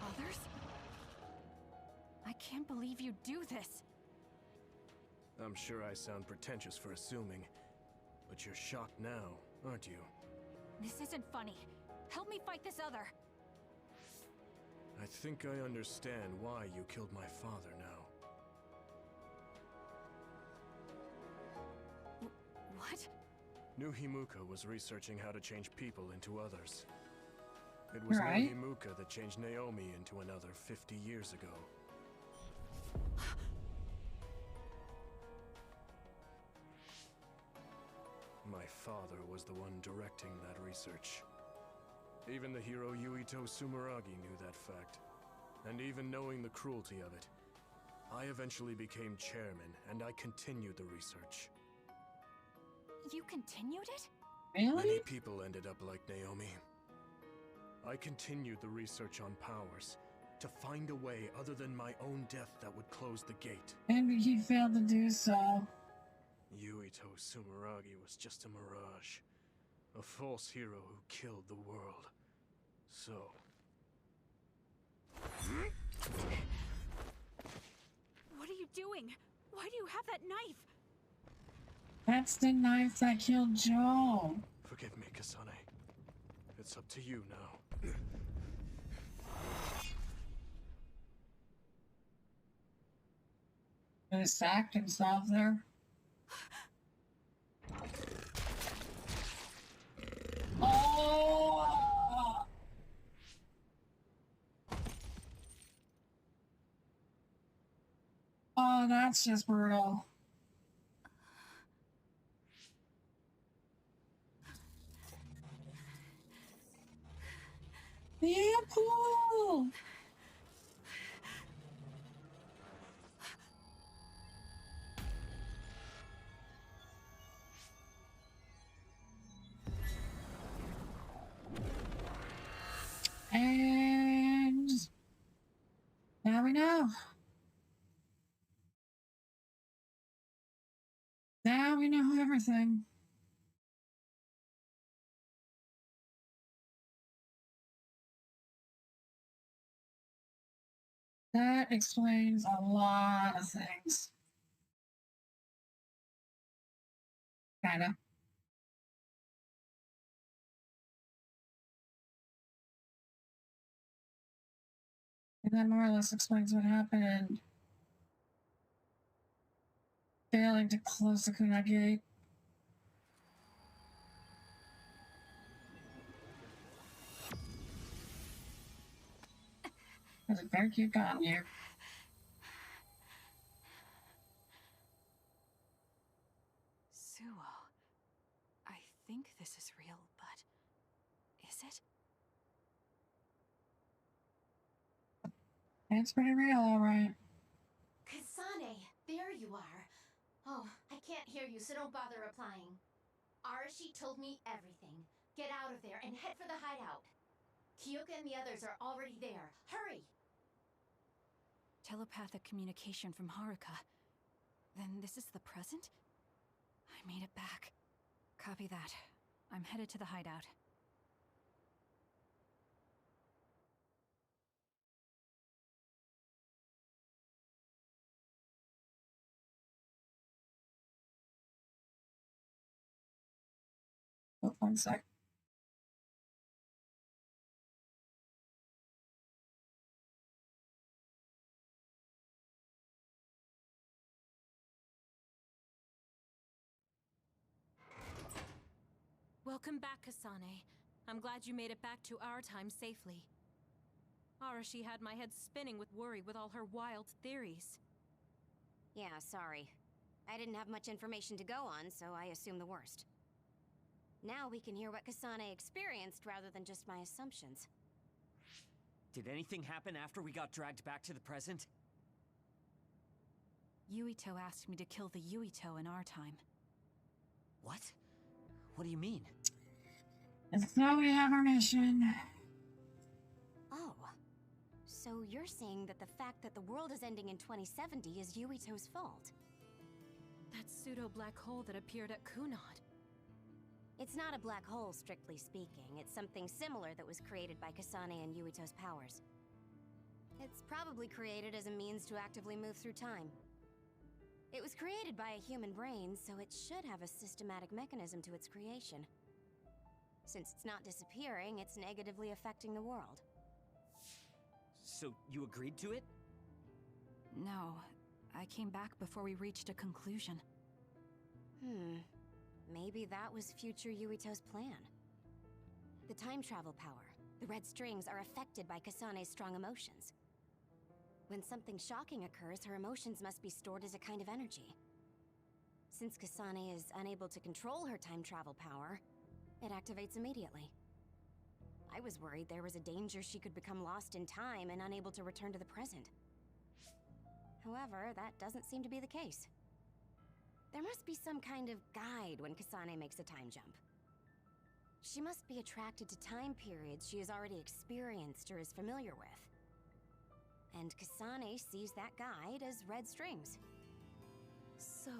Others? I can't believe you do this. I'm sure I sound pretentious for assuming, but you're shocked now, aren't you? This isn't funny. Help me fight this other. I think I understand why you killed my father now. What? New Himuka was researching how to change people into others. It was Right. New Himuka that changed Naomi into another 50 years ago. My father was the one directing that research. Even the hero Yuito Sumeragi knew that fact. And even knowing the cruelty of it, I eventually became chairman and I continued the research. You continued it? Many people ended up like Naomi. I continued the research on powers to find a way other than my own death that would close the gate. And he failed to do so. Yuito Sumeragi was just a mirage. A false hero who killed the world. So... What are you doing? Why do you have that knife? That's the knife that killed Joe. Forgive me, Kasane. It's up to you now. He sacked himself there. Oh! Oh, that's just brutal. Yeah, cool. And now we know. Now we know everything. That explains a lot of things. Kinda. And that more or less explains what happened. Failing to close the Kunai Gate. There's a very cute gun here. Suo. I think this is real, but is it? It's pretty real, alright. Kasane, there you are. Oh, I can't hear you, so don't bother replying. Arashi told me everything. Get out of there and head for the hideout. Kyoka and the others are already there. Hurry! Telepathic communication from Haruka. Then this is the present? I made it back. Copy that. I'm headed to the hideout. Oh, 1 sec. Welcome back, Kasane. I'm glad you made it back to our time safely. Arashi had my head spinning with worry with all her wild theories. Yeah, sorry. I didn't have much information to go on, so I assumed the worst. Now we can hear what Kasane experienced rather than just my assumptions. Did anything happen after we got dragged back to the present? Yuito asked me to kill the Yuito in our time. What? What do you mean? And so we have our mission. Oh. So you're saying that the fact that the world is ending in 2070 is Yuito's fault? That pseudo-black hole that appeared at Kunad. It's not a black hole, strictly speaking. It's something similar that was created by Kasane and Yuito's powers. It's probably created as a means to actively move through time. It was created by a human brain, so it should have a systematic mechanism to its creation. Since it's not disappearing, it's negatively affecting the world. So, you agreed to it? No. I came back before we reached a conclusion. Maybe that was future Yuito's plan. The time travel power, the red strings, are affected by Kasane's strong emotions. When something shocking occurs, her emotions must be stored as a kind of energy. Since Kasane is unable to control her time travel power, it activates immediately. I was worried there was a danger she could become lost in time and unable to return to the present. However, that doesn't seem to be the case. There must be some kind of guide when Kasane makes a time jump. She must be attracted to time periods she has already experienced or is familiar with. And Kasane sees that guide as red strings. So,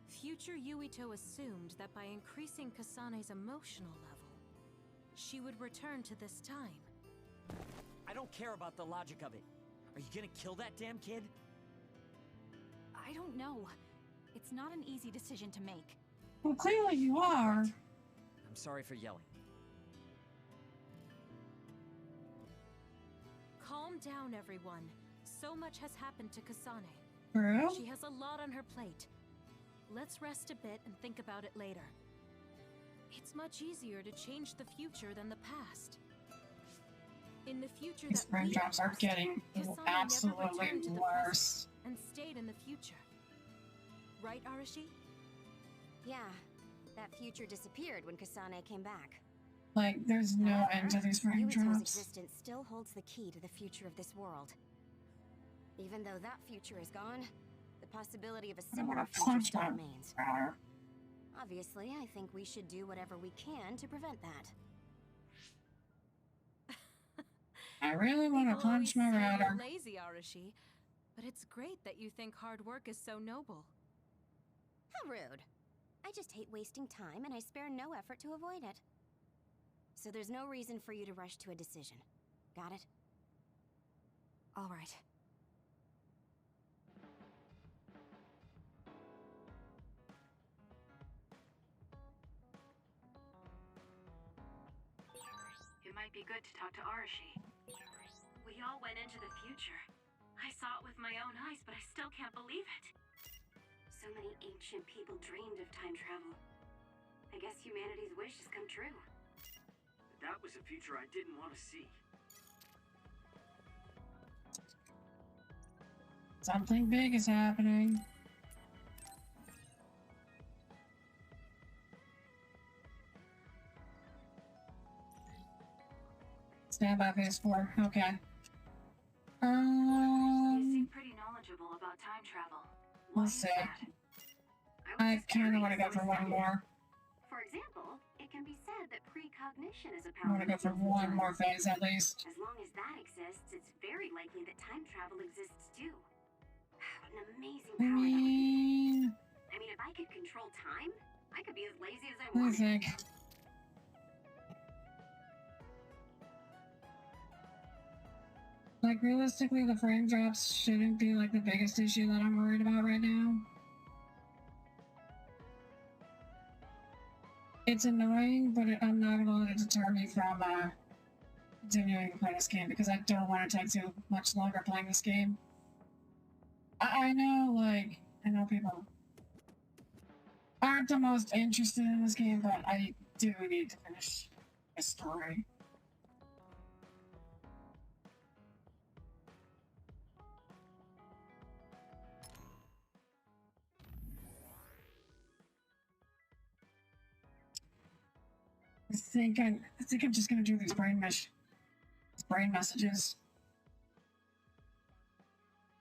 future Yuito assumed that by increasing Kasane's emotional level, she would return to this time. I don't care about the logic of it. Are you gonna kill that damn kid? I don't know. It's not an easy decision to make. Well, clearly you are. I'm sorry for yelling. Calm down, everyone. So much has happened to Kasane. True. She has a lot on her plate. Let's rest a bit and think about it later. It's much easier to change the future than the past. In the future These that we jobs are lost, getting Kasane never absolutely returned to the worse. present and stayed in the future. Right, Arashi? Yeah, that future disappeared when Kasane came back. Like, there's no end to these frame Yuito's drops. existence still holds the key to the future of this world. Even though that future is gone, the possibility of a similar future still remains. Obviously, I think we should do whatever we can to prevent that. I really want to punch my router. You're lazy, Arashi, but it's great that you think hard work is so noble. How rude. I just hate wasting time, and I spare no effort to avoid it. So there's no reason for you to rush to a decision. Got it? All right. It might be good to talk to Arashi. We all went into the future. I saw it with my own eyes, but I still can't believe it. So many ancient people dreamed of time travel. I guess humanity's wish has come true. That was a future I didn't want to see. Something big is happening. Stand by phase 4. Okay. You seem pretty knowledgeable about time travel. We'll see. I kind of want to go for one more. For example, it can be said that precognition is a I want to go for one more phase at least. As long as that exists, it's very likely that time travel exists too. What an amazing power that would be. I mean, if I could control time, I could be as lazy as I I wanted. think. Like, realistically, the frame drops shouldn't be, like, the biggest issue that I'm worried about right now. It's annoying, but I'm not gonna let it deter me from, continuing to play this game, because I don't want to take too much longer playing this game. I know, like, I know people aren't the most interested in this game, but do need to finish the story. I think I'm just gonna do these brain messages.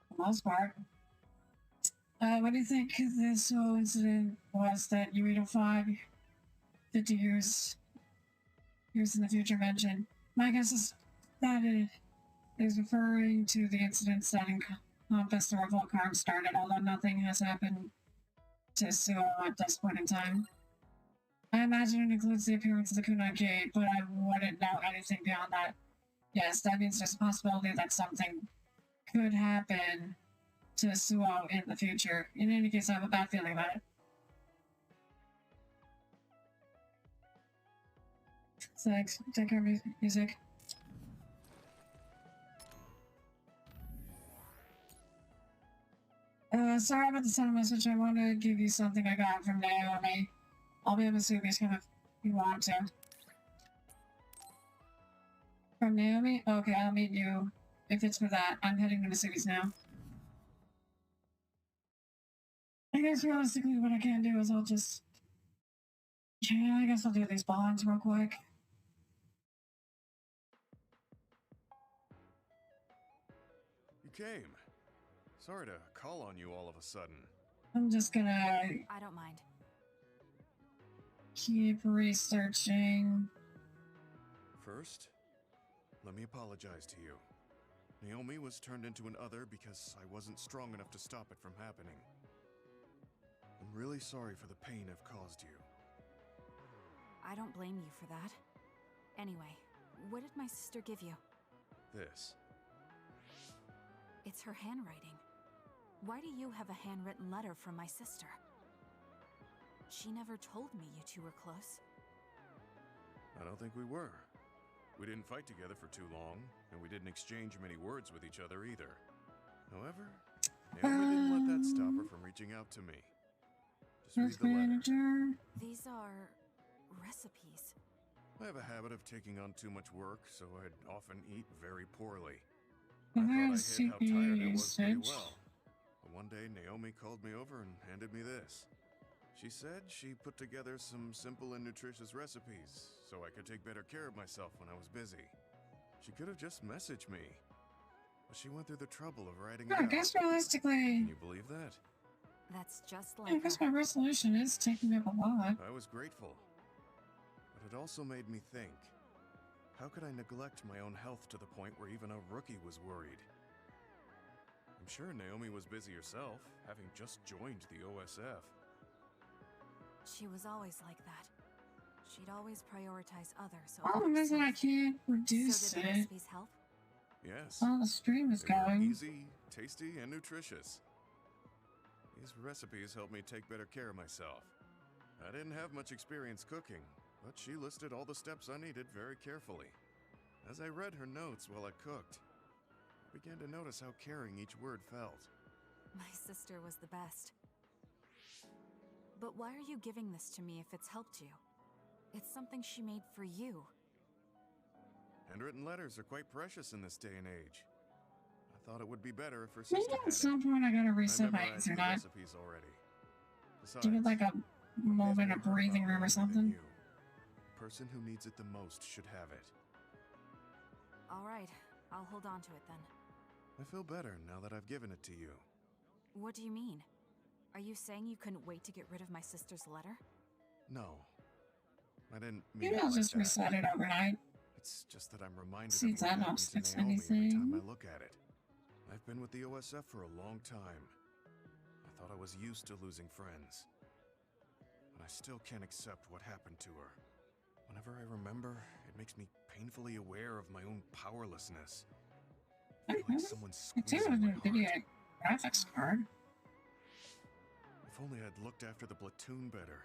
For the most part. What do you think this whole incident was that Urito 5, 50 years in the future mentioned? My guess is that it is referring to the incidents that encompassed the revolt harm started, although nothing has happened to Suo at this point in time. I imagine it includes the appearance of the Kunai Gate, but I wouldn't know anything beyond that. Yes, that means there's a possibility that something could happen to Suo in the future. In any case, I have a bad feeling about it. Thanks. Take care, music. Sorry about the sudden message. I want to give you something I got from Naomi. I'll be able to see these if you want to. From Naomi? Okay, I'll meet you if it's for that. I'm heading to Masubi's now. I guess realistically what I can do is I'll just... Yeah, I guess I'll do these bonds real quick. You came. Sorry to call on you all of a sudden. I'm just gonna... I don't mind. Keep researching. First, let me apologize to you. Naomi was turned into an other because I wasn't strong enough to stop it from happening. I'm really sorry for the pain I've caused you. I don't blame you for that. Anyway, what did my sister give you? This. It's her handwriting. Why do you have a handwritten letter from my sister? She never told me you two were close. I don't think we were. We didn't fight together for too long, and we didn't exchange many words with each other either. However, Naomi didn't let that stop her from reaching out to me. Just read the letter. These are... recipes. I have a habit of taking on too much work, so I'd often eat very poorly. I thought I hid how tired I was pretty well. But one day, Naomi called me over and handed me this. She said she put together some simple and nutritious recipes, so I could take better care of myself when I was busy. She could have just messaged me, but she went through the trouble of writing it out. I guess realistically... Can you believe that? That's just like I guess my resolution is taking up a lot. I was grateful, but it also made me think. How could I neglect my own health to the point where even a rookie was worried? I'm sure Naomi was busy herself, having just joined the OSF. She was always like that. She'd always prioritize others over Problem is that I can't reduce so did the it. recipes help? Yes. While the stream is They were going. easy, tasty, and nutritious. These recipes helped me take better care of myself. I didn't have much experience cooking, but she listed all the steps I needed very carefully. As I read her notes while I cooked, I began to notice how caring each word felt. My sister was the best. But why are you giving this to me if it's helped you? It's something she made for you. Handwritten letters are quite precious in this day and age. I thought it would be better if her sister Maybe had at some point I gotta reset my memorized the internet. recipes already. Besides, Give it like a moment of I've heard breathing about room or more than something. you. The person who needs it the most should have it. All right, I'll hold on to it then. I feel better now that I've given it to you. What do you mean? Are you saying you couldn't wait to get rid of my sister's letter? No. I didn't mean Maybe it I'll like just that. reset it overnight. It's just that I'm reminded See of if what that happened helps to fix Naomi every time anything. I look at it. I've been with the OSF for a long time. I thought I was used to losing friends. But I still can't accept what happened to her. Whenever I remember, it makes me painfully aware of my own powerlessness. I feel like someone's It's even squeezing my a heart. video graphics card. If only I'd looked after the platoon better.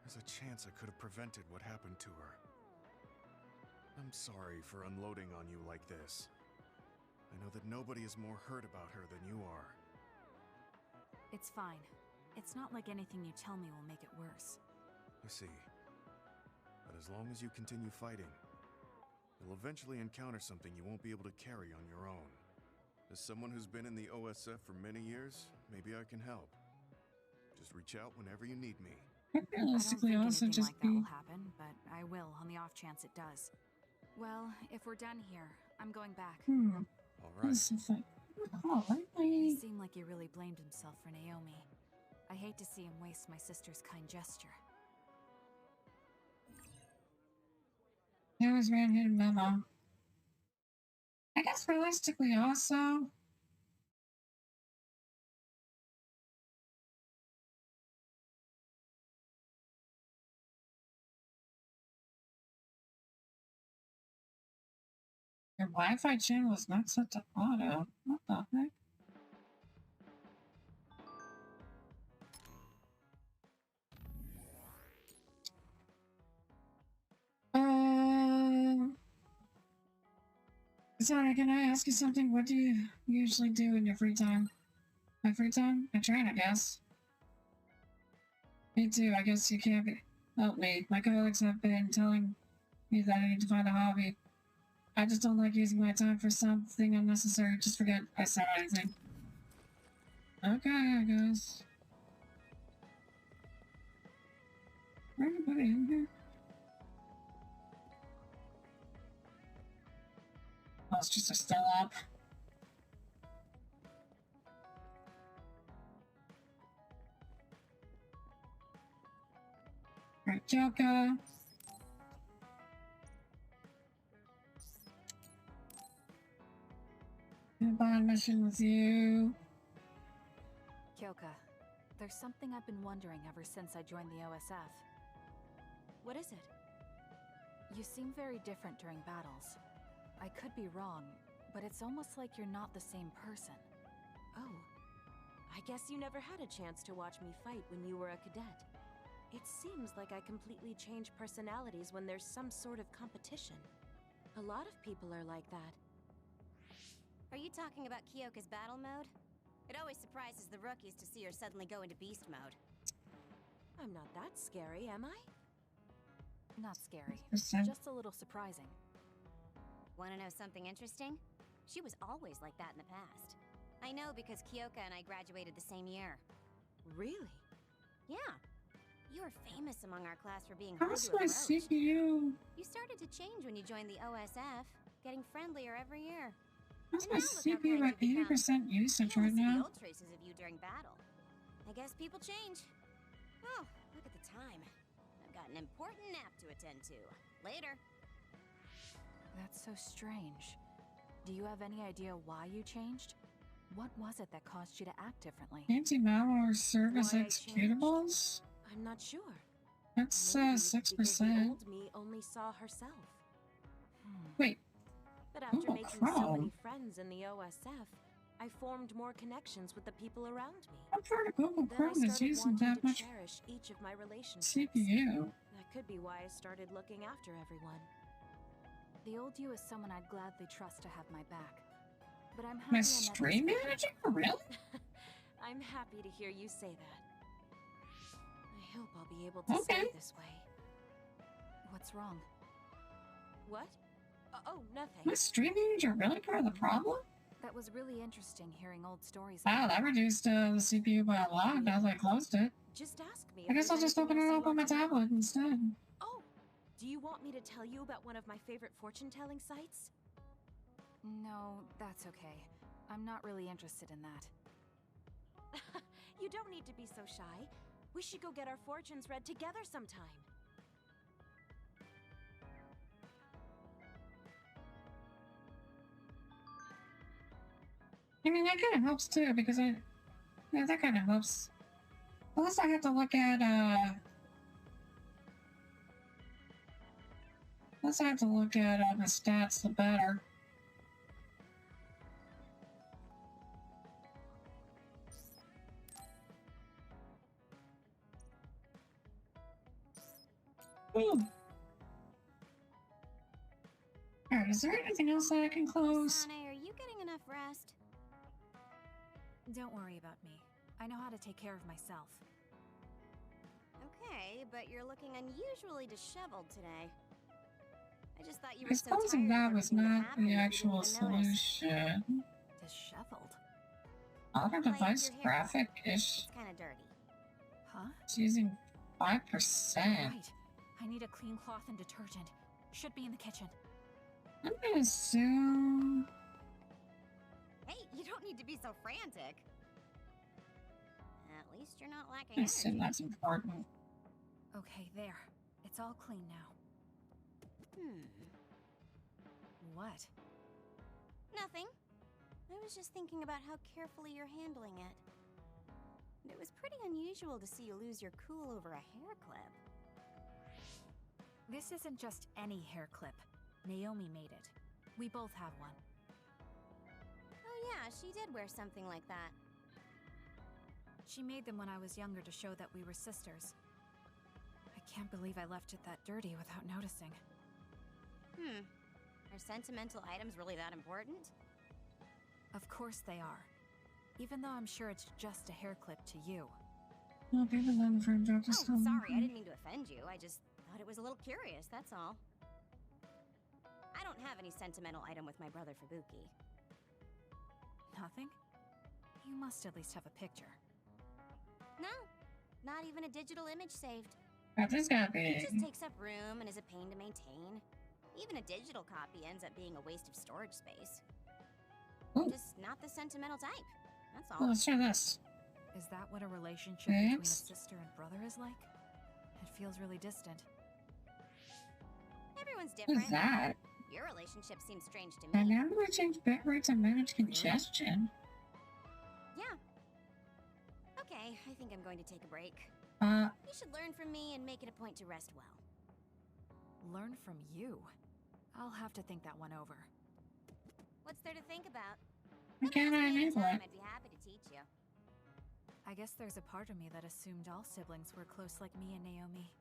There's a chance I could have prevented what happened to her. I'm sorry for unloading on you like this. I know that nobody is more hurt about her than you are. It's fine. It's not like anything you tell me will make it worse. I see. But as long as you continue fighting, you'll eventually encounter something you won't be able to carry on your own. As someone who's been in the OSF for many years, maybe I can help. Just reach out whenever you need me. Realistically, I don't think anything like that will happen, but I will on the off chance it does. Well, if we're done here, I'm going back. All right. He seemed like he really blamed himself for Naomi. I hate to see him waste my sister's kind gesture. There was ran hidden memo. I guess realistically also. Your Wi-Fi channel is not set to auto. What the heck? Sorry, can I ask you something? What do you usually do in your free time? My free time? I train, I guess. Me too. I guess you can't help me. My colleagues have been telling me that I need to find a hobby. I just don't like using my time for something unnecessary. Just forget I said anything. Okay, I guess. Anybody in here? Oh, it's just a still up. Right, Joker. Goodbye mission with you. Kyoka, there's something I've been wondering ever since I joined the OSF. What is it? You seem very different during battles. I could be wrong, but it's almost like you're not the same person. Oh. I guess you never had a chance to watch me fight when you were a cadet. It seems like I completely change personalities when there's some sort of competition. A lot of people are like that. Are you talking about Kyoka's battle mode? It always surprises the rookies to see her suddenly go into beast mode. I'm not that scary, am I? Not scary. Just a little surprising. Want to know something interesting? She was always like that in the past. I know because Kyoka and I graduated the same year. Really? Yeah. You were famous among our class for being hard to approach. CPU? You started to change when you joined the OSF, getting friendlier every year. How's my CPU at 80% usage right now? Old traces of you during battle. I guess people change. Oh, look at the time. I've got an important nap to attend to. Later. That's so strange. Do you have any idea why you changed? What was it that caused you to act differently? Anti-malware service executables? I'm not sure. That's 6%. The old me only saw herself. Wait. But after making so many friends in the OSF, I formed more connections with the people around me. I'm sure Google Chrome is using that much cherish each of my relationships. CPU. That could be why I started looking after everyone. The old you is someone I'd gladly trust to have my back. But I'm happy my stream manager? Really? I'm happy to hear you say that. I hope I'll be able to stay this way. What's wrong? What? Oh, nothing. My stream manager really part of the problem? That was really interesting hearing old stories. Wow, that reduced the CPU by a lot now that I closed it. Just ask me. I guess I'll just open it up on my tablet instead. Oh, do you want me to tell you about one of my favorite fortune-telling sites? No, that's okay. I'm not really interested in that. You don't need to be so shy. We should go get our fortunes read together sometime. I mean, that kind of helps too, because yeah, that kind of helps. Plus, I have to look at, my stats, the better. Alright, is there anything else that I can close? Kasane, are you getting enough rest? Don't worry about me. I know how to take care of myself. Okay, but you're looking unusually disheveled today. I just thought you were so Exposing tired that of was everything that not happened the that you actual didn't even notice. solution. Disheveled? Auto device your hair graphic is It's kind of dirty. Huh? it's using 5%. Right. I need a clean cloth and detergent. Should be in the kitchen. I'm gonna assume. Hey, you don't need to be so frantic. At least you're not lacking I assume energy. that's important. Okay, there. It's all clean now. What? Nothing. I was just thinking about how carefully you're handling it. It was pretty unusual to see you lose your cool over a hair clip. This isn't just any hair clip. Naomi made it. We both have one. Oh yeah, she did wear something like that. She made them when I was younger to show that we were sisters. I can't believe I left it that dirty without noticing. Are sentimental items really that important? Of course they are. Even though I'm sure it's just a hair clip to you. Well, people love for Dr. Oh, sorry, I didn't mean to offend you. I just thought it was a little curious, that's all. I don't have any sentimental item with my brother Fubuki. Nothing? You must at least have a picture. No, not even a digital image saved. That is gotta be. It just takes up room and is a pain to maintain. Even a digital copy ends up being a waste of storage space. I'm just not the sentimental type. That's all. Well, let's try this. Is that what a relationship between a sister and brother is like? It feels really distant. Everyone's What different. is that? Your relationship seems strange to me. Dynamically change bitrate to manage congestion. Yeah. Okay, I think I'm going to take a break. You should learn from me and make it a point to rest well. Learn from you? I'll have to think that one over. What's there to think about? Can I enable it? I'd be happy to teach you. I guess there's a part of me that assumed all siblings were close like me and Naomi.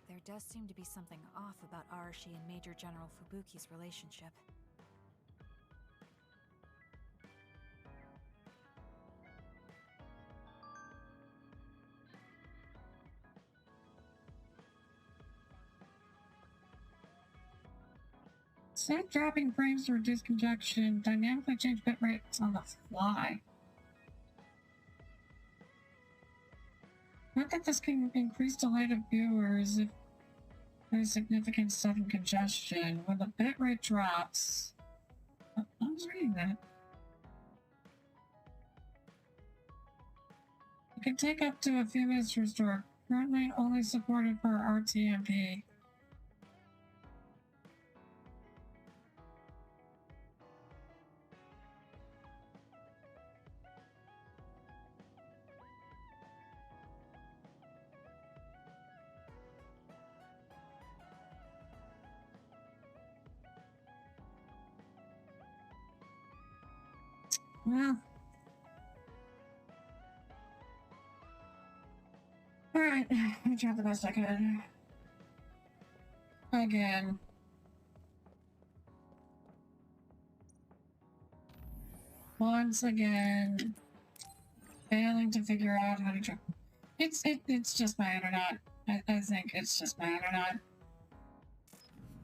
There does seem to be something off about Arashi and Major General Fubuki's relationship. Set dropping frames to reduce congestion. Dynamically change bit rates on the fly. Not that this can increase delight of viewers if there's significant sudden congestion. When the bitrate drops... I was reading that. It can take up to a few minutes to restore. Currently only supported for RTMP. Well. Alright, I tried the best I could. Again. Once again. Failing to figure out how to try. It's just my internet. I think it's just my internet.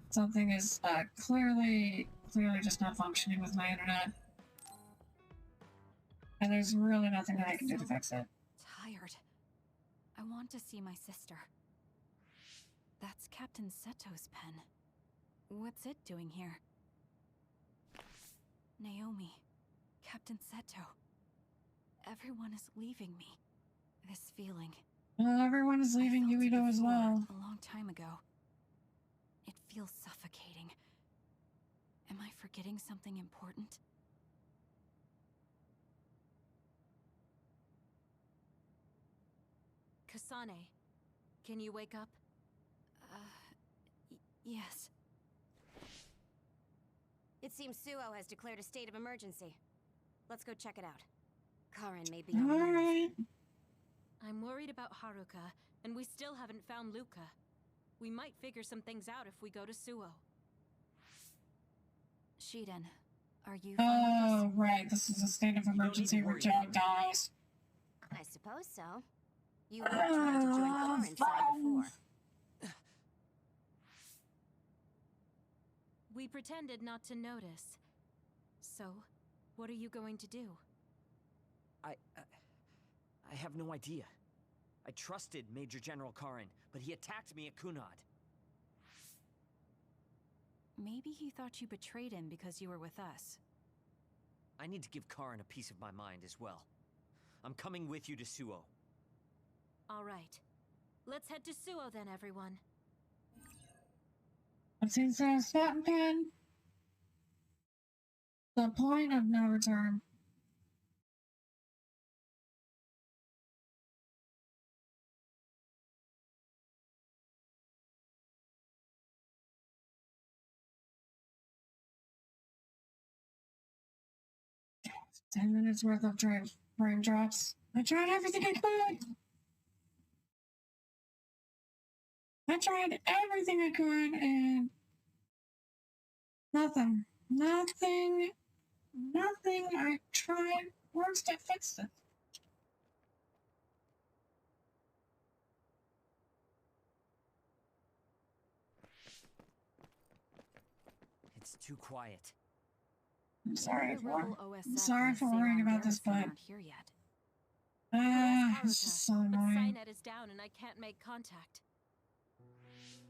Something is clearly just not functioning with my internet. And there's really nothing that I can do to fix it. Tired. I want to see my sister. That's Captain Seto's pen. What's it doing here? Naomi. Captain Seto. Everyone is leaving me. This feeling. Well, everyone is leaving Yuito as well. A long time ago. It feels suffocating. Am I forgetting something important? Kasane, can you wake up? Yes. It seems Suo has declared a state of emergency. Let's go check it out. Karen may be on the move. I'm worried about Haruka, and we still haven't found Luca. We might figure some things out if we go to Suo. Shiden, are you... Oh, right. This is a state of emergency where John dies. I suppose so. You were trying to join Corin's side before. We pretended not to notice. So, what are you going to do? I have no idea. I trusted Major General Karin, but he attacked me at Kunad. Maybe he thought you betrayed him because you were with us. I need to give Karin a piece of my mind as well. I'm coming with you to Suo. All right. Let's head to Suo then, everyone. I've seen Sarah's fountain pen. The point of no return. $10 worth of raindrops. I tried everything I could. I tried everything I could, and nothing I tried works to fix it. It's too quiet. I'm sorry for OSF worrying about this, but not here yet. it's just so But annoying. Cynet is down and I can't make contact.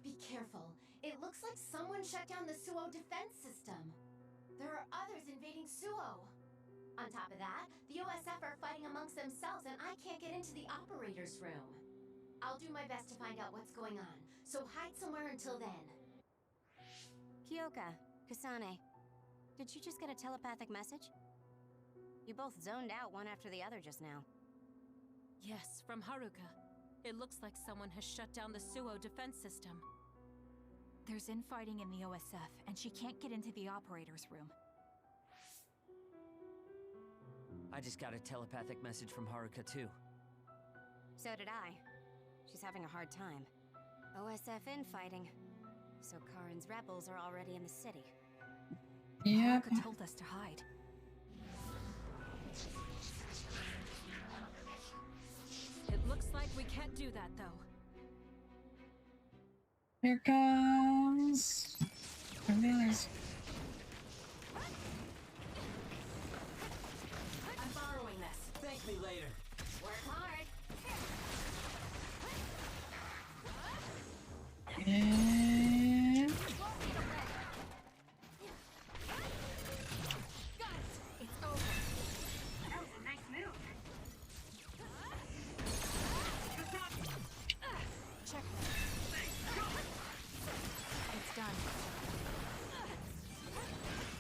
Be careful. It looks like someone shut down the Suo defense system. There are others invading Suo. On top of that, the OSF are fighting amongst themselves and I can't get into the operator's room. I'll do my best to find out what's going on, so hide somewhere until then. Kyoka, Kasane, did you just get a telepathic message? You both zoned out one after the other just now. Yes, from Haruka. It looks like someone has shut down the Suo defense system. There's infighting in the OSF, and she can't get into the operator's room. I just got a telepathic message from Haruka too. So did I. She's having a hard time. OSF infighting. So Karin's rebels are already in the city. Yeah. Haruka told us to hide. It looks like we can't do that, though. Here comes Cornelius. I'm borrowing this. Thank me later. Work hard. And It's over. That was a nice move. Check. It's done.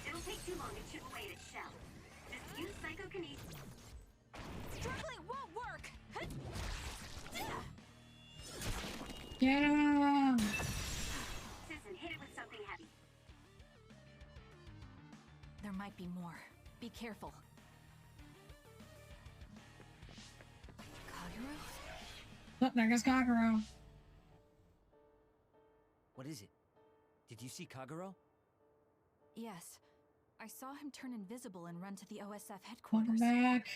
It'll take too long to chip away at its shell. Just use psychokinesis. Struggling won't work. get him! Susan, hit it with something heavy. There might be more. Be careful. Kagero? Oh, there goes Kagero. What is it? Did you see Kagero? Yes. I saw him turn invisible and run to the OSF Welcome headquarters. back.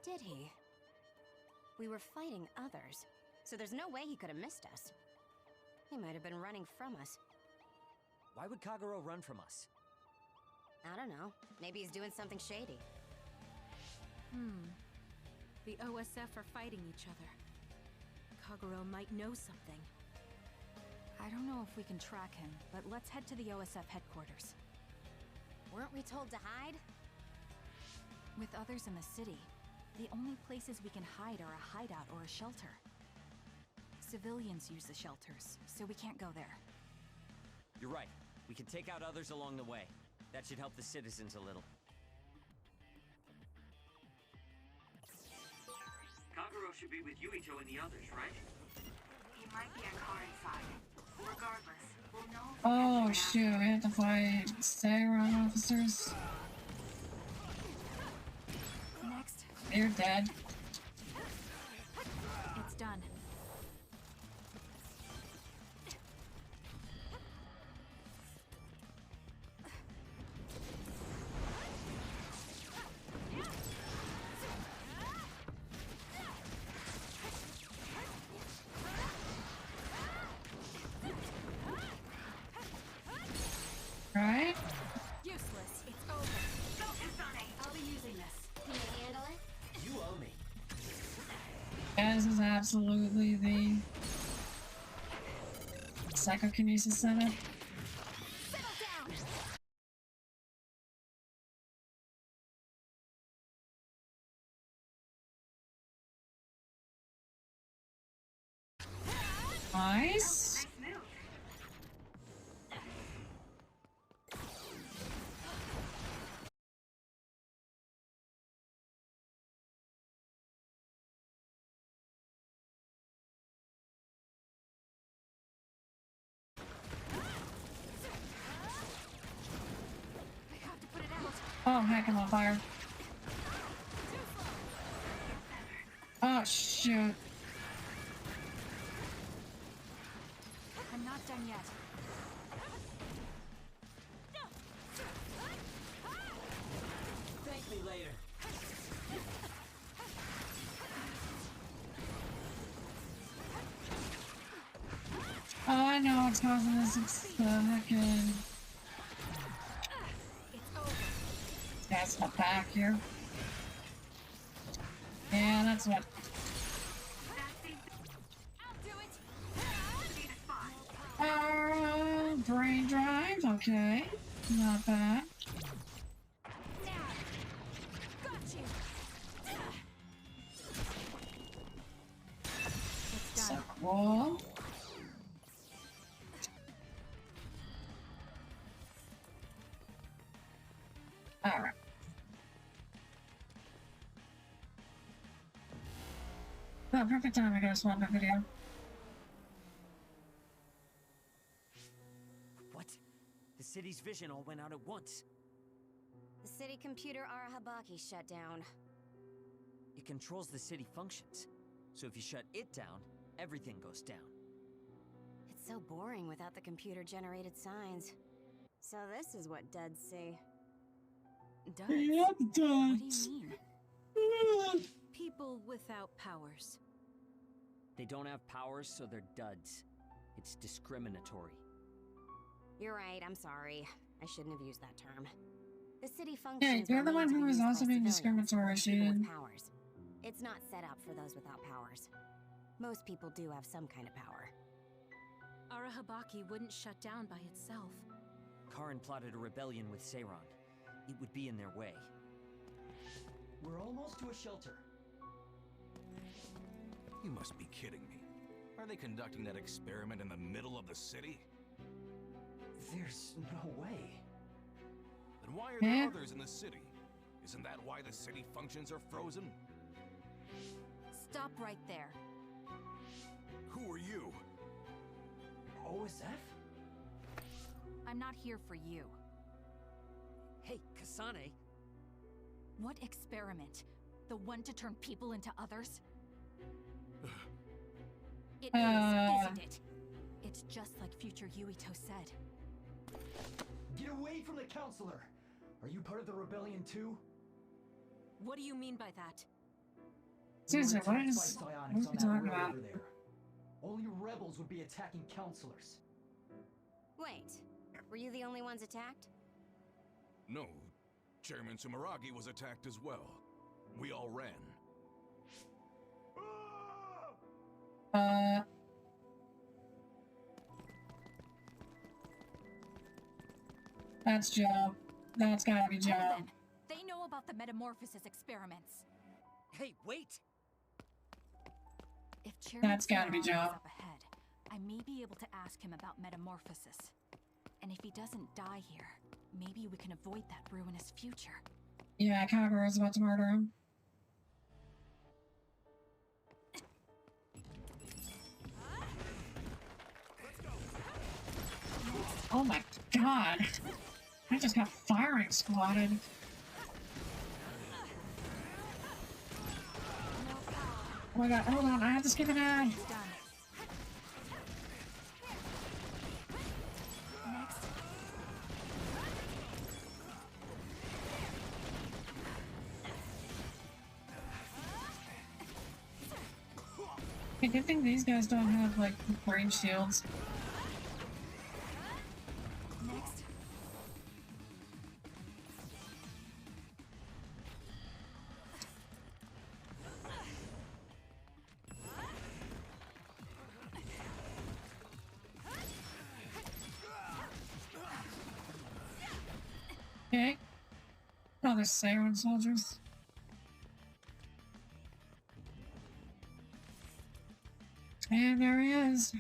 Did he? We were fighting others, so there's no way he could have missed us. He might have been running from us. Why would Kagero run from us? I don't know. Maybe he's doing something shady. The OSF are fighting each other. Kagero might know something. I don't know if we can track him, but let's head to the OSF headquarters. Weren't we told to hide? With others in the city, the only places we can hide are a hideout or a shelter. Civilians use the shelters, so we can't go there. You're right. We can take out others along the way. That should help the citizens a little. Kagero should be with Yuito and the others, right? He might be on Karin's side. Regardless, we'll know if Oh shoot, we have to fight Seiron officers. Next. You're dead. It's done. Yeah, this is absolutely the psychokinesis center. Nice. Oh heck, I'm on fire. Oh shoot. I'm not done yet. Thank me later. Oh, I know it's causing this. It's the heckin'. That's not back here. Yeah, that's what. Brain drive, okay. Not bad. So cool. Alright. Oh, perfect time I gotta swap my video. What? The city's vision all went out at once. The city computer Arahabaki shut down. It controls the city functions. So if you shut it down, everything goes down. It's so boring without the computer-generated signs. So this is what duds see. Duds? Yep, What do duds. you mean? People without powers. They don't have powers, so they're duds. It's discriminatory. You're right, I'm sorry. I shouldn't have used that term. The city functions. Yeah, you're the one remain to who be is used also by being civilians, discriminatory, people with Sheehan. powers. It's not set up for those without powers. Most people do have some kind of power. Arahabaki wouldn't shut down by itself. Karin plotted a rebellion with Seiran. It would be in their way. We're almost to a shelter. You must be kidding me. Are they conducting that experiment in the middle of the city? There's no way. Then why are there others in the city? Isn't that why the city functions are frozen? Stop right there. Who are you? OSF? I'm not here for you. Hey, Kasane. What experiment? The one to turn people into others? It is, isn't it? It's just like future Yuito said. Get away from the counselor! Are you part of the rebellion too? What do you mean by that? Seriously, what Attacked is by what are psionics we on that talking road about? over there. Only rebels would be attacking counselors. Wait, were you the only ones attacked? No. Chairman Sumeragi was attacked as well. We all ran. That's Joe. That's gotta be Joe. Tell them. They know about the metamorphosis experiments. Hey, wait! If Chairman That's gotta be Seiran is Joe. up ahead, I may be able to ask him about metamorphosis. And if he doesn't die here, maybe we can avoid that ruinous future. Yeah, Kagura's about to murder him. Oh my god! I just got firing squatted. Oh my god, hold on, I have to skip an ad. Hey, good thing these guys don't have, like, brain shields. Next. Okay. Oh, there's siren soldiers. And there he is.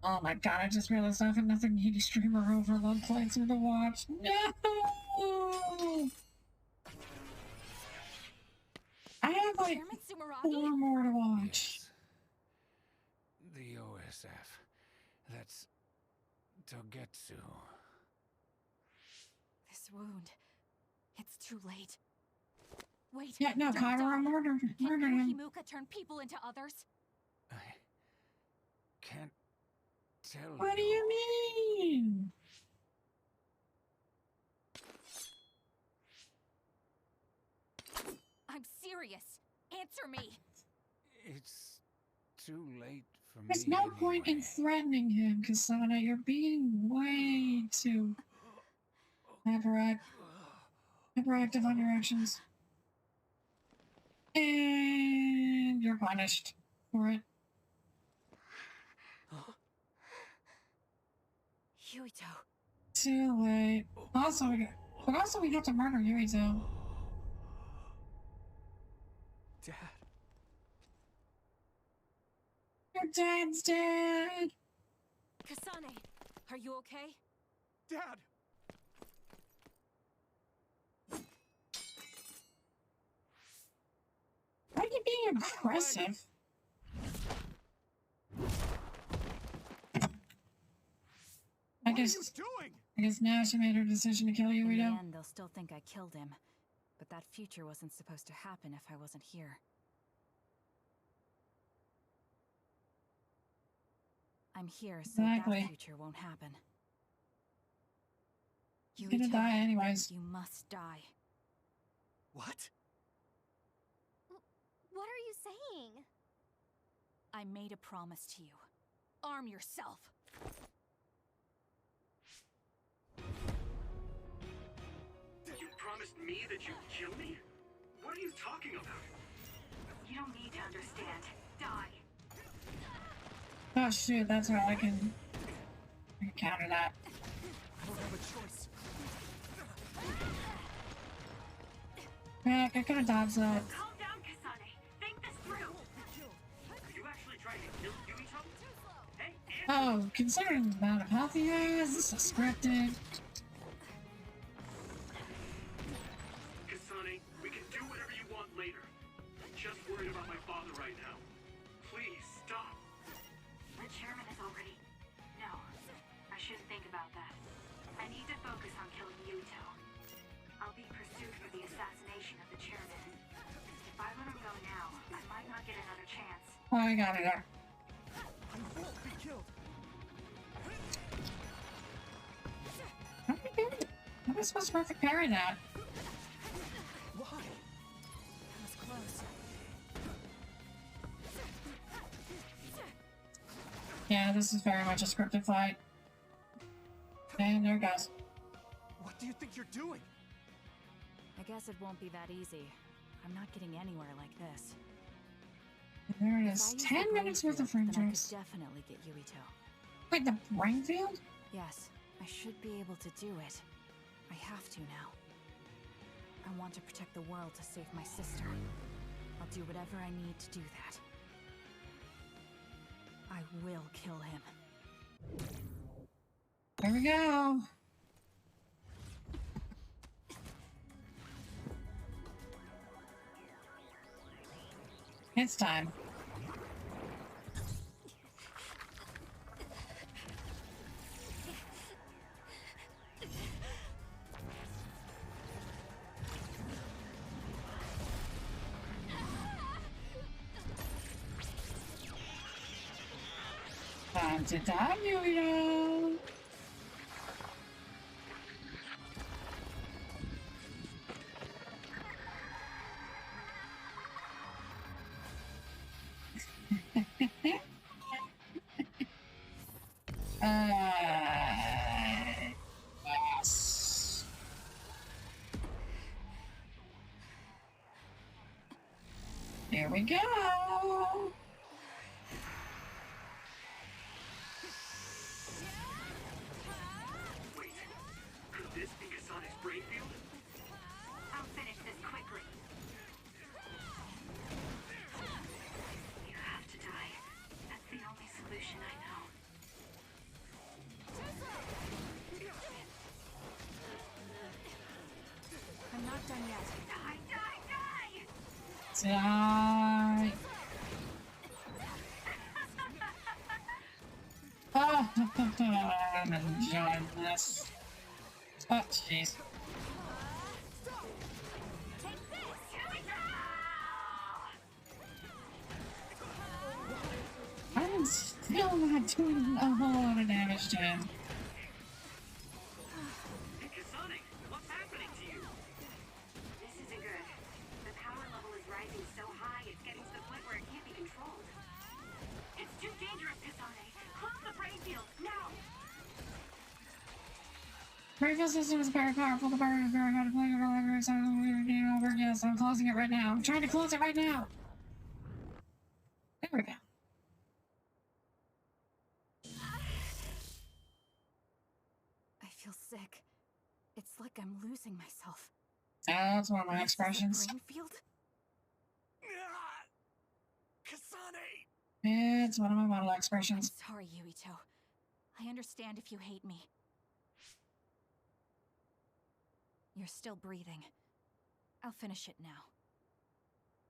Oh my god, I just realized I have another needy streamer overload playthrough to watch. No! I have like 4 more to watch. Yes. The OSF. That's Togetsu. This wound. It's too late. Wait. Yeah, no, Kyra murdered him. Himuka turn people into others? I can't tell What do you mean? I'm serious. Answer me. It's too late for me. There's no point in threatening him, Kasana. You're being way too hyperactive on your actions. And you're punished for it. Yuito. Too late. Also, we have to murder Yuito. Dad. Your dad's dead. Kasane, are you okay? Dad. Why are you being aggressive? I guess now she made her decision to kill Yuito. In the end, they'll still think I killed him. But that future wasn't supposed to happen if I wasn't here. I'm here so that future won't happen. You're gonna die anyways. You must die. What? What are you saying? I made a promise to you. Arm yourself. You promised me that you'd kill me? What are you talking about? You don't need to understand. Die. Oh shoot, that's right, I can counter that. I don't have a choice. Yeah, I could have dodged that. Calm down, Kasane. Think this through. Are you actually trying to kill Yuito? Hey, Oh, considering the amount of health he has, this is scripted. Kasane, we can do whatever you want later. I'm just worried about my father right now. Please, stop. The chairman is already... No, I shouldn't think about that. I need to focus on killing Yuito. I'll be pursued for the assassination of the chairman. If I let him go now, I might not get another chance. Oh, I got it there. You won't be killed. How am I supposed to perfect parry that? Why? That was close. Yeah, this is very much a scripted fight. And there it goes. What do you think you're doing? I guess it won't be that easy. I'm not getting anywhere like this. There it is. 10 minutes worth of frame then I drops. could definitely get Yuito. Wait, the brain field? Yes, I should be able to do it. I have to now. I want to protect the world to save my sister. I'll do whatever I need to do that. I will kill him. There we go. It's time. Time to die, Yuito. Yes. Here we go. Die. Oh, I'm enjoying this. Oh, jeez. I'm still not doing a whole lot of damage to him. Sonic, what's happening to you? This isn't good. The power level is rising so high, it's getting to the point where it can't be controlled. It's too dangerous, Kasane. Close the brain field, now! Brain field system is very powerful. The power is very hard to play over. Yes, I'm closing it right now. I'm trying to close it right now. There we go. I feel sick. It's like I'm losing myself. That's one of my expressions. Brain field? Kasane! It's one of my model expressions. I'm sorry, Yuito. I understand if you hate me. You're still breathing. I'll finish it now.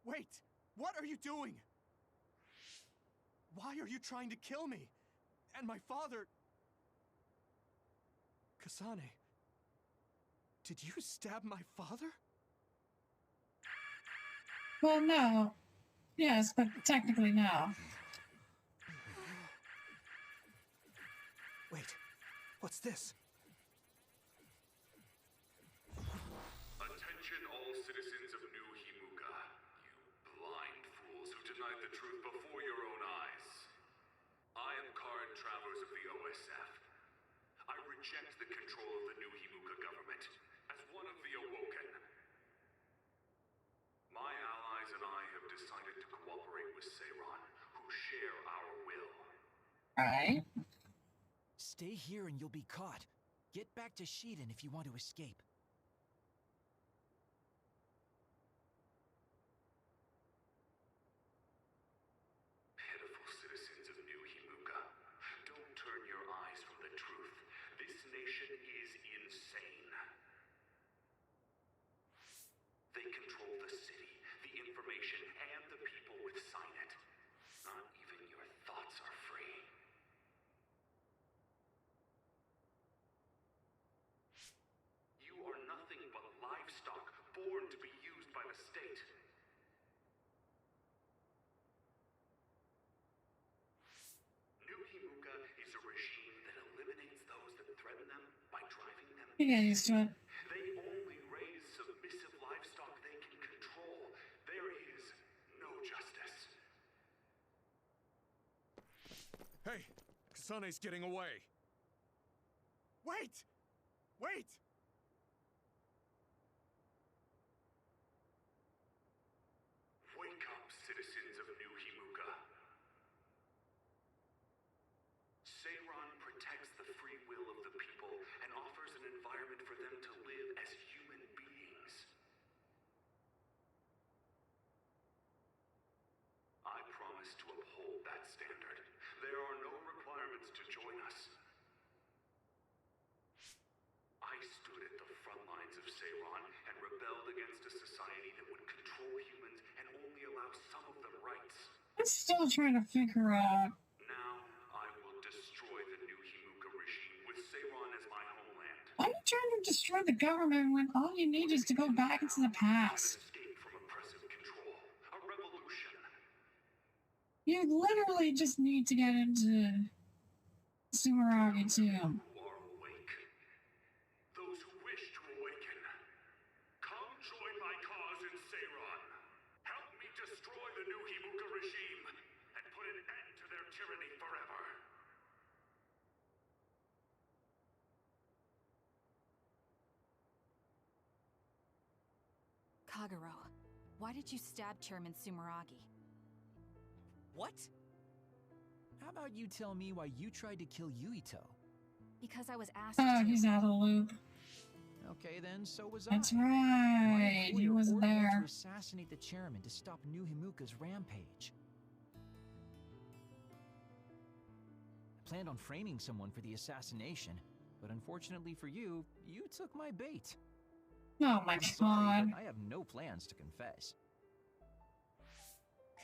Wait! What are you doing? Why are you trying to kill me? And my father... Kasane... Did you stab my father? Well, no. Yes, but technically no. Wait, what's this? Attention all citizens of New Himuka, you blind fools who denied the truth before your own eyes. I am Karin Travers of the OSF. I reject the control of the New Himuka government as one of the Awoken. My allies and I have decided to cooperate with Seiron, who share our will. Alright. Stay here and you'll be caught. Get back to Shiden if you want to escape. Pitiful citizens of New Himuka, don't turn your eyes from the truth. This nation is insane. They control the city, the information, and the people with Signet. Not even your thoughts are free. You are nothing but livestock, born to be used by the state. New Himuka is a regime that eliminates those that threaten them by driving them. You get used to it. They only raise submissive livestock they can control. There is no justice. Hey! Kasane's getting away! Wait! Wait! Wake up, citizens of New Himuka. Seiron protects the free will of the people and offers an environment for them to live as human beings. I promise to uphold that standard. There are no requirements to join us. I stood at the front lines of Seiron and rebelled against a society that would control humans and only allow some of them rights. I'm still trying to figure out. Now, I will destroy the New Himuka regime with Seiron as my homeland. Why are you trying to destroy the government when all you need is to go back into the past? Escape from oppressive control. A revolution. You literally just need to get into Sumeragi Tomb. Who are awake. Those who wish to awaken. Come join my cause in Seiron. Help me destroy the New Himuka regime and put an end to their tyranny forever. Kagero, why did you stab Chairman Sumeragi? What? How about you tell me why you tried to kill Yuito? Because I was asked Oh, to. he's out of the loop. Okay, then so was That's I. right. He was ordered there. to assassinate the chairman to stop New Himuka's rampage. I planned on framing someone for the assassination, but unfortunately for you, you took my bait. Oh my I'm sorry, god. but I have no plans to confess.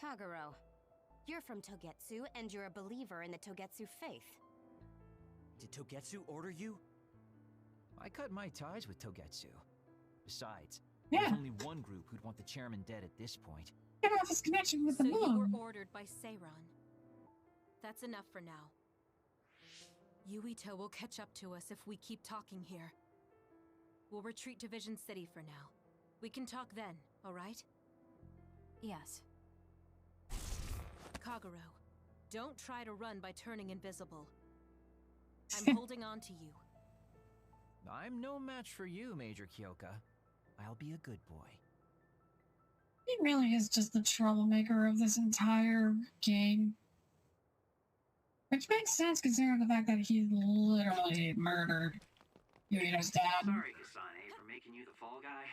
Kagero, you're from Togetsu, and you're a believer in the Togetsu faith. Did Togetsu order you? I cut my ties with Togetsu. Besides, Yeah. there's only one group who'd want the chairman dead at this point. Get off his connection with the So you moon. were ordered by Seiron. That's enough for now. Yuito will catch up to us if we keep talking here. We'll retreat to Vision City for now. We can talk then, alright? Yes. Kagero, don't try to run by turning invisible. I'm holding on to you. I'm no match for you, Major Kyoka. I'll be a good boy. He really is just the troublemaker of this entire game. Which makes sense considering the fact that he literally murdered Yuito's dad. Sorry, Kasane, for making you the fall guy.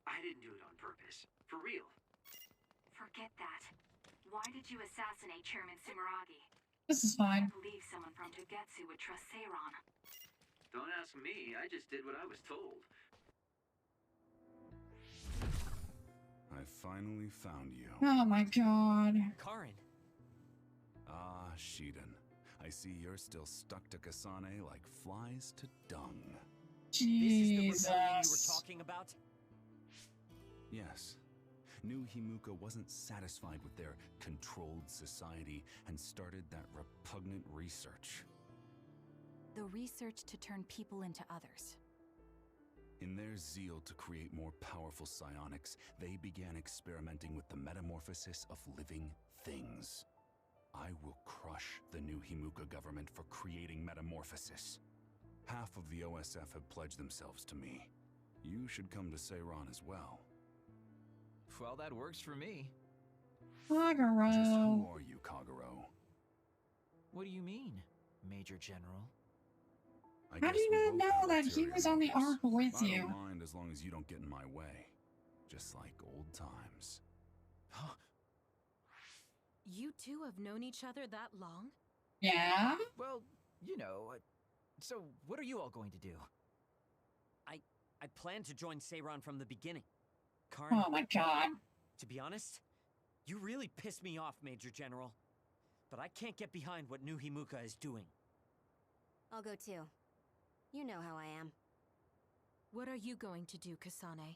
I didn't do it on purpose. For real. Forget that. Why did you assassinate Chairman Sumeragi? This is fine. I believe someone from Togetsu would trust Seiron. Don't ask me, I just did what I was told. I finally found you. Oh my god. Karin. Ah, Shiden. I see you're still stuck to Kasane like flies to dung. Jesus. This is the rebellion you were talking about? Yes. New Himuka wasn't satisfied with their controlled society and started that repugnant research. The research to turn people into others. In their zeal to create more powerful psionics, they began experimenting with the metamorphosis of living things. I will crush the new Himuka government for creating metamorphosis. Half of the OSF have pledged themselves to me. You should come to Seiron as well. Well, that works for me. Kagero. Just who are you, Kagero? What do you mean, Major General? How do you not know that he was on the ark with I you? don't mind as long as you don't get in my way. Just like old times. You two have known each other that long? Yeah? Well, you know, so what are you all going to do? I planned to join Seiron from the beginning. Karin, Oh my god. to be honest, you really pissed me off, Major General. But I can't get behind what New Himuka is doing. I'll go too. You know how I am. What are you going to do, Kasane?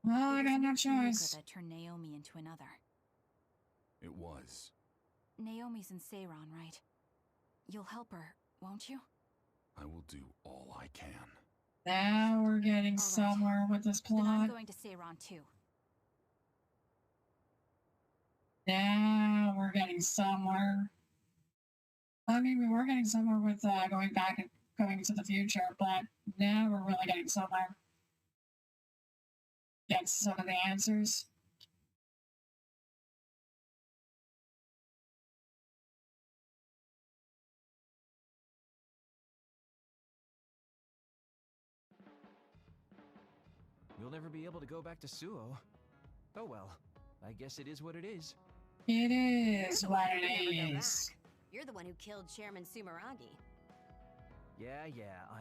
Well, I got no It was Himuka choice. that turned Naomi into another. It was. Naomi's in Seiron, right? You'll help her, won't you? I will do all I can. Now we're getting somewhere with this Then I'm plot. going to Seiron too. Now we're getting somewhere. I mean, we were getting somewhere with going back and going to the future, but now we're really getting somewhere. Get some of the answers. We'll never be able to go back to Suo. Oh well, I guess it is what it is. It is You're the what one who it never go is. back. You're the one who killed Chairman Sumeragi. Yeah,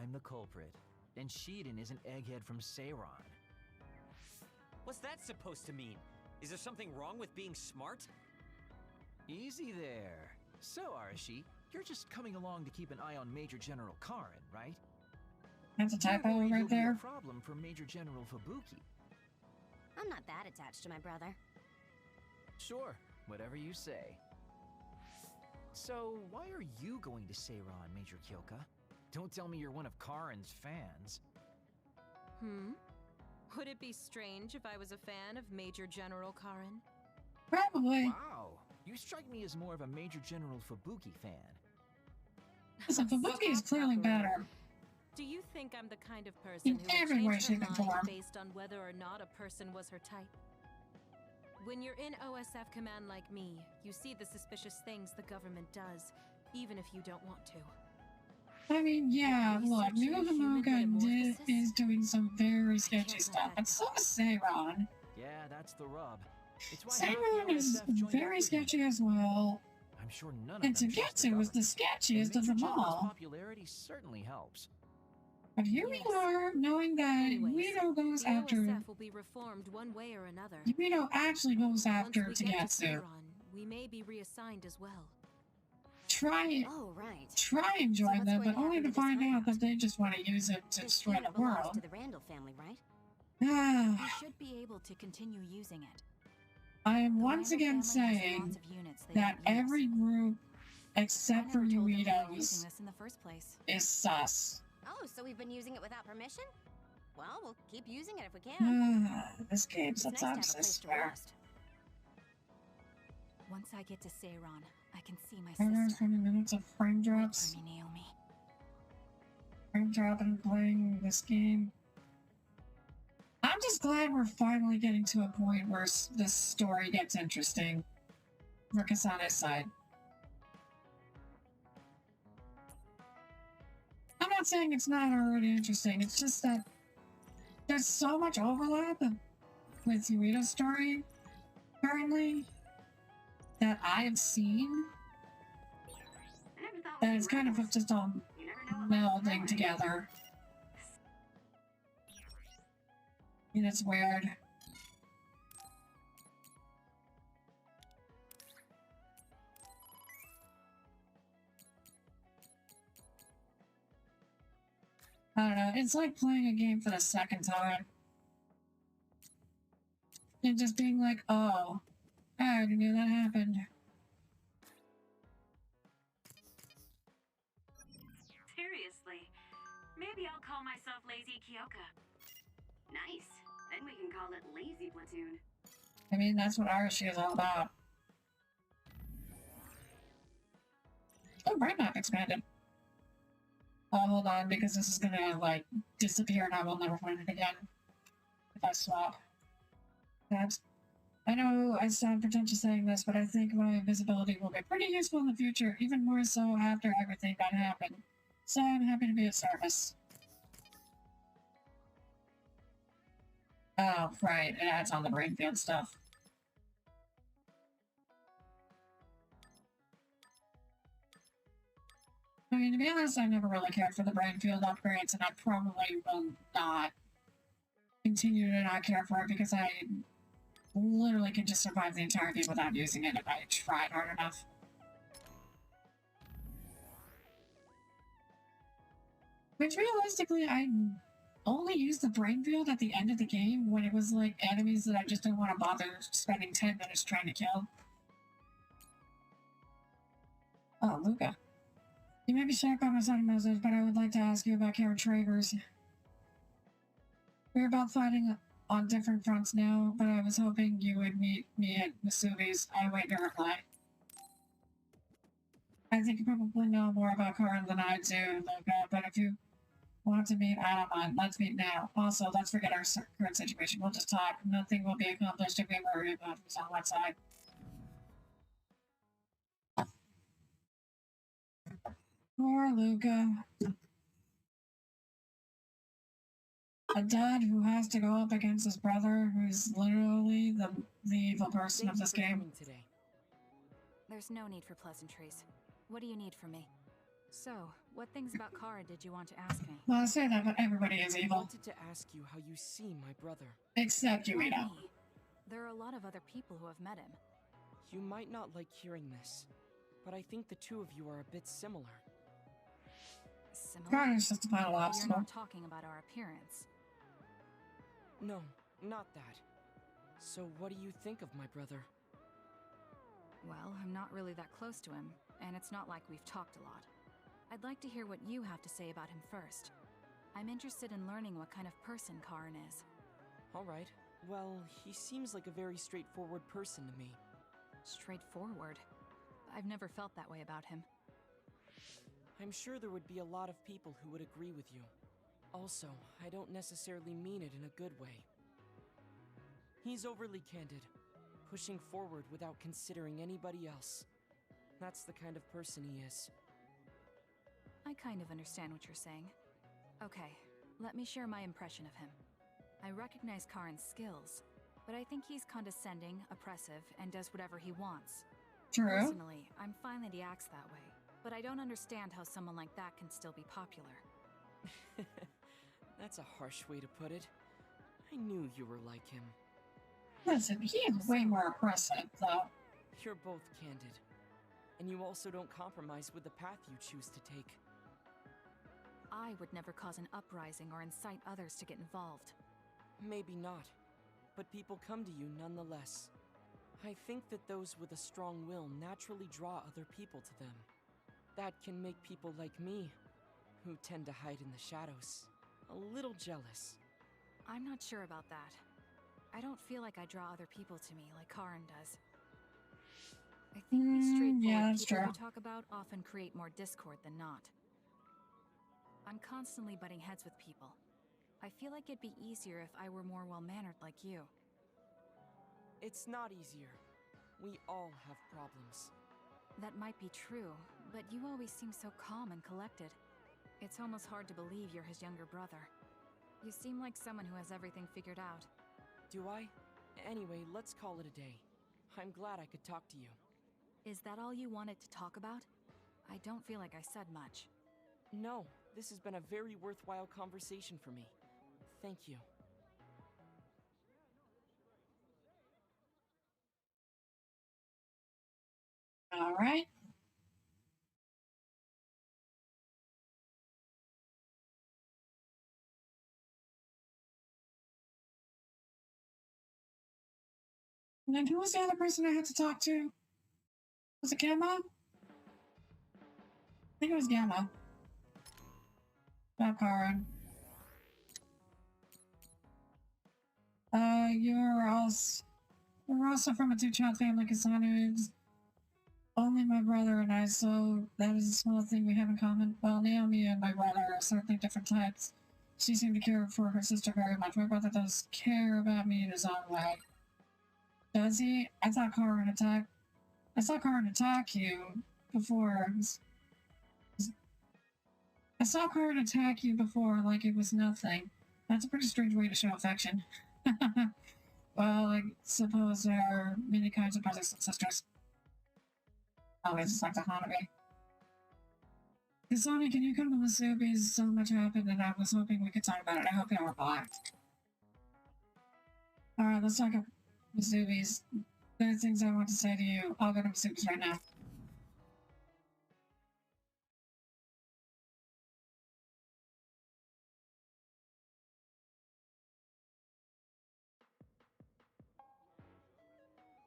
I'm the culprit. And Shiden is an egghead from Seiron. What's that supposed to mean? Is there something wrong with being smart? Easy there. So, Arashi, you're just coming along to keep an eye on Major General Karin, right? That's a typo You're worried right he'll be there. a problem for Major General Fubuki. I'm not that attached to my brother. Sure, whatever you say. So, why are you going to Seiron, Major Kyoka? Don't tell me you're one of Karin's fans. Would it be strange if I was a fan of Major General Karin? Probably. Wow, you strike me as more of a Major General Fubuki fan. Listen, Fubuki is clearly better. Do you think I'm the kind of person In who would every way, change her shape, and mind form. based on whether or not a person was her type? When you're in OSF command like me, you see the suspicious things the government does, even if you don't want to. I mean, yeah, look, New Himuka is doing some very sketchy stuff, and so is Seiron. Yeah, that's the rub. It's why half Seiron the is OSF joined very up with sketchy me. as well. I'm sure none And of them trust the Togetsu is the government. sketchiest And of them Major General's all. popularity certainly helps. But here we are, knowing that Yuito goes the after. OSF will be reformed one way or another. Yuito actually goes after Once we get to Tagetsu. Seiron, we may be reassigned as well. Try and join them, but only to find out that they just want to use it to destroy the world. To the Randall family, right? Ah. We should be able to continue using it. I am once again saying that every group except for Yuito's in the first place. is sus. Oh, so we've been using it without permission? Well, we'll keep using it if we can. This game sometimes I swear. Once I get to Seiron, I can see my Every sister. 20 minutes of frame drops. Wait for me, Naomi. Frame dropping, playing this game. I'm just glad we're finally getting to a point where this story gets interesting. For Kasane's side. I'm not saying it's not already interesting, it's just that there's so much overlap with Yuito's story currently that I have seen that it's kind of just all melding together. And it's weird. I don't know, it's like playing a game for the second time. And just being like, oh, I already knew that happened. Seriously, maybe I'll call myself Lazy Kyoka. Nice. Then we can call it Lazy Platoon. I mean, that's what Arashi is all about. Oh, brain map expanded. Hold on, because this is gonna, like, disappear and I will never find it again. If I swap tabs. I know I sound pretentious saying this, but I think my invisibility will be pretty useful in the future, even more so after everything that happened. So I'm happy to be of service. Oh, right, it adds on the brainfield stuff. I mean, to be honest, I've never really cared for the brainfield upgrades, and I probably will not continue to not care for it because I literally can just survive the entire game without using it if I tried hard enough. Which realistically, I only used the brainfield at the end of the game when it was like enemies that I just didn't want to bother spending 10 minutes trying to kill. Oh, Luca. You may be shocked by my sudden message, but I would like to ask you about Karen Travers. We're about fighting on different fronts now, but I was hoping you would meet me at Masubi's. I wait your reply. I think you probably know more about Karen than I do, Luca, but if you want to meet, I don't mind. Let's meet now. Also, let's forget our current situation. We'll just talk. Nothing will be accomplished if we worry about who's on what side. Poor Luca. A dad who has to go up against his brother, who's literally the evil person of this game. Today. There's no need for pleasantries. What do you need from me? So, what things about Kara did you want to ask me? Well, I say that, but everybody is evil. I wanted to ask you how you see my brother. Except Yuito. There are a lot of other people who have met him. You might not like hearing this, but I think the two of you are a bit similar. Similar? Karen's just a final obstacle. You're not talking about our appearance. No, not that. So what do you think of my brother? Well, I'm not really that close to him, and it's not like we've talked a lot. I'd like to hear what you have to say about him first. I'm interested in learning what kind of person Karen is. Alright. Well, he seems like a very straightforward person to me. Straightforward? I've never felt that way about him. I'm sure there would be a lot of people who would agree with you. Also, I don't necessarily mean it in a good way. He's overly candid, pushing forward without considering anybody else. That's the kind of person he is. I kind of understand what you're saying. Okay, let me share my impression of him. I recognize Karen's skills, but I think he's condescending, oppressive, and does whatever he wants. True. Personally, I'm fine that he acts that way, but I don't understand how someone like that can still be popular. That's a harsh way to put it. I knew you were like him. Listen, he is way more oppressive, though. You're both candid. And you also don't compromise with the path you choose to take. I would never cause an uprising or incite others to get involved. Maybe not. But people come to you nonetheless. I think that those with a strong will naturally draw other people to them. That can make people like me, who tend to hide in the shadows, a little jealous. I'm not sure about that. I don't feel like I draw other people to me like Karin does. I think these straightforward people we talk about often create more discord than not. I'm constantly butting heads with people. I feel like it'd be easier if I were more well-mannered like you. It's not easier. We all have problems. That might be true, but you always seem so calm and collected. It's almost hard to believe you're his younger brother. You seem like someone who has everything figured out. Do I? Anyway, let's call it a day. I'm glad I could talk to you. Is that all you wanted to talk about? I don't feel like I said much. No, this has been a very worthwhile conversation for me. Thank you. All right. And then who was the other person I had to talk to? Was it Gamma? I think it was Gamma. Not Karin. You're also from a two-child family, Kasana. It's only my brother and I, so that is a small thing we have in common. Well, Naomi and my brother are certainly different types. She seemed to care for her sister very much. My brother does care about me in his own way. Does he? I saw Karin attack you before. I saw Karin attack you before like it was nothing. That's a pretty strange way to show affection. Well, I suppose there are many kinds of brothers and sisters. Oh, it's just like the Hanabi. Kasani, can you come to Masubi's? So much happened and I was hoping we could talk about it. I hope you'll reply. Alright, let's talk about Masubi's. There are things I want to say to you. I'll go to Masubi's right now.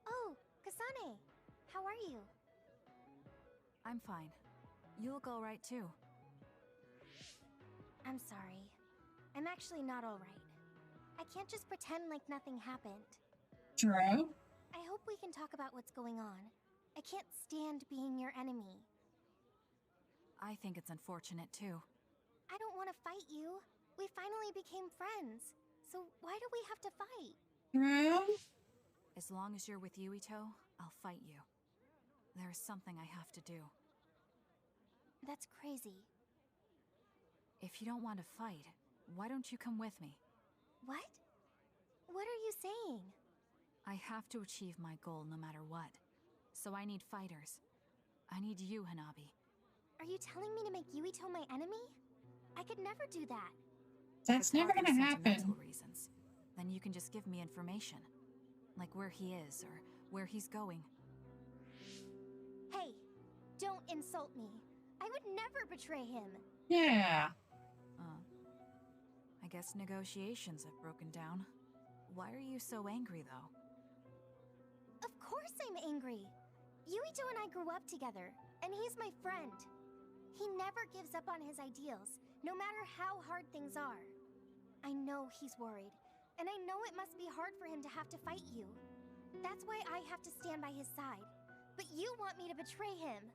Oh, Kasane! How are you? I'm fine. You look alright too. I'm sorry. I'm actually not alright. I can't just pretend like nothing happened. True. I hope we can talk about what's going on. I can't stand being your enemy. I think it's unfortunate too. I don't want to fight you. We finally became friends. So why do we have to fight? True. As long as you're with Yuito, I'll fight you. There's something I have to do. That's crazy. If you don't want to fight, why don't you come with me? What? What are you saying? I have to achieve my goal no matter what. So I need fighters. I need you, Hanabi. Are you telling me to make Yuito my enemy? I could never do that. That's never gonna happen. Reasons. Then you can just give me information. Like where he is, or where he's going. Hey, don't insult me. I would never betray him. Yeah. I guess negotiations have broken down. Why are you so angry, though? Of course I'm angry. Yuito and I grew up together, and he's my friend. He never gives up on his ideals, no matter how hard things are. I know he's worried, and I know it must be hard for him to have to fight you. That's why I have to stand by his side. But you want me to betray him.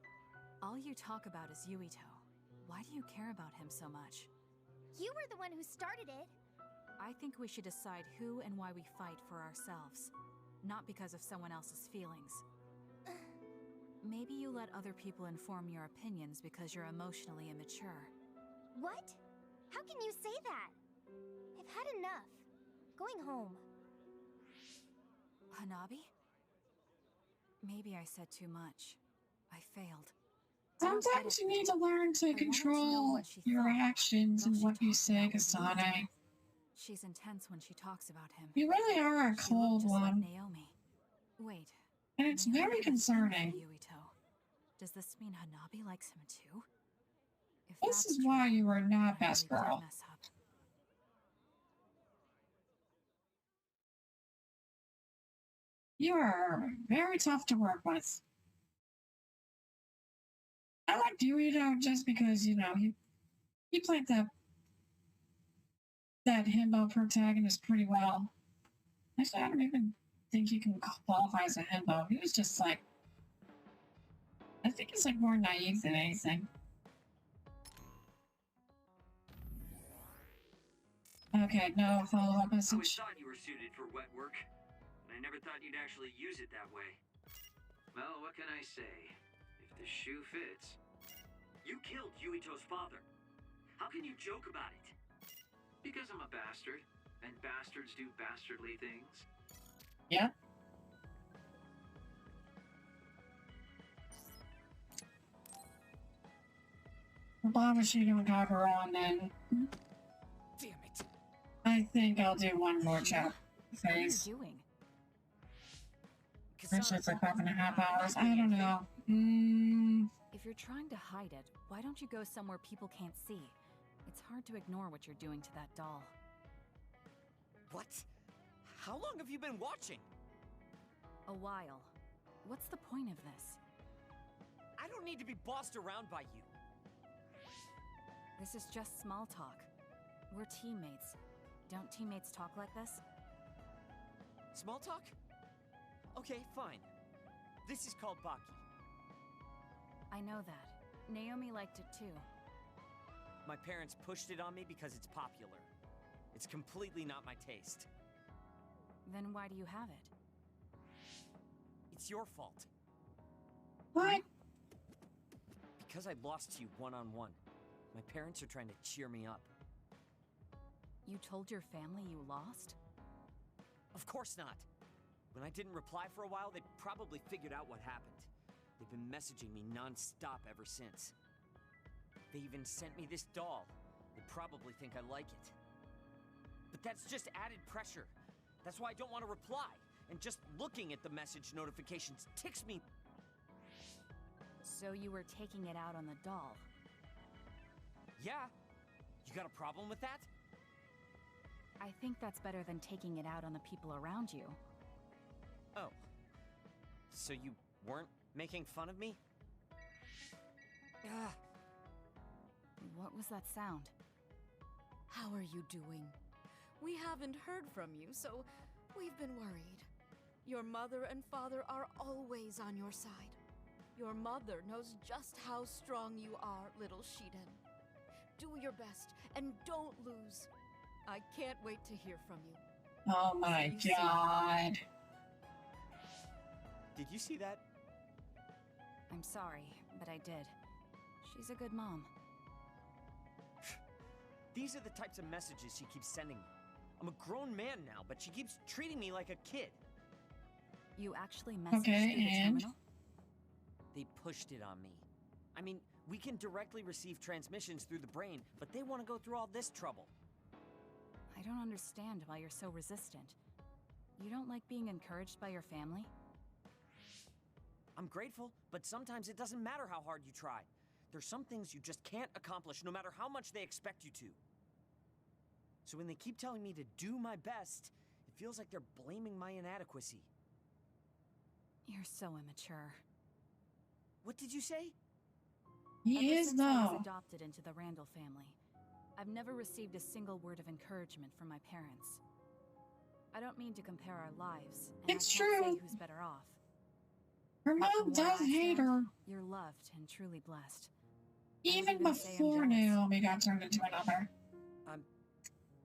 All you talk about is Yuito. Why do you care about him so much? You were the one who started it. I think we should decide who and why we fight for ourselves, not because of someone else's feelings. Maybe you let other people inform your opinions because you're emotionally immature. What? How can you say that? I've had enough. Going home. Hanabi? Maybe I said too much. I failed. Sometimes you need to learn to control your reactions and what you say, Kasane. She's intense when she talks about him. You really are a cold one. Like Naomi. Wait. And it's very concerning. Does this mean Hanabi likes him too? If this is why you are not best girl. You are very tough to work with. I liked Yuito just because, you know, he played that himbo protagonist pretty well. Actually, I don't even think he can qualify as a himbo. He was just like, I think he's like more naive than anything. Okay, no follow-up message. I always thought you were suited for wet work, but I never thought you'd actually use it that way. Well, what can I say? If the shoe fits. You killed Yuito's father. How can you joke about it? Because I'm a bastard, and bastards do bastardly things. Yeah. Why was she gonna have her on then? Damn it. I think I'll do one more chat phase. What are you doing? Actually, it's like 5.5 hours. I don't know. If you're trying to hide it, why don't you go somewhere people can't see? It's hard to ignore what you're doing to that doll. What? How long have you been watching? A while. What's the point of this? I don't need to be bossed around by you. This is just small talk. We're teammates. Don't teammates talk like this? Small talk? Okay, fine. This is called Baki. I know that. Naomi liked it too. My parents pushed it on me because it's popular. It's completely not my taste. Then why do you have it? It's your fault. What? Because I lost you one-on-one. My parents are trying to cheer me up. You told your family you lost? Of course not. When I didn't reply for a while, they probably figured out what happened. They've been messaging me non-stop ever since. They even sent me this doll. They probably think I like it. But that's just added pressure. That's why I don't want to reply. And just looking at the message notifications ticks me. So you were taking it out on the doll? Yeah. You got a problem with that? I think that's better than taking it out on the people around you. Oh. So you weren't making fun of me? Ah. What was that sound? How are you doing? We haven't heard from you, so we've been worried. Your mother and father are always on your side. Your mother knows just how strong you are, little Shiden. Do your best, and don't lose. I can't wait to hear from you. Oh my god. Did you see that? I'm sorry, but I did. She's a good mom. These are the types of messages she keeps sending me. I'm a grown man now, but she keeps treating me like a kid. You actually messaged through the terminal? They pushed it on me. I mean, we can directly receive transmissions through the brain, but they want to go through all this trouble. I don't understand why you're so resistant. You don't like being encouraged by your family? I'm grateful, but sometimes it doesn't matter how hard you try. There's some things you just can't accomplish no matter how much they expect you to. So when they keep telling me to do my best, it feels like they're blaming my inadequacy. You're so immature. What did you say? He is, though. I was adopted into the Randall family. I've never received a single word of encouragement from my parents. I don't mean to compare our lives, and it's I can't true. say who's better off. Her mom does hate her. You're loved and truly blessed. Even before Naomi got turned into another. I'm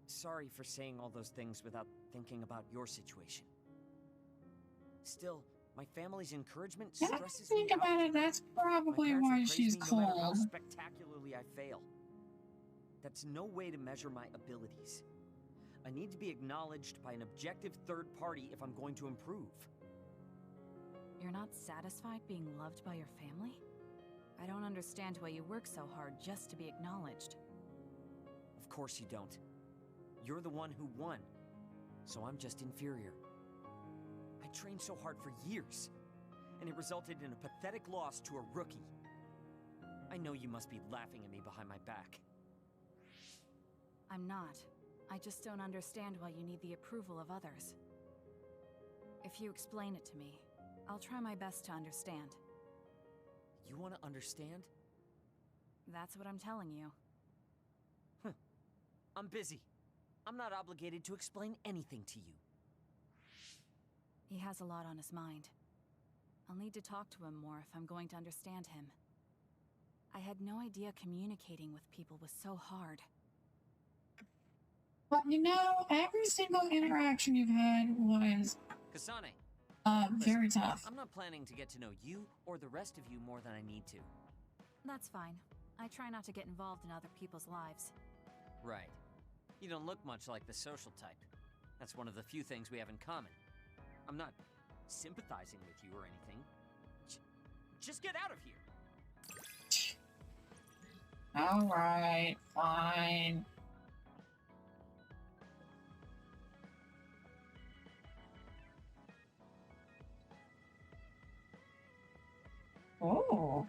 sorry for saying all those things without thinking about your situation. Still, my family's encouragement stresses me out. Think about it, that's probably why she's cold. No matter how cold. spectacularly I fail. That's no way to measure my abilities. I need to be acknowledged by an objective third party if I'm going to improve. You're not satisfied being loved by your family? I don't understand why you work so hard just to be acknowledged. Of course you don't. You're the one who won, so I'm just inferior. I trained so hard for years, and it resulted in a pathetic loss to a rookie. I know you must be laughing at me behind my back. I'm not. I just don't understand why you need the approval of others. If you explain it to me, I'll try my best to understand. You want to understand? That's what I'm telling you. I'm busy. I'm not obligated to explain anything to you. He has a lot on his mind. I'll need to talk to him more if I'm going to understand him. I had no idea communicating with people was so hard. But you know, every single interaction you've had was Kasane. very tough. I'm not planning to get to know you or the rest of you more than I need to. That's fine. I try not to get involved in other people's lives. Right. You don't look much like the social type. That's one of the few things we have in common. I'm not sympathizing with you or anything. Just get out of here! Alright, fine. Oh.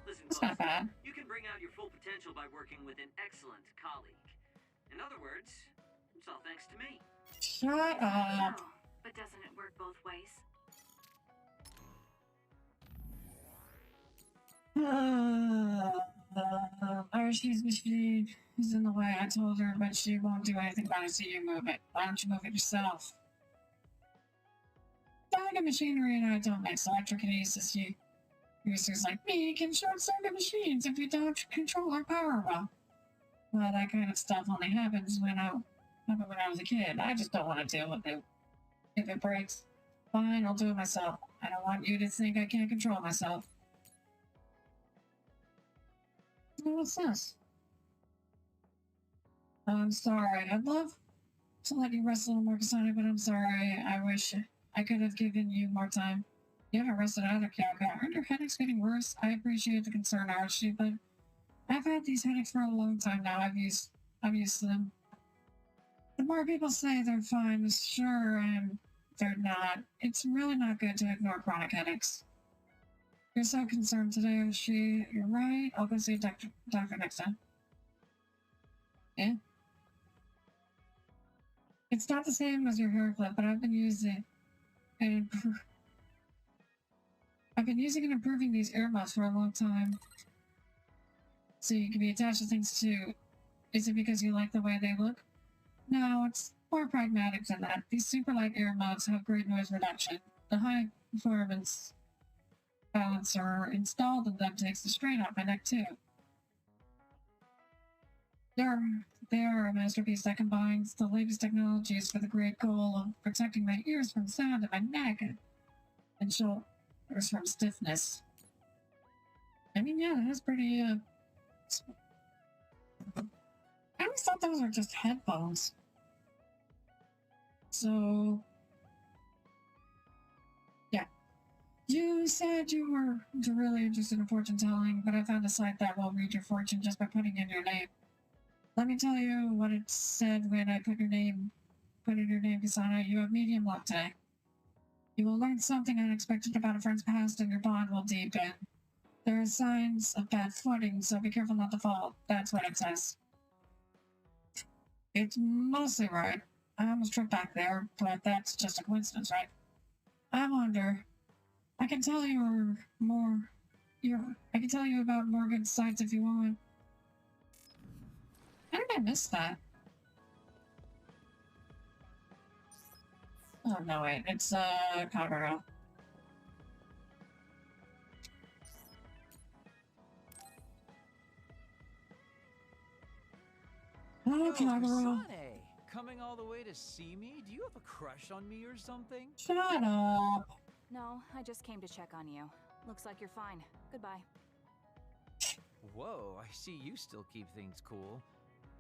Listen, That's not bad. you can bring out your full potential by working with an excellent colleague. In other words, it's all thanks to me. Shut up. No, but doesn't it work both ways? Our machine is in the way. I told her, but she won't do anything about it, so you move it. Why don't you move it yourself? Delicate machinery and I don't mix. Electrokinesis users like me can short-circuit machines if we don't control our power well. Well, that kind of stuff only happens when I was a kid. I just don't want to deal with it. If it breaks, fine, I'll do it myself. I don't want you to think I can't control myself. What's this? I'm sorry. I'd love to let you rest a little more, Kasane, but I'm sorry. I wish I could have given you more time. You haven't rested either, Kyoko. Aren't your headaches getting worse? I appreciate the concern, Archie, but I've had these headaches for a long time now. I'm used to them. The more people say they're fine, the sure they're not. It's really not good to ignore chronic headaches. You're so concerned today, Archie. You're right. I'll go see a doctor next time. Yeah? It's not the same as your hair clip, but I've been using and improving these earmuffs for a long time. So you can be attached to things too. Is it because you like the way they look? No, it's more pragmatic than that. These super light earmuffs have great noise reduction. The high performance balancer installed in them takes the strain off my neck too. They are a masterpiece that combines the latest technologies for the great goal of protecting my ears from sound in my neck and shoulders from stiffness. I mean, yeah, that's pretty, I always thought those were just headphones. So, yeah. You said you were really interested in fortune telling, but I found a site that will read your fortune just by putting in your name. Let me tell you what it said when I put in your name, Kasane. You have medium luck today. You will learn something unexpected about a friend's past and your bond will deepen. There are signs of bad footing, so be careful not to fall. That's what it says. It's mostly right. I almost tripped back there, but that's just a coincidence, right? I wonder. I can tell you about more good sites if you want. How did I miss that? Oh, no, wait. It's, Kagero. Oh, Kagero. Coming all the way to see me? Do you have a crush on me or something? Shut up. No, I just came to check on you. Looks like you're fine. Goodbye. Whoa, I see you still keep things cool.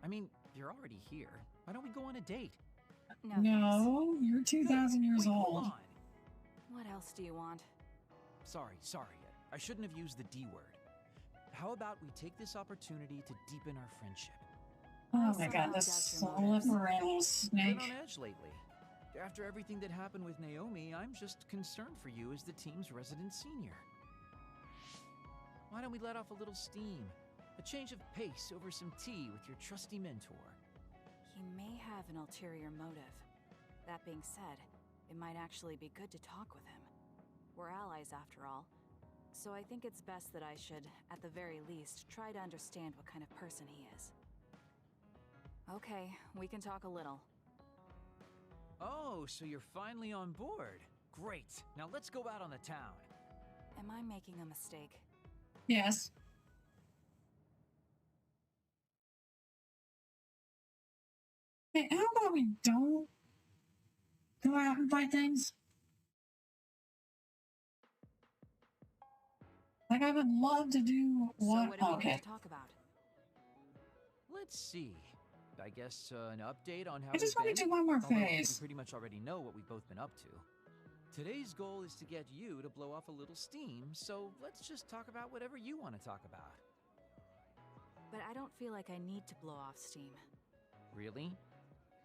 I mean, you're already here. Why don't we go on a date? No, you're 2,000 years old. What else do you want? Sorry. I shouldn't have used the D word. How about we take this opportunity to deepen our friendship? Oh my god, this Scarlet Morale snake. Been on edge lately. After everything that happened with Naomi, I'm just concerned for you as the team's resident senior. Why don't we let off a little steam? A change of pace over some tea with your trusty mentor. He may have an ulterior motive. That being said, it might actually be good to talk with him. We're allies after all. So I think it's best that I should, at the very least, try to understand what kind of person he is. Okay, we can talk a little. Oh, so you're finally on board. Great. Now let's go out on the town. Am I making a mistake? Yes. Hey, how about we don't go out and fight things? Like, I would love to do what? So what do we okay. need to talk about? Let's see. I guess an update on how I just we've want to been. do one more Although phase. We pretty much already know what we've both been up to. Today's goal is to get you to blow off a little steam, so let's just talk about whatever you want to talk about. But I don't feel like I need to blow off steam. Really?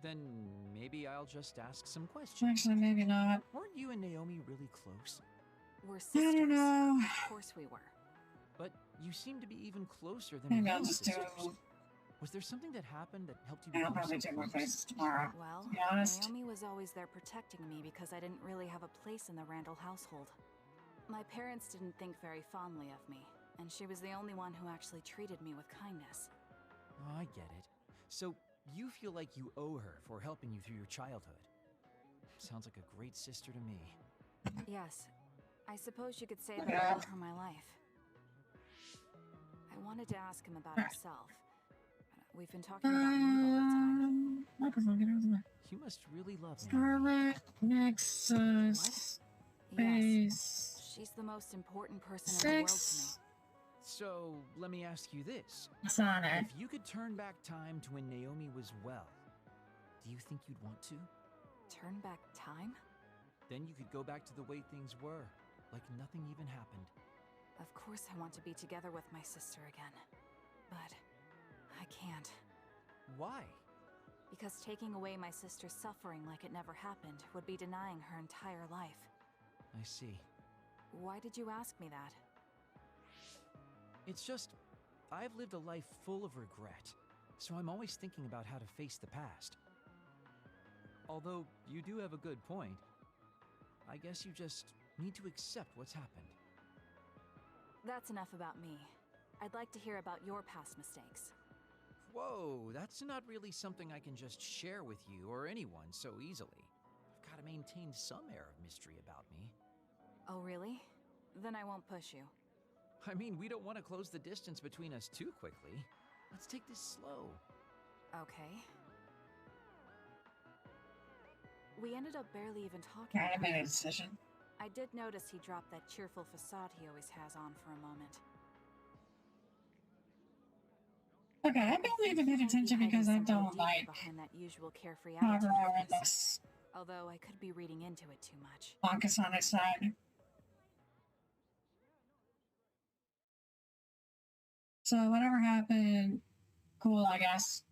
Then maybe I'll just ask some questions. Actually, maybe not. Weren't you and Naomi really close? We're I sisters. don't know. Of course we were. But you seem to be even closer than Maybe real I'll just do. sisters. Was there something that happened that helped you I'll become probably so do more close? phases tomorrow. Well, to be honest. Naomi was always there protecting me because I didn't really have a place in the Randall household. My parents didn't think very fondly of me, and she was the only one who actually treated me with kindness. Oh, I get it. So you feel like you owe her for helping you through your childhood. Sounds like a great sister to me. Yes, I suppose you could say that I owe her my life. I wanted to ask him about himself. We've been talking about me the whole time. Microphone, get over the way. You must really love me. Scarlet, Nexus, phase Yes, she's the most important person in the world to me. 6. So, let me ask you this. Sonic. If you could turn back time to when Naomi was well, do you think you'd want to? Turn back time? Then you could go back to the way things were, like nothing even happened. Of course I want to be together with my sister again. But I can't. Why? Because taking away my sister's suffering like it never happened would be denying her entire life. I see. Why did you ask me that? It's just, I've lived a life full of regret, so I'm always thinking about how to face the past. Although, you do have a good point. I guess you just need to accept what's happened. That's enough about me. I'd like to hear about your past mistakes. Whoa, that's not really something I can just share with you or anyone so easily. I've got to maintain some air of mystery about me. Oh, really? Then I won't push you. I mean, we don't want to close the distance between us too quickly. Let's take this slow. Okay. We ended up barely even talking. I made a decision. I did notice he dropped that cheerful facade he always has on for a moment. Okay, I barely even paid attention because I don't like behind that usual carefree Power attitude. Hour in this Although I could be reading into it too much. Wonka Sonic side. So whatever happened, cool, I guess.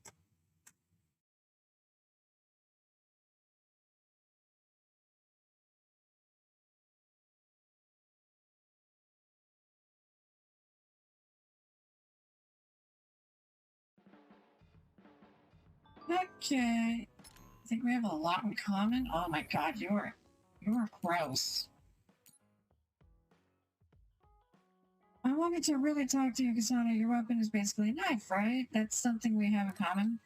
Okay. I think we have a lot in common. Oh my god, you're gross. I wanted to really talk to you, Kasana. Your weapon is basically a knife, right? That's something we have in common.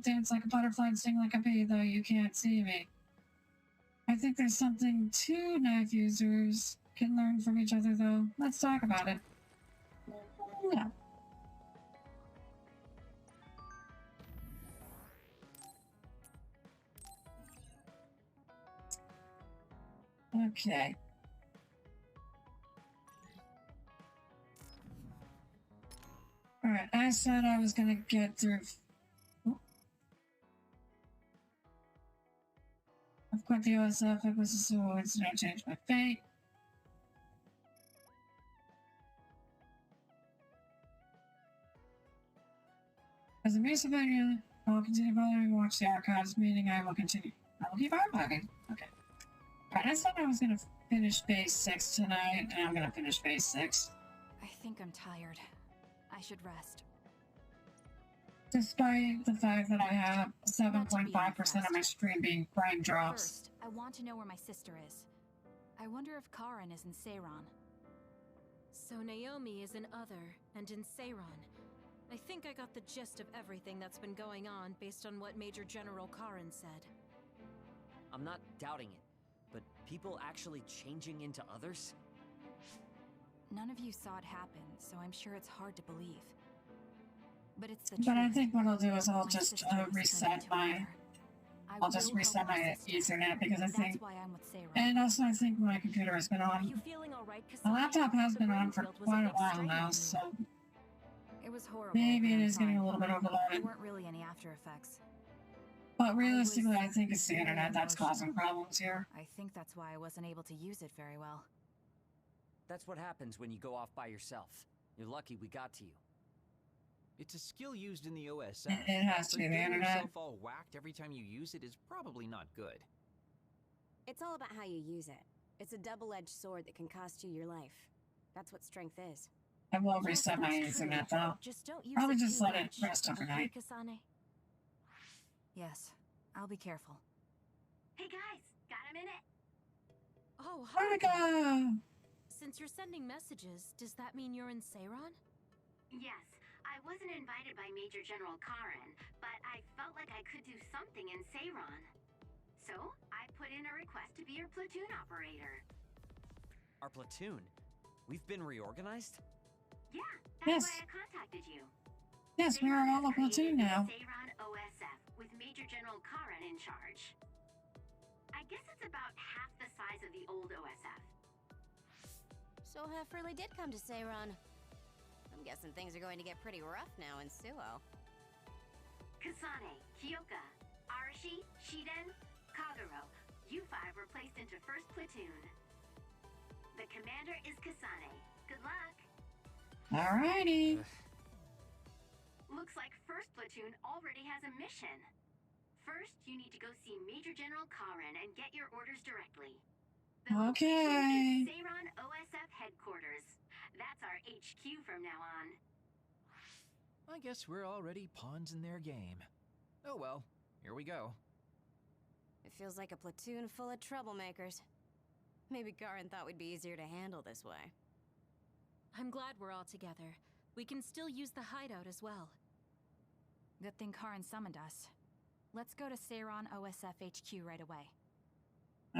Dance like a butterfly and sting like a bee, though you can't see me. I think there's something two knife users can learn from each other, though. Let's talk about it. Yeah. Okay. Alright, said I was gonna get through. I've quit the OSF. It was a civil incident. Changed my fate. As a mere civilian, I will continue following and watch the archives, meaning I will continue. I will keep archiving. Okay. Right, I said I was gonna finish phase 6 tonight, and I'm gonna finish phase 6. I think I'm tired. I should rest. Despite the fact that I have 7.5% of my stream being frame drops. First, I want to know where my sister is. I wonder if Karen is in Seiran. So Naomi is in Other and in Seiran. I think I got the gist of everything that's been going on based on what Major General Karen said. I'm not doubting it, but people actually changing into others? None of you saw it happen, so I'm sure it's hard to believe. But it's the truth. But I think what I'll do is I'll just reset my... I'll just reset my Ethernet because I think... That's why I'm with Seiran. And also I think my computer has been on... My laptop has been on for quite a while now, so... It was horrible. Maybe it is getting a little bit overloaded. There weren't really any after effects. But realistically, I think it's the internet that's causing problems here. I think that's why I wasn't able to use it very well. That's what happens when you go off by yourself. You're lucky we got to you. It's a skill used in the OSF. It has to be the internet. Yourself all whacked every time you use it is probably not good. It's all about how you use it. It's a double-edged sword that can cost you your life. That's what strength is. I will reset my Ethernet though. Probably just let it rest overnight. Yes, I'll be careful. Hey guys, got a minute? Oh, hi. Go. Since you're sending messages, does that mean you're in Seiran? Yes, I wasn't invited by Major General Karen, but I felt like I could do something in Seiran. So, I put in a request to be your platoon operator. Our platoon? We've been reorganized? Yeah, that's why I contacted you. Yes, we are all a platoon now. Seiran OSF, with Major General Karen in charge. I guess it's about half the size of the old OSF. So Hefferly did come to Seiran. I'm guessing things are going to get pretty rough now in Suo. Kasane, Kyoka, Arashi, Shiden, Kagero, you 5 were placed into 1st Platoon. The commander is Kasane. Good luck! Alrighty. Looks like 1st Platoon already has a mission. First, you need to go see Major General Karen and get your orders directly. The okay. location is Seiran OSF headquarters. That's our HQ from now on. I guess we're already pawns in their game. Oh well, here we go. It feels like a platoon full of troublemakers. Maybe Karen thought we'd be easier to handle this way. I'm glad we're all together. We can still use the hideout as well. Good thing Karen summoned us. Let's go to Seiran OSF HQ right away.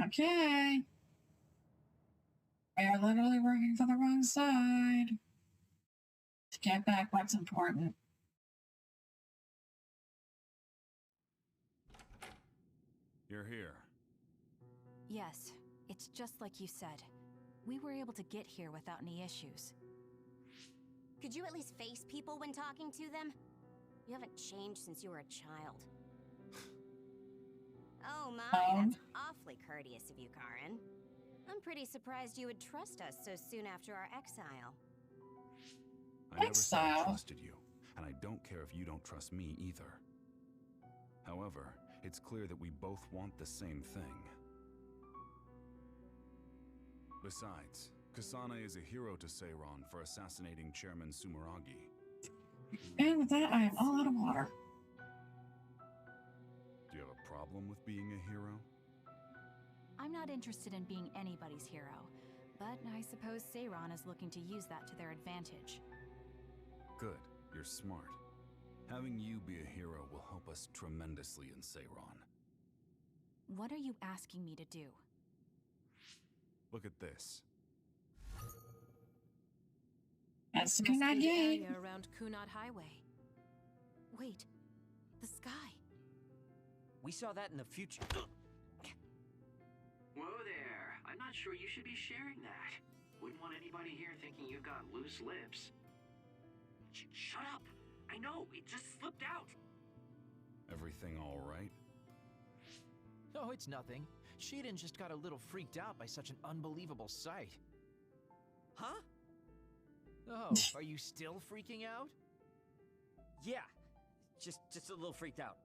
Okay. We are literally working for the wrong side. To get back what's important. You're here. Yes, it's just like you said. We were able to get here without any issues. Could you at least face people when talking to them? You haven't changed since you were a child. Oh my, that's awfully courteous of you, Karen. I'm pretty surprised you would trust us so soon after our exile. I never said I trusted you, and I don't care if you don't trust me either. However, it's clear that we both want the same thing. Besides, Kasane is a hero to Seiran for assassinating Chairman Sumeragi. And with that, I am all out of water. Do you have a problem with being a hero? I'm not interested in being anybody's hero, but I suppose Seiran is looking to use that to their advantage. Good, you're smart. Having you be a hero will help us tremendously in Seiran. What are you asking me to do? Look at this. That's the area around Kunad Highway. Wait, the sky. We saw that in the future. Whoa there. I'm not sure you should be sharing that. Wouldn't want anybody here thinking you've got loose lips. Shut up. I know, it just slipped out. Everything all right? Oh, it's nothing. Sheehan just got a little freaked out by such an unbelievable sight. Huh? Oh, are you still freaking out? Yeah, just a little freaked out.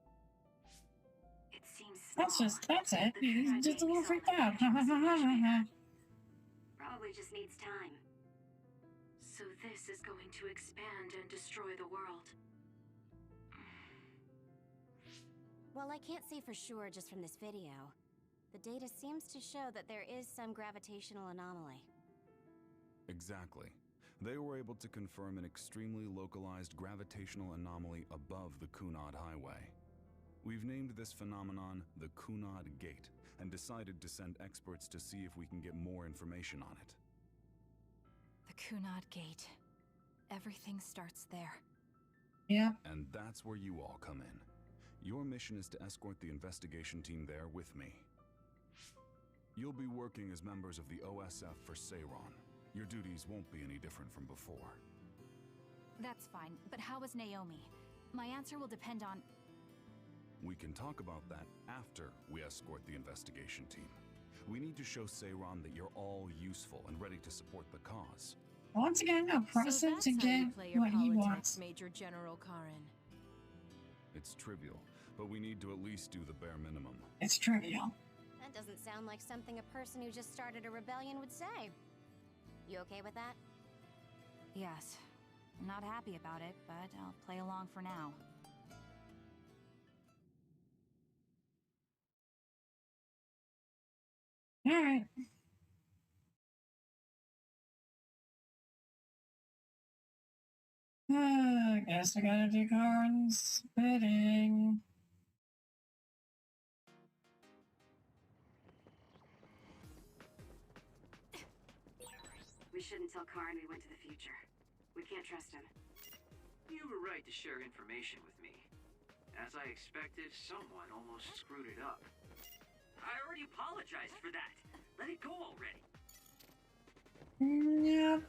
It seems small. That's it. He's just a little freaked out. Probably just needs time. So this is going to expand and destroy the world. Well, I can't say for sure just from this video. The data seems to show that there is some gravitational anomaly. Exactly. They were able to confirm an extremely localized gravitational anomaly above the Kunad Highway. We've named this phenomenon the Kunad Gate, and decided to send experts to see if we can get more information on it. The Kunad Gate. Everything starts there. Yeah. And that's where you all come in. Your mission is to escort the investigation team there with me. You'll be working as members of the OSF for Seiron. Your duties won't be any different from before. That's fine, but how is Naomi? My answer will depend on... We can talk about that after we escort the investigation team. We need to show Seiron that you're all useful and ready to support the cause. Once again, a process to get what he wants. Major General Karen. It's trivial, but we need to at least do the bare minimum. It's trivial. That doesn't sound like something a person who just started a rebellion would say. You okay with that? Yes. I'm not happy about it, but I'll play along for now. Alright. I guess I gotta do Karen's bidding. We shouldn't tell Karen we went to the future. We can't trust him. You have a right to share information with me. As I expected, someone almost screwed it up. I already apologized for that. Let it go already. Yep.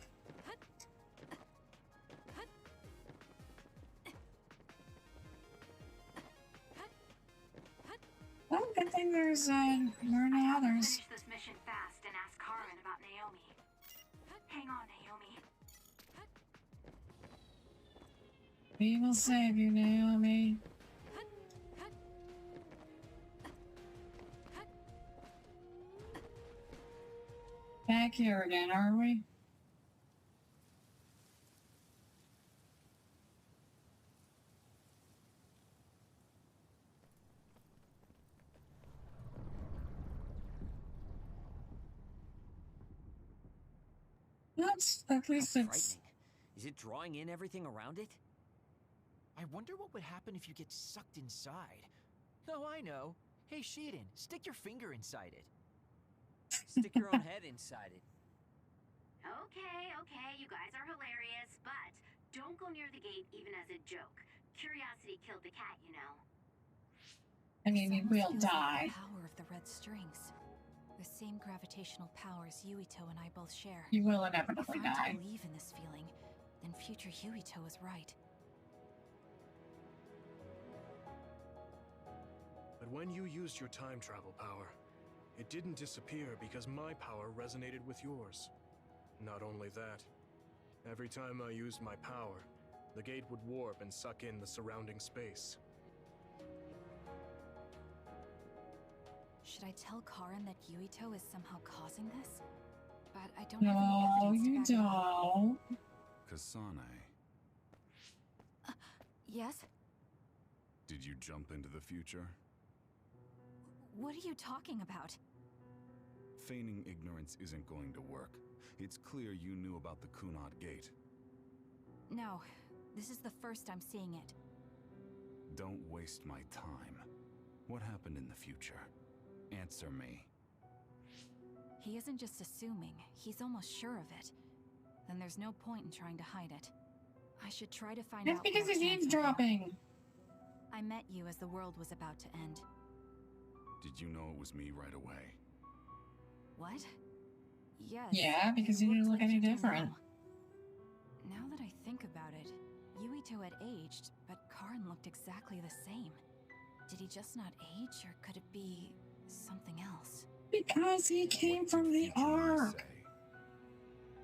Well, good thing there's more than others. Finish this mission fast and ask Karen about Naomi. Hang on, Naomi. We will save you, Naomi. Back here again, are we? That's at least it's. Is it drawing in everything around it? I wonder what would happen if you get sucked inside. Oh, I know. Hey, Sheehan, stick your finger inside it. Stick your own head inside it. Okay, you guys are hilarious, but don't go near the gate even as a joke. Curiosity killed the cat, you know. I mean, we will die. The power of the red strings. The same gravitational powers Yuito and I both share. You will inevitably die. If I believe in this feeling, then future Yuito is right. But when you used your time travel power, it didn't disappear because my power resonated with yours. Not only that, every time I used my power, the gate would warp and suck in the surrounding space. Should I tell Karen that Yuito is somehow causing this? But I don't have No, any you evidence to back it up. don't. Kasane, Yes? did you jump into the future? What are you talking about? Feigning ignorance isn't going to work. It's clear you knew about the Kunad Gate. No, this is the first I'm seeing it. Don't waste my time. What happened in the future? Answer me. He isn't just assuming, he's almost sure of it. Then there's no point in trying to hide it. I should try to find That's out. because what he's chance I eavesdropping. have. I met you as the world was about to end. Did you know it was me right away? What? Yes. Yeah, because he you didn't looked look like any you do different. Now that I think about it, Yuito had aged, but Karin looked exactly the same. Did he just not age, or could it be something else? Because he came from the Ark.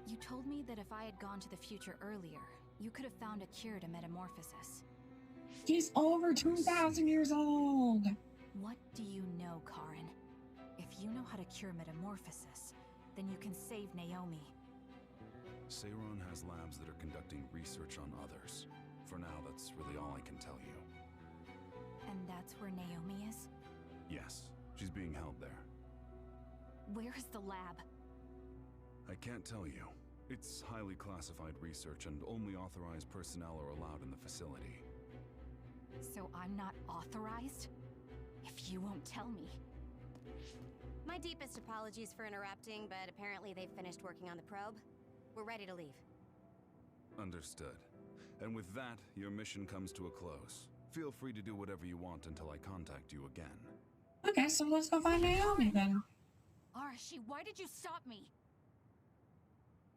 You told me that if I had gone to the future earlier, you could have found a cure to metamorphosis. He's over 2,000 years old. What do you know, Karin? If you know how to cure metamorphosis, then you can save Naomi. Seiron has labs that are conducting research on others. For now, that's really all I can tell you. And that's where Naomi is? Yes, she's being held there. Where is the lab? I can't tell you. It's highly classified research and only authorized personnel are allowed in the facility. So I'm not authorized? If you won't tell me. My deepest apologies for interrupting, but apparently they've finished working on the probe. We're ready to leave. Understood. And with that, your mission comes to a close. Feel free to do whatever you want until I contact you again. Okay, so let's go find Naomi then. Arashi, why did you stop me?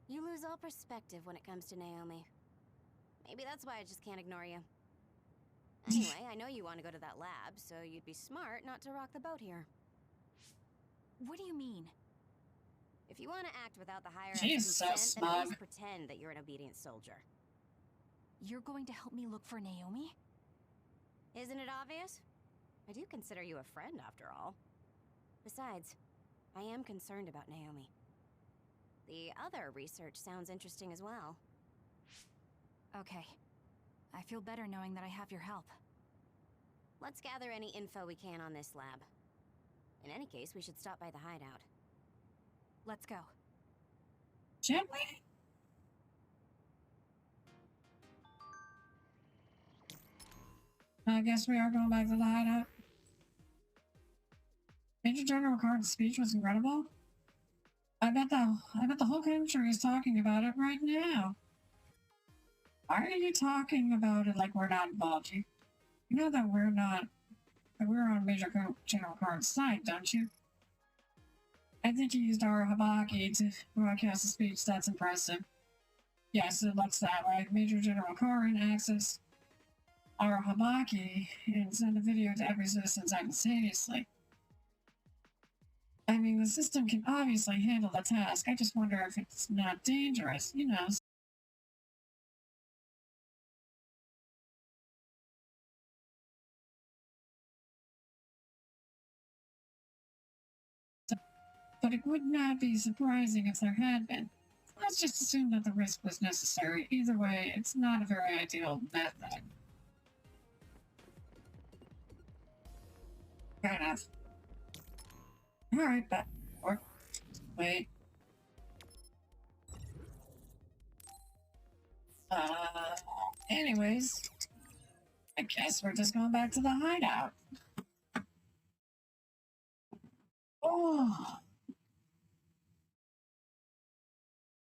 You lose all perspective when it comes to Naomi. Maybe that's why I just can't ignore you. Anyway, I know you want to go to that lab, so you'd be smart not to rock the boat here. What do you mean? If you want to act without the higher She's so consent, then at smug. least pretend that you're an obedient soldier. You're going to help me look for Naomi? Isn't it obvious? I do consider you a friend, after all. Besides, I am concerned about Naomi. The other research sounds interesting as well. Okay. I feel better knowing that I have your help. Let's gather any info we can on this lab. In any case, we should stop by the hideout. Let's go. Gently? I guess we are going back to the hideout. Major General Karin's speech was incredible. I bet the whole country is talking about it right now. Why are you talking about it like we're not involved? You know that we're on Major General Karin's side, don't you? I think you used our Habaki to broadcast the speech. That's impressive. Yes, it looks that way. Major General Karin access our Habaki and send a video to every citizen simultaneously. I mean, the system can obviously handle the task. I just wonder if it's not dangerous, you know. But it would not be surprising if there had been. Let's just assume that the risk was necessary. Either way, it's not a very ideal method. Fair enough. Alright, but... wait. Anyways... I guess we're just going back to the hideout. Oh...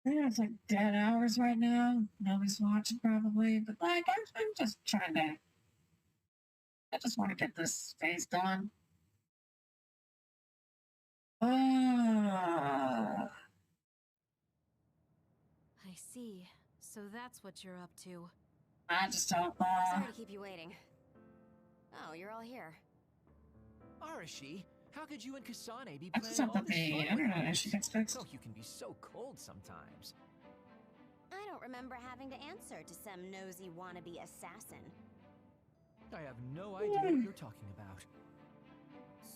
Yeah, it's like dead hours right now. Nobody's watching probably, but like, I'm just trying to... I just want to get this phase done. I see. So that's what you're up to. I just don't Sorry to keep you waiting. Oh, you're all here. Arashi, how could you and Kasane be I playing just hope all that this the fun with internet me? issue gets fixed. Oh, you can be so cold sometimes. I don't remember having to answer to some nosy wannabe assassin. I have no idea what you're talking about.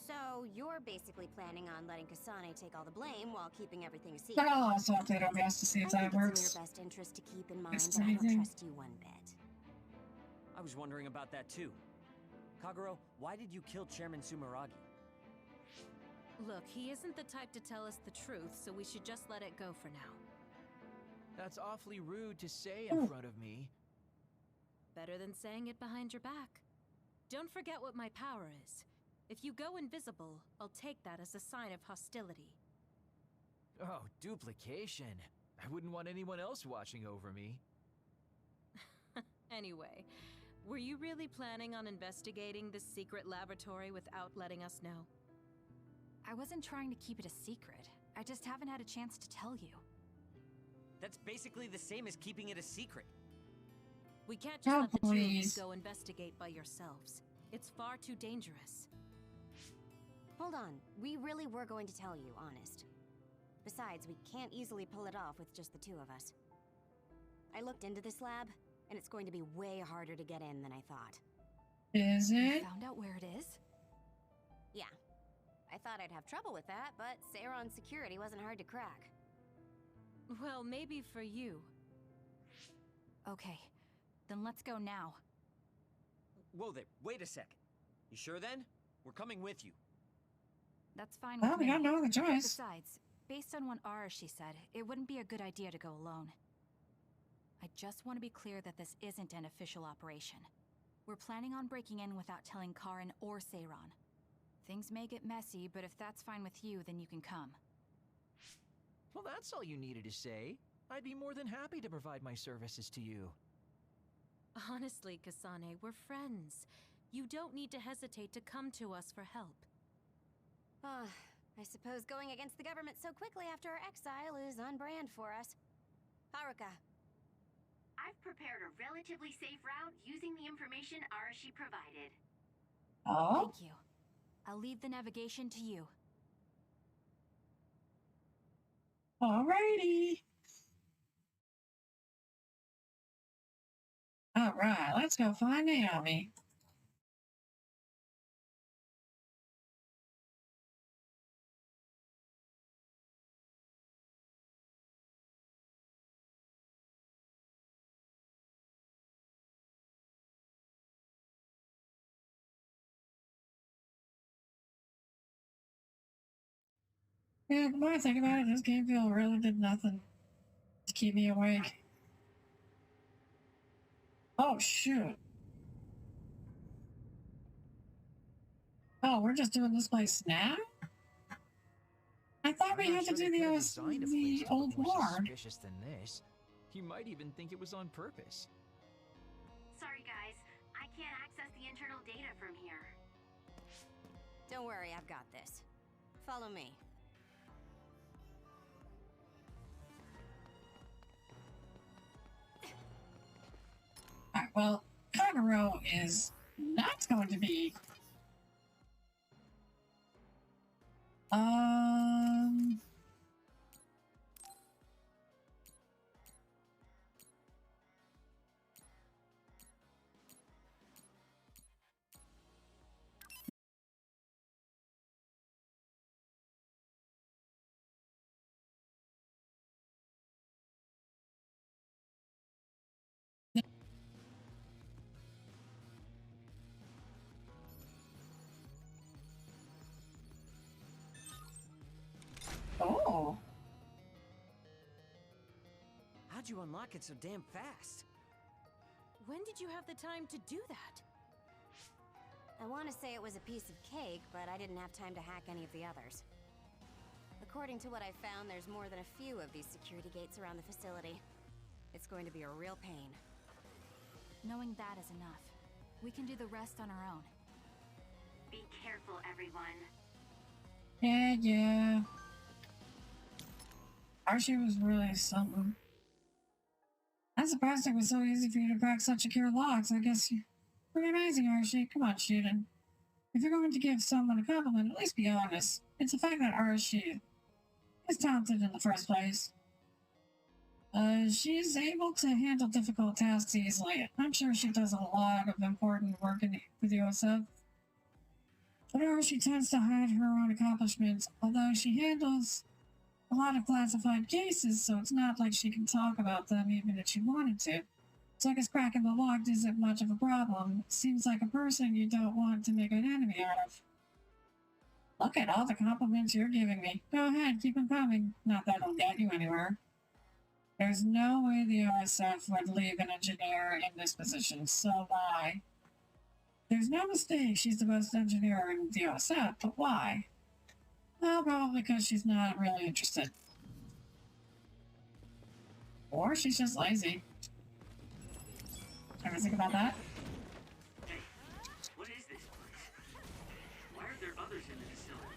So, you're basically planning on letting Kasane take all the blame while keeping everything a secret. But I'll also update OBS to see if that It's works. in your best interest to keep in mind Fixed that I don't anything. trust you one bit. I was wondering about that too. Kagero, why did you kill Chairman Sumeragi? Look, he isn't the type to tell us the truth, so we should just let it go for now. That's awfully rude to say in front of me. Better than saying it behind your back. Don't forget what my power is. If you go invisible, I'll take that as a sign of hostility. Oh, duplication. I wouldn't want anyone else watching over me. Anyway, were you really planning on investigating this secret laboratory without letting us know? I wasn't trying to keep it a secret. I just haven't had a chance to tell you. That's basically the same as keeping it a secret. We can't just let the two of you go investigate by yourselves. It's far too dangerous. Hold on. We really were going to tell you, honest. Besides, we can't easily pull it off with just the two of us. I looked into this lab, and it's going to be way harder to get in than I thought. Is it? You found out where it is? Yeah. I thought I'd have trouble with that, but Seiron's security wasn't hard to crack. Well, maybe for you. Okay, then let's go now. Whoa there, wait a sec. You sure then? We're coming with you. That's fine with me. We got no other choice. Besides, based on what Arashi said, it wouldn't be a good idea to go alone. I just want to be clear that this isn't an official operation. We're planning on breaking in without telling Karen or Seiron. Things may get messy, but if that's fine with you, then you can come. Well, that's all you needed to say. I'd be more than happy to provide my services to you. Honestly, Kasane, we're friends. You don't need to hesitate to come to us for help. I suppose going against the government so quickly after our exile is on brand for us. Haruka. I've prepared a relatively safe route using the information Arashi provided. Oh? Thank you. I'll leave the navigation to you. Alrighty. Alright, let's go find Naomi. Yeah, the more I think about it, this game feel really did nothing to keep me awake. Oh, shoot. Oh, we're just doing this place now? I thought we had to do the old ward. Suspicious than this. You might even think it was on purpose. Sorry, guys. I can't access the internal data from here. Don't worry, I've got this. Follow me. Alright, well, Kagero is not going to be... Oh. How'd you unlock it so damn fast? When did you have the time to do that? I want to say it was a piece of cake, but I didn't have time to hack any of the others. According to what I found, there's more than a few of these security gates around the facility. It's going to be a real pain. Knowing that is enough. We can do the rest on our own. Be careful, everyone. Yeah. Archie was really something. I'm surprised it was so easy for you to crack such secure locks. I guess you're pretty amazing, Archie. Come on, Shuden. If you're going to give someone a compliment, at least be honest. It's the fact that Archie is talented in the first place. She's able to handle difficult tasks easily. I'm sure she does a lot of important work with the OSF. But Archie tends to hide her own accomplishments, although she handles a lot of classified cases, so it's not like she can talk about them even if she wanted to. So I guess cracking the lock isn't much of a problem. Seems like a person you don't want to make an enemy out of. Look at all the compliments you're giving me. Go ahead, keep them coming. Not that it'll get you anywhere. There's no way the OSF would leave an engineer in this position, so why? There's no mistake she's the best engineer in the OSF, but why? Well, probably because she's not really interested. Or she's just lazy. Ever think about that? Hey, what is this place? Why are there others in the facility?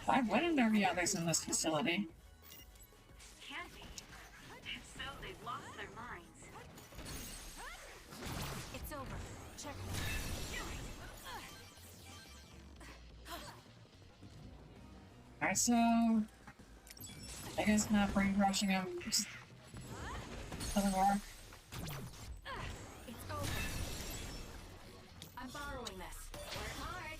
Why wouldn't there be others in this facility? Can't be. If so, they've lost their minds. Alright, so I guess not brain rushing him just doesn't work. It's over. I'm borrowing this. Work hard.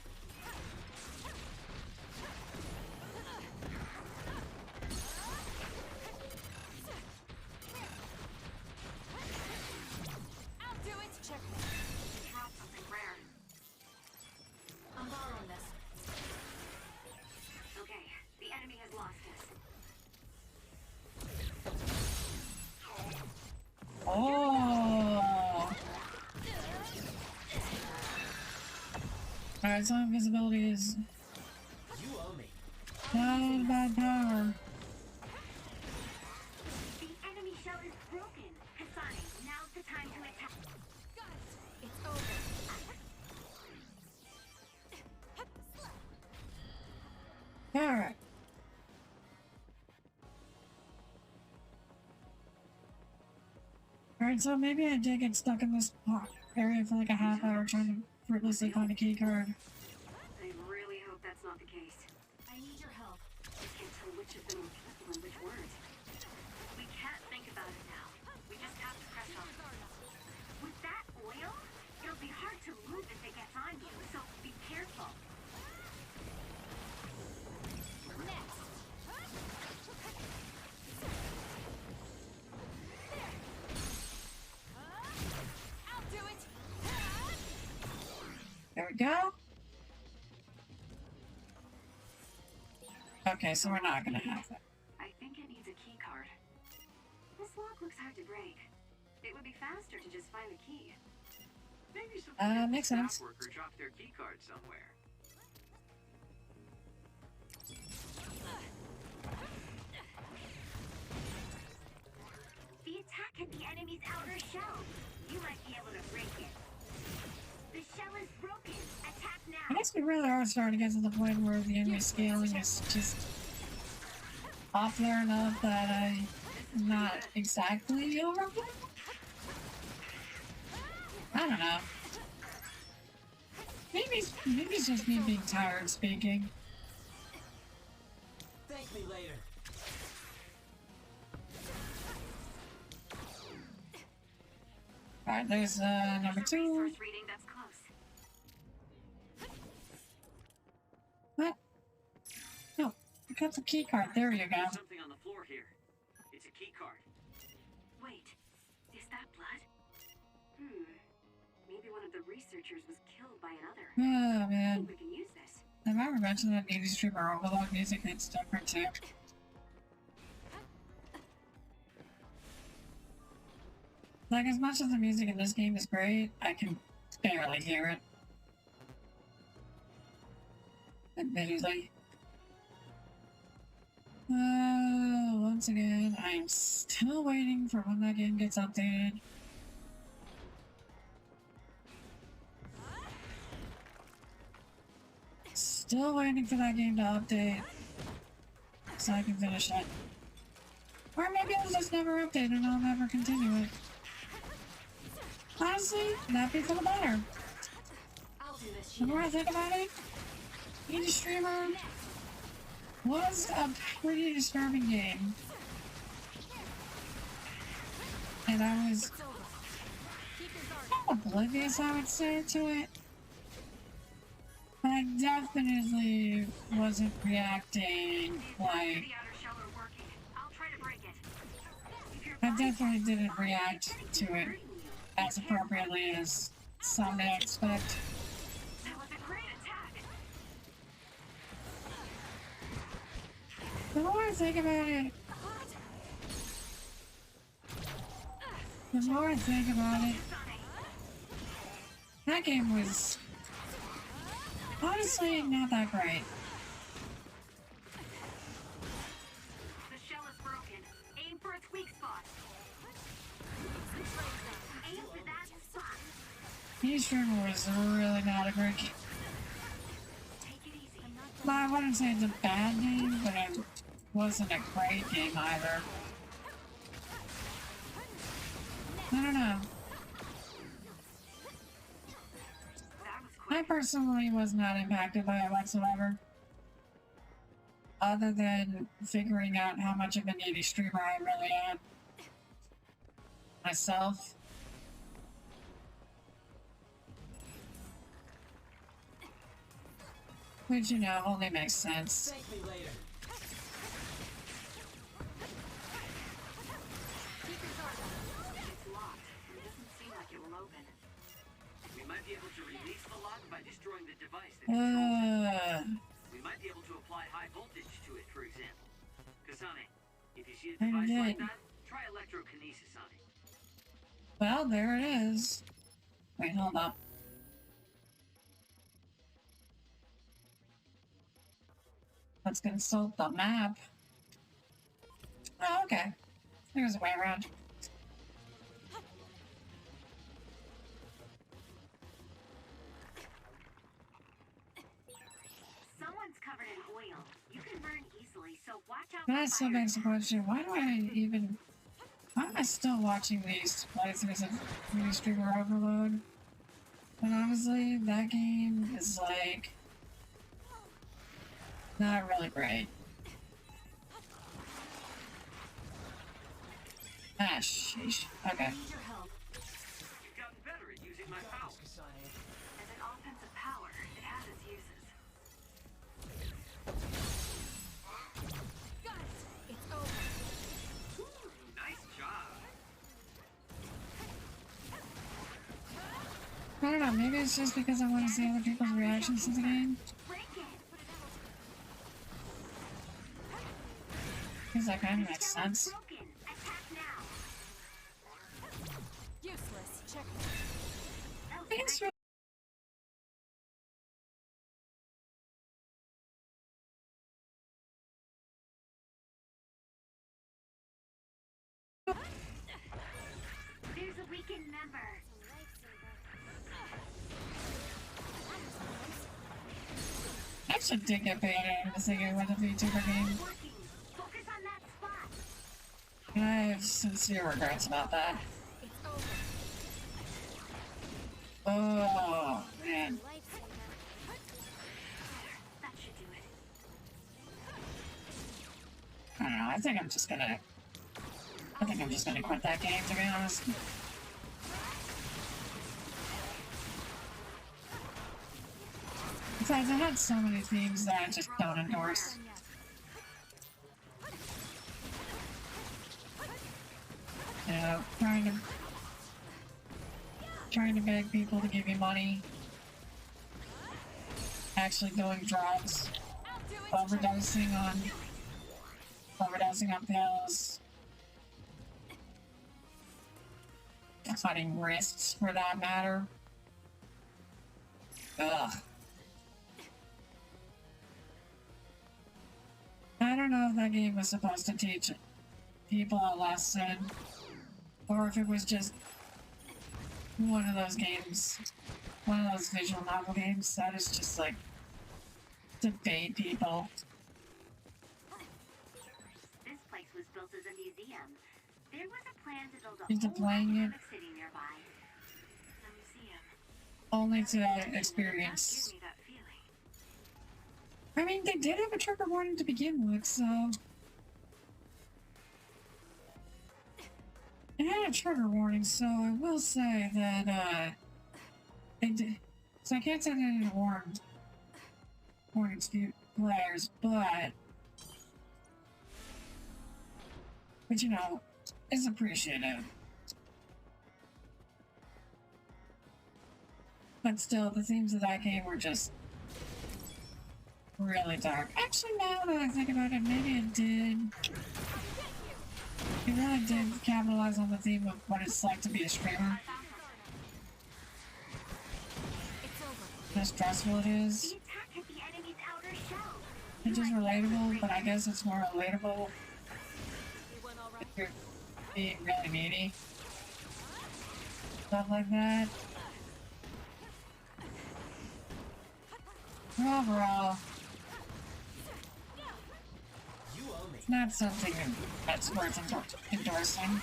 I'll do it. Check me. Drop something rare. I'm borrowing this. Okay, the enemy has lost us. Oh! Alright, so invisibility is not a bad power. The enemy shell is broken. Kasane, now's the time to attack. Got it. It's over. Alright. Alright, so maybe I did get stuck in this area for like a half hour trying to fruitlessly find a key card. I really hope that's not the case. I need your help. I can't tell which of them were people and which weren't. We can't think about it now. We just have to press on. With that oil, it'll be hard to move if it gets on you, so be careful. Next. I'll do it. There we go. Okay, so we're not gonna have that. I think it needs a key card. This lock looks hard to break. It would be faster to just find the key. Maybe some Makes sense. staff worker dropped their key card somewhere. The attack hit the enemy's outer shell. You might be able to break it. The shell is broken. Attack I now. guess we really are starting to get to the point where the enemy scaling is just off there enough that I'm not exactly overwhelmed. I don't know. Maybe it's just me being tired speaking. Thank me later. Alright, there's number 2. Resource reading that's close. What? No, I got the key card. There you go. There's something on the floor here. It's a key card. Wait, is that blood? Maybe one of the researchers was killed by another. Oh I man. think we can use this. Have I ever mentioned that music streamer overload music hits different too? Like, as much as the music in this game is great, I can barely hear it. Admittedly. Once again, I'm still waiting for when that game gets updated. Still waiting for that game to update so I can finish it. Or maybe it'll just never update and I'll never continue it. Honestly, that'd be for the better. I'll do this. The more I think about it, Indie Streamer was a pretty disturbing game. And I was oblivious, I would say, to it. But I definitely wasn't reacting like... I definitely didn't react to it as appropriately as some may expect. That was a great attack. The more I think about it, that game was honestly not that great. The shell is broken. Aim for its weak spot. Aim for that spot. Indie Streamer was really not a great game. Well, I wouldn't say it's a bad game, but it wasn't a great game either. I don't know. I personally was not impacted by it whatsoever. Other than figuring out how much of an indie streamer I really am myself. Which, you know, only makes sense. Thank me later. It's locked. It doesn't seem like it will open. We might be able to release the lock by destroying the device that controls it. We might be able to apply high voltage to it, for example. Kasane, if you see a device like that, try electrokinesis on it. Well, there it is. Wait, hold up. Let's consult the map. Oh, okay. There's a way around. Someone's covered in oil. You can burn easily, so watch out. That still begs the question, why am I still watching these playthroughs of Mini Streamer Overload? But honestly, that game is like not really great. Ah, sheesh. Okay. You've gotten better at using my power. As an offensive power, it has its uses. Got it! It's over. Nice job. I don't know, maybe it's just because I want to see other people's reactions to the game. Because that kind of makes sense. Useless. Check. Thanks for There's a weakened member. I should dig get paid into singing with a VTuber game. Focus on that spot. I have sincere regrets about that. Oh, man. That should do it. I don't know, I think I'm just gonna quit that game, to be honest. Besides, I had so many themes that I just don't endorse. You know, trying to beg people to give you money, actually doing drugs, overdosing on pills, cutting wrists for that matter. Ugh. I don't know if that game was supposed to teach people a lesson, or if it was just one of those games, one of those visual novel games that is just like to bait people. This place was built as a museum. There was a plan to build a Into whole playing it academic city nearby. A museum. only to experience. Give me that feeling. I mean, they did have a trigger warning to begin with, so it had a trigger warning, so I will say that they did. So I can't say they didn't warn players, but you know, it's appreciative. But still, the themes of that game were just really dark. Actually, now that I think about it, maybe it did. It really did capitalize on the theme of what it's like to be a streamer. How stressful it is. It's just relatable, but I guess it's more relatable if you're being really needy. Stuff like that. Overall, it's not something that's worth endorsing.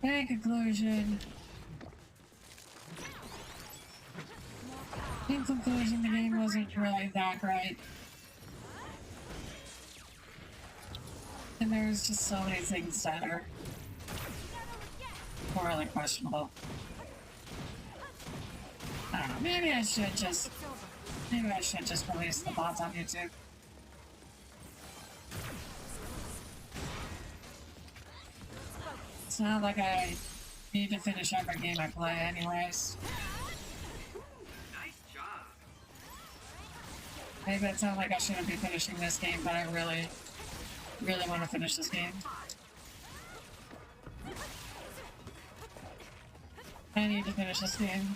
In conclusion, the game wasn't really that great. And there's just so many things that are morally questionable. I don't know, maybe I should just release the bots on YouTube. It's not like I need to finish every game I play anyways. Nice job. Maybe it sounds like I shouldn't be finishing this game, but I really want to finish this game. I need to finish this game.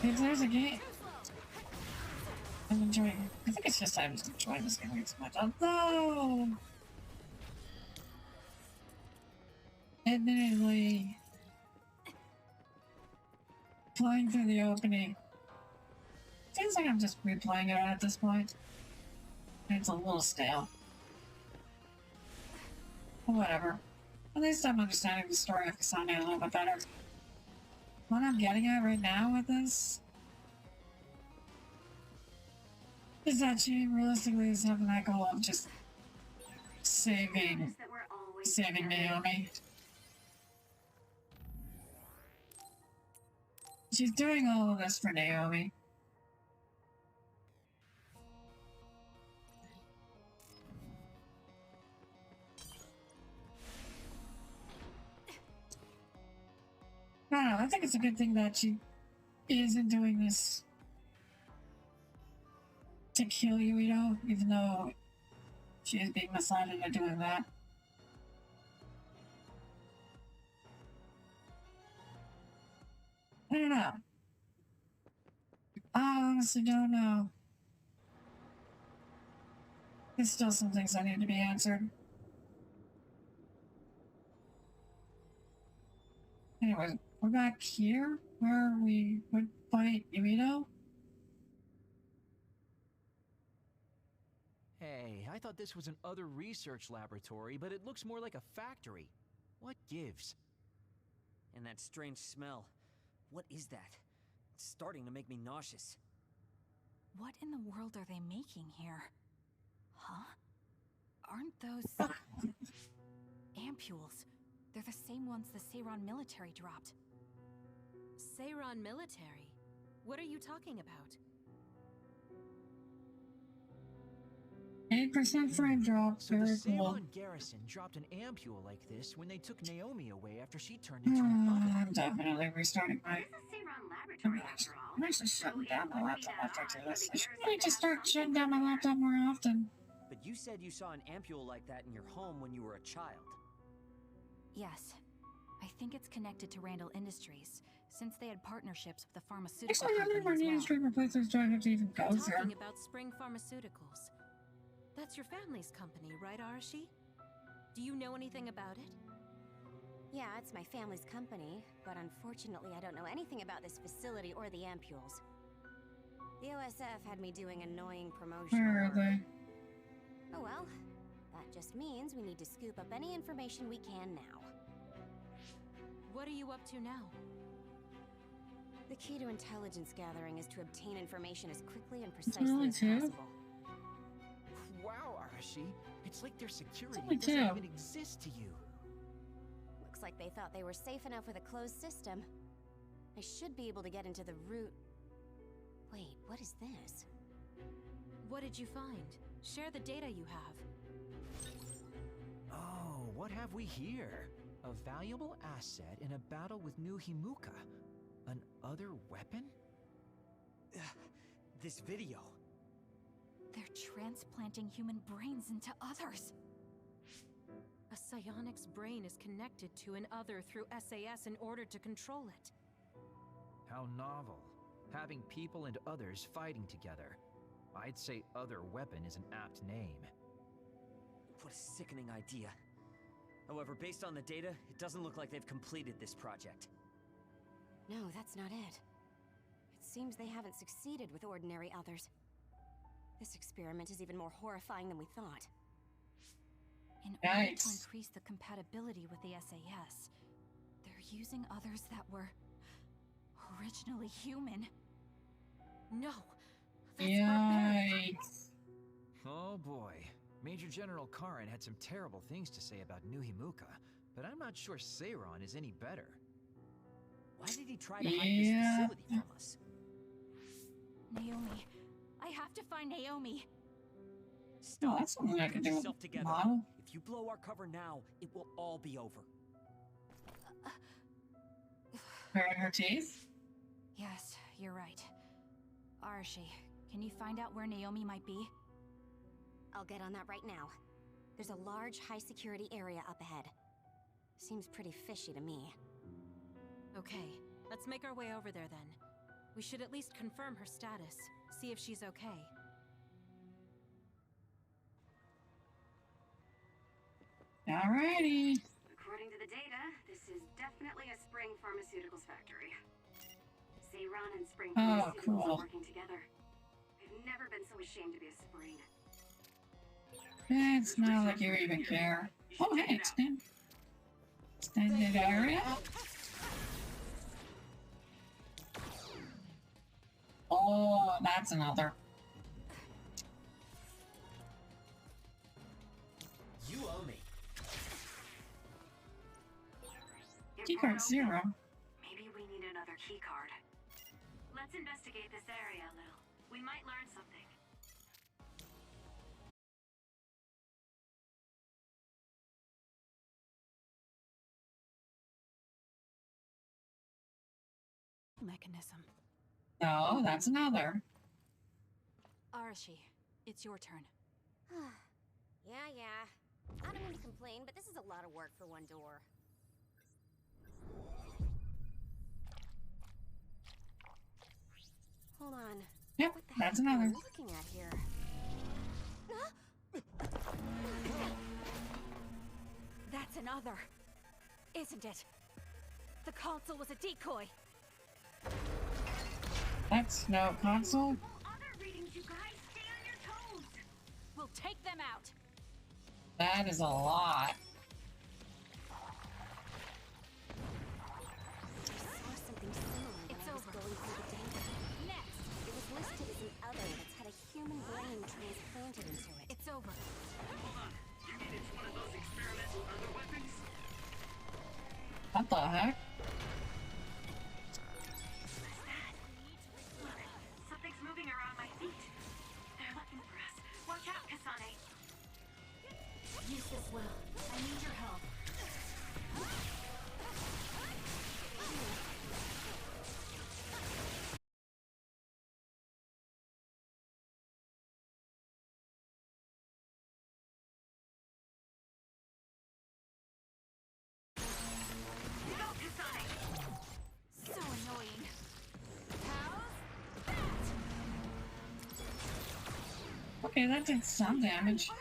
If there's a game I'm enjoying, I think it's just I'm just enjoying this game so much. Although, admittedly, playing through the opening feels like I'm just replaying it at this point. It's a little stale. But whatever. At least I'm understanding the story of Kasane a little bit better. What I'm getting at right now with this is that she realistically is having that goal of just saving Naomi. She's doing all of this for Naomi. I don't know, I think it's a good thing that she isn't doing this to kill Yuito, even though she is being misled into doing that. I don't know. I honestly don't know. There's still some things that need to be answered. Anyway, we're back here where we would fight Yuito. Hey, I thought this was an other research laboratory, but it looks more like a factory. What gives? And that strange smell. What is that? It's starting to make me nauseous. What in the world are they making here? Huh? Aren't those ampules? They're the same ones the Seiran military dropped. Seiran military? What are you talking about? 8% frame drop, So the very cool. Seiran garrison dropped an ampule like this when they took Naomi away after she turned into an oven. I'm definitely restarting my... I'm actually shutting down my laptop after I do this. I should really just start shutting down my laptop more often. But you said you saw an ampule like that in your home when you were a child. Yes. I think it's connected to Randall Industries, since they had partnerships with the pharmaceutical Actually, how many more company news as well. streamer places do I have to even go Talking through? about Spring Pharmaceuticals. That's your family's company, right, Arashi? Do you know anything about it? Yeah, it's my family's company, but unfortunately I don't know anything about this facility or the ampules. The OSF had me doing annoying promotion. Where are they? Oh well, that just means we need to scoop up any information we can now. What are you up to now? The key to intelligence gathering is to obtain information as quickly and precisely as possible. Wow, Arashi. It's like their security only doesn't two. even exist to you. Looks like they thought they were safe enough with a closed system. I should be able to get into the root. Wait, what is this? What did you find? Share the data you have. Oh, what have we here? A valuable asset in a battle with New Himuka. An other weapon? This video. They're transplanting human brains into others. A psionic's brain is connected to an other through SAS in order to control it. How novel. Having people and others fighting together. I'd say other weapon is an apt name. What a sickening idea. However, based on the data, it doesn't look like they've completed this project. No, that's not it. It seems they haven't succeeded with ordinary others. This experiment is even more horrifying than we thought. In order to increase the compatibility with the SAS, they're using others that were originally human. No, that's barbaric. Oh boy. Major General Karen had some terrible things to say about New Himuka, but I'm not sure Seiron is any better. Why did he try to hide this facility from us? Naomi. I have to find Naomi. Oh, that's something I can do with model. If you blow our cover now, it will all be over. Hurt her teeth? Yes, you're right. Arashi, can you find out where Naomi might be? I'll get on that right now. There's a large, high-security area up ahead. Seems pretty fishy to me. Okay, let's make our way over there then. We should at least confirm her status, see if she's okay. Alrighty. According to the data, this is definitely a Spring Pharmaceuticals factory. Seiron and Spring Pharmaceuticals are working together. I've never been so ashamed to be a Spring. It's not like you even care. Oh, hey, extended area. Oh, that's another. You owe me. Keycard 0. Maybe we need another keycard. Let's investigate this area a little. We might learn something. Mechanism. No, that's another. Arashi, it's your turn. Yeah. I don't mean to complain, but this is a lot of work for one door. Hold on. Yep, that's another. What am I looking at here? That's another, isn't it? The console was a decoy. That's no console. Other readings, you guys. Stay on your toes. We'll take them out. That is a lot. Something similar when I was going through the data. Next. It was listed as an other that's had a human brain transplanted into it. It's over. Hold on. You mean it's one of those experimental other weapons? What the heck? Look, something's moving around my feet. They're looking for us. Watch out, Kasane. Use this well. I need your help. So annoying. Okay, that did some damage.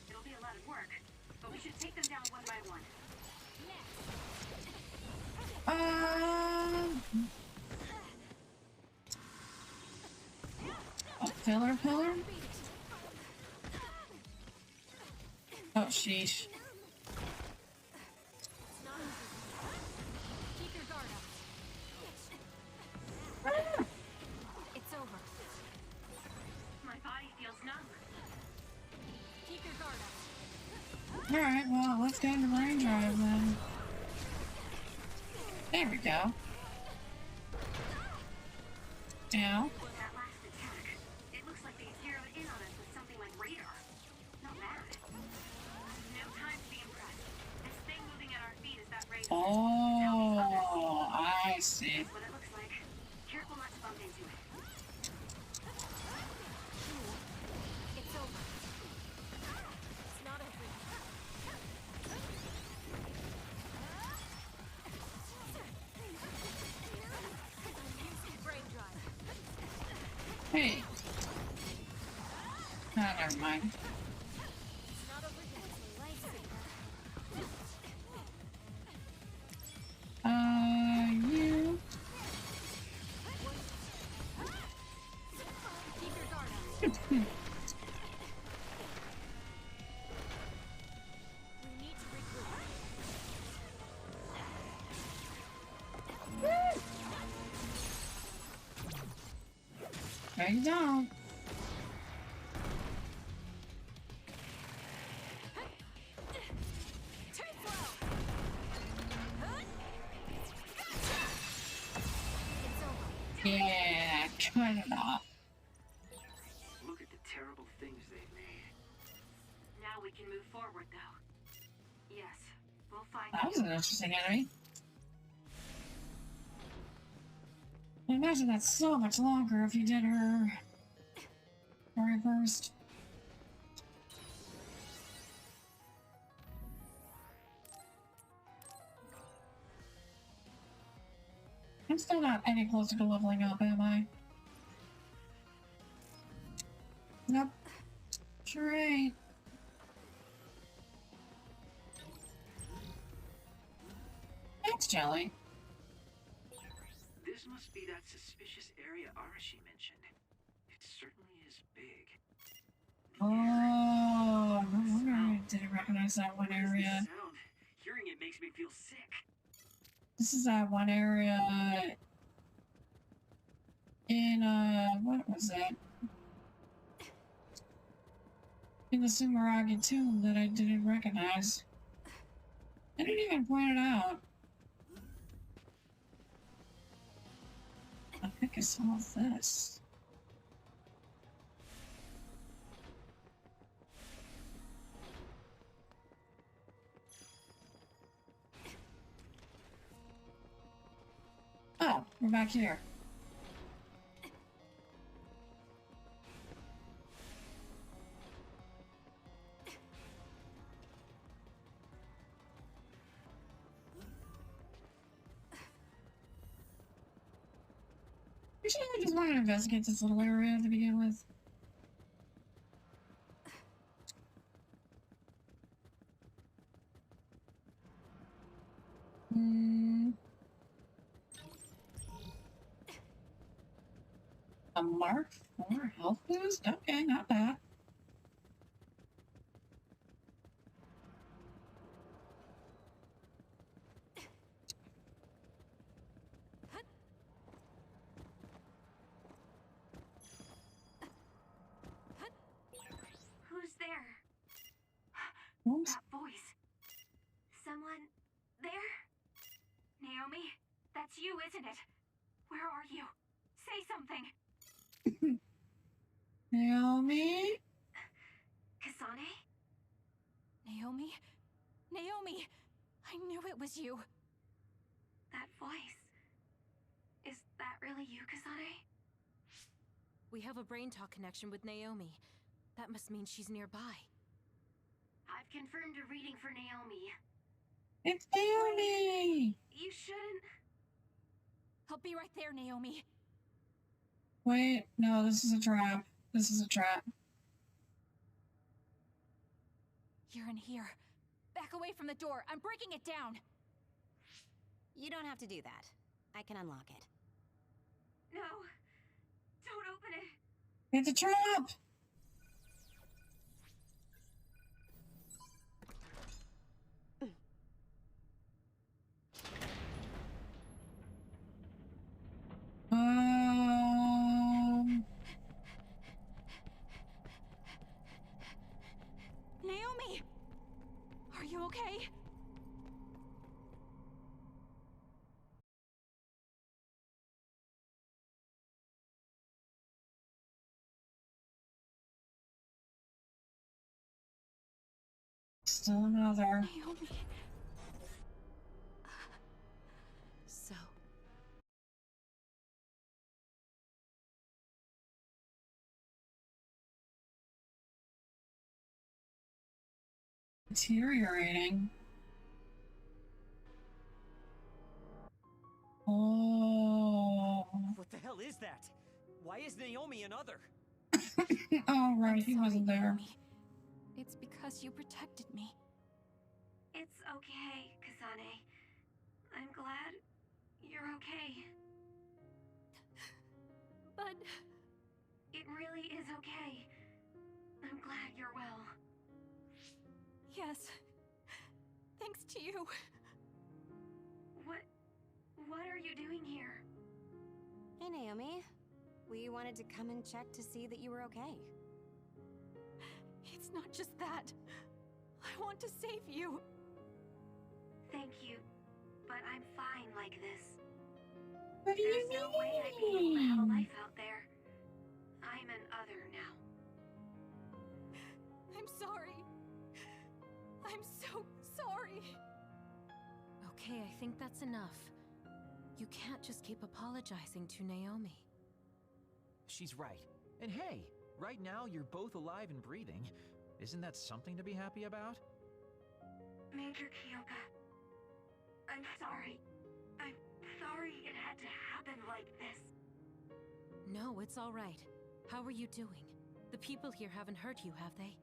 It'll be a lot of work, but we should take them down one by one. A pillar? Oh, sheesh. Keep your guard up. It's over. My body feels numb. Keep your guard up. Alright, well, let's go into brain drive then. There we go. Ow. That last attack. It looks like they zeroed in on us with something like radar. Not bad. No time to be impressed. This thing moving at our feet is that radar. Oh, I see. That's what it looks like. Careful not to bump into it. It's over. It's not over. Brain drive. Hey. Ah, never mind. It's not over yet. You. Keep your guard up. No, you don't. Yeah, cut it off. Look at the terrible things they've made. Now we can move forward, though. Yes, we'll find That was an interesting enemy. I imagine that's so much longer if you did her very first. I'm still not any closer to leveling up, am I? Nope. Sure ain't. Thanks, Jelly. This must be that suspicious area Arashi mentioned. It certainly is big. Oh, no wonder I didn't recognize that one area. Sound. Hearing it makes me feel sick. This is that one area in, what was that? In the Sumeragi tomb that I didn't recognize. I didn't even point it out. I think I saw this. Oh, we're back here. Actually, I just wanted to investigate this little area to begin with. A Mark 4 health boost? Okay, not bad. Who's there? Oops. That voice. Someone there? Naomi, that's you, isn't it? Where are you? Say something. Naomi? Kasane? Naomi? Naomi! I knew it was you. That voice. Is that really you, Kasane? We have a brain talk connection with Naomi. That must mean she's nearby. I've confirmed a reading for Naomi. It's Naomi! You shouldn't... I'll be right there, Naomi. Wait, no, this is a trap. This is a trap. You're in here. Back away from the door. I'm breaking it down. You don't have to do that. I can unlock it. No. Don't open it. It's a trap! Naomi! Are you okay? Still another. Naomi. So. Deteriorating. Oh. What the hell is that? Why is Naomi another? Oh, right, he wasn't there. Naomi. It's because you protected me. It's okay, Kasane. I'm glad you're okay. But... It really is okay. I'm glad you're well. Yes. Thanks to you. What are you doing here? Hey, Naomi. We wanted to come and check to see that you were okay. It's not just that. I want to save you. Thank you, but I'm fine like this. What do you There's no way I'd be able to have a life out there. I'm an other now. I'm sorry. I'm so sorry. Okay, I think that's enough. You can't just keep apologizing to Naomi. She's right. And hey, right now you're both alive and breathing. Isn't that something to be happy about? Major Kyoka, I'm sorry. I'm sorry it had to happen like this. No, it's all right. How are you doing? The people here haven't hurt you, have they?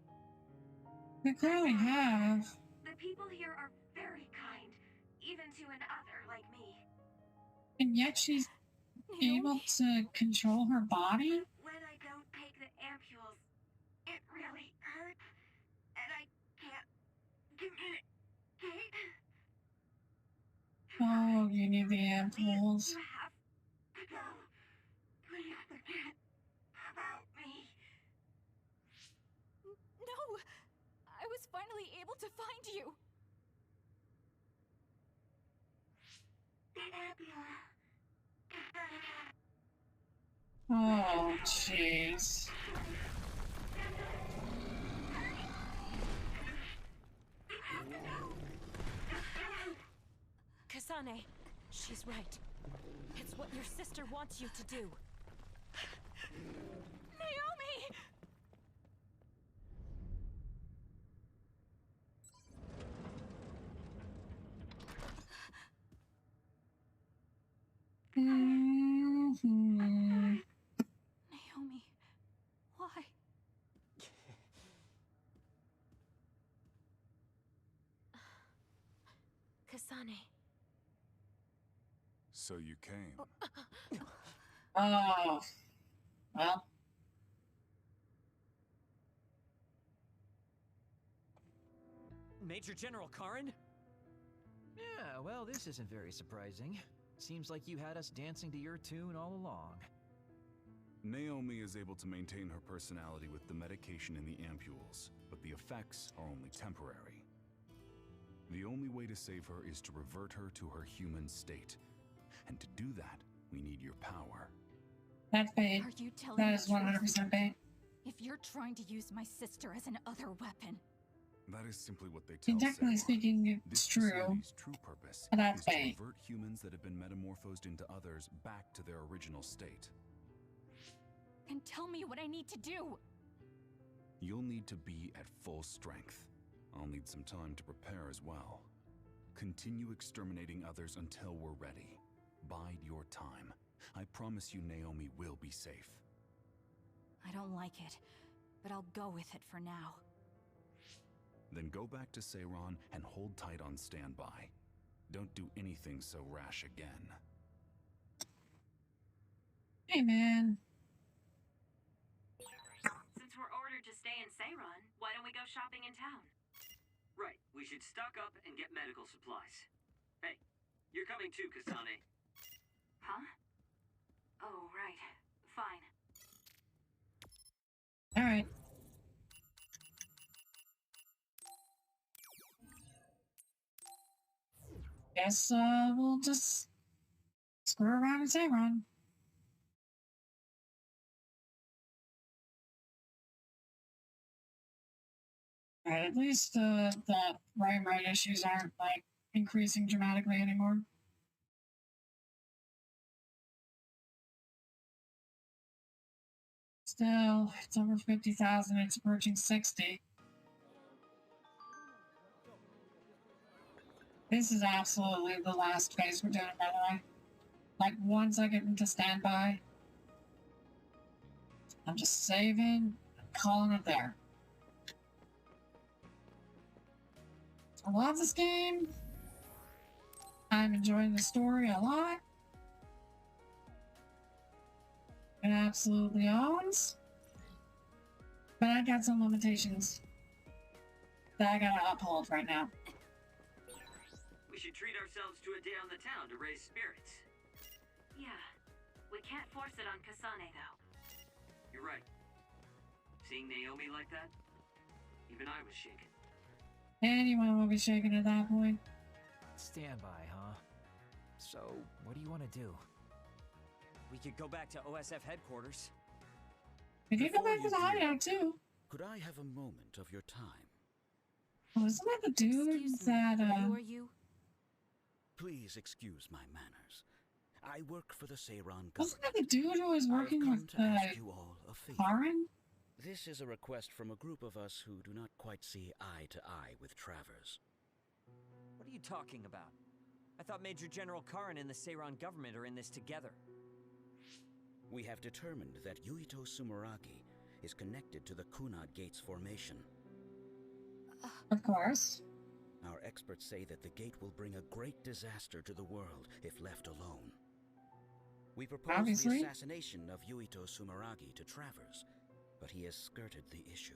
They clearly have. The people here are very kind, even to an other like me. And yet she's able to control her body? When I don't take the ampules, it really hurts, and I can't communicate. Oh, you need the ampules. You have to go. Please forget about me. No! I was finally able to find you! The ambulance. Oh, jeez. Kasane, she's right. It's what your sister wants you to do. Naomi! Naomi, why? Kasane. So you came. Oh. Well. Major General Karin? Yeah, well, this isn't very surprising. Seems like you had us dancing to your tune all along. Naomi is able to maintain her personality with the medication in the ampules, but the effects are only temporary. The only way to save her is to revert her to her human state. And to do that, we need your power. That's bait. Are you telling That me is 100% bait. If you're trying to use my sister as an other weapon. That is simply what they tell Technically Scarlet. speaking, it's This true. facility's true purpose But that's is to bait. revert humans that have been metamorphosed into others back to their original state. And tell me what I need to do. You'll need to be at full strength. I'll need some time to prepare as well. Continue exterminating others until we're ready. Bide your time. I promise you Naomi will be safe. I don't like it, but I'll go with it for now. Then go back to Seiron and hold tight on standby. Don't do anything so rash again. Hey, man. Since we're ordered to stay in Seiron, why don't we go shopping in town? Right, we should stock up and get medical supplies. Hey, you're coming too, Kasane. Huh? Oh, right. Fine. Alright. Guess, we'll just screw around and Seiron. Right, at least, the frame rate issues aren't, like, increasing dramatically anymore. Still, it's over 50,000, it's approaching 60. This is absolutely the last phase we're doing, by the way. Like, once I get into standby, I'm just saving, calling it there. I love this game. I'm enjoying the story a lot. It absolutely owns. But I got some limitations that I gotta uphold right now. We should treat ourselves to a day on the town to raise spirits. Yeah, we can't force it on Kasane, though. You're right. Seeing Naomi like that, even I was shaken. Anyone will be shaken at that point. Standby, huh? So, what do you want to do? We could go back to OSF headquarters. We can go back to the hideout, too. Could I have a moment of your time? Oh, isn't that the dude that, Who are you? Please excuse my manners. I work for the Seiran government. Wasn't that the dude who was working with Karen? This is a request from a group of us who do not quite see eye to eye with Travers. What are you talking about? I thought Major General Karin and the Seiran government are in this together. We have determined that Yuito Sumeragi is connected to the Kunad Gates formation. Of course. Our experts say that the gate will bring a great disaster to the world if left alone. We proposed the assassination of Yuito Sumeragi to Travers, but he has skirted the issue.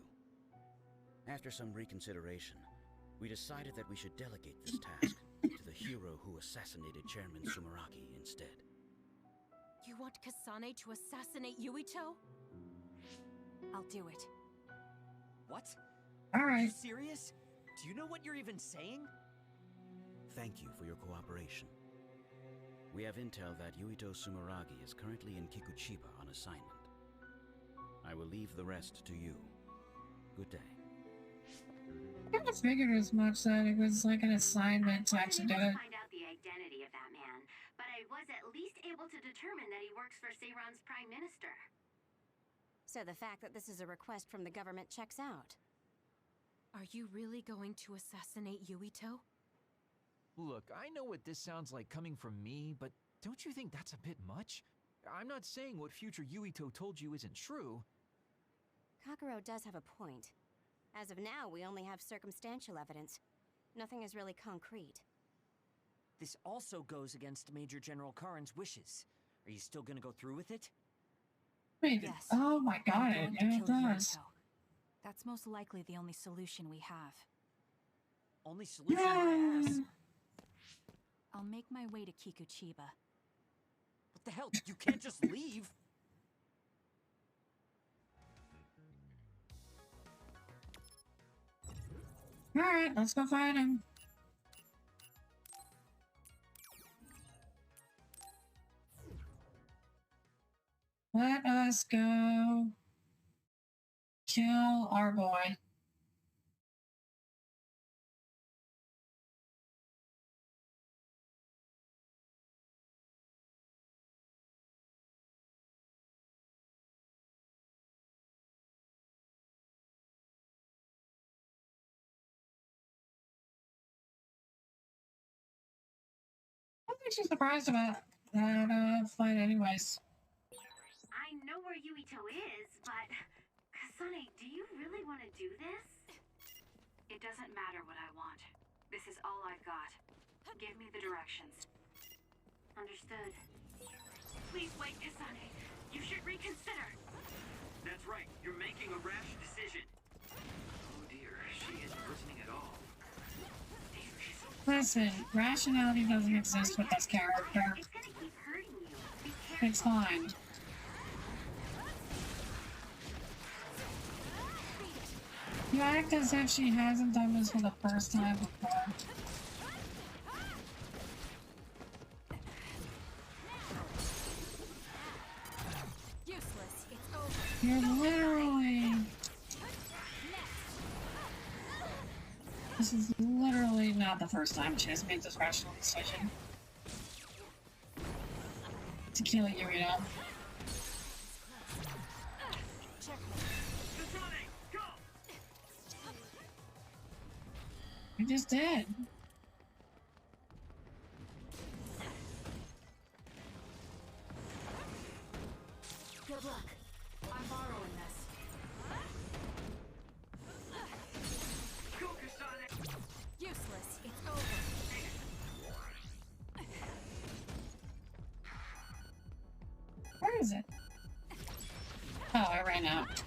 After some reconsideration, we decided that we should delegate this task to the hero who assassinated Chairman Sumeragi instead. You want Kasane to assassinate Yuito? I'll do it. What? All right. Are you serious? Do you know what you're even saying? Thank you for your cooperation. We have intel that Yuito Sumeragi is currently in Kikuchiba on assignment. I will leave the rest to you. Good day. I kind of figured as much that it was like an assignment to actually do it. Find out the identity of that man, but I was at least able to determine that he works for Seiran's Prime Minister. So the fact that this is a request from the government checks out. Are you really going to assassinate Yuito? Look, I know what this sounds like coming from me, but don't you think that's a bit much? I'm not saying what future Yuito told you isn't true. Kakuro does have a point. As of now, we only have circumstantial evidence. Nothing is really concrete. This also goes against Major General Karin's wishes. Are you still gonna go through with it? Wait, yes. Oh my god, it does. That's most likely the only solution we have. Only solution, my ass. I'll make my way to Kikuchiba. What the hell? You can't just leave. Alright, let's go find him. Let us go kill our boy. I'm actually surprised about that fight anyways. I know where Yuito is, but... Kasane, do you really want to do this? It doesn't matter what I want. This is all I've got. Give me the directions. Understood. Please wait, Kasane. You should reconsider. That's right. You're making a rash decision. Oh dear, she isn't listening at all. Listen, rationality doesn't exist with this character. It's gonna keep hurting you. Be careful. It's fine. You act as if she hasn't done this for the first time before. Useless. It's over. You're literally... This is literally not the first time she has made this rational decision. To kill you, you know? You just did. Good luck. I'm borrowing this. Useless. It's over. Where is it? Oh, I ran out.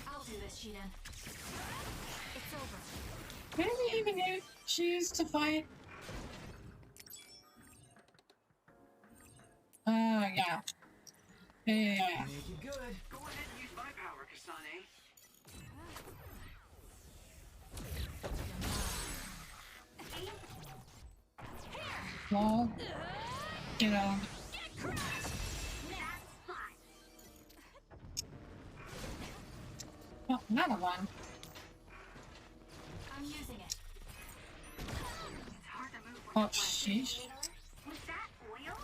I'll do this, Shiden. It's over. Where did he even choose to fight? yeah. Yeah. Make it good. Go ahead and use my power, Kasane. Lol. Get on. Oh, another one. I'm using it. It's hard to move Oh, sheesh. with that oil.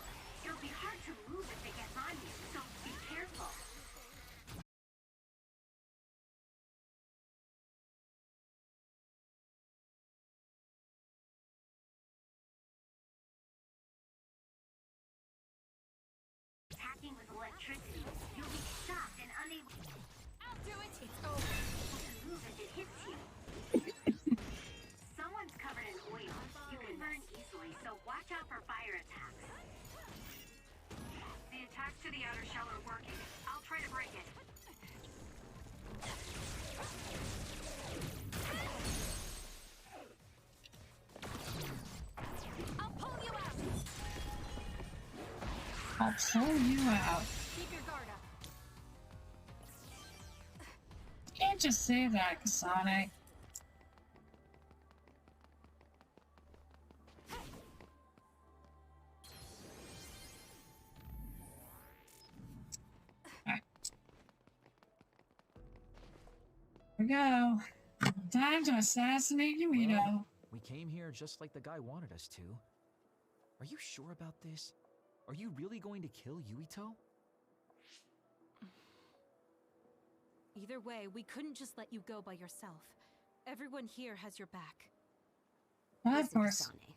It'll be hard to move if it gets on you, so be careful. Hacking with electricity, you'll be shocked and unable. I'll do it. It's over. To move if it hits you. Someone's covered in oil. You can burn easily, so watch out for fire attacks. The attacks to the outer shell are working. I'll try to break it. I'll pull you out. I'll pull you out. Keep your guard up. You can't just say that, Kasane. Alright. Here we go. Time to assassinate Yuito. Well, we came here just like the guy wanted us to. Are you sure about this? Are you really going to kill Yuito? Either way, we couldn't just let you go by yourself. Everyone here has your back. Of Listen, course. Kasane.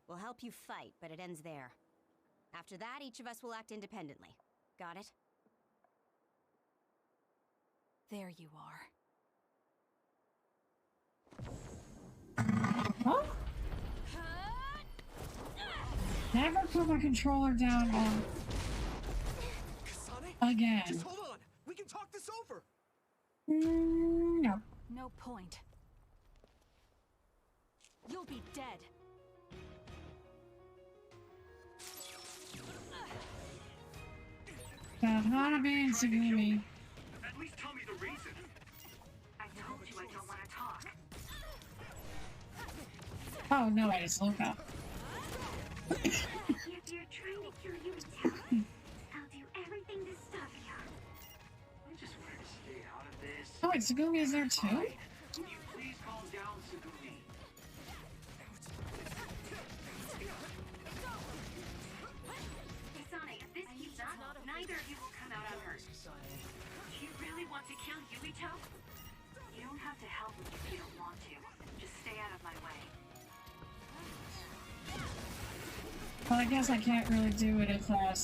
We'll help you fight, but it ends there. After that, each of us will act independently. Got it? There you are. Huh? Never put my controller down on Kasane? again. Just hold on. We can talk this over. No. No point. You'll be dead. Got Hanabi and Tsugumi. At least tell me the reason. I told you I don't want to talk. Oh no, it's Luca. If you're trying to kill Yuito, I'll do everything to stop you. I just wanted to stay out of this. Oh wait, Tsugumi is there too? Will you please calm down, Sugumi? Kasane, if this keeps up, neither of you will come out unhurt. Do you really want to kill Yuito? You don't have to help him if you don't want to. Just stay out of my way. Well, I guess I can't really do it if Ow. That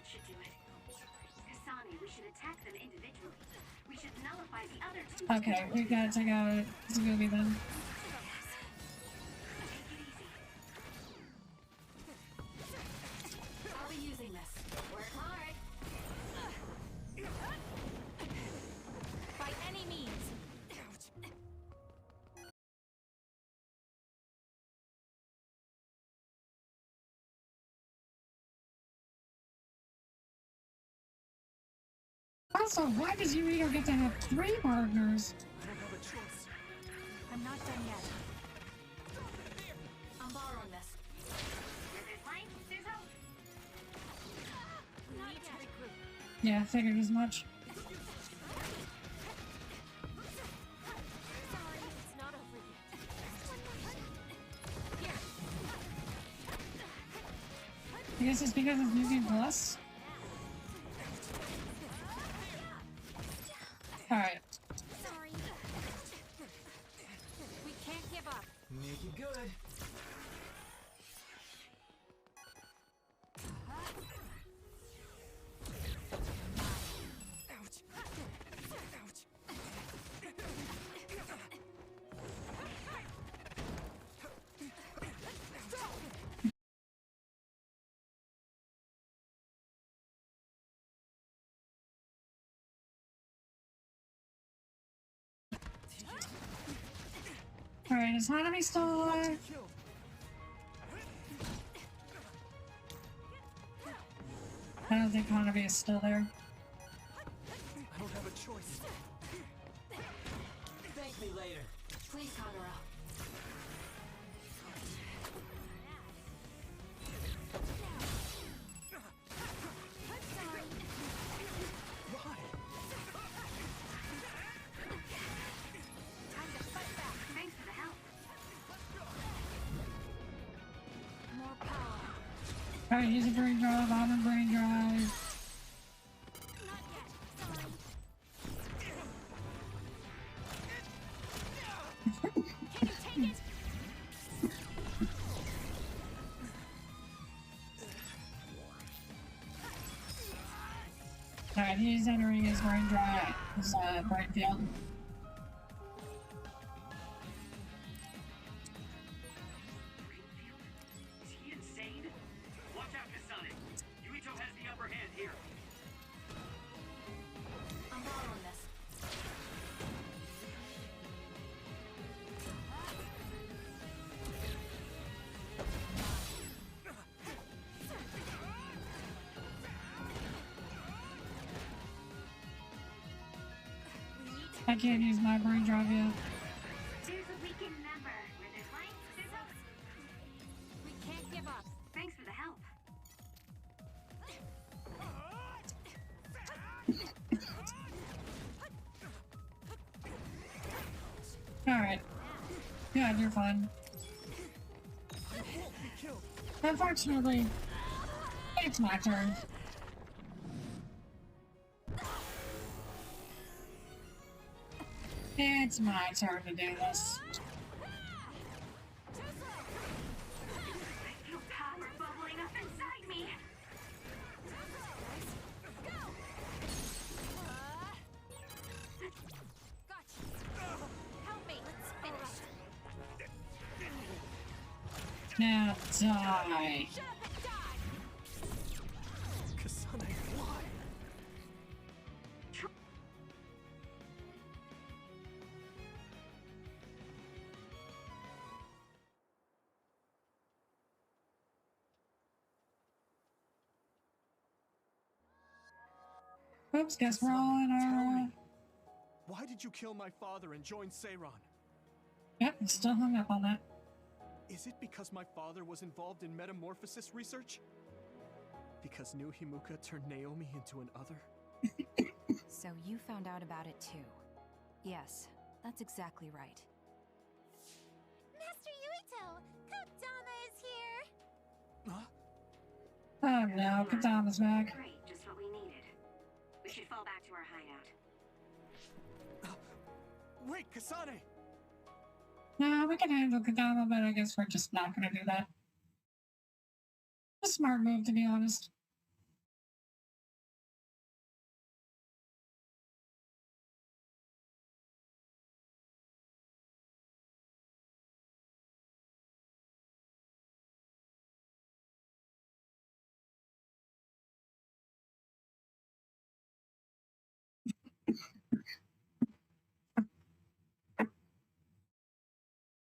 should do it. Kasane, we should attack them individually. We should nullify the other two. Okay, we gotta take out Tsugumi then. I'll be using this. Work hard. By any means. Also, why does Yuito get to have 3 partners? I don't have a choice. I'm not done yet. I'm borrowing this. With his life, there's hope. We need to regroup. Yeah, I figured as much. Sorry, it's not over yet. I guess it's because of Movie Plus. Alright. Sorry. We can't give up. Make it good. Alright, is Hanami still alive? How the economy is still there. I don't have a choice. Thank me later. Please, Kagura. Alright, use a brain drive, I'm a brain drive. Alright, he's entering his brain drive, his brain field. I can't use my brain drive yet. There's a weekend member. Where there's light, there's hope. We can't give up. Thanks for the help. Alright. Yeah, you're fine. Unfortunately, it's my turn. It's my turn to do this. I feel power bubbling up inside me. Help me. Let's finish. Now die. Kasane, why? Oops, guess we're all in our... Why did you kill my father and join Seiran? Yep, I'm still hung up on that. Is it because my father was involved in metamorphosis research? Because New Himuka turned Naomi into an other? So you found out about it too. Yes, that's exactly right. Master Yuito, Kodama is here. Huh? Oh no, Katana's back. Great, just what we needed. We should fall back to our hideout. Wait, Kasane! No, we can handle Katana, but I guess we're just not gonna do that. A smart move, to be honest.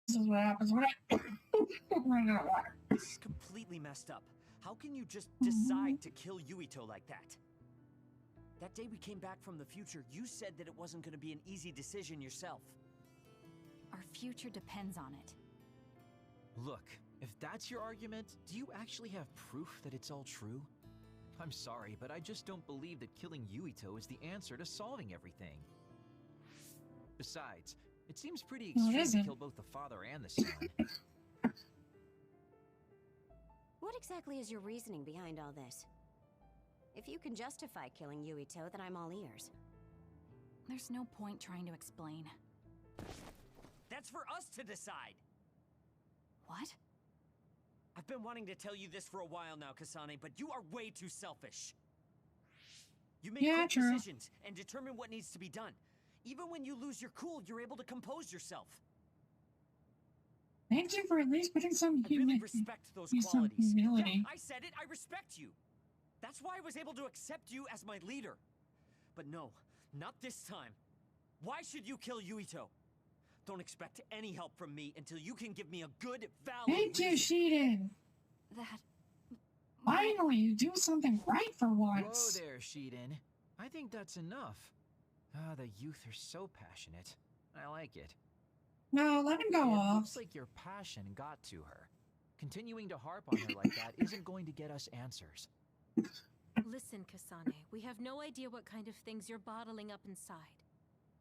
This is what happens when I run out of water. This is completely messed up. How can you just decide to kill Yuito like that? That day we came back from the future, you said that it wasn't going to be an easy decision yourself. Our future depends on it. Look, if that's your argument, do you actually have proof that it's all true? I'm sorry, but I just don't believe that killing Yuito is the answer to solving everything. Besides, it seems pretty extreme to kill both the father and the son. What exactly is your reasoning behind all this? If you can justify killing Yuito, then I'm all ears. There's no point trying to explain. That's for us to decide! What? I've been wanting to tell you this for a while now, Kasane, but you are way too selfish. You make quick decisions and determine what needs to be done. Even when you lose your cool, you're able to compose yourself. Thank you for at least putting some humility. I really respect those qualities. Yeah, I said it, I respect you. That's why I was able to accept you as my leader. But no, not this time. Why should you kill Yuito? Don't expect any help from me until you can give me a good, valid Thank you, Shiden. That... Finally, you do something right for once. Whoa there, Shiden. I think that's enough. Ah, the youth are so passionate. I like it. No, let him go off. It looks like your passion got to her. Continuing to harp on her like that isn't going to get us answers. Listen, Kasane, we have no idea what kind of things you're bottling up inside.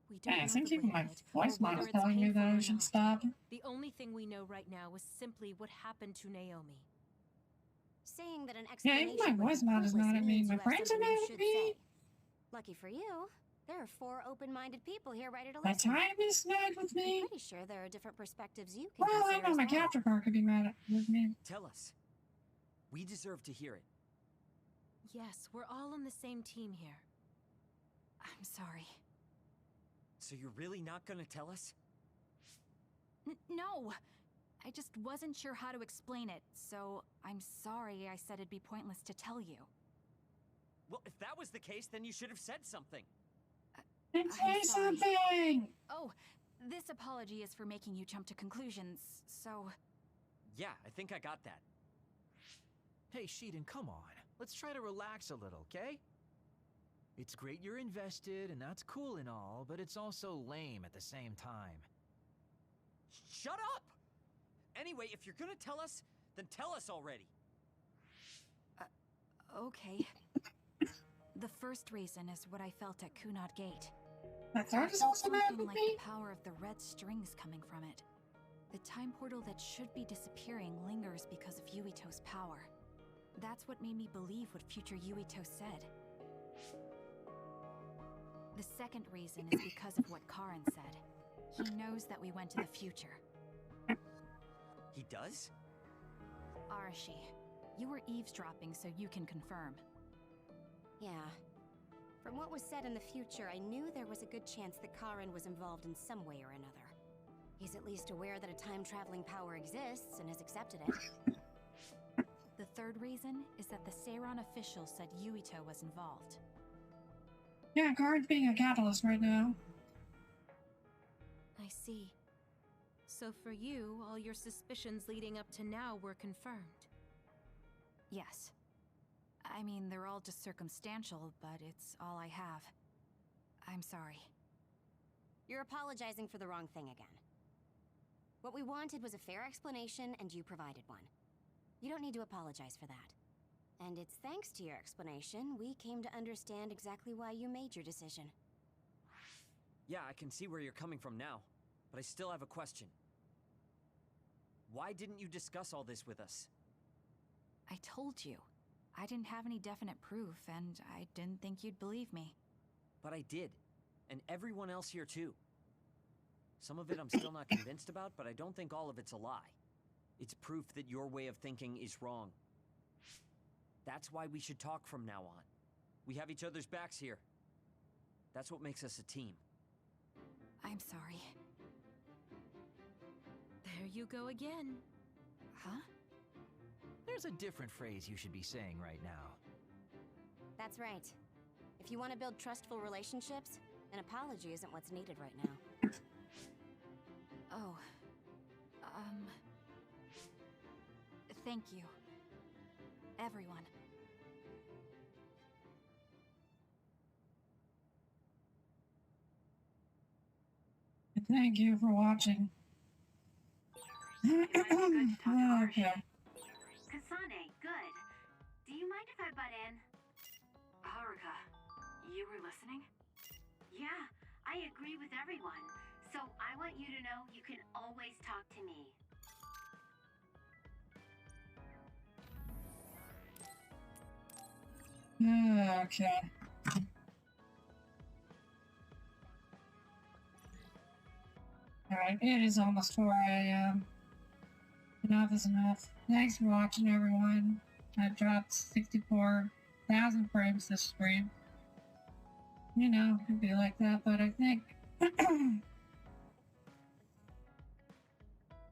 We don't Hey, know I think the even weight my of it, voice or mod whether is it's telling me painful that I or should not. stop. The only thing we know right now is simply what happened to Naomi. Saying that an Yeah, explanation even my voice mod is mad at me. My means you have friends are something mad you at should me. say. Lucky for you, there are 4 open-minded people here ready to My listen. time is mad with me. I'm pretty sure there are different perspectives you can Well, I consider know as my well. capture card could be mad with me. Tell us. We deserve to hear it. Yes, we're all on the same team here. I'm sorry. So you're really not gonna tell us? No! I just wasn't sure how to explain it, so I'm sorry I said it'd be pointless to tell you. Well, if that was the case, then you should have said something. Then say something! Oh, this apology is for making you jump to conclusions, so... Yeah, I think I got that. Hey, Shiden, come on. Let's try to relax a little, okay? It's great you're invested, and that's cool and all, but it's also lame at the same time. Shut up! Anyway, if you're gonna tell us, then tell us already. Okay. The first reason is what I felt at Kunad Gate. That's also mad Something with like me. the power of the red strings coming from it. The time portal that should be disappearing lingers because of Yuito's power. That's what made me believe what future Yuito said. The second reason is because of what Karin said. He knows that we went to the future. He does? Arashi, you were eavesdropping so you can confirm. Yeah. From what was said in the future, I knew there was a good chance that Karin was involved in some way or another. He's at least aware that a time-traveling power exists and has accepted it. The third reason is that the Seiran official said Yuito was involved. Yeah, Karin's being a catalyst right now. I see. So for you, all your suspicions leading up to now were confirmed. Yes. I mean, they're all just circumstantial, but it's all I have. I'm sorry. You're apologizing for the wrong thing again. What we wanted was a fair explanation, and you provided one. You don't need to apologize for that. And it's thanks to your explanation, we came to understand exactly why you made your decision. Yeah, I can see where you're coming from now, but I still have a question. Why didn't you discuss all this with us? I told you. I didn't have any definite proof, and I didn't think you'd believe me. But I did. And everyone else here too. Some of it I'm still not convinced about, but I don't think all of it's a lie. It's proof that your way of thinking is wrong. That's why we should talk from now on. We have each other's backs here. That's what makes us a team. I'm sorry. There you go again. Huh? There's a different phrase you should be saying right now. That's right. If you want to build trustful relationships, an apology isn't what's needed right now. Oh. Thank you. Everyone. Thank you for watching. Okay. Kasane, good. Do you mind if I butt in? Haruka, you were listening? Yeah, I agree with everyone. So I want you to know you can always talk to me. Okay. Alright, it is almost 4 AM. Enough is enough. Thanks for watching, everyone. I dropped 64,000 frames this stream. You know, it'd be like that, but I think...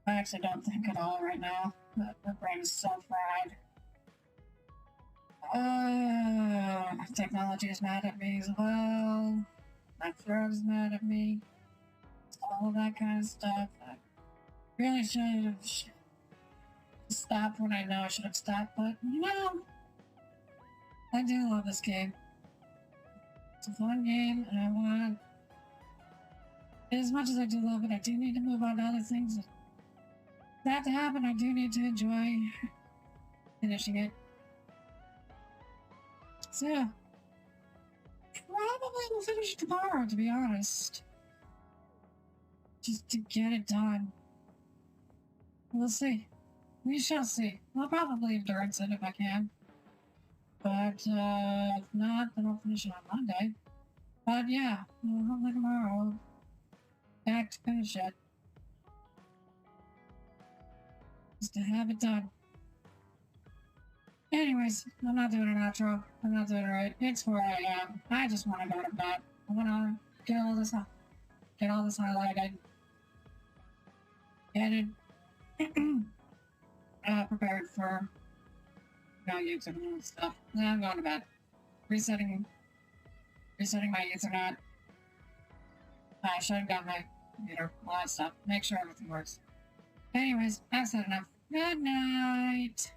I actually don't think at all right now. The brain is so fried. Technology is mad at me as well. My throat is mad at me. All that kind of stuff. I really should have stopped when I know I should have stopped, but you know, I do love this game. It's a fun game, and I want... As much as I do love it, I do need to move on to other things. For that to happen, I do need to enjoy finishing it. So yeah. Probably will finish it tomorrow, to be honest. Just to get it done. We'll see. We shall see. I'll probably endurance it if I can. But, if not, then I'll finish it on Monday. But yeah, hopefully tomorrow I'll back to finish it. Just to have it done. Anyways, I'm not doing an outro. I'm not doing it right. It's 4 a.m. I just want to go to bed. I want to get all this highlighted. Get it prepared for YouTube and stuff. Then I'm going to bed. Resetting my Ethernet. Shutting down my computer. All that stuff. Make sure everything works. Anyways, I've said enough. Good night.